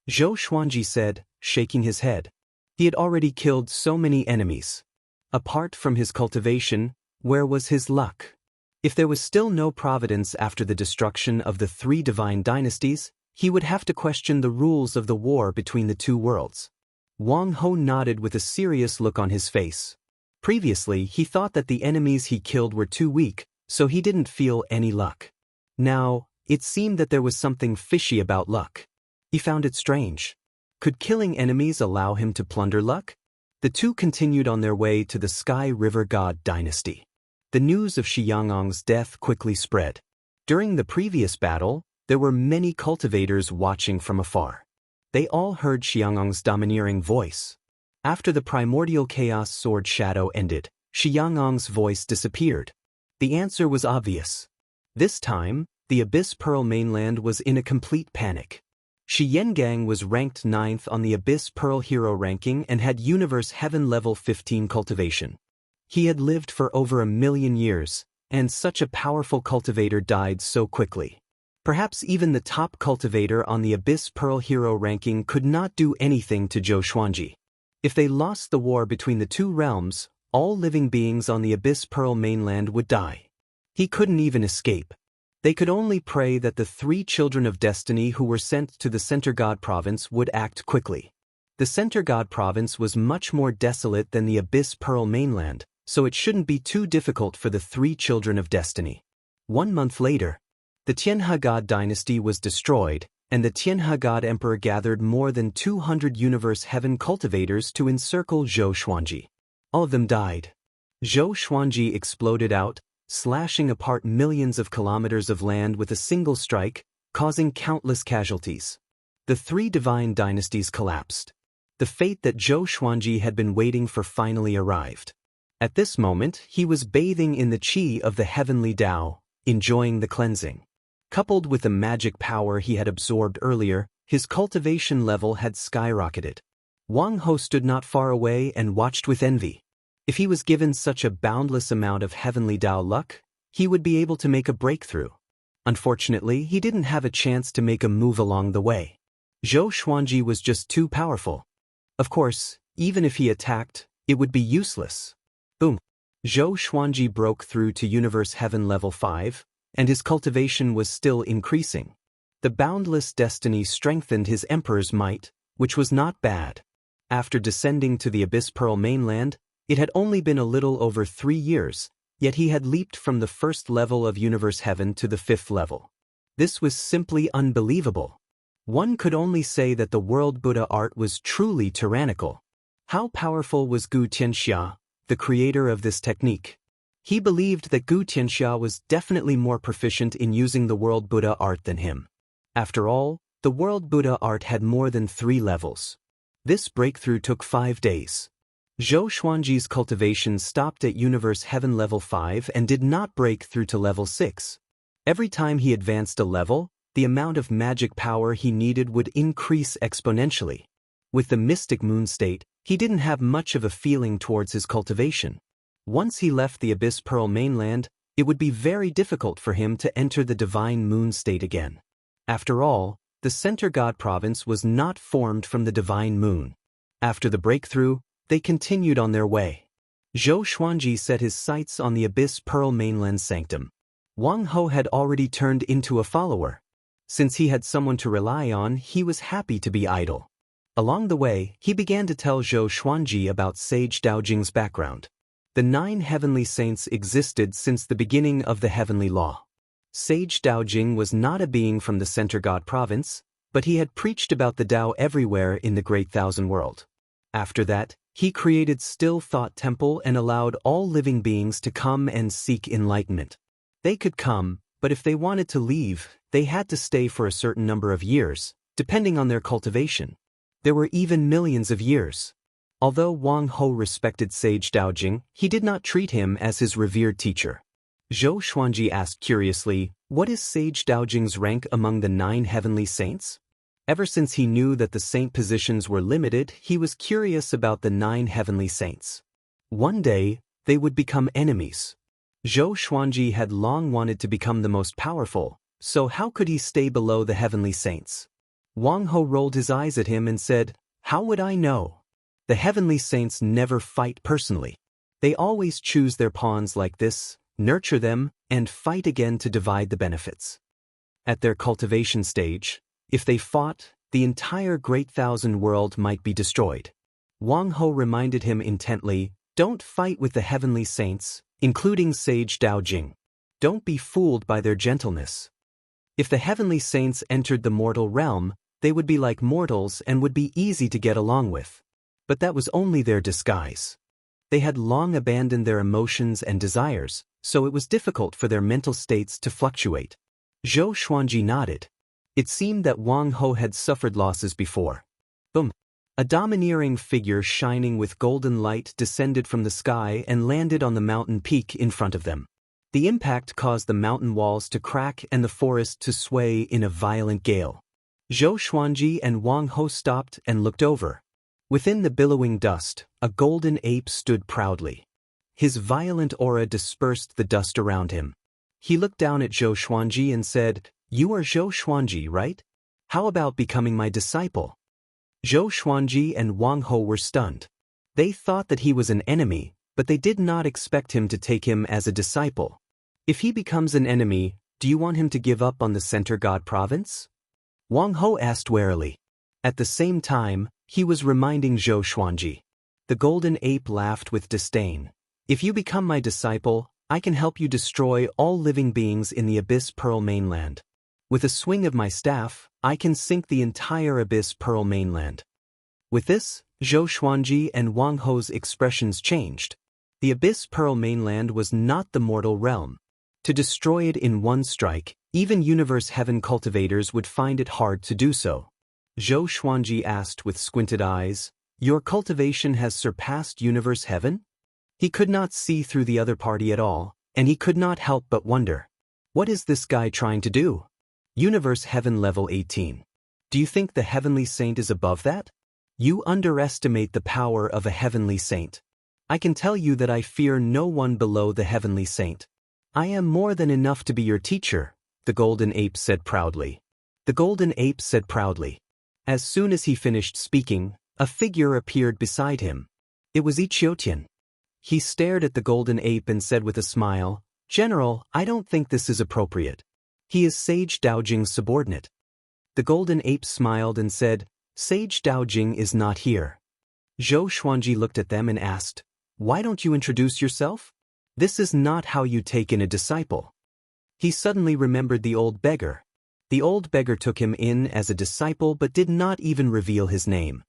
Zhou Xuanji said, shaking his head. He had already killed so many enemies. Apart from his cultivation, where was his luck? If there was still no providence after the destruction of the 3 divine dynasties, he would have to question the rules of the war between the two worlds. Wang Ho nodded with a serious look on his face. Previously, he thought that the enemies he killed were too weak, so he didn't feel any luck. Now, it seemed that there was something fishy about luck. He found it strange. Could killing enemies allow him to plunder luck? The two continued on their way to the Sky River God dynasty. The news of Xianxia's death quickly spread. During the previous battle, there were many cultivators watching from afar. They all heard Xianxia's domineering voice. After the primordial chaos sword shadow ended, Xianxia's voice disappeared. The answer was obvious. This time, the Abyss Pearl mainland was in a complete panic. Xianxia was ranked 9th on the Abyss Pearl Hero ranking and had Universe Heaven level 15 cultivation. He had lived for over 1,000,000 years, and such a powerful cultivator died so quickly. Perhaps even the top cultivator on the Abyss Pearl Hero ranking could not do anything to Zhou Xuanji. If they lost the war between the two realms, all living beings on the Abyss Pearl mainland would die. He couldn't even escape. They could only pray that the 3 children of destiny who were sent to the Center God province would act quickly. The Center God province was much more desolate than the Abyss Pearl mainland, so it shouldn't be too difficult for the 3 children of destiny. 1 month later, the Tianhe God dynasty was destroyed, and the Tianhe God Emperor gathered more than 200 Universe Heaven cultivators to encircle Zhou Xuanji. All of them died. Zhou Xuanji exploded out, slashing apart millions of kilometers of land with a single strike, causing countless casualties. The 3 divine dynasties collapsed. The fate that Zhou Xuanji had been waiting for finally arrived. At this moment, he was bathing in the qi of the heavenly Tao, enjoying the cleansing. Coupled with the magic power he had absorbed earlier, his cultivation level had skyrocketed. Wang Ho stood not far away and watched with envy. If he was given such a boundless amount of heavenly Tao luck, he would be able to make a breakthrough. Unfortunately, he didn't have a chance to make a move along the way. Zhou Xuanji was just too powerful. Of course, even if he attacked, it would be useless. Boom! Zhou Xuanji broke through to Universe Heaven level 5, and his cultivation was still increasing. The boundless destiny strengthened his emperor's might, which was not bad. After descending to the Abyss Pearl mainland, it had only been a little over 3 years, yet he had leaped from the 1st level of Universe Heaven to the 5th level. This was simply unbelievable. One could only say that the world Buddha art was truly tyrannical. How powerful was Gu Tianxia, the creator of this technique? He believed that Gu Tianxia was definitely more proficient in using the world Buddha art than him. After all, the world Buddha art had more than 3 levels. This breakthrough took 5 days. Zhou Xuanji's cultivation stopped at Universe Heaven level 5 and did not break through to level 6. Every time he advanced a level, the amount of magic power he needed would increase exponentially. With the mystic moon state, he didn't have much of a feeling towards his cultivation. Once he left the Abyss Pearl mainland, it would be very difficult for him to enter the divine moon state again. After all, the Center God province was not formed from the divine moon. After the breakthrough, they continued on their way. Zhou Xuanji set his sights on the Abyss Pearl mainland sanctum. Wang Ho had already turned into a follower. Since he had someone to rely on, he was happy to be idle. Along the way, he began to tell Zhou Xuanji about Sage Daojing's background. The 9 heavenly saints existed since the beginning of the heavenly law. Sage Daojing was not a being from the Center God province, but he had preached about the Tao everywhere in the Great Thousand World. After that, he created Still Thought Temple and allowed all living beings to come and seek enlightenment. They could come, but if they wanted to leave, they had to stay for a certain number of years, depending on their cultivation. There were even millions of years. Although Wang Ho respected Sage Daojing, he did not treat him as his revered teacher. Zhou Xuanji asked curiously, "What is Sage Daojing's rank among the 9 heavenly saints?" Ever since he knew that the saint positions were limited, he was curious about the 9 heavenly saints. One day, they would become enemies. Zhou Xuanji had long wanted to become the most powerful, so how could he stay below the heavenly saints? Wang Ho rolled his eyes at him and said, "How would I know? The heavenly saints never fight personally. They always choose their pawns like this, nurture them, and fight again to divide the benefits. At their cultivation stage, if they fought, the entire Great Thousand World might be destroyed." Wang Ho reminded him intently, "Don't fight with the heavenly saints, including Sage Daojing. Don't be fooled by their gentleness. If the heavenly saints entered the mortal realm, they would be like mortals and would be easy to get along with. But that was only their disguise. They had long abandoned their emotions and desires, so it was difficult for their mental states to fluctuate." Zhou Xuanji nodded. It seemed that Wang Ho had suffered losses before. Boom! A domineering figure shining with golden light descended from the sky and landed on the mountain peak in front of them. The impact caused the mountain walls to crack and the forest to sway in a violent gale. Zhou Xuanji and Wang Ho stopped and looked over. Within the billowing dust, a golden ape stood proudly. His violent aura dispersed the dust around him. He looked down at Zhou Xuanji and said, "You are Zhou Xuanji, right? How about becoming my disciple?" Zhou Xuanji and Wang Ho were stunned. They thought that he was an enemy, but they did not expect him to take him as a disciple. "If he becomes an enemy, do you want him to give up on the Center God province?" Wang Ho asked warily. At the same time, he was reminding Zhou Xuanji. The golden ape laughed with disdain. "If you become my disciple, I can help you destroy all living beings in the Abyss Pearl mainland. With a swing of my staff, I can sink the entire Abyss Pearl mainland." With this, Zhou Xuanji and Wang Ho's expressions changed. The Abyss Pearl mainland was not the mortal realm. To destroy it in one strike, even Universe Heaven cultivators would find it hard to do so. Zhou Xuanji asked with squinted eyes, "Your cultivation has surpassed Universe Heaven?" He could not see through the other party at all, and he could not help but wonder. What is this guy trying to do? Universe Heaven level 18. Do you think the heavenly saint is above that? You underestimate the power of a heavenly saint. I can tell you that I fear no one below the heavenly saint. "I am more than enough to be your teacher," the golden ape said proudly. The golden ape said proudly. As soon as he finished speaking, a figure appeared beside him. It was Ichiotian. He stared at the golden ape and said with a smile, "General, I don't think this is appropriate. He is Sage Daojing's subordinate." The golden ape smiled and said, "Sage Daojing is not here." Zhou Xuanji looked at them and asked, "Why don't you introduce yourself? This is not how you take in a disciple." He suddenly remembered the old beggar. The old beggar took him in as a disciple but did not even reveal his name.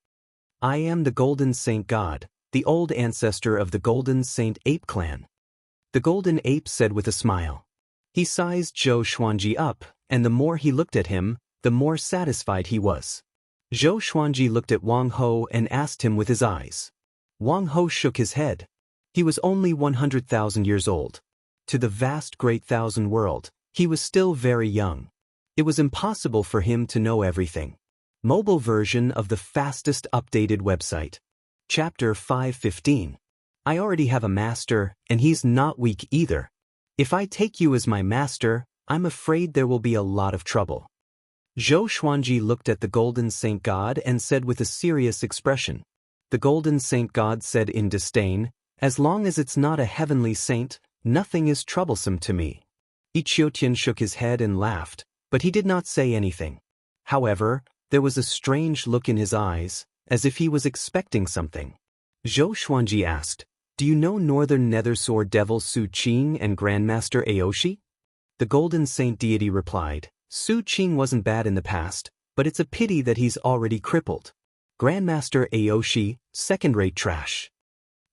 "I am the Golden Saint God, the old ancestor of the Golden Saint Ape clan." The golden ape said with a smile. He sized Zhou Xuanji up, and the more he looked at him, the more satisfied he was. Zhou Xuanji looked at Wang Ho and asked him with his eyes. Wang Ho shook his head. He was only 100,000 years old. To the vast Great Thousand World, he was still very young. It was impossible for him to know everything. Mobile version of the fastest updated website. Chapter 5:15. I already have a master, and he's not weak either. If I take you as my master, I'm afraid there will be a lot of trouble. Zhou Xuanji looked at the Golden Saint God and said with a serious expression. The Golden Saint God said in disdain, "As long as it's not a heavenly saint, nothing is troublesome to me." Ichiotian shook his head and laughed, but he did not say anything. However, there was a strange look in his eyes, as if he was expecting something. Zhou Xuanji asked, "Do you know Northern Nethersword Devil Su Qing and Grandmaster Aoshi?" The Golden Saint deity replied, Su Qing wasn't bad in the past, but it's a pity that he's already crippled. Grandmaster Aoshi, second-rate trash.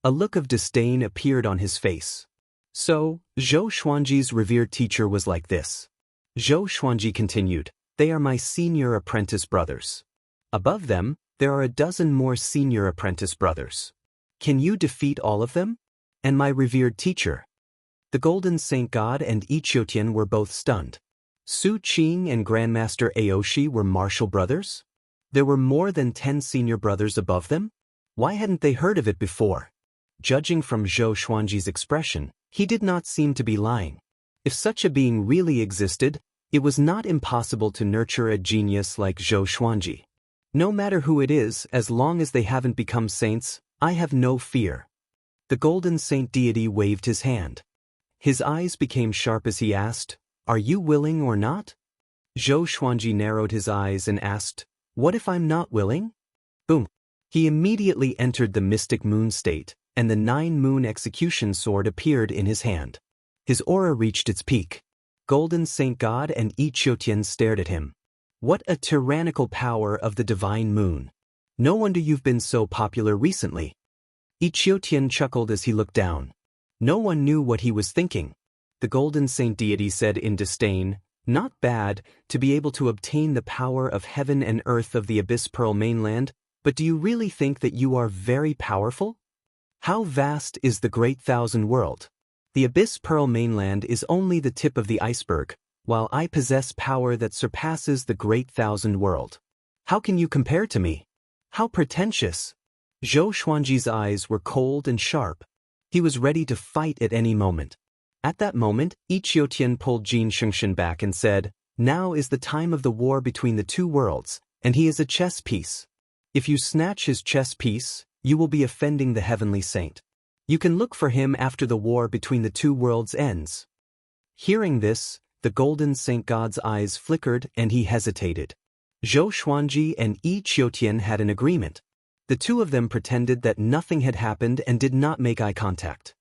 A look of disdain appeared on his face. So, Zhou Xuanji's revered teacher was like this. Zhou Xuanji continued, they are my senior apprentice brothers. Above them, there are a dozen more senior apprentice brothers. Can you defeat all of them? And my revered teacher? The Golden Saint God and Ichiotian were both stunned. Su Qing and Grandmaster Aoshi were martial brothers? There were more than 10 senior brothers above them? Why hadn't they heard of it before? Judging from Zhou Xuanji's expression, he did not seem to be lying. If such a being really existed, it was not impossible to nurture a genius like Zhou Xuanji. No matter who it is, as long as they haven't become saints, I have no fear. The Golden Saint deity waved his hand. His eyes became sharp as he asked, are you willing or not? Zhou Xuanji narrowed his eyes and asked, what if I'm not willing? Boom. He immediately entered the mystic moon state, and the 9-moon execution sword appeared in his hand. His aura reached its peak. Golden Saint God and Ichiotian stared at him. What a tyrannical power of the divine moon. No wonder you've been so popular recently. Ichiotian chuckled as he looked down. No one knew what he was thinking. The Golden Saint deity said in disdain, not bad to be able to obtain the power of heaven and earth of the Abyss Pearl mainland, but do you really think that you are very powerful? How vast is the Great Thousand World? The Abyss Pearl mainland is only the tip of the iceberg, while I possess power that surpasses the Great Thousand World. How can you compare to me? How pretentious! Zhou Xuanji's eyes were cold and sharp. He was ready to fight at any moment. At that moment, Ichiotian pulled Jin Xingshan back and said, now is the time of the war between the two worlds, and he is a chess piece. If you snatch his chess piece, you will be offending the heavenly saint. You can look for him after the war between the two worlds ends. Hearing this, the Golden Saint God's eyes flickered and he hesitated. Zhou Xuanji and Ichiotian had an agreement. The two of them pretended that nothing had happened and did not make eye contact.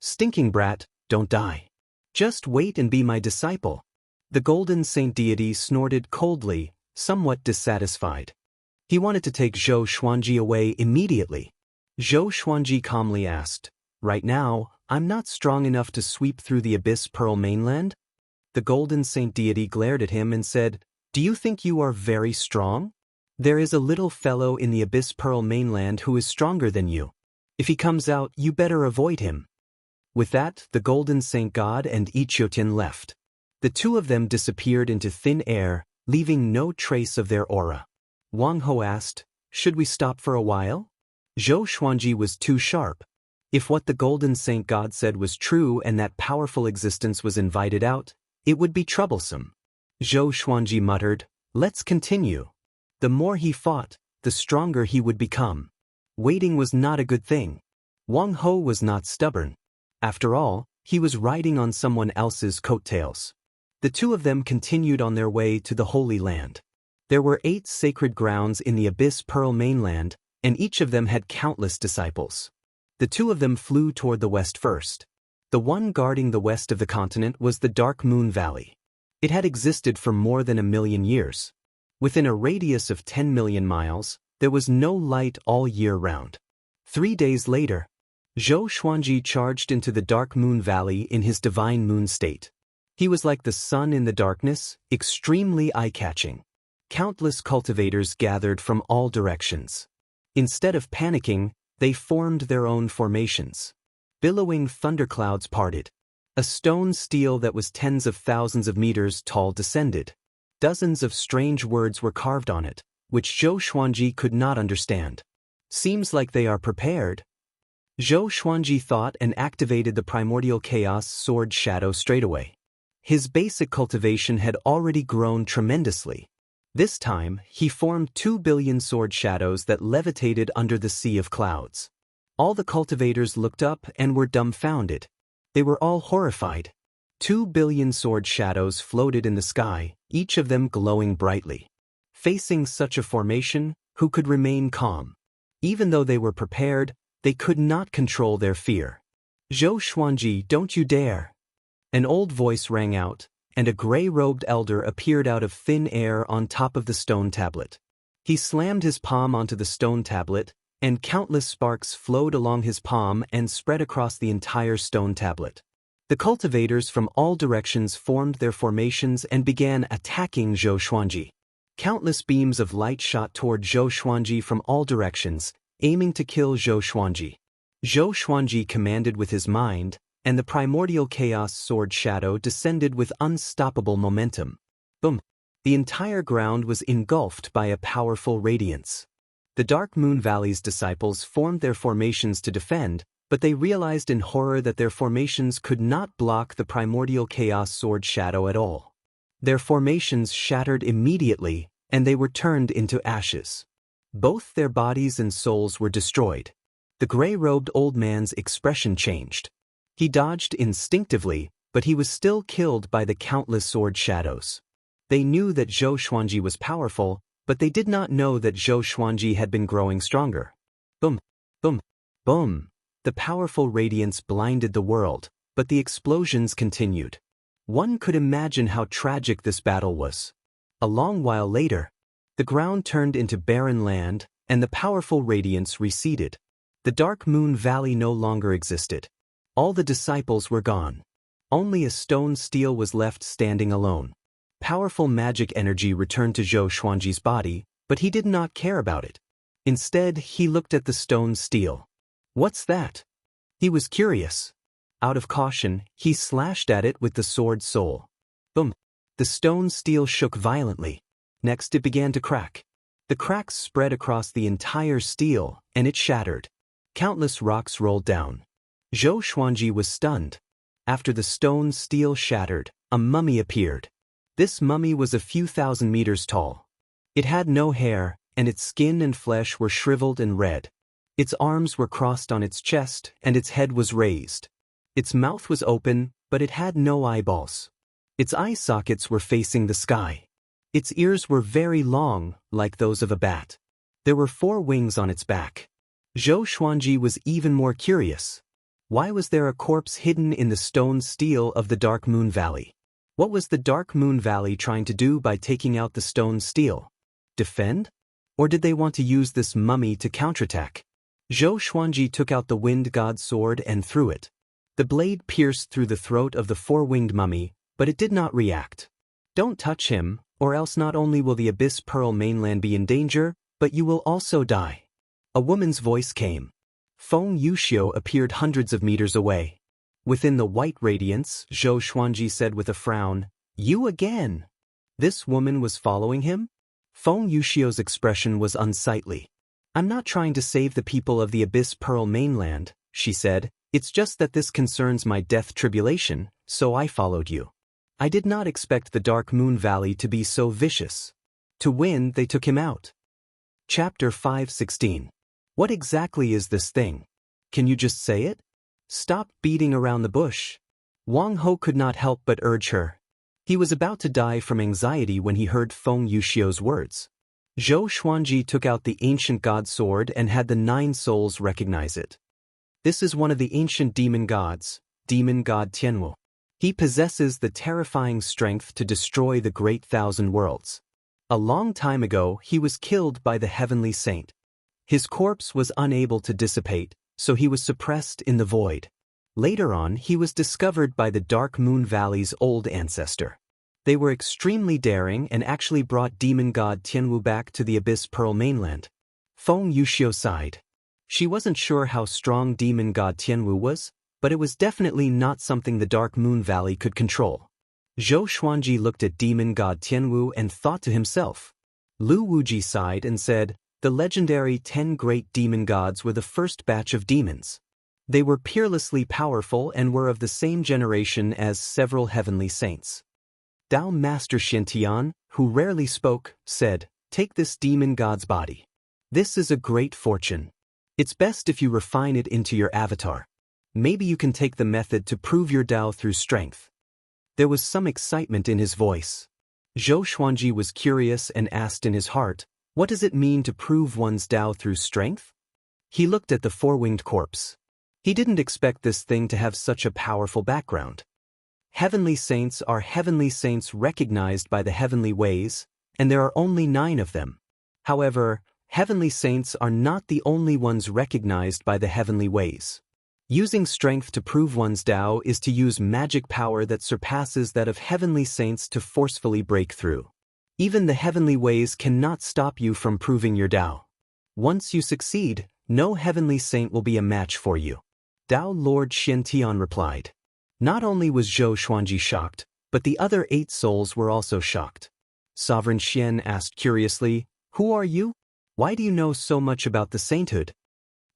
Stinking brat, don't die. Just wait and be my disciple. The Golden Saint deity snorted coldly, somewhat dissatisfied. He wanted to take Zhou Xuanji away immediately. Zhou Xuanji calmly asked, right now, I'm not strong enough to sweep through the Abyss Pearl mainland? The Golden Saint deity glared at him and said, do you think you are very strong? There is a little fellow in the Abyss Pearl mainland who is stronger than you. If he comes out, you better avoid him. With that, the Golden Saint God and Ichiotian left. The two of them disappeared into thin air, leaving no trace of their aura. Wang Ho asked, should we stop for a while? Zhou Xuanji was too sharp. If what the Golden Saint God said was true and that powerful existence was invited out, it would be troublesome. Zhou Xuanji muttered, let's continue. The more he fought, the stronger he would become. Waiting was not a good thing. Wang Ho was not stubborn. After all, he was riding on someone else's coattails. The two of them continued on their way to the Holy Land. There were 8 sacred grounds in the Abyss Pearl mainland, and each of them had countless disciples. The two of them flew toward the west first. The one guarding the west of the continent was the Dark Moon Valley. It had existed for more than 1,000,000 years. Within a radius of 10 million miles, there was no light all year round. 3 days later, Zhou Xuanji charged into the Dark Moon Valley in his divine moon state. He was like the sun in the darkness, extremely eye-catching. Countless cultivators gathered from all directions. Instead of panicking, they formed their own formations. Billowing thunderclouds parted. A stone stele that was tens of thousands of meters tall descended. Dozens of strange words were carved on it, which Zhou Xuanji could not understand. Seems like they are prepared. Zhou Xuanji thought and activated the primordial chaos sword shadow straightaway. His basic cultivation had already grown tremendously. This time, he formed 2 billion sword shadows that levitated under the sea of clouds. All the cultivators looked up and were dumbfounded. They were all horrified. 2 billion sword shadows floated in the sky, each of them glowing brightly. Facing such a formation, who could remain calm? Even though they were prepared, they could not control their fear. Zhou Xuanji, don't you dare! An old voice rang out, and a gray-robed elder appeared out of thin air on top of the stone tablet. He slammed his palm onto the stone tablet, and countless sparks flowed along his palm and spread across the entire stone tablet. The cultivators from all directions formed their formations and began attacking Zhou Xuanji. Countless beams of light shot toward Zhou Xuanji from all directions, aiming to kill Zhou Xuanji. Zhou Xuanji commanded with his mind, and the primordial chaos sword shadow descended with unstoppable momentum. Boom! The entire ground was engulfed by a powerful radiance. The Dark Moon Valley's disciples formed their formations to defend, but they realized in horror that their formations could not block the primordial chaos sword shadow at all. Their formations shattered immediately, and they were turned into ashes. Both their bodies and souls were destroyed. The gray-robed old man's expression changed. He dodged instinctively, but he was still killed by the countless sword shadows. They knew that Zhou Xuanji was powerful, but they did not know that Zhou Xuanji had been growing stronger. Boom! Boom! Boom! The powerful radiance blinded the world, but the explosions continued. One could imagine how tragic this battle was. A long while later, the ground turned into barren land, and the powerful radiance receded. The Dark Moon Valley no longer existed. All the disciples were gone. Only a stone stele was left standing alone. Powerful magic energy returned to Zhou Xuanji's body, but he did not care about it. Instead, he looked at the stone stele. What's that? He was curious. Out of caution, he slashed at it with the sword soul. Boom! The stone stele shook violently. Next it began to crack. The cracks spread across the entire stele, and it shattered. Countless rocks rolled down. Zhou Xuanji was stunned. After the stone stele shattered, a mummy appeared. This mummy was a few thousand meters tall. It had no hair, and its skin and flesh were shriveled and red. Its arms were crossed on its chest, and its head was raised. Its mouth was open, but it had no eyeballs. Its eye sockets were facing the sky. Its ears were very long, like those of a bat. There were 4 wings on its back. Zhou Xuanji was even more curious. Why was there a corpse hidden in the stone stele of the Dark Moon Valley? What was the Dark Moon Valley trying to do by taking out the stone stele? Defend? Or did they want to use this mummy to counterattack? Zhou Xuanji took out the wind god's sword and threw it. The blade pierced through the throat of the 4-winged mummy, but it did not react. Don't touch him, or else not only will the Abyss Pearl mainland be in danger, but you will also die. A woman's voice came. Feng Yuxiu appeared hundreds of meters away. Within the white radiance, Zhou Xuanji said with a frown, "You again." This woman was following him? Feng Yuxiu's expression was unsightly. "I'm not trying to save the people of the Abyss Pearl mainland," she said. "It's just that this concerns my death tribulation, so I followed you." I did not expect the Dark Moon Valley to be so vicious. To win, they took him out. Chapter 5:16. What exactly is this thing? Can you just say it? Stop beating around the bush. Wang Ho could not help but urge her. He was about to die from anxiety when he heard Feng Yuxiu's words. Zhou Xuanji took out the ancient god sword and had the 9 souls recognize it. This is one of the ancient demon gods, demon god Tianwu. He possesses the terrifying strength to destroy the great 1,000 worlds. A long time ago, he was killed by the heavenly saint. His corpse was unable to dissipate, so he was suppressed in the void. Later on, he was discovered by the Dark Moon Valley's old ancestor. They were extremely daring and actually brought demon god Tianwu back to the Abyss Pearl mainland. Feng Yuxiu sighed. She wasn't sure how strong demon god Tianwu was, but it was definitely not something the Dark Moon Valley could control. Zhou Xuanji looked at demon god Tianwu and thought to himself. Lu Wuji sighed and said, "The legendary 10 great demon gods were the first batch of demons. They were peerlessly powerful and were of the same generation as several heavenly saints." Dao Master Xiantian, who rarely spoke, said, "Take this demon god's body. This is a great fortune. It's best if you refine it into your avatar. Maybe you can take the method to prove your Dao through strength." There was some excitement in his voice. Zhou Xuanji was curious and asked in his heart, "What does it mean to prove one's Dao through strength?" He looked at the 4-winged corpse. He didn't expect this thing to have such a powerful background. Heavenly saints are heavenly saints recognized by the heavenly ways, and there are only 9 of them. However, heavenly saints are not the only ones recognized by the heavenly ways. Using strength to prove one's Tao is to use magic power that surpasses that of heavenly saints to forcefully break through. Even the heavenly ways cannot stop you from proving your Tao. Once you succeed, no heavenly saint will be a match for you. Tao Lord Xiantian replied. Not only was Zhou Xuanji shocked, but the other 8 souls were also shocked. Sovereign Xian asked curiously, "Who are you? Why do you know so much about the sainthood?"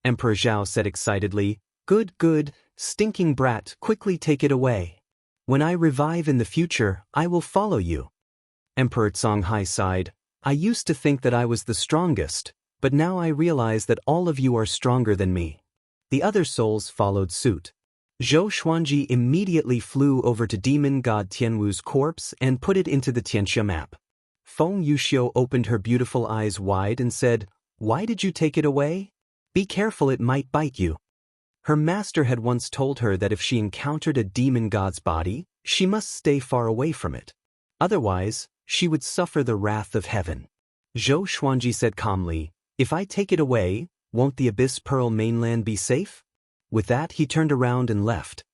Emperor Zhao said excitedly, "Good, good, stinking brat, quickly take it away. When I revive in the future, I will follow you." Emperor Songhai sighed, "I used to think that I was the strongest, but now I realize that all of you are stronger than me." The other souls followed suit. Zhou Xuanji immediately flew over to demon god Tianwu's corpse and put it into the Tianxia map. Feng Yuxiu opened her beautiful eyes wide and said, "Why did you take it away? Be careful, it might bite you." Her master had once told her that if she encountered a demon god's body, she must stay far away from it. Otherwise, she would suffer the wrath of heaven. Zhou Xuanji said calmly, "If I take it away, won't the Abyss Pearl mainland be safe?" With that, he turned around and left.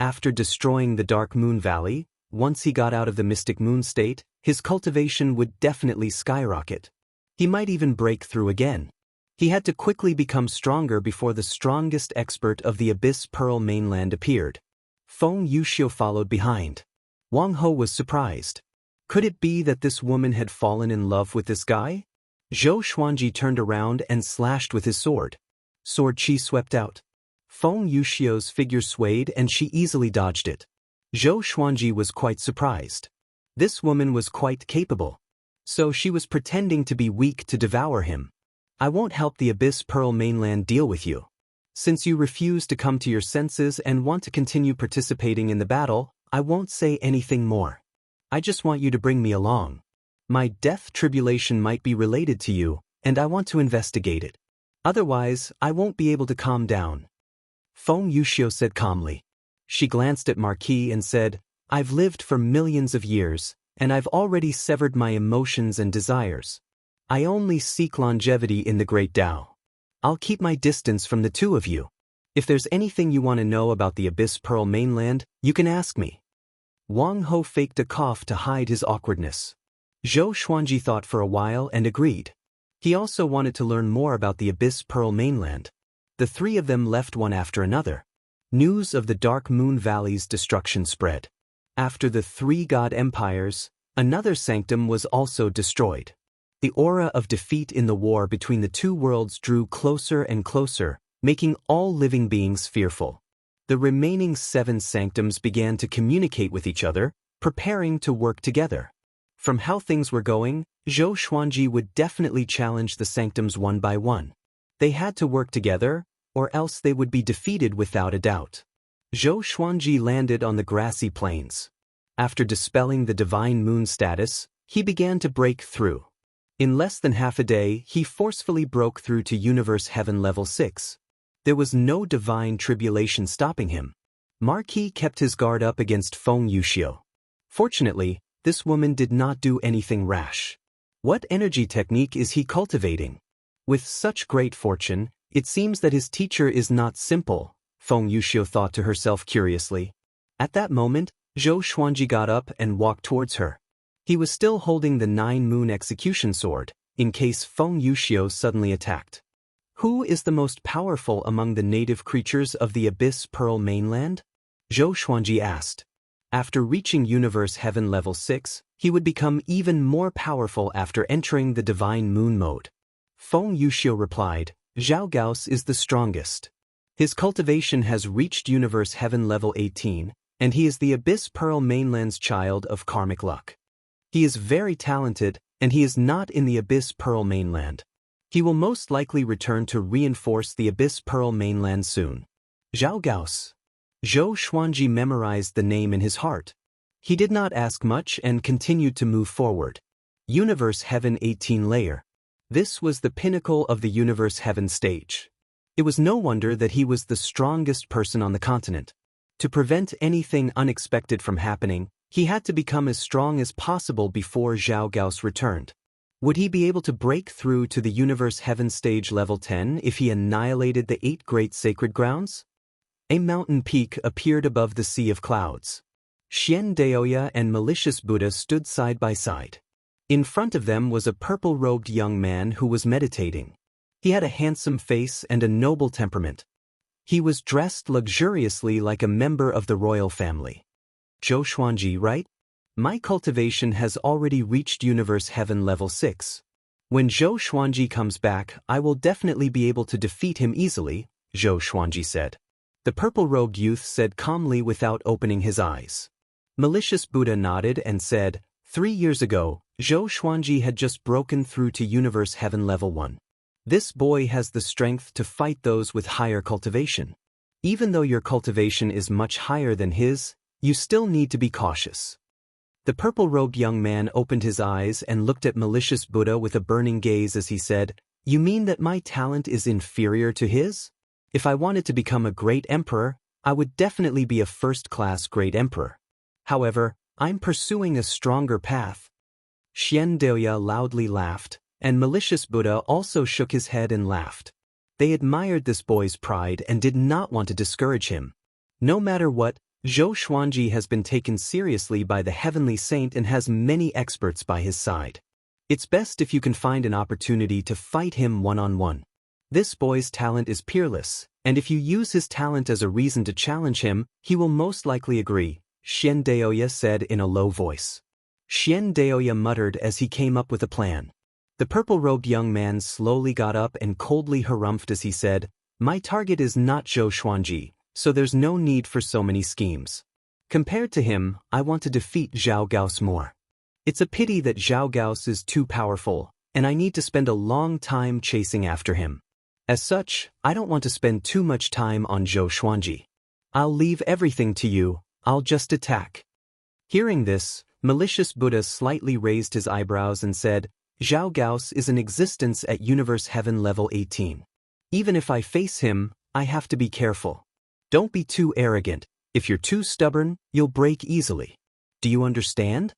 After destroying the Dark Moon Valley, once he got out of the Mystic Moon state, his cultivation would definitely skyrocket. He might even break through again. He had to quickly become stronger before the strongest expert of the Abyss Pearl mainland appeared. Feng Yuxiu followed behind. Wang Ho was surprised. Could it be that this woman had fallen in love with this guy? Zhou Xuanji turned around and slashed with his sword. Sword chi swept out. Feng Yuxiu's figure swayed and she easily dodged it. Zhou Xuanji was quite surprised. This woman was quite capable. So she was pretending to be weak to devour him. "I won't help the Abyss Pearl mainland deal with you. Since you refuse to come to your senses and want to continue participating in the battle, I won't say anything more. I just want you to bring me along. My death tribulation might be related to you, and I want to investigate it. Otherwise, I won't be able to calm down." Feng Yuxiu said calmly. She glanced at Marquis and said, "I've lived for millions of years, and I've already severed my emotions and desires. I only seek longevity in the Great Tao. I'll keep my distance from the 2 of you. If there's anything you want to know about the Abyss Pearl mainland, you can ask me." Wang Ho faked a cough to hide his awkwardness. Zhou Xuanji thought for a while and agreed. He also wanted to learn more about the Abyss Pearl mainland. The 3 of them left one after another. News of the Dark Moon Valley's destruction spread. After the 3 god empires, another sanctum was also destroyed. The aura of defeat in the war between the 2 worlds drew closer and closer, making all living beings fearful. The remaining 7 sanctums began to communicate with each other, preparing to work together. From how things were going, Zhou Xuanji would definitely challenge the sanctums one by one. They had to work together, or else they would be defeated without a doubt. Zhou Xuanji landed on the grassy plains. After dispelling the divine moon status, he began to break through. In less than half a day, he forcefully broke through to Universe Heaven Level 6. There was no divine tribulation stopping him. Marquis kept his guard up against Feng Yuxiu. Fortunately, this woman did not do anything rash. What energy technique is he cultivating? With such great fortune, it seems that his teacher is not simple, Feng Yuxiu thought to herself curiously. At that moment, Zhou Xuanji got up and walked towards her. He was still holding the 9-moon execution sword, in case Feng Yuxiu suddenly attacked. Who is the most powerful among the native creatures of the Abyss Pearl mainland? Zhou Xuanji asked. After reaching Universe Heaven Level 6, he would become even more powerful after entering the Divine Moon mode. Feng Yuxiu replied, Zhao Gaos is the strongest. His cultivation has reached Universe Heaven Level 18, and he is the Abyss Pearl mainland's child of karmic luck. He is very talented, and he is not in the Abyss Pearl mainland. He will most likely return to reinforce the Abyss Pearl mainland soon. Zhao Gaos. Zhou Xuanji memorized the name in his heart. He did not ask much and continued to move forward. Universe Heaven 18 layer. This was the pinnacle of the Universe Heaven stage. It was no wonder that he was the strongest person on the continent. To prevent anything unexpected from happening, he had to become as strong as possible before Zhao Gao's returned. Would he be able to break through to the Universe Heaven Stage Level 10 if he annihilated the 8 Great Sacred Grounds? A mountain peak appeared above the sea of clouds. Xianxia and Malicious Buddha stood side by side. In front of them was a purple-robed young man who was meditating. He had a handsome face and a noble temperament. He was dressed luxuriously like a member of the royal family. Zhou Xuanji, right? My cultivation has already reached Universe Heaven Level 6. When Zhou Xuanji comes back, I will definitely be able to defeat him easily, Zhou Xuanji said. The purple-robed youth said calmly without opening his eyes. Malicious Buddha nodded and said, 3 years ago, Zhou Xuanji had just broken through to Universe Heaven Level 1. This boy has the strength to fight those with higher cultivation. Even though your cultivation is much higher than his, you still need to be cautious. The purple-robed young man opened his eyes and looked at Malicious Buddha with a burning gaze as he said, You mean that my talent is inferior to his? If I wanted to become a great emperor, I would definitely be a first-class great emperor. However, I'm pursuing a stronger path. Xianxia loudly laughed, and Malicious Buddha also shook his head and laughed. They admired this boy's pride and did not want to discourage him. No matter what, Zhou Xuanji has been taken seriously by the Heavenly Saint and has many experts by his side. It's best if you can find an opportunity to fight him one-on-one. This boy's talent is peerless, and if you use his talent as a reason to challenge him, he will most likely agree, Xianxia said in a low voice. Xianxia muttered as he came up with a plan. The purple-robed young man slowly got up and coldly harumphed as he said, My target is not Zhou Xuanji, so there's no need for so many schemes. Compared to him, I want to defeat Zhao Gao's more. It's a pity that Zhao Gao's is too powerful, and I need to spend a long time chasing after him. As such, I don't want to spend too much time on Zhou Xuanji. I'll leave everything to you, I'll just attack. Hearing this, Malicious Buddha slightly raised his eyebrows and said, Zhao Gao's is in existence at Universe Heaven Level 18. Even if I face him, I have to be careful. Don't be too arrogant. If you're too stubborn, you'll break easily. Do you understand?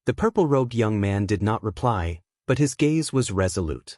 The purple-robed young man did not reply, but his gaze was resolute.